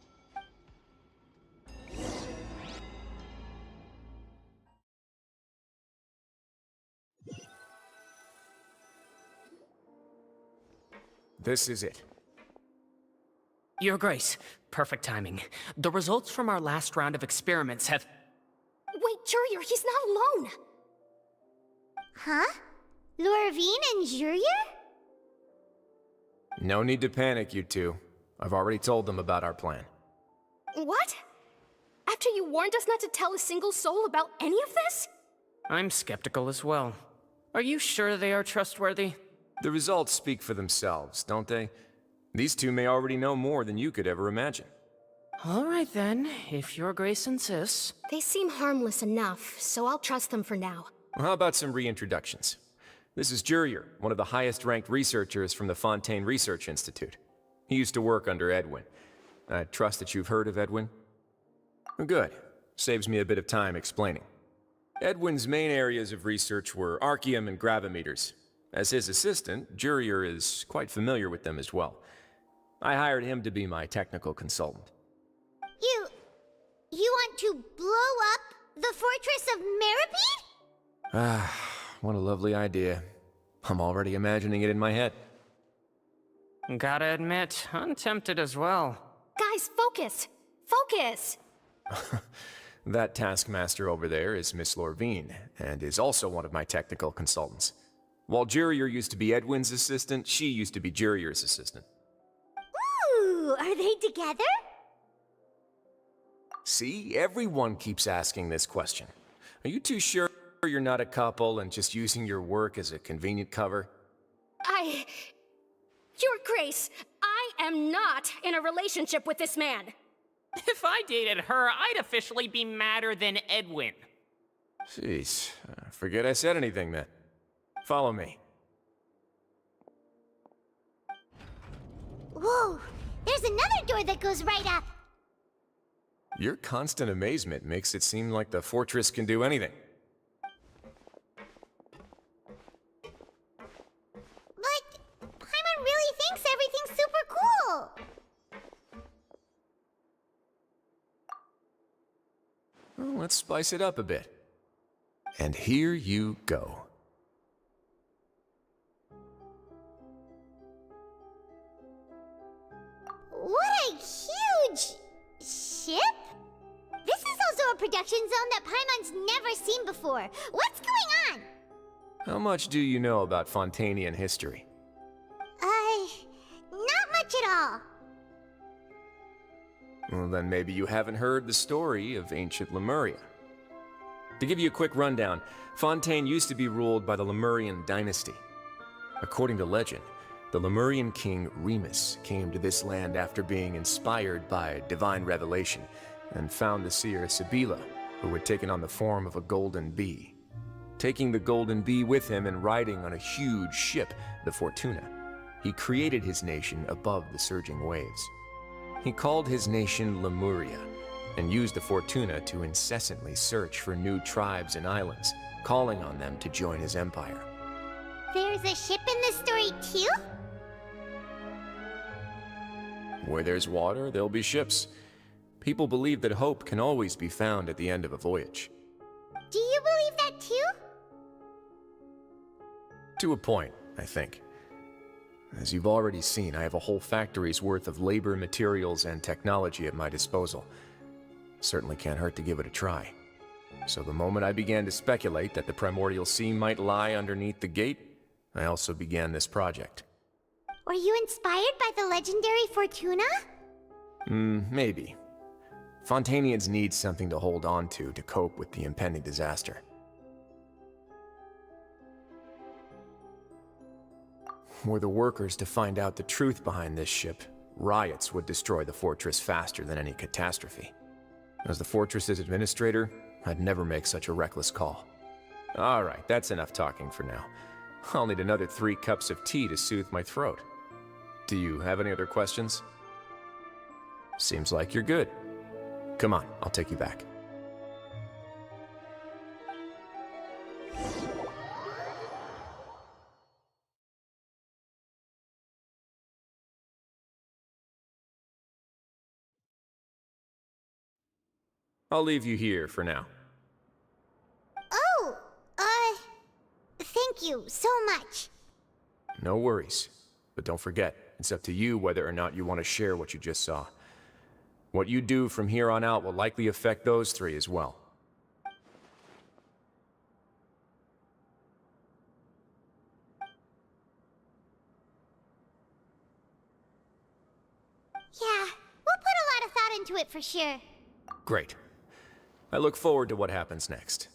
This is it. Your Grace, perfect timing. The results from our last round of experiments have... Wait, Jurier, he's not alone! Huh? Lorvine and Jurier? No need to panic, you two. I've already told them about our plan. What? After you warned us not to tell a single soul about any of this? I'm skeptical as well. Are you sure they are trustworthy? The results speak for themselves, don't they? These two may already know more than you could ever imagine. All right then, if Your Grace insists. They seem harmless enough, so I'll trust them for now. Well, how about some reintroductions? This is Jurier, one of the highest-ranked researchers from the Fontaine Research Institute. He used to work under Edwin. I trust that you've heard of Edwin? Good. Saves me a bit of time explaining. Edwin's main areas of research were archaeum and gravimeters. As his assistant, Jurier is quite familiar with them as well. I hired him to be my technical consultant. You want to blow up the Fortress of Meripede? Ah, what a lovely idea. I'm already imagining it in my head. Gotta admit, I'm tempted as well. Guys, focus! Focus! That taskmaster over there is Miss Lorvine, and is also one of my technical consultants. While Jurier used to be Edwin's assistant, she used to be Jurier's assistant. Ooh, are they together? See, everyone keeps asking this question. Are you too sure you're not a couple and just using your work as a convenient cover? Your Grace, I am not in a relationship with this man. If I dated her, I'd officially be madder than Edwin. Jeez, forget I said anything then. Follow me. Whoa, there's another door that goes right up. Your constant amazement makes it seem like the fortress can do anything. But Paimon really thinks everything's super cool. Well, let's spice it up a bit. And here you go. What a huge ship! This is also a production zone that Paimon's never seen before. What's going on? How much do you know about Fontainian history? Not much at all. Well, then maybe you haven't heard the story of ancient Lemuria. To give you a quick rundown, Fontaine used to be ruled by the Lemurian dynasty. According to legend, the Lemurian king Remus came to this land after being inspired by divine revelation and found the seer Sibila, who had taken on the form of a golden bee. Taking the golden bee with him and riding on a huge ship, the Fortuna, he created his nation above the surging waves. He called his nation Lemuria and used the Fortuna to incessantly search for new tribes and islands, calling on them to join his empire. There's a ship in this story too? Where there's water, there'll be ships. People believe that hope can always be found at the end of a voyage. Do you believe that too? To a point, I think. As you've already seen, I have a whole factory's worth of labor, materials, and technology at my disposal. Certainly can't hurt to give it a try. So the moment I began to speculate that the primordial sea might lie underneath the gate, I also began this project. Were you inspired by the legendary Fortuna? Maybe. Fontainians need something to hold on to cope with the impending disaster. Were the workers to find out the truth behind this ship, riots would destroy the fortress faster than any catastrophe. As the fortress's administrator, I'd never make such a reckless call. Alright, that's enough talking for now. I'll need another 3 cups of tea to soothe my throat. Do you have any other questions? Seems like you're good. Come on, I'll take you back. I'll leave you here for now. Oh, thank you so much. No worries. But don't forget, it's up to you whether or not you want to share what you just saw. What you do from here on out will likely affect those 3 as well. Yeah, we'll put a lot of thought into it for sure. Great. I look forward to what happens next.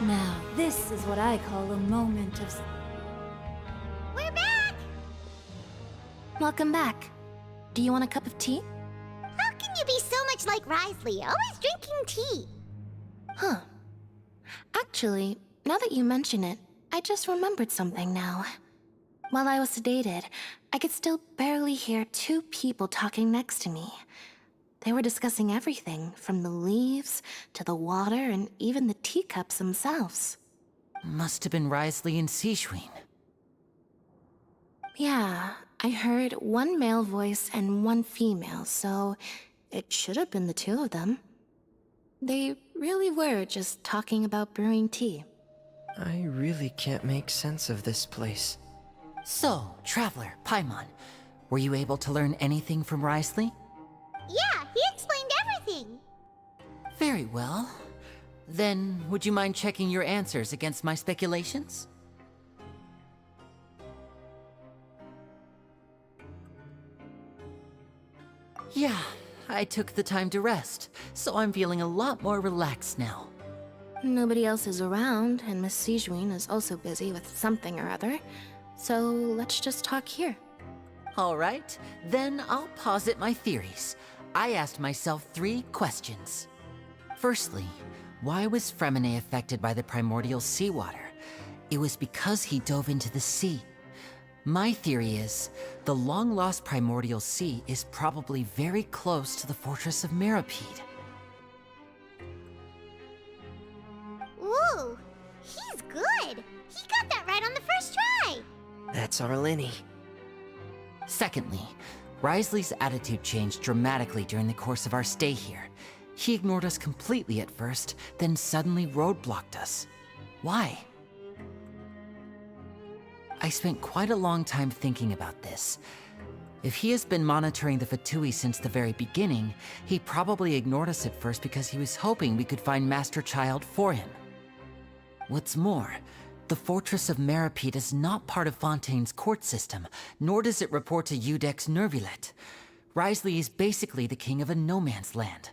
Now, this is what I call a moment of... We're back! Welcome back. Do you want a cup of tea? How can you be so much like Risley, always drinking tea? Huh. Actually, now that you mention it, I just remembered something now. While I was sedated, I could still barely hear two people talking next to me. They were discussing everything, from the leaves to the water and even the teacups themselves. Must have been Risley and Sijwin. Yeah, I heard one male voice and one female, so it should have been the two of them. They really were just talking about brewing tea. I really can't make sense of this place. So, Traveler, Paimon, were you able to learn anything from Risley? Yeah, he explained everything. Very well. Then, would you mind checking your answers against my speculations? Yeah, I took the time to rest, so I'm feeling a lot more relaxed now. Nobody else is around, and Miss Sijwin is also busy with something or other, so let's just talk here. All right, then I'll posit my theories. I asked myself 3 questions. Firstly, why was Fremine affected by the primordial seawater? It was because he dove into the sea. My theory is, the long-lost primordial sea is probably very close to the fortress of Meripede. Ooh, he's good. He got that right on the first try. That's our Lenny. Secondly, Risley's attitude changed dramatically during the course of our stay here. He ignored us completely at first, then suddenly roadblocked us. Why? I spent quite a long time thinking about this. If he has been monitoring the Fatui since the very beginning, he probably ignored us at first because he was hoping we could find Master Child for him. What's more, the Fortress of Meripede is not part of Fontaine's court system, nor does it report to Udex Nervulet. Risley is basically the king of a no-man's land.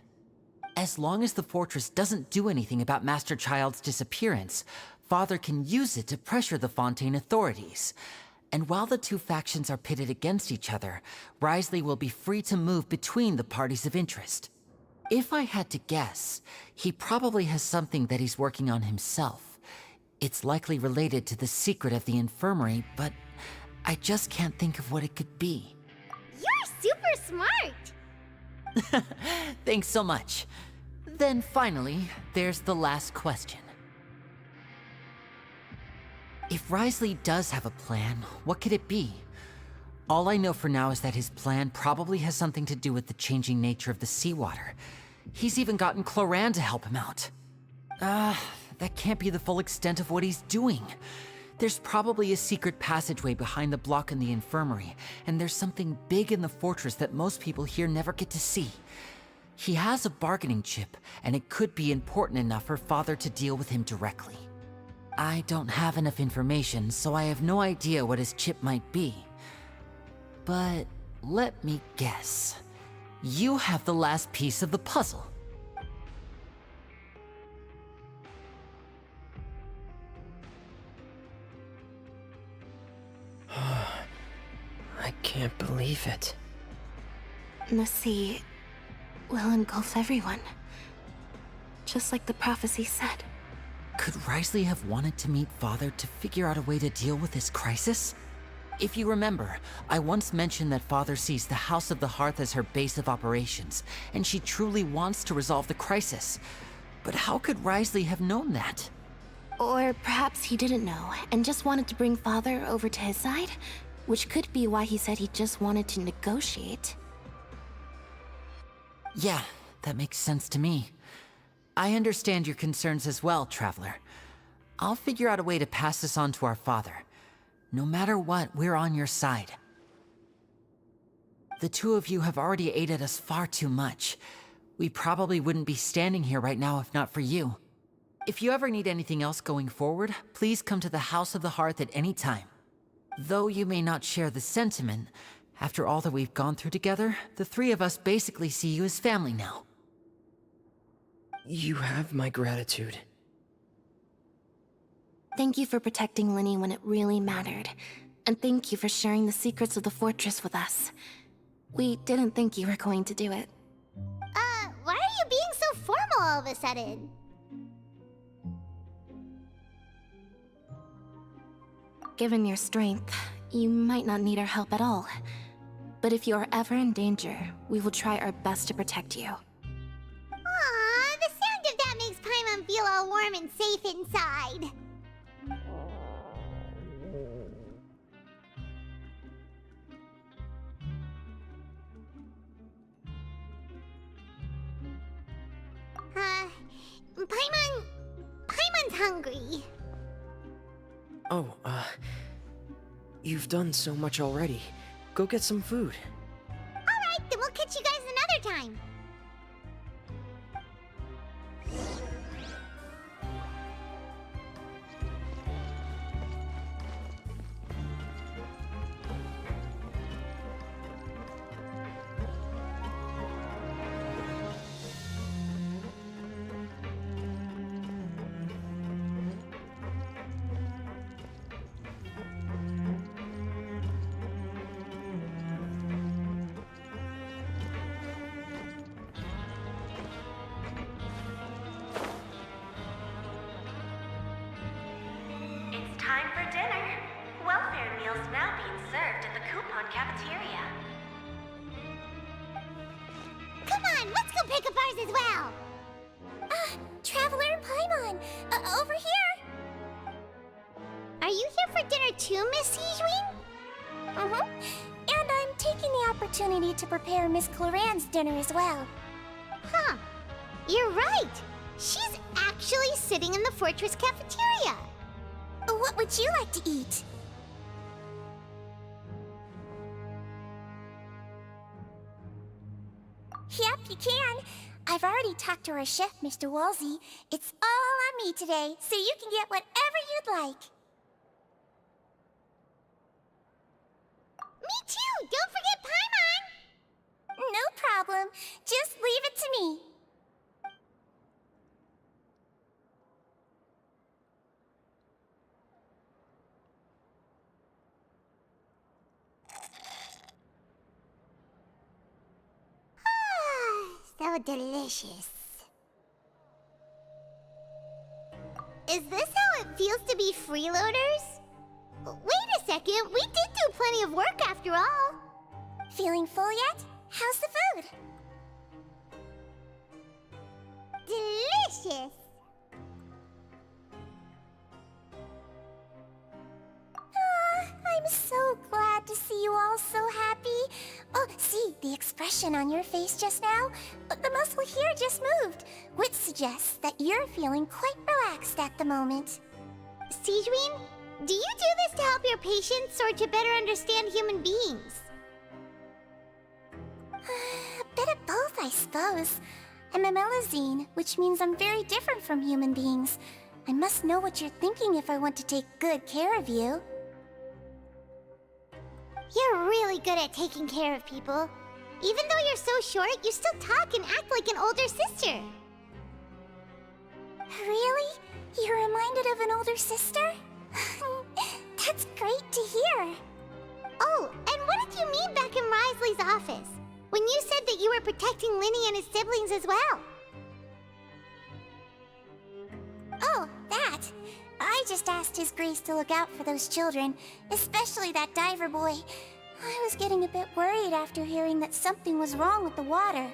As long as the fortress doesn't do anything about Master Child's disappearance, Father can use it to pressure the Fontaine authorities. And while the two factions are pitted against each other, Risley will be free to move between the parties of interest. If I had to guess, he probably has something that he's working on himself. It's likely related to the secret of the infirmary, but I just can't think of what it could be. You're super smart! Thanks so much. Then finally, there's the last question. If Risley does have a plan, what could it be? All I know for now is that his plan probably has something to do with the changing nature of the seawater. He's even gotten Cloran to help him out. That can't be the full extent of what he's doing. There's probably a secret passageway behind the block in the infirmary, and there's something big in the fortress that most people here never get to see. He has a bargaining chip, and it could be important enough for Father to deal with him directly. I don't have enough information, so I have no idea what his chip might be. But let me guess. You have the last piece of the puzzle. I can't believe it. The sea will engulf everyone. Just like the prophecy said. Could Risley have wanted to meet Father to figure out a way to deal with this crisis? If you remember, I once mentioned that Father sees the House of the Hearth as her base of operations, and she truly wants to resolve the crisis. But how could Risley have known that? Or perhaps he didn't know, and just wanted to bring Father over to his side? Which could be why he said he just wanted to negotiate. Yeah, that makes sense to me. I understand your concerns as well, Traveler. I'll figure out a way to pass this on to our father. No matter what, we're on your side. The two of you have already aided us far too much. We probably wouldn't be standing here right now if not for you. If you ever need anything else going forward, please come to the House of the Hearth at any time. Though you may not share the sentiment, after all that we've gone through together, the three of us basically see you as family now. You have my gratitude. Thank you for protecting Linny when it really mattered. And thank you for sharing the secrets of the fortress with us. We didn't think you were going to do it. Why are you being so formal all of a sudden? Given your strength, you might not need our help at all. But if you are ever in danger, we will try our best to protect you. Aww, the sound of that makes Paimon feel all warm and safe inside. Paimon's hungry. Oh, you've done so much already. Go get some food. Alright, then we'll catch you guys another time. It's time for dinner. Welfare meals now being served at the coupon cafeteria. Come on, let's go pick up ours as well. Traveler and Paimon, over here. Are you here for dinner too, Miss Sijwin? Uh-huh. And I'm taking the opportunity to prepare Miss Cloran's dinner as well. Huh. You're right. She's actually sitting in the fortress cafeteria. What would you like to eat? Yep, you can. I've already talked to our chef, Mr. Wolsey. It's all on me today, so you can get whatever you'd like. Me too! Don't forget Paimon! No problem. Just leave it to me. So delicious. Is this how it feels to be freeloaders? Wait a second, we did do plenty of work after all. Feeling full yet? How's the food? Delicious. I'm so glad to see you all so happy. Oh, see, the expression on your face just now? The muscle here just moved, which suggests that you're feeling quite relaxed at the moment. Sijwin, do you do this to help your patients or to better understand human beings? A bit of both, I suppose. I'm a Melazine, which means I'm very different from human beings. I must know what you're thinking if I want to take good care of you. You're really good at taking care of people. Even though you're so short, you still talk and act like an older sister. Really? You're reminded of an older sister? That's great to hear. Oh, and what did you mean back in Risley's office? When you said that you were protecting Linny and his siblings as well? Oh, that. I just asked His Grace to look out for those children, especially that diver boy. I was getting a bit worried after hearing that something was wrong with the water.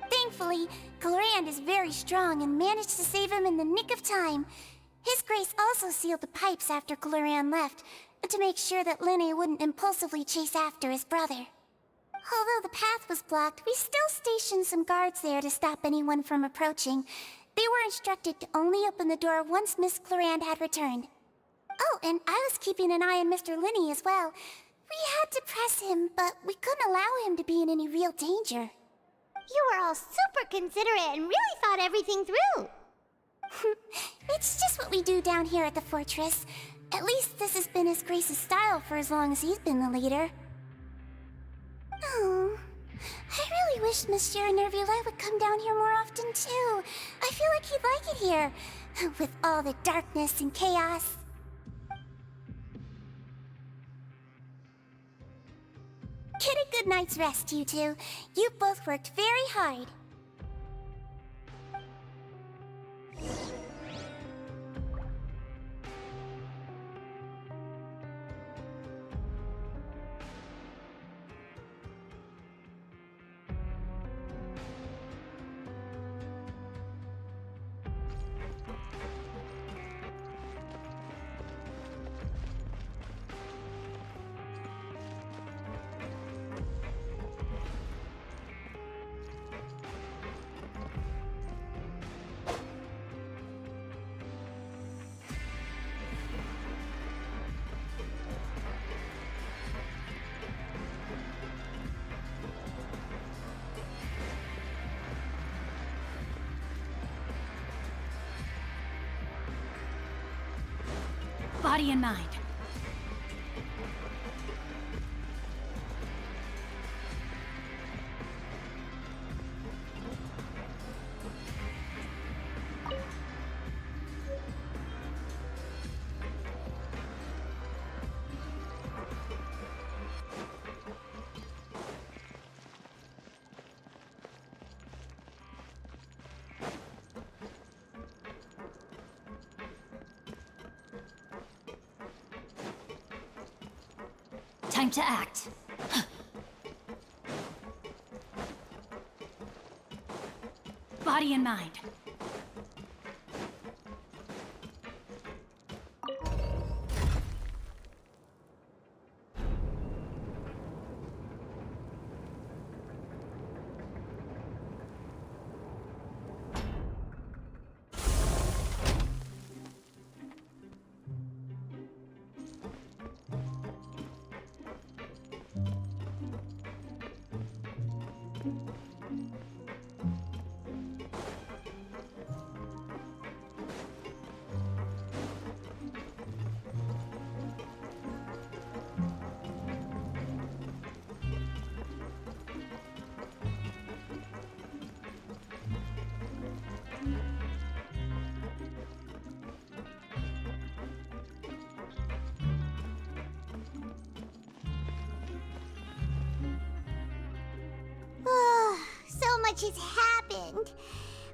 Thankfully, Clorand is very strong and managed to save him in the nick of time. His Grace also sealed the pipes after Clorand left, to make sure that Linny wouldn't impulsively chase after his brother. Although the path was blocked, we still stationed some guards there to stop anyone from approaching. They were instructed to only open the door once Miss Clorand had returned. Oh, and I was keeping an eye on Mr. Linny as well. We had to press him, but we couldn't allow him to be in any real danger. You were all super considerate and really thought everything through. It's just what we do down here at the fortress. At least this has been His Grace's style for as long as he's been the leader. Oh, I really wish Monsieur Nervula would come down here more often too. I feel like he'd like it here. With all the darkness and chaos. Get a good night's rest, you two. You both worked very hard. Body and mind. Time to act. Body and mind. So much has happened.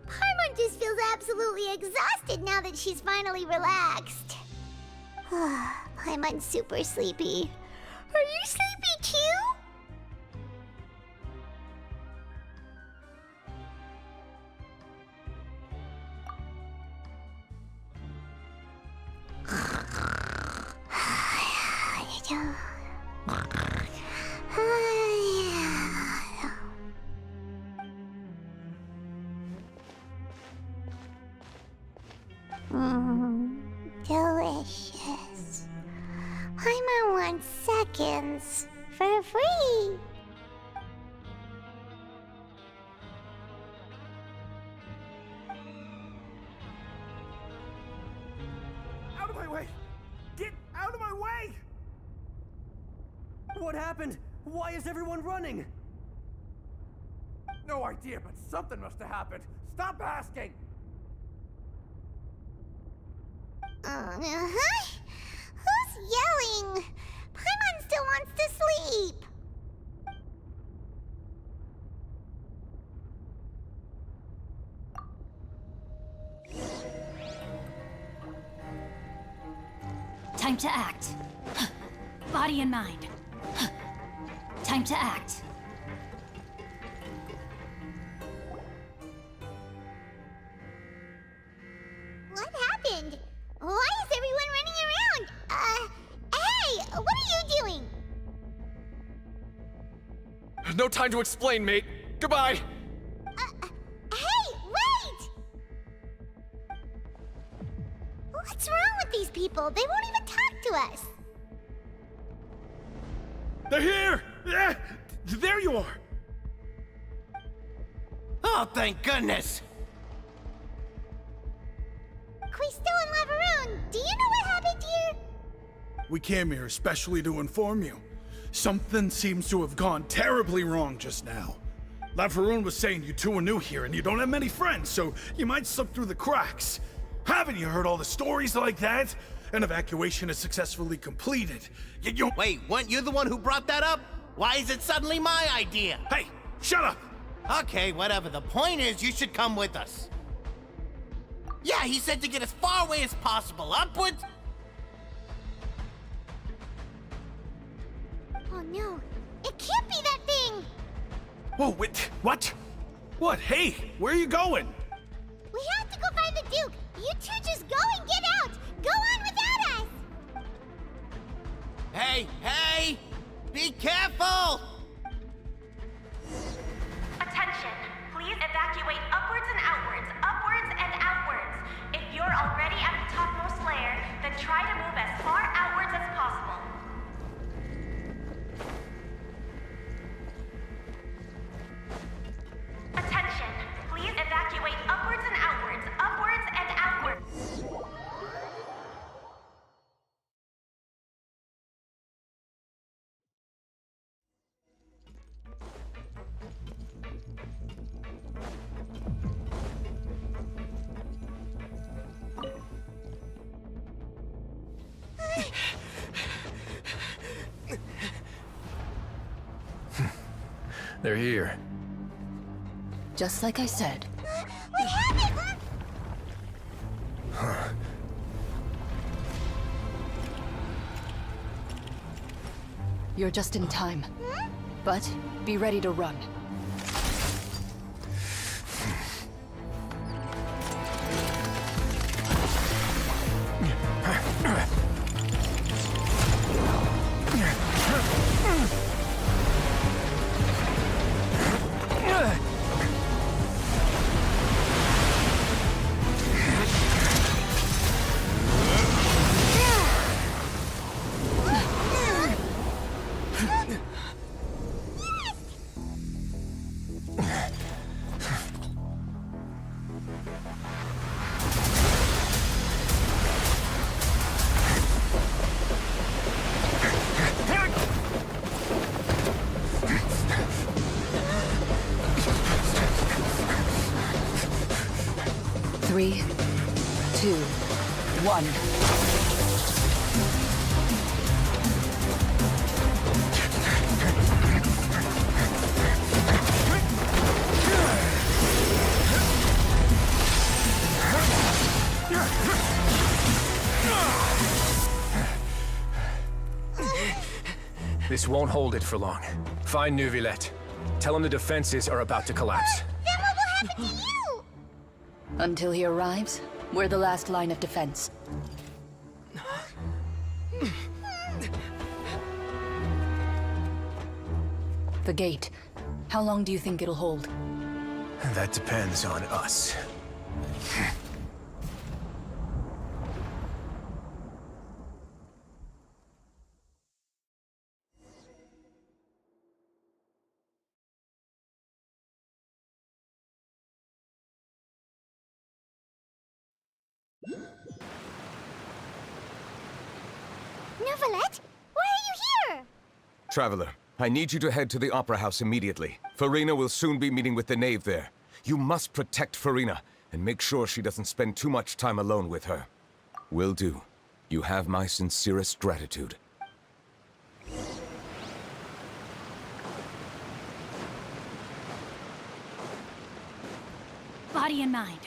Paimon just feels absolutely exhausted now that she's finally relaxed. Paimon's super sleepy. Are you sleepy too? Delicious. Paimon wants seconds for free. Out of my way! Get out of my way! What happened? Why is everyone running? No idea, but something must have happened. Stop asking! Who's yelling? Paimon still wants to sleep. Time to act. Body and mind. Time to act. What happened? Why is everyone running around? Hey! What are you doing? No time to explain, mate. Goodbye! Hey, wait! What's wrong with these people? They won't even talk to us. They're here! Yeah! There you are! Oh, thank goodness! Quisto and Laveroon, do you know what happened here? We came here especially to inform you. Something seems to have gone terribly wrong just now. Laveroon was saying you two are new here and you don't have many friends, so you might slip through the cracks. Haven't you heard all the stories like that? An evacuation is successfully completed. You... Wait, weren't you the one who brought that up? Why is it suddenly my idea? Hey, shut up! Okay, whatever. The point is, you should come with us. Yeah, he said to get as far away as possible. Upwards? Oh no, it can't be that thing! Whoa, wait, what? What? Hey, where are you going? We have to go find the Duke! You two just go and get out! Go on without us! Hey, hey! Be careful! Attention! Please evacuate upwards and outwards, upwards and outwards. If you're already at the topmost layer, then try to move as far outwards as possible. Attention! Please evacuate upwards and outwards, upwards and outwards. They're here. Just like I said. We have it! You're just in time. But be ready to run. Three, two, one. This won't hold it for long. Find Neuvillette. Tell him the defenses are about to collapse. Then what will happen to you? Until he arrives, we're the last line of defense. The gate. How long do you think it'll hold? That depends on us. Neuvillette? Why are you here? Traveler, I need you to head to the Opera House immediately. Farina will soon be meeting with the knave there. You must protect Farina, and make sure she doesn't spend too much time alone with her. Will do. You have my sincerest gratitude. Body and mind.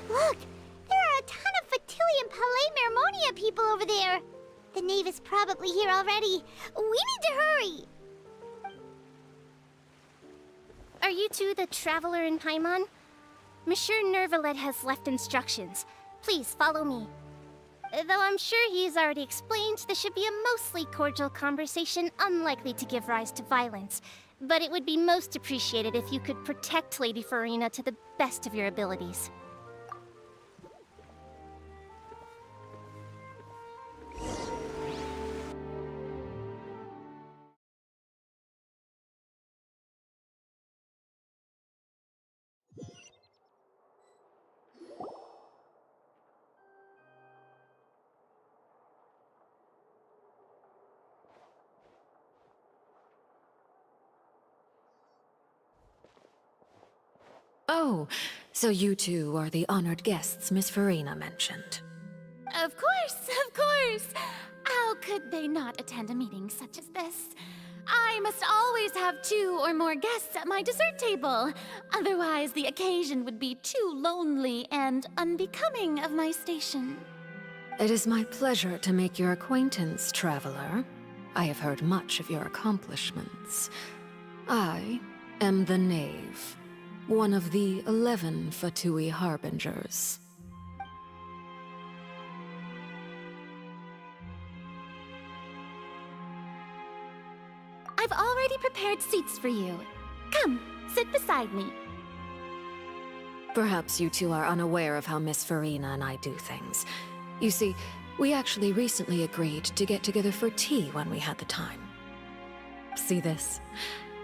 Look! There are a ton of Fatilian Palais Mermonia people over there! The knave is probably here already. We need to hurry! Are you two the traveler in Paimon? Monsieur Neuvillette has left instructions. Please follow me. Though I'm sure he's already explained, this should be a mostly cordial conversation, unlikely to give rise to violence. But it would be most appreciated if you could protect Lady Farina to the best of your abilities. Oh, so you two are the honored guests Miss Farina mentioned. Of course, of course. How could they not attend a meeting such as this? I must always have 2 or more guests at my dessert table. Otherwise, the occasion would be too lonely and unbecoming of my station. It is my pleasure to make your acquaintance, traveler. I have heard much of your accomplishments. I am the Knave, one of the 11 Fatui Harbingers. I've already prepared seats for you. Come, sit beside me. Perhaps you two are unaware of how Miss Farina and I do things. You see, we actually recently agreed to get together for tea when we had the time. See this?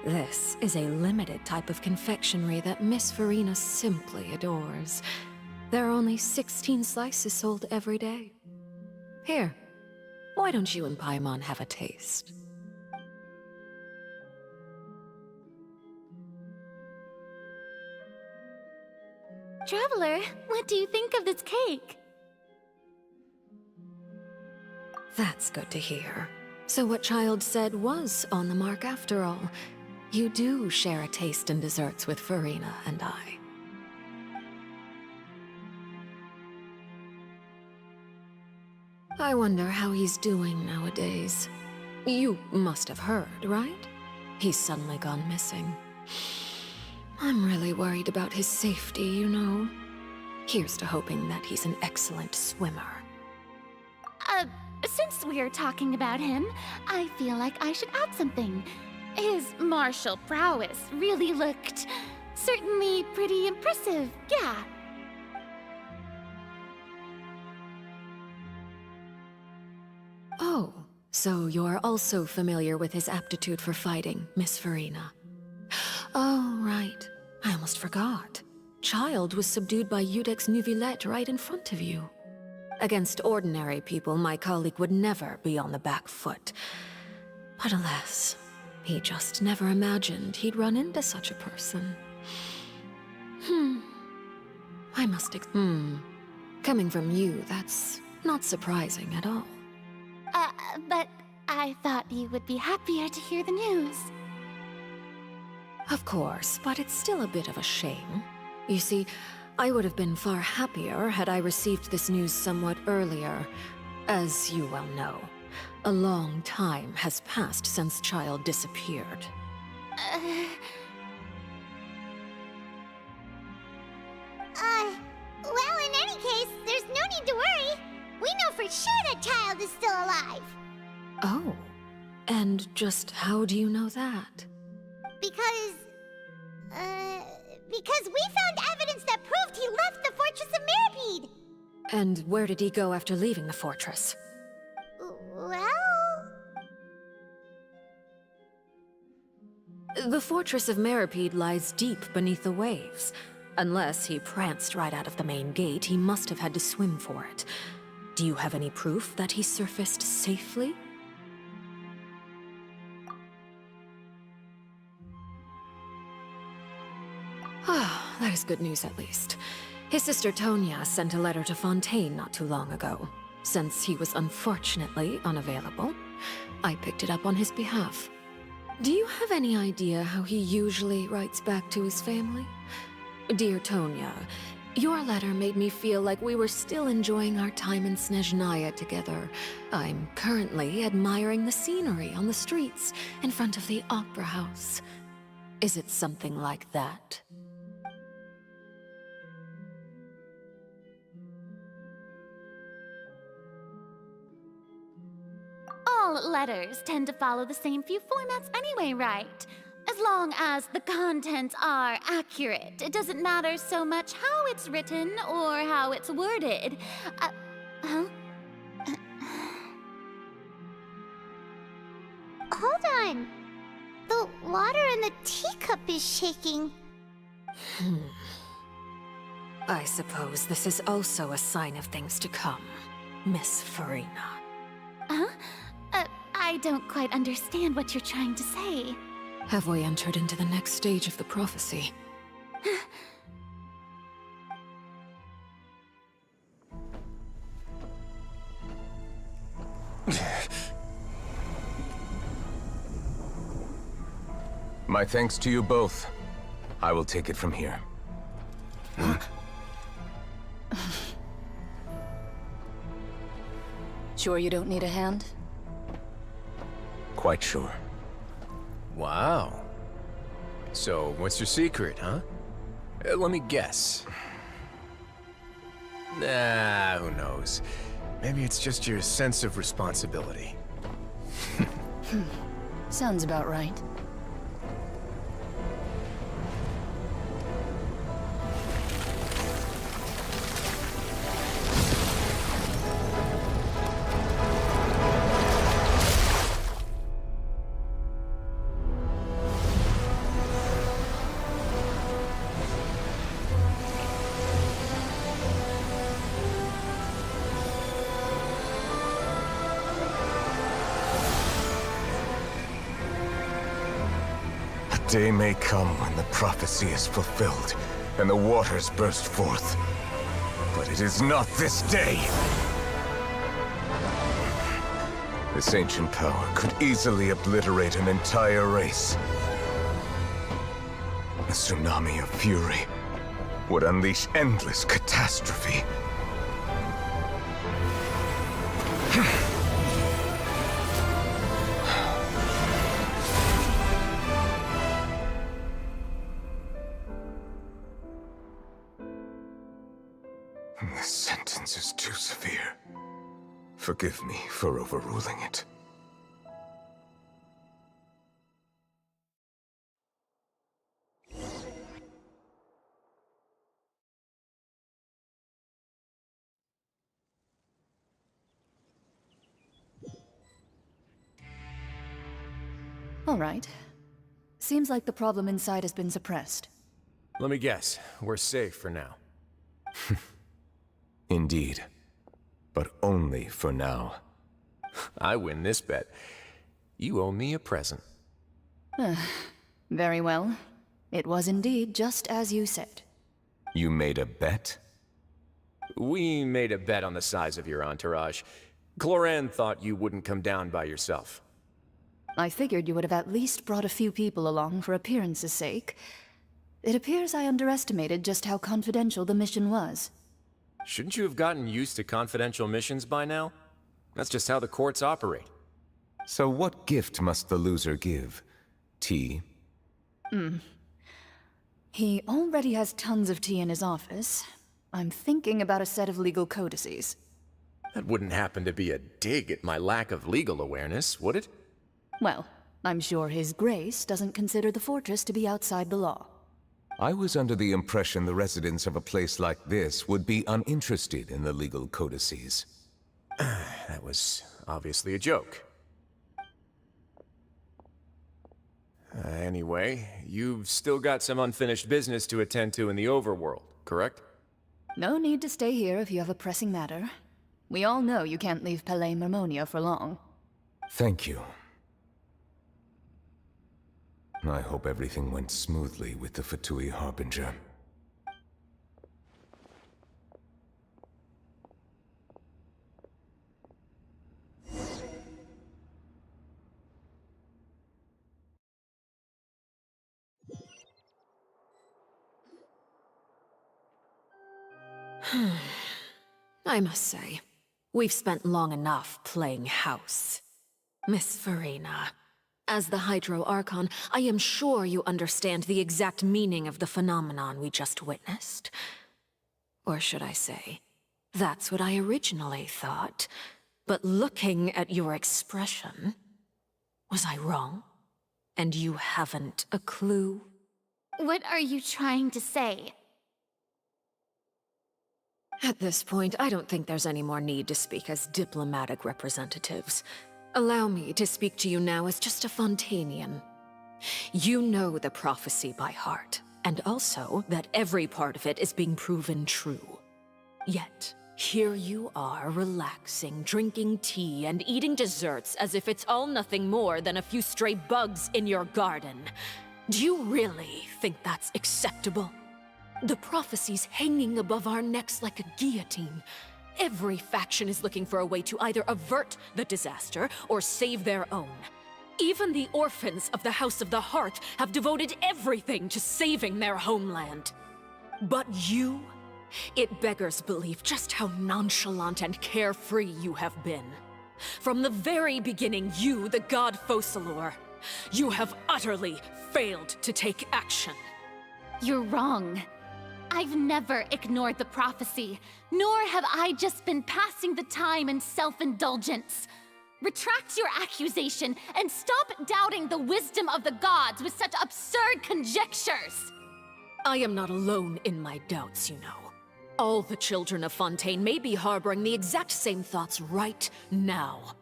This is a limited type of confectionery that Miss Farina simply adores. There are only 16 slices sold every day. Here, why don't you and Paimon have a taste? Traveler, what do you think of this cake? That's good to hear. So what Child said was on the mark after all. You do share a taste in desserts with Farina and I. I wonder how he's doing nowadays. You must have heard, right? He's suddenly gone missing. I'm really worried about his safety, you know. Here's to hoping that he's an excellent swimmer. Since we're talking about him, I feel like I should add something. His martial prowess really looked certainly pretty impressive, yeah. Oh, so you're also familiar with his aptitude for fighting, Miss Farina. Oh, right. I almost forgot. Child was subdued by Udex Nuvillette right in front of you. Against ordinary people, my colleague would never be on the back foot. But alas, he just never imagined he'd run into such a person. I must Coming from you, that's not surprising at all. But I thought you would be happier to hear the news. Of course, but it's still a bit of a shame. You see, I would have been far happier had I received this news somewhat earlier. As you well know, a long time has passed since Child disappeared. Well, in any case, there's no need to worry. We know for sure that Child is still alive. Oh, and just how do you know that? Because we found evidence that proved he left the Fortress of Mirapede. And where did he go after leaving the fortress? Well... The Fortress of Mirapede lies deep beneath the waves. Unless he pranced right out of the main gate, he must have had to swim for it. Do you have any proof that he surfaced safely? Ah, that is good news at least. His sister Tonya sent a letter to Fontaine not too long ago. Since he was unfortunately unavailable, I picked it up on his behalf. Do you have any idea how he usually writes back to his family? Dear Tonya, your letter made me feel like we were still enjoying our time in Snezhnaya together. I'm currently admiring the scenery on the streets in front of the Opera House. Is it something like that? All letters tend to follow the same few formats anyway, right? As long as the contents are accurate, it doesn't matter so much how it's written or how it's worded. Hold on. The water in the teacup is shaking. I suppose this is also a sign of things to come, Miss Farina. Huh? I don't quite understand what you're trying to say. Have we entered into the next stage of the prophecy? My thanks to you both. I will take it from here. Sure you don't need a hand? Quite sure. Wow. So, what's your secret, huh? Let me guess. Nah, who knows? Maybe it's just your sense of responsibility. Sounds about right. Day may come when the prophecy is fulfilled, and the waters burst forth. But it is not this day! This ancient power could easily obliterate an entire race. A tsunami of fury would unleash endless catastrophe. This sentence is too severe. Forgive me for overruling it. All right. Seems like the problem inside has been suppressed. Let me guess, we're safe for now. Indeed. But only for now. I win this bet. You owe me a present. Very well. It was indeed just as you said. You made a bet? We made a bet on the size of your entourage. Cloran thought you wouldn't come down by yourself. I figured you would have at least brought a few people along for appearance's sake. It appears I underestimated just how confidential the mission was. Shouldn't you have gotten used to confidential missions by now? That's just how the courts operate. So what gift must the loser give? Tea? He already has tons of tea in his office. I'm thinking about a set of legal codices. That wouldn't happen to be a dig at my lack of legal awareness, would it? Well, I'm sure His Grace doesn't consider the fortress to be outside the law. I was under the impression the residents of a place like this would be uninterested in the legal codices. That was obviously a joke. Anyway, you've still got some unfinished business to attend to in the overworld, correct? No need to stay here if you have a pressing matter. We all know you can't leave Palais Mermonia for long. Thank you. I hope everything went smoothly with the Fatui Harbinger. I must say, we've spent long enough playing house. Miss Farina, as the Hydro Archon, I am sure you understand the exact meaning of the phenomenon we just witnessed. Or should I say, that's what I originally thought. But looking at your expression, was I wrong? And you haven't a clue? What are you trying to say? At this point, I don't think there's any more need to speak as diplomatic representatives. Allow me to speak to you now as just a Fontainian. You know the prophecy by heart, and also that every part of it is being proven true. Yet, here you are relaxing, drinking tea, and eating desserts as if it's all nothing more than a few stray bugs in your garden. Do you really think that's acceptable? The prophecy's hanging above our necks like a guillotine. Every faction is looking for a way to either avert the disaster or save their own. Even the orphans of the House of the Hearth have devoted everything to saving their homeland. But you? It beggars belief just how nonchalant and carefree you have been. From the very beginning, you, the god Focalor, you have utterly failed to take action. You're wrong. I've never ignored the prophecy, nor have I just been passing the time in self-indulgence. Retract your accusation and stop doubting the wisdom of the gods with such absurd conjectures! I am not alone in my doubts, you know. All the children of Fontaine may be harboring the exact same thoughts right now.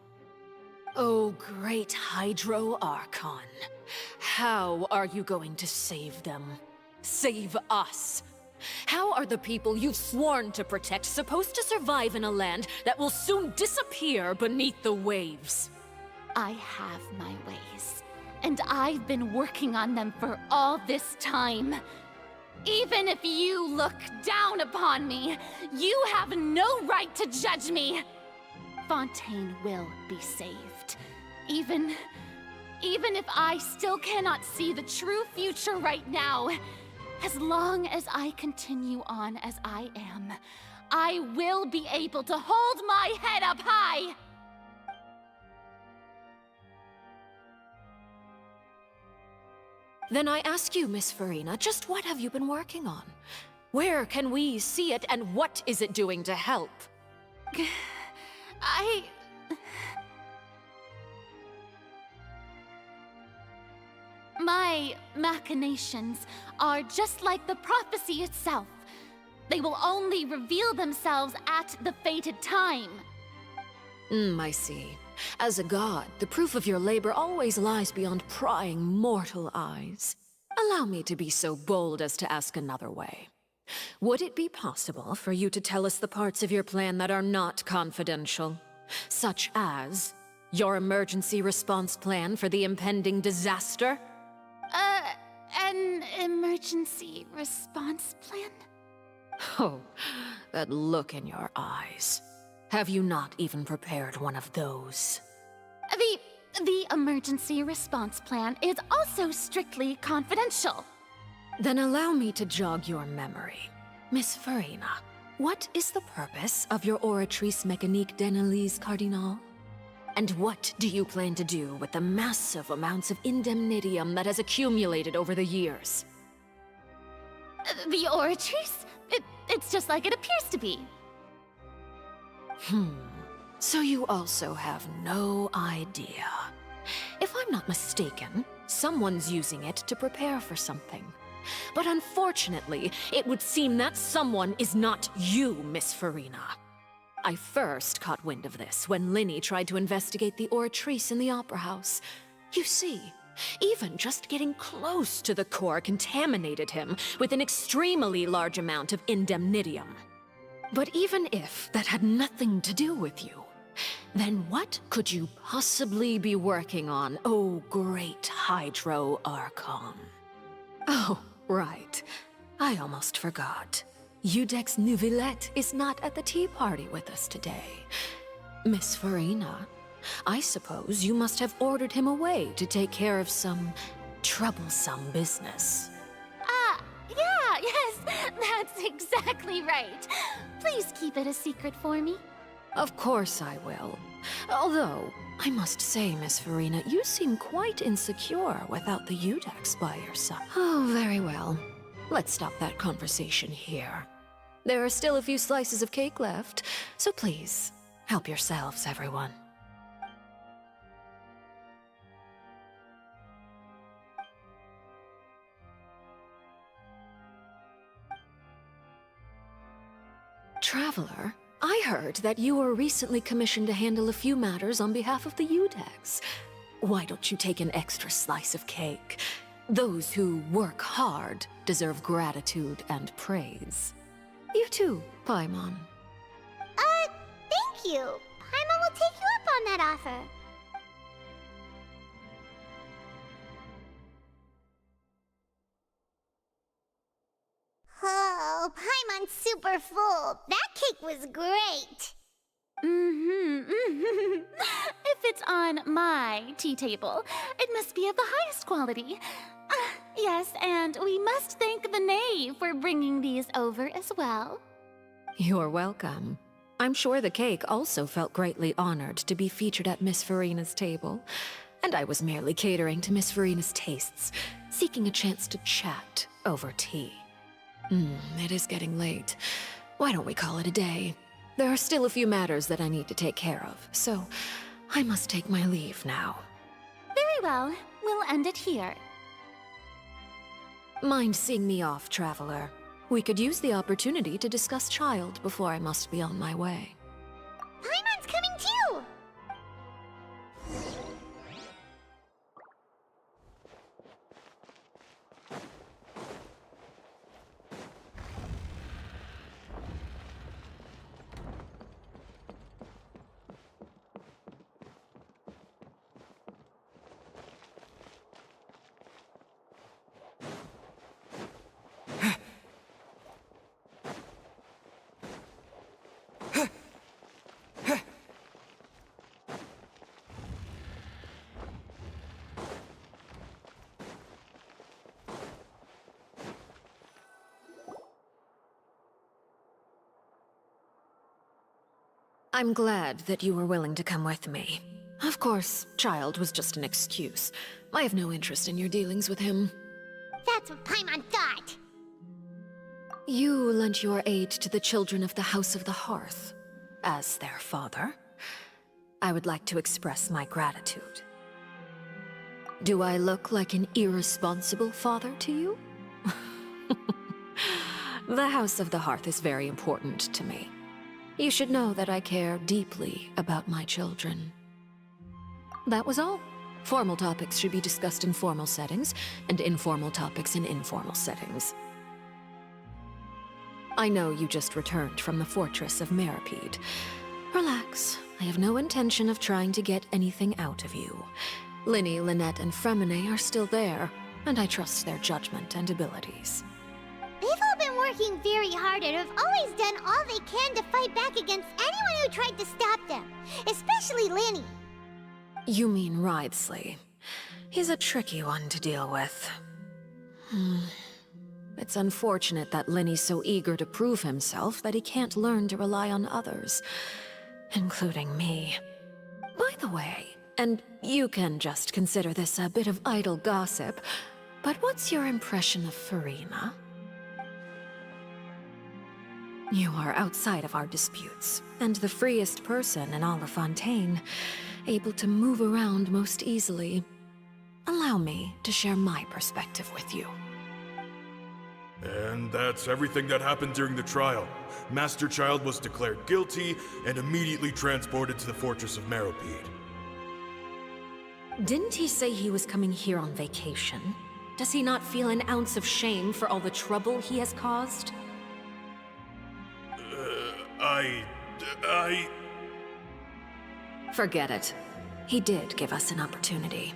Oh, great Hydro Archon. How are you going to save them? Save us? How are the people you've sworn to protect supposed to survive in a land that will soon disappear beneath the waves? I have my ways, and I've been working on them for all this time. Even if you look down upon me, you have no right to judge me. Fontaine will be saved. Even if I still cannot see the true future right now, as long as I continue on as I am, I will be able to hold my head up high! Then I ask you, Miss Farina, just what have you been working on? Where can we see it, and what is it doing to help? My machinations are just like the prophecy itself. They will only reveal themselves at the fated time. I see. As a god, the proof of your labor always lies beyond prying mortal eyes. Allow me to be so bold as to ask another way. Would it be possible for you to tell us the parts of your plan that are not confidential? Such as your emergency response plan for the impending disaster? An emergency response plan? Oh, that look in your eyes. Have you not even prepared one of those? The emergency response plan is also strictly confidential. Then allow me to jog your memory. Miss Farina, what is the purpose of your Oratrice Mécanique d'Analyse Cardinal? And what do you plan to do with the massive amounts of indemnitium that has accumulated over the years? The Oratrice? It's just like it appears to be. So you also have no idea. If I'm not mistaken, someone's using it to prepare for something. But unfortunately, it would seem that someone is not you, Miss Farina. I first caught wind of this when Linny tried to investigate the Oratrice in the Opera House. You see, even just getting close to the core contaminated him with an extremely large amount of indemnitium. But even if that had nothing to do with you, then what could you possibly be working on, oh great Hydro Archon? Oh, right. I almost forgot. Udex Nouvillette is not at the tea party with us today. Miss Farina, I suppose you must have ordered him away to take care of some troublesome business. Yes, that's exactly right. Please keep it a secret for me. Of course I will. Although, I must say, Miss Farina, you seem quite insecure without the Udex by your side. Oh, very well. Let's stop that conversation here. There are still a few slices of cake left, so please, help yourselves, everyone. Traveler, I heard that you were recently commissioned to handle a few matters on behalf of the Udex. Why don't you take an extra slice of cake? Those who work hard deserve gratitude and praise. You too, Paimon. Thank you. Paimon will take you up on that offer. Oh, Paimon's super full. That cake was great. If fits on my tea table, it must be of the highest quality. Yes, and we must thank the knave for bringing these over as well. You're welcome. I'm sure the cake also felt greatly honored to be featured at Miss Farina's table. And I was merely catering to Miss Farina's tastes, seeking a chance to chat over tea. It is getting late. Why don't we call it a day? There are still a few matters that I need to take care of, so I must take my leave now. Very well. We'll end it here. Mind seeing me off, traveler? We could use the opportunity to discuss Child before I must be on my way. Paimon's coming too! I'm glad that you were willing to come with me. Of course, Child was just an excuse. I have no interest in your dealings with him. That's what Paimon thought! You lent your aid to the children of the House of the Hearth. As their father, I would like to express my gratitude. Do I look like an irresponsible father to you? The House of the Hearth is very important to me. You should know that I care deeply about my children. That was all. Formal topics should be discussed in formal settings, and informal topics in informal settings. I know you just returned from the fortress of Meripede. Relax. I have no intention of trying to get anything out of you. Linny, Lynette, and Fremine are still there, and I trust their judgment and abilities. They've all been working very hard and have always done all they can to fight back against anyone who tried to stop them, especially Linny. You mean Wriothesley. He's a tricky one to deal with. It's unfortunate that Linny's so eager to prove himself that he can't learn to rely on others, including me. By the way, and you can just consider this a bit of idle gossip, but what's your impression of Farina? You are outside of our disputes, and the freest person in all of Fontaine, able to move around most easily. Allow me to share my perspective with you. And that's everything that happened during the trial. Master Child was declared guilty and immediately transported to the Fortress of Meripede. Didn't he say he was coming here on vacation? Does he not feel an ounce of shame for all the trouble he has caused? Forget it. He did give us an opportunity.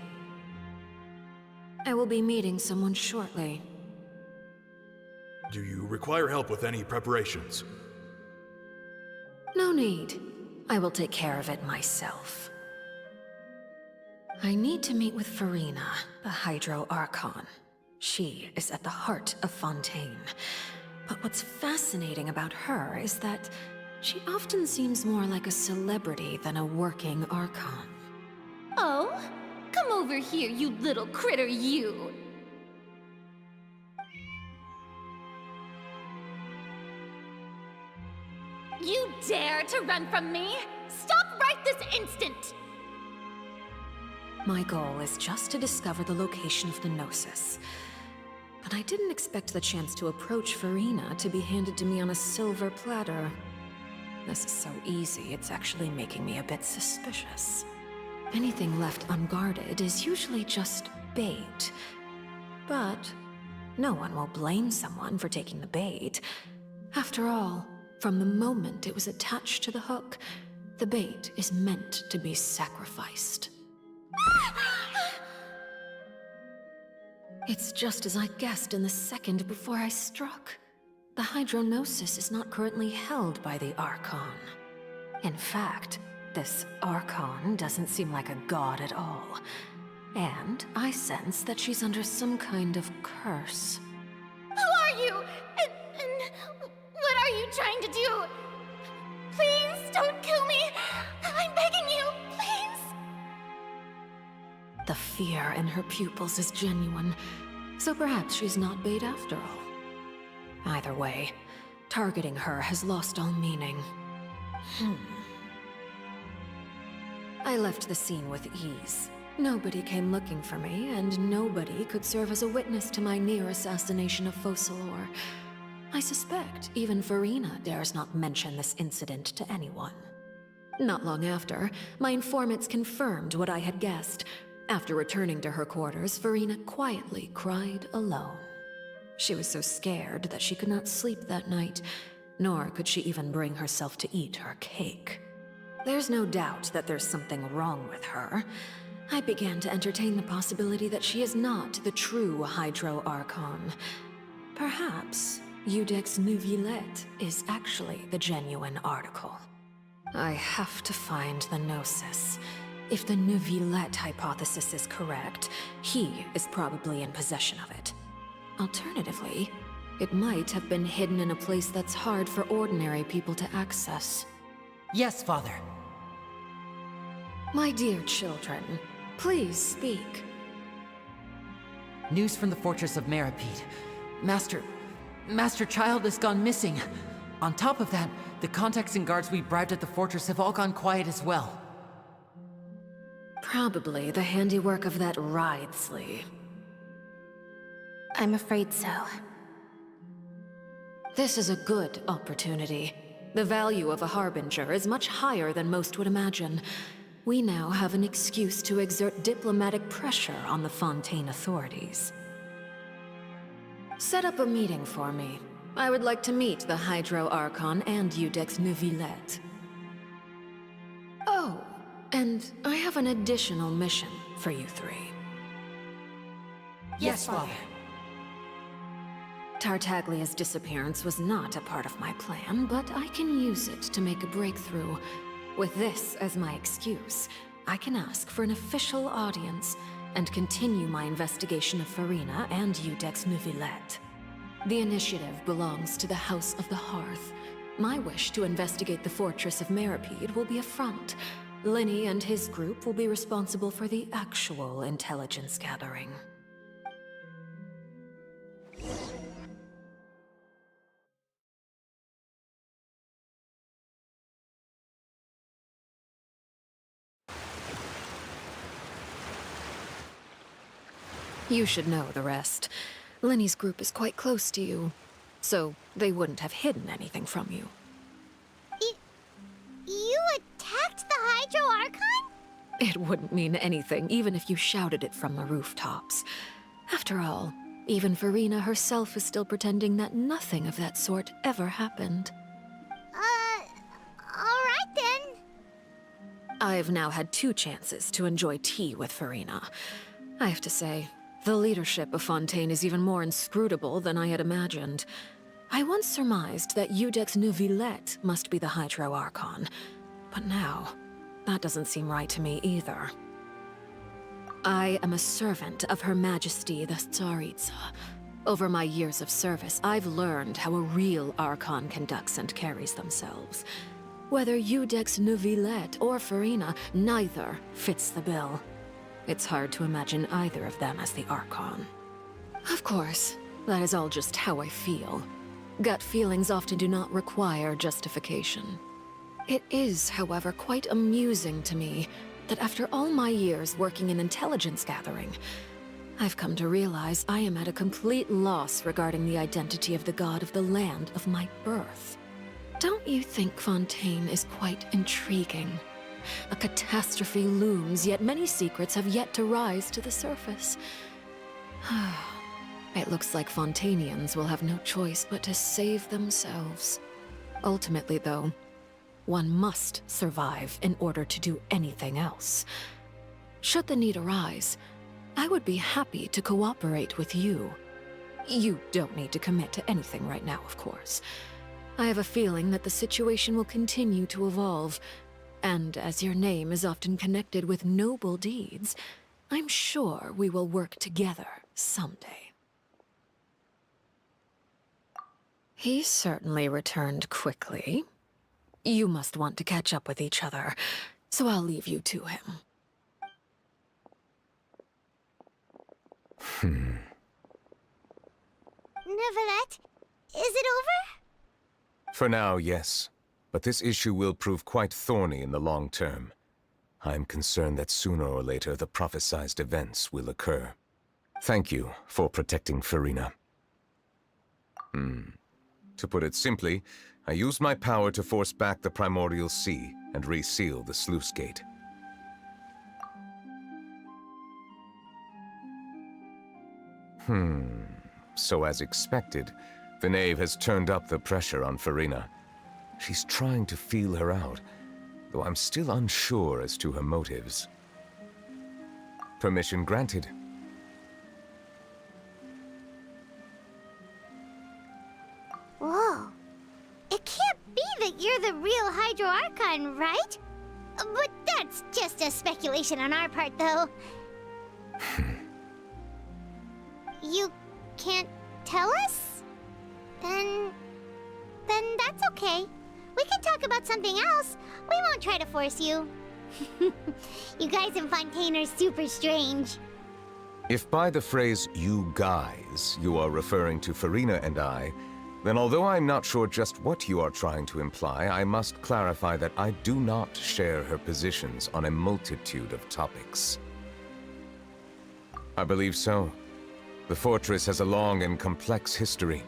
I will be meeting someone shortly. Do you require help with any preparations? No need. I will take care of it myself. I need to meet with Farina, the Hydro Archon. She is at the heart of Fontaine. But what's fascinating about her is that she often seems more like a celebrity than a working Archon. Oh? Come over here, you little critter, you! You dare to run from me? Stop right this instant! My goal is just to discover the location of the Gnosis. But I didn't expect the chance to approach Farina to be handed to me on a silver platter. This is so easy, it's actually making me a bit suspicious. Anything left unguarded is usually just bait. But no one will blame someone for taking the bait. After all, from the moment it was attached to the hook, the bait is meant to be sacrificed. It's just as I guessed in the second before I struck. The Hydrognosis is not currently held by the Archon. In fact, This Archon doesn't seem like a god at all. And I sense that she's under some kind of curse. Who are you? And what are you trying to do? Please don't kill me. I'm begging you, please. The fear in her pupils is genuine, so perhaps she's not bait after all. Either way, targeting her has lost all meaning. I left the scene with ease. Nobody came looking for me, and nobody could serve as a witness to my near assassination of Focalor. I suspect even Farina dares not mention this incident to anyone. Not long after, my informants confirmed what I had guessed. After returning to her quarters, Farina quietly cried alone. She was so scared that she could not sleep that night, nor could she even bring herself to eat her cake. There's no doubt that there's something wrong with her. I began to entertain the possibility that she is not the true Hydro Archon. Perhaps Iudex Neuvillette is actually the genuine article. I have to find the Gnosis. If the Neuvillette hypothesis is correct, he is probably in possession of it. Alternatively, it might have been hidden in a place that's hard for ordinary people to access. Yes, Father. My dear children, please speak. News from the fortress of Meripede. Master Child has gone missing. On top of that, the contacts and guards we bribed at the fortress have all gone quiet as well. Probably the handiwork of that Ridesley. I'm afraid so. This is a good opportunity. The value of a Harbinger is much higher than most would imagine. We now have an excuse to exert diplomatic pressure on the Fontaine authorities. Set up a meeting for me. I would like to meet the Hydro Archon and Iudex Neuvillette. Oh, and I have an additional mission for you three. Yes, Father. Tartaglia's disappearance was not a part of my plan, but I can use it to make a breakthrough. With this as my excuse, I can ask for an official audience and continue my investigation of Farina and Iudex Neuvillette. The initiative belongs to the House of the Hearth. My wish to investigate the fortress of Meripede will be a front. Linny and his group will be responsible for the actual intelligence gathering. You should know the rest. Linny's group is quite close to you, so they wouldn't have hidden anything from you. You attacked the Hydro Archon? It wouldn't mean anything, even if you shouted it from the rooftops. After all, even Farina herself is still pretending that nothing of that sort ever happened. Alright then. I've now had 2 chances to enjoy tea with Farina. I have to say, the leadership of Fontaine is even more inscrutable than I had imagined. I once surmised that Iudex Neuvillette must be the Hydro Archon, but now, that doesn't seem right to me either. I am a servant of Her Majesty the Tsaritsa. Over my years of service, I've learned how a real Archon conducts and carries themselves. Whether Iudex Neuvillette or Farina, neither fits the bill. It's hard to imagine either of them as the Archon. Of course, that is all just how I feel. Gut feelings often do not require justification. It is, however, quite amusing to me that after all my years working in intelligence gathering, I've come to realize I am at a complete loss regarding the identity of the god of the land of my birth. Don't you think Fontaine is quite intriguing? A catastrophe looms, yet many secrets have yet to rise to the surface. It looks like Fontainians will have no choice but to save themselves. Ultimately, though, one must survive in order to do anything else. Should the need arise, I would be happy to cooperate with you. You don't need to commit to anything right now, of course. I have a feeling that the situation will continue to evolve, And as your name is often connected with noble deeds, I'm sure we will work together someday. He certainly returned quickly. You must want to catch up with each other, so I'll leave you to him. Neuvillette, is it over? For now, yes. But this issue will prove quite thorny in the long term. I'm concerned that sooner or later the prophesized events will occur. Thank you for protecting Furina. To put it simply, I used my power to force back the primordial sea and reseal the sluice gate. So as expected, the knave has turned up the pressure on Furina. She's trying to feel her out, though I'm still unsure as to her motives. Permission granted. Whoa. It can't be that you're the real Hydro Archon, right? But that's just a speculation on our part, though. You can't tell us? Then that's okay. We can talk about something else. We won't try to force you. You guys in Fontaine are super strange. If by the phrase, "you guys," you are referring to Furina and I, then although I'm not sure just what you are trying to imply, I must clarify that I do not share her positions on a multitude of topics. I believe so. The fortress has a long and complex history.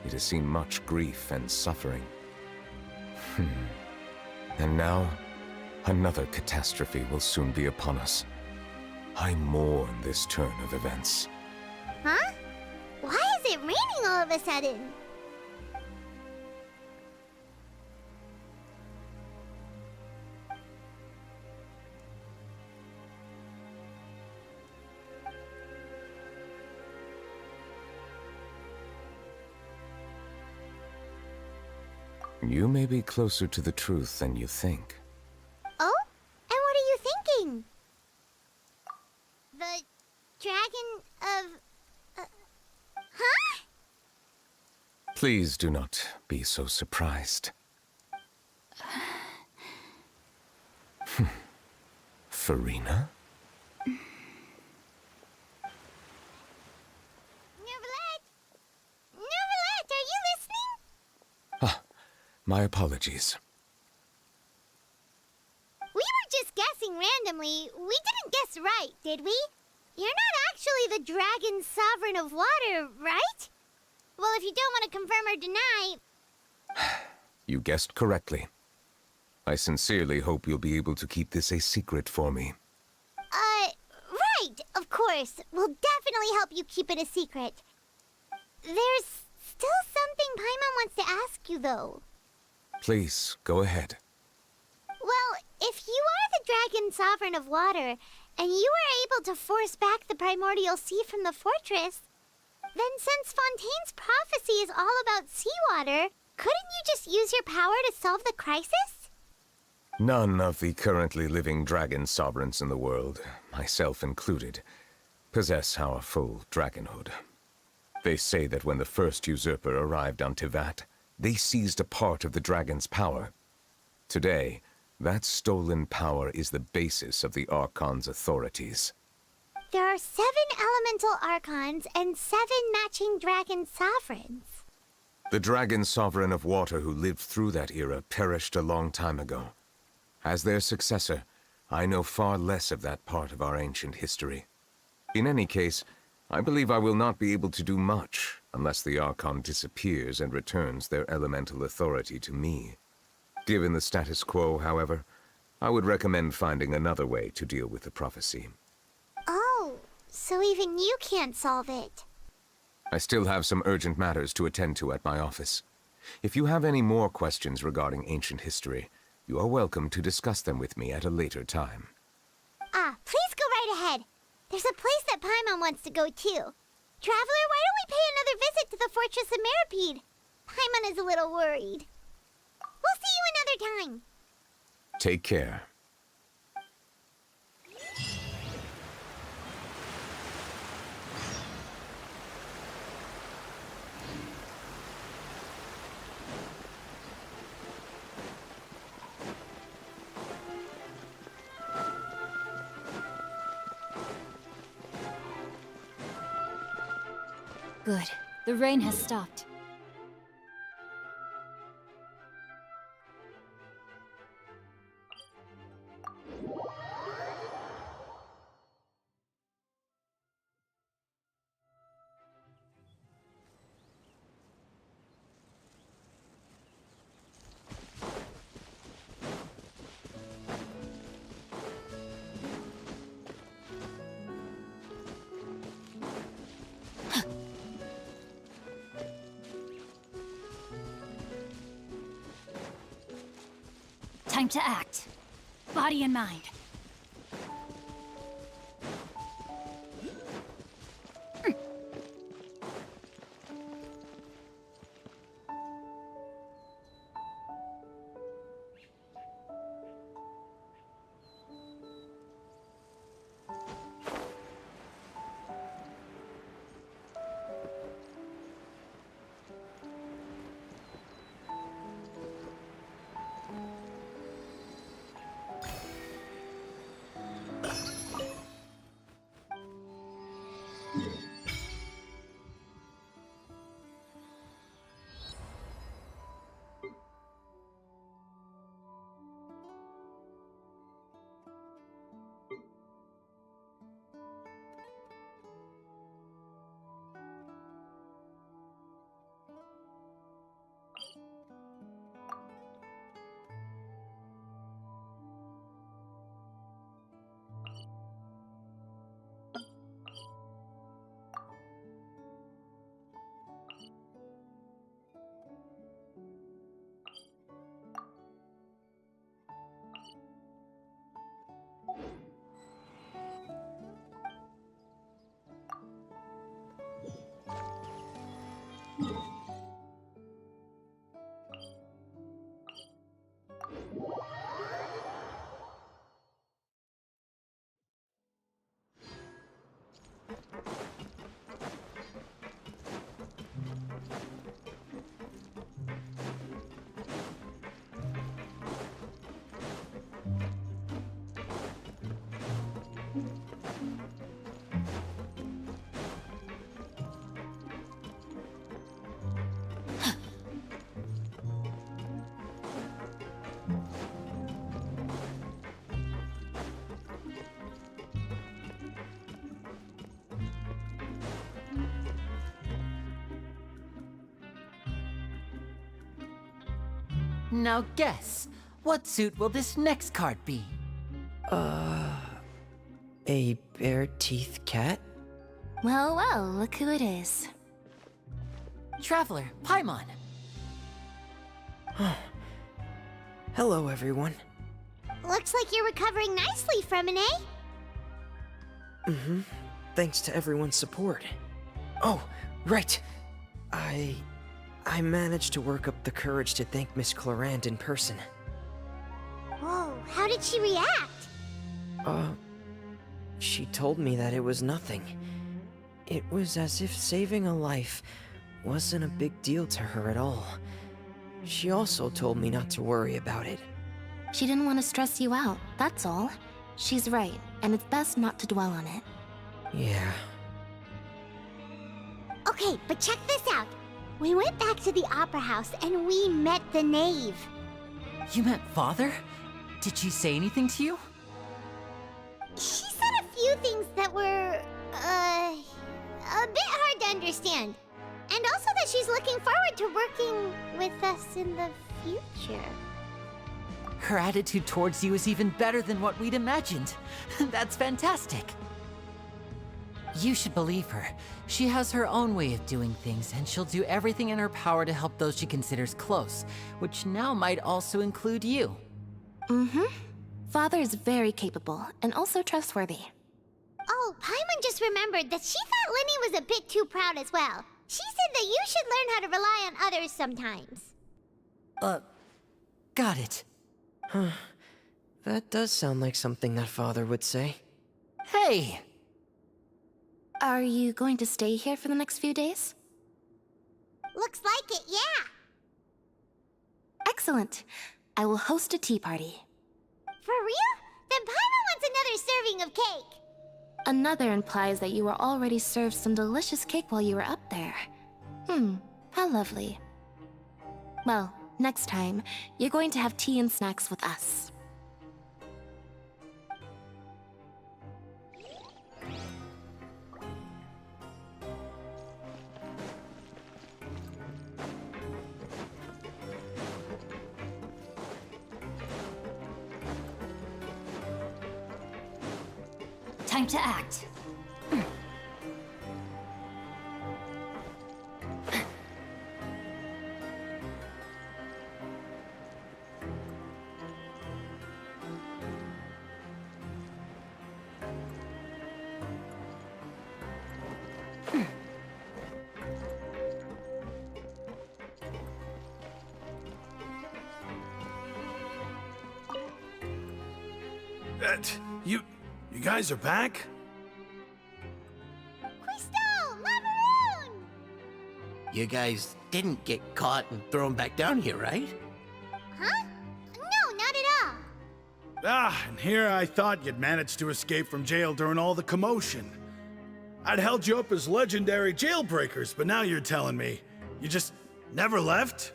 It has seen much grief and suffering. And now, another catastrophe will soon be upon us. I mourn this turn of events. Huh? Why is it raining all of a sudden? You may be closer to the truth than you think. Oh? And what are you thinking? The dragon of... huh? Please do not be so surprised. Furina? Neuvillette, are you listening? My apologies. We were just guessing randomly. We didn't guess right, did we? You're not actually the dragon sovereign of water, right? Well, if you don't want to confirm or deny... You guessed correctly. I sincerely hope you'll be able to keep this a secret for me. Right, of course. We'll definitely help you keep it a secret. There's still something Paimon wants to ask you, though. Please, go ahead. Well, if you are the dragon sovereign of water, and you were able to force back the primordial sea from the fortress, then since Fontaine's prophecy is all about seawater, couldn't you just use your power to solve the crisis? None of the currently living dragon sovereigns in the world, myself included, possess our full dragonhood. They say that when the first usurper arrived on Tivat, they seized a part of the dragon's power. Today, that stolen power is the basis of the Archon's authorities. There are 7 elemental Archons and 7 matching dragon sovereigns. The dragon sovereign of water who lived through that era perished a long time ago. As their successor, I know far less of that part of our ancient history. In any case, I believe I will not be able to do much unless the Archon disappears and returns their elemental authority to me. Given the status quo, however, I would recommend finding another way to deal with the prophecy. Oh, so even you can't solve it. I still have some urgent matters to attend to at my office. If you have any more questions regarding ancient history, you are welcome to discuss them with me at a later time. Please go right ahead. There's a place that Paimon wants to go too. Traveler, why don't we pay another visit to the Fortress of Meropide? Paimon is a little worried. We'll see you another time. Take care. Good. The rain has stopped. Time to act. Body and mind. Now guess, what suit will this next card be? A bare-teeth cat? Well, well, look who it is. Traveler, Paimon. Hello, everyone. Looks like you're recovering nicely, Fremine. Mm-hmm. Thanks to everyone's support. Oh, right. I managed to work up the courage to thank Miss Clorant in person. Whoa, how did she react? She told me that it was nothing. It was as if saving a life wasn't a big deal to her at all. She also told me not to worry about it. She didn't want to stress you out, that's all. She's right, and it's best not to dwell on it. Yeah. Okay, but check this out. We went back to the Opera House and we met the knave. You met Father? Did she say anything to you? She said a few things that were, a bit hard to understand. And also that she's looking forward to working with us in the future. Her attitude towards you is even better than what we'd imagined. That's fantastic. You should believe her. She has her own way of doing things, and she'll do everything in her power to help those she considers close, which now might also include you. Mm-hmm. Father is very capable, and also trustworthy. Oh, Paimon just remembered that she thought Linny was a bit too proud as well. She said that you should learn how to rely on others sometimes. Got it. That does sound like something that father would say. Hey! Are you going to stay here for the next few days? Looks like it, yeah. Excellent. I will host a tea party. For real? Then Paimon wants another serving of cake. Another implies that you were already served some delicious cake while you were up there. How lovely. Well, next time, you're going to have tea and snacks with us. Time to act. You guys are back? Crystal! Macaroon! You guys didn't get caught and thrown back down here, right? Huh? No, not at all. And here I thought you'd managed to escape from jail during all the commotion. I'd held you up as legendary jailbreakers, but now you're telling me you just never left?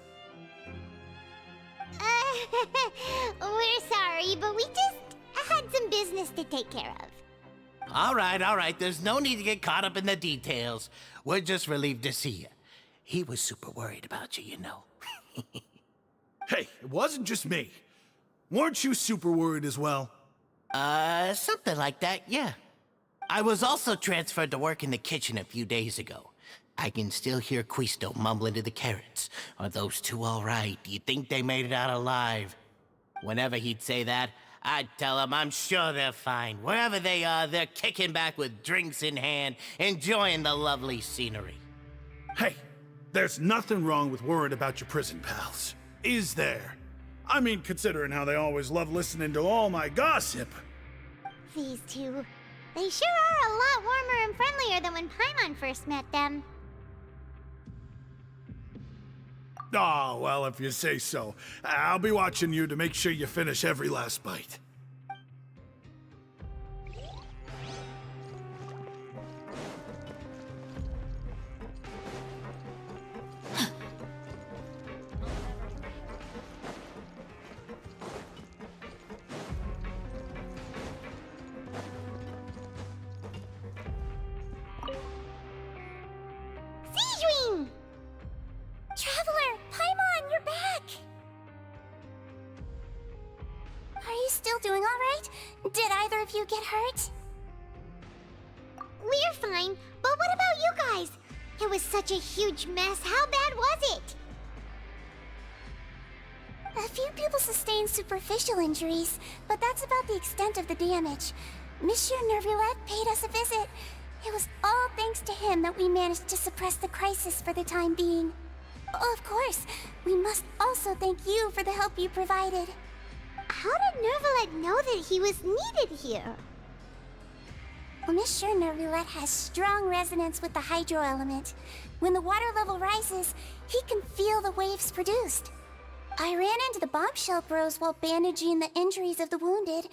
We're sorry, but we just had some business to take care of. All right. There's no need to get caught up in the details. We're just relieved to see you. He was super worried about you, you know. Hey, it wasn't just me. Weren't you super worried as well? Something like that, yeah. I was also transferred to work in the kitchen a few days ago. I can still hear Quisto mumbling to the carrots. Are those two all right? Do you think they made it out alive? Whenever he'd say that, I'd tell him I'm sure they're fine. Wherever they are, they're kicking back with drinks in hand, enjoying the lovely scenery. Hey, there's nothing wrong with worrying about your prison pals, is there? I mean, considering how they always love listening to all my gossip. These two, they sure are a lot warmer and friendlier than when Paimon first met them. Oh, well, if you say so. I'll be watching you to make sure you finish every last bite. Sijuin! Traveler, Paimon, you're back! Are you still doing alright? Did either of you get hurt? We're fine, but what about you guys? It was such a huge mess. How bad was it? A few people sustained superficial injuries, but that's about the extent of the damage. Monsieur Nervulette paid us a visit. It was all thanks to him that we managed to suppress the crisis for the time being. Of course, we must also thank you for the help you provided. How did Nervulette know that he was needed here? Well, Monsieur Nervulette has strong resonance with the hydro element. When the water level rises, he can feel the waves produced. I ran into the bombshell bros while bandaging the injuries of the wounded.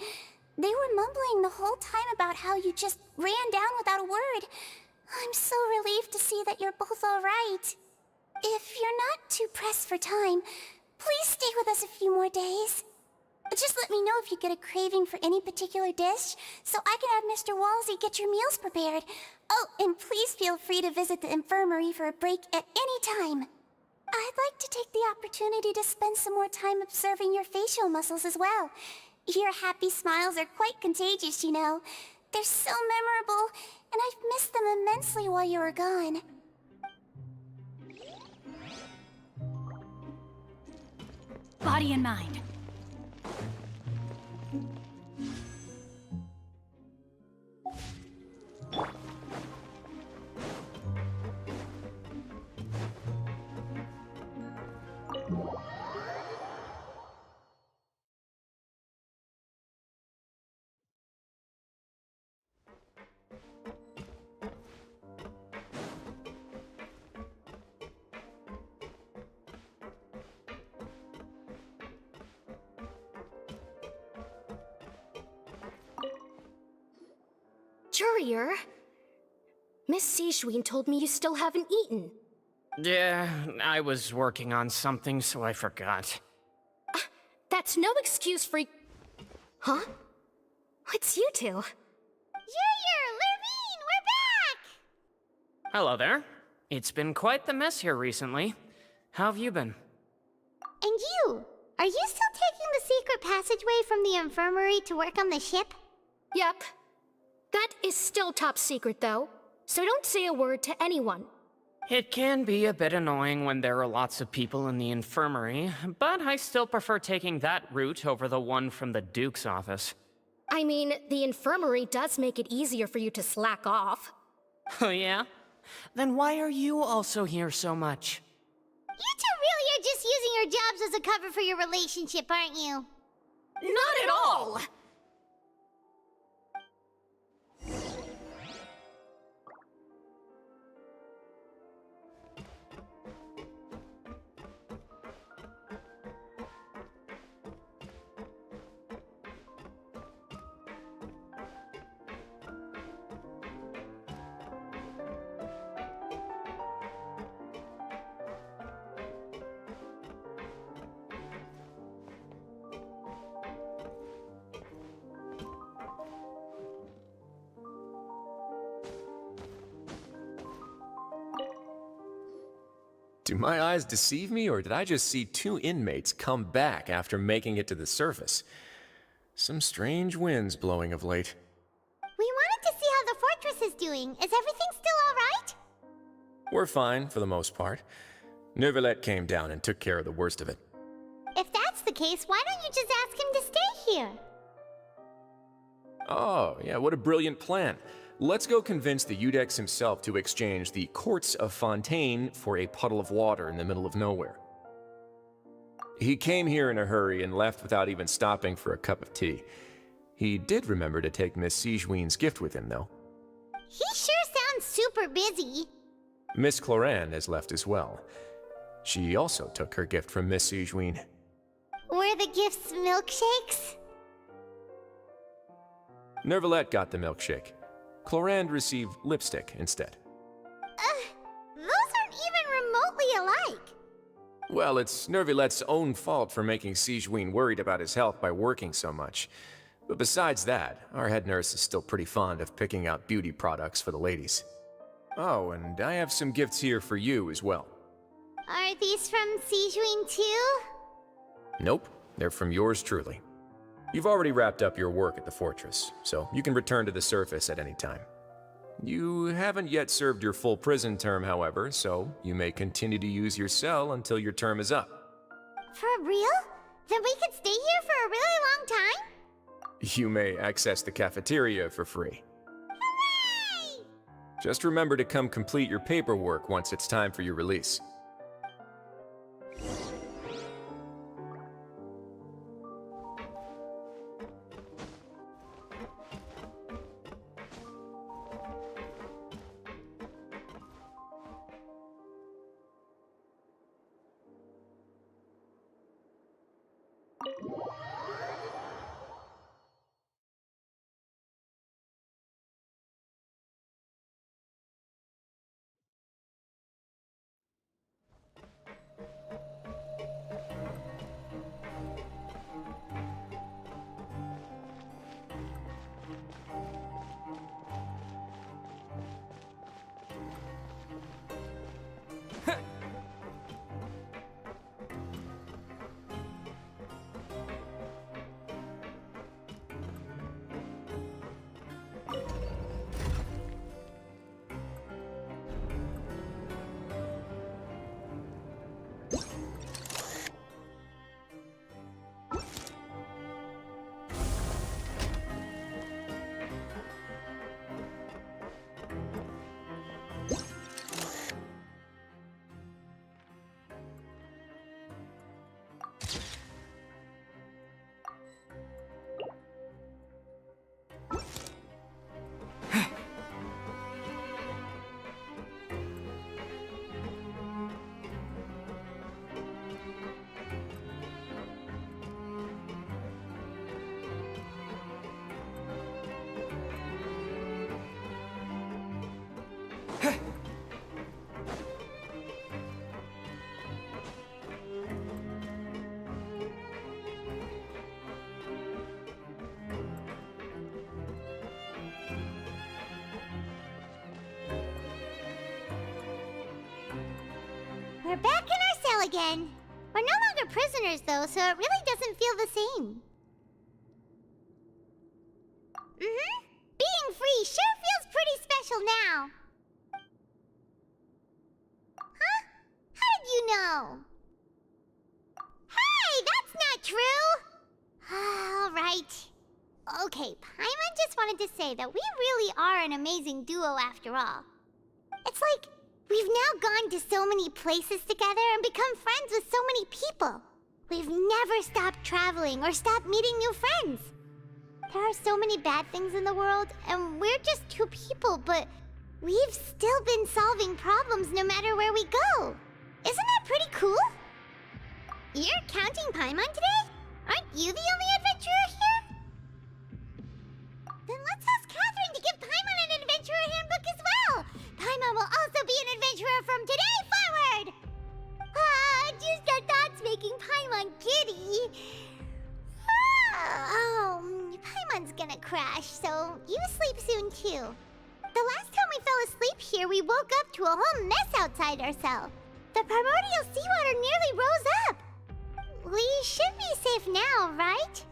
They were mumbling the whole time about how you just ran down without a word. I'm so relieved to see that you're both all right. If you're not too pressed for time, please stay with us a few more days. Just let me know if you get a craving for any particular dish, so I can have Mr. Walsey get your meals prepared. Oh, and please feel free to visit the infirmary for a break at any time. I'd like to take the opportunity to spend some more time observing your facial muscles as well. Your happy smiles are quite contagious, you know. They're so memorable, and I've missed them immensely while you were gone. Body and mind. Couturier? Miss Sijwin told me you still haven't eaten. Yeah, I was working on something, so I forgot. That's no excuse for... Huh? It's you two. Lurvine, we're back! Hello there. It's been quite the mess here recently. How have you been? And you? Are you still taking the secret passageway from the infirmary to work on the ship? Yep. That is still top secret, though. So don't say a word to anyone. It can be a bit annoying when there are lots of people in the infirmary, but I still prefer taking that route over the one from the Duke's office. I mean, the infirmary does make it easier for you to slack off. Oh yeah? Then why are you also here so much? You two really are just using your jobs as a cover for your relationship, aren't you? Not at all! Do my eyes deceive me, or did I just see two inmates come back after making it to the surface? Some strange winds blowing of late. We wanted to see how the fortress is doing. Is everything still alright? We're fine, for the most part. Neuvillette came down and took care of the worst of it. If that's the case, why don't you just ask him to stay here? Oh, yeah, what a brilliant plan. Let's go convince the Udex himself to exchange the courts of Fontaine for a puddle of water in the middle of nowhere. He came here in a hurry and left without even stopping for a cup of tea. He did remember to take Miss Sijwin's gift with him, though. He sure sounds super busy. Miss Cloran has left as well. She also took her gift from Miss Sijwin. Were the gifts milkshakes? Neuvillette got the milkshake. Clorand received lipstick instead. Those aren't even remotely alike. Well, it's Neuvillette's own fault for making Sijwin worried about his health by working so much. But besides that, our head nurse is still pretty fond of picking out beauty products for the ladies. Oh, and I have some gifts here for you as well. Are these from Sijwin too? Nope, they're from yours truly. You've already wrapped up your work at the fortress, so you can return to the surface at any time. You haven't yet served your full prison term, however, so you may continue to use your cell until your term is up. For real? Then we could stay here for a really long time? You may access the cafeteria for free. Hooray! Just remember to come complete your paperwork once it's time for your release. again. We're no longer prisoners, though, so it really doesn't feel the same. Being free sure feels pretty special now. Huh? How did you know? Hey, that's not true! All right. Okay, Paimon just wanted to say that we really are an amazing duo after all. It's like we've now gone to so many places together and become friends with so many people. We've never stopped traveling or stopped meeting new friends. There are so many bad things in the world, and we're just two people, but we've still been solving problems no matter where we go. Isn't that pretty cool? You're counting Paimon today? Aren't you the only adventurer here? Then let's ask Catherine to give Paimon an adventurer handbook as well. Paimon will also be an adventurer from today forward. Just our thoughts making Paimon giddy. Paimon's gonna crash, so you sleep soon too. The last time we fell asleep here, we woke up to a whole mess outside ourselves. The primordial seawater nearly rose up. We should be safe now, right?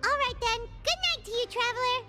Alright then, good night to you, traveler.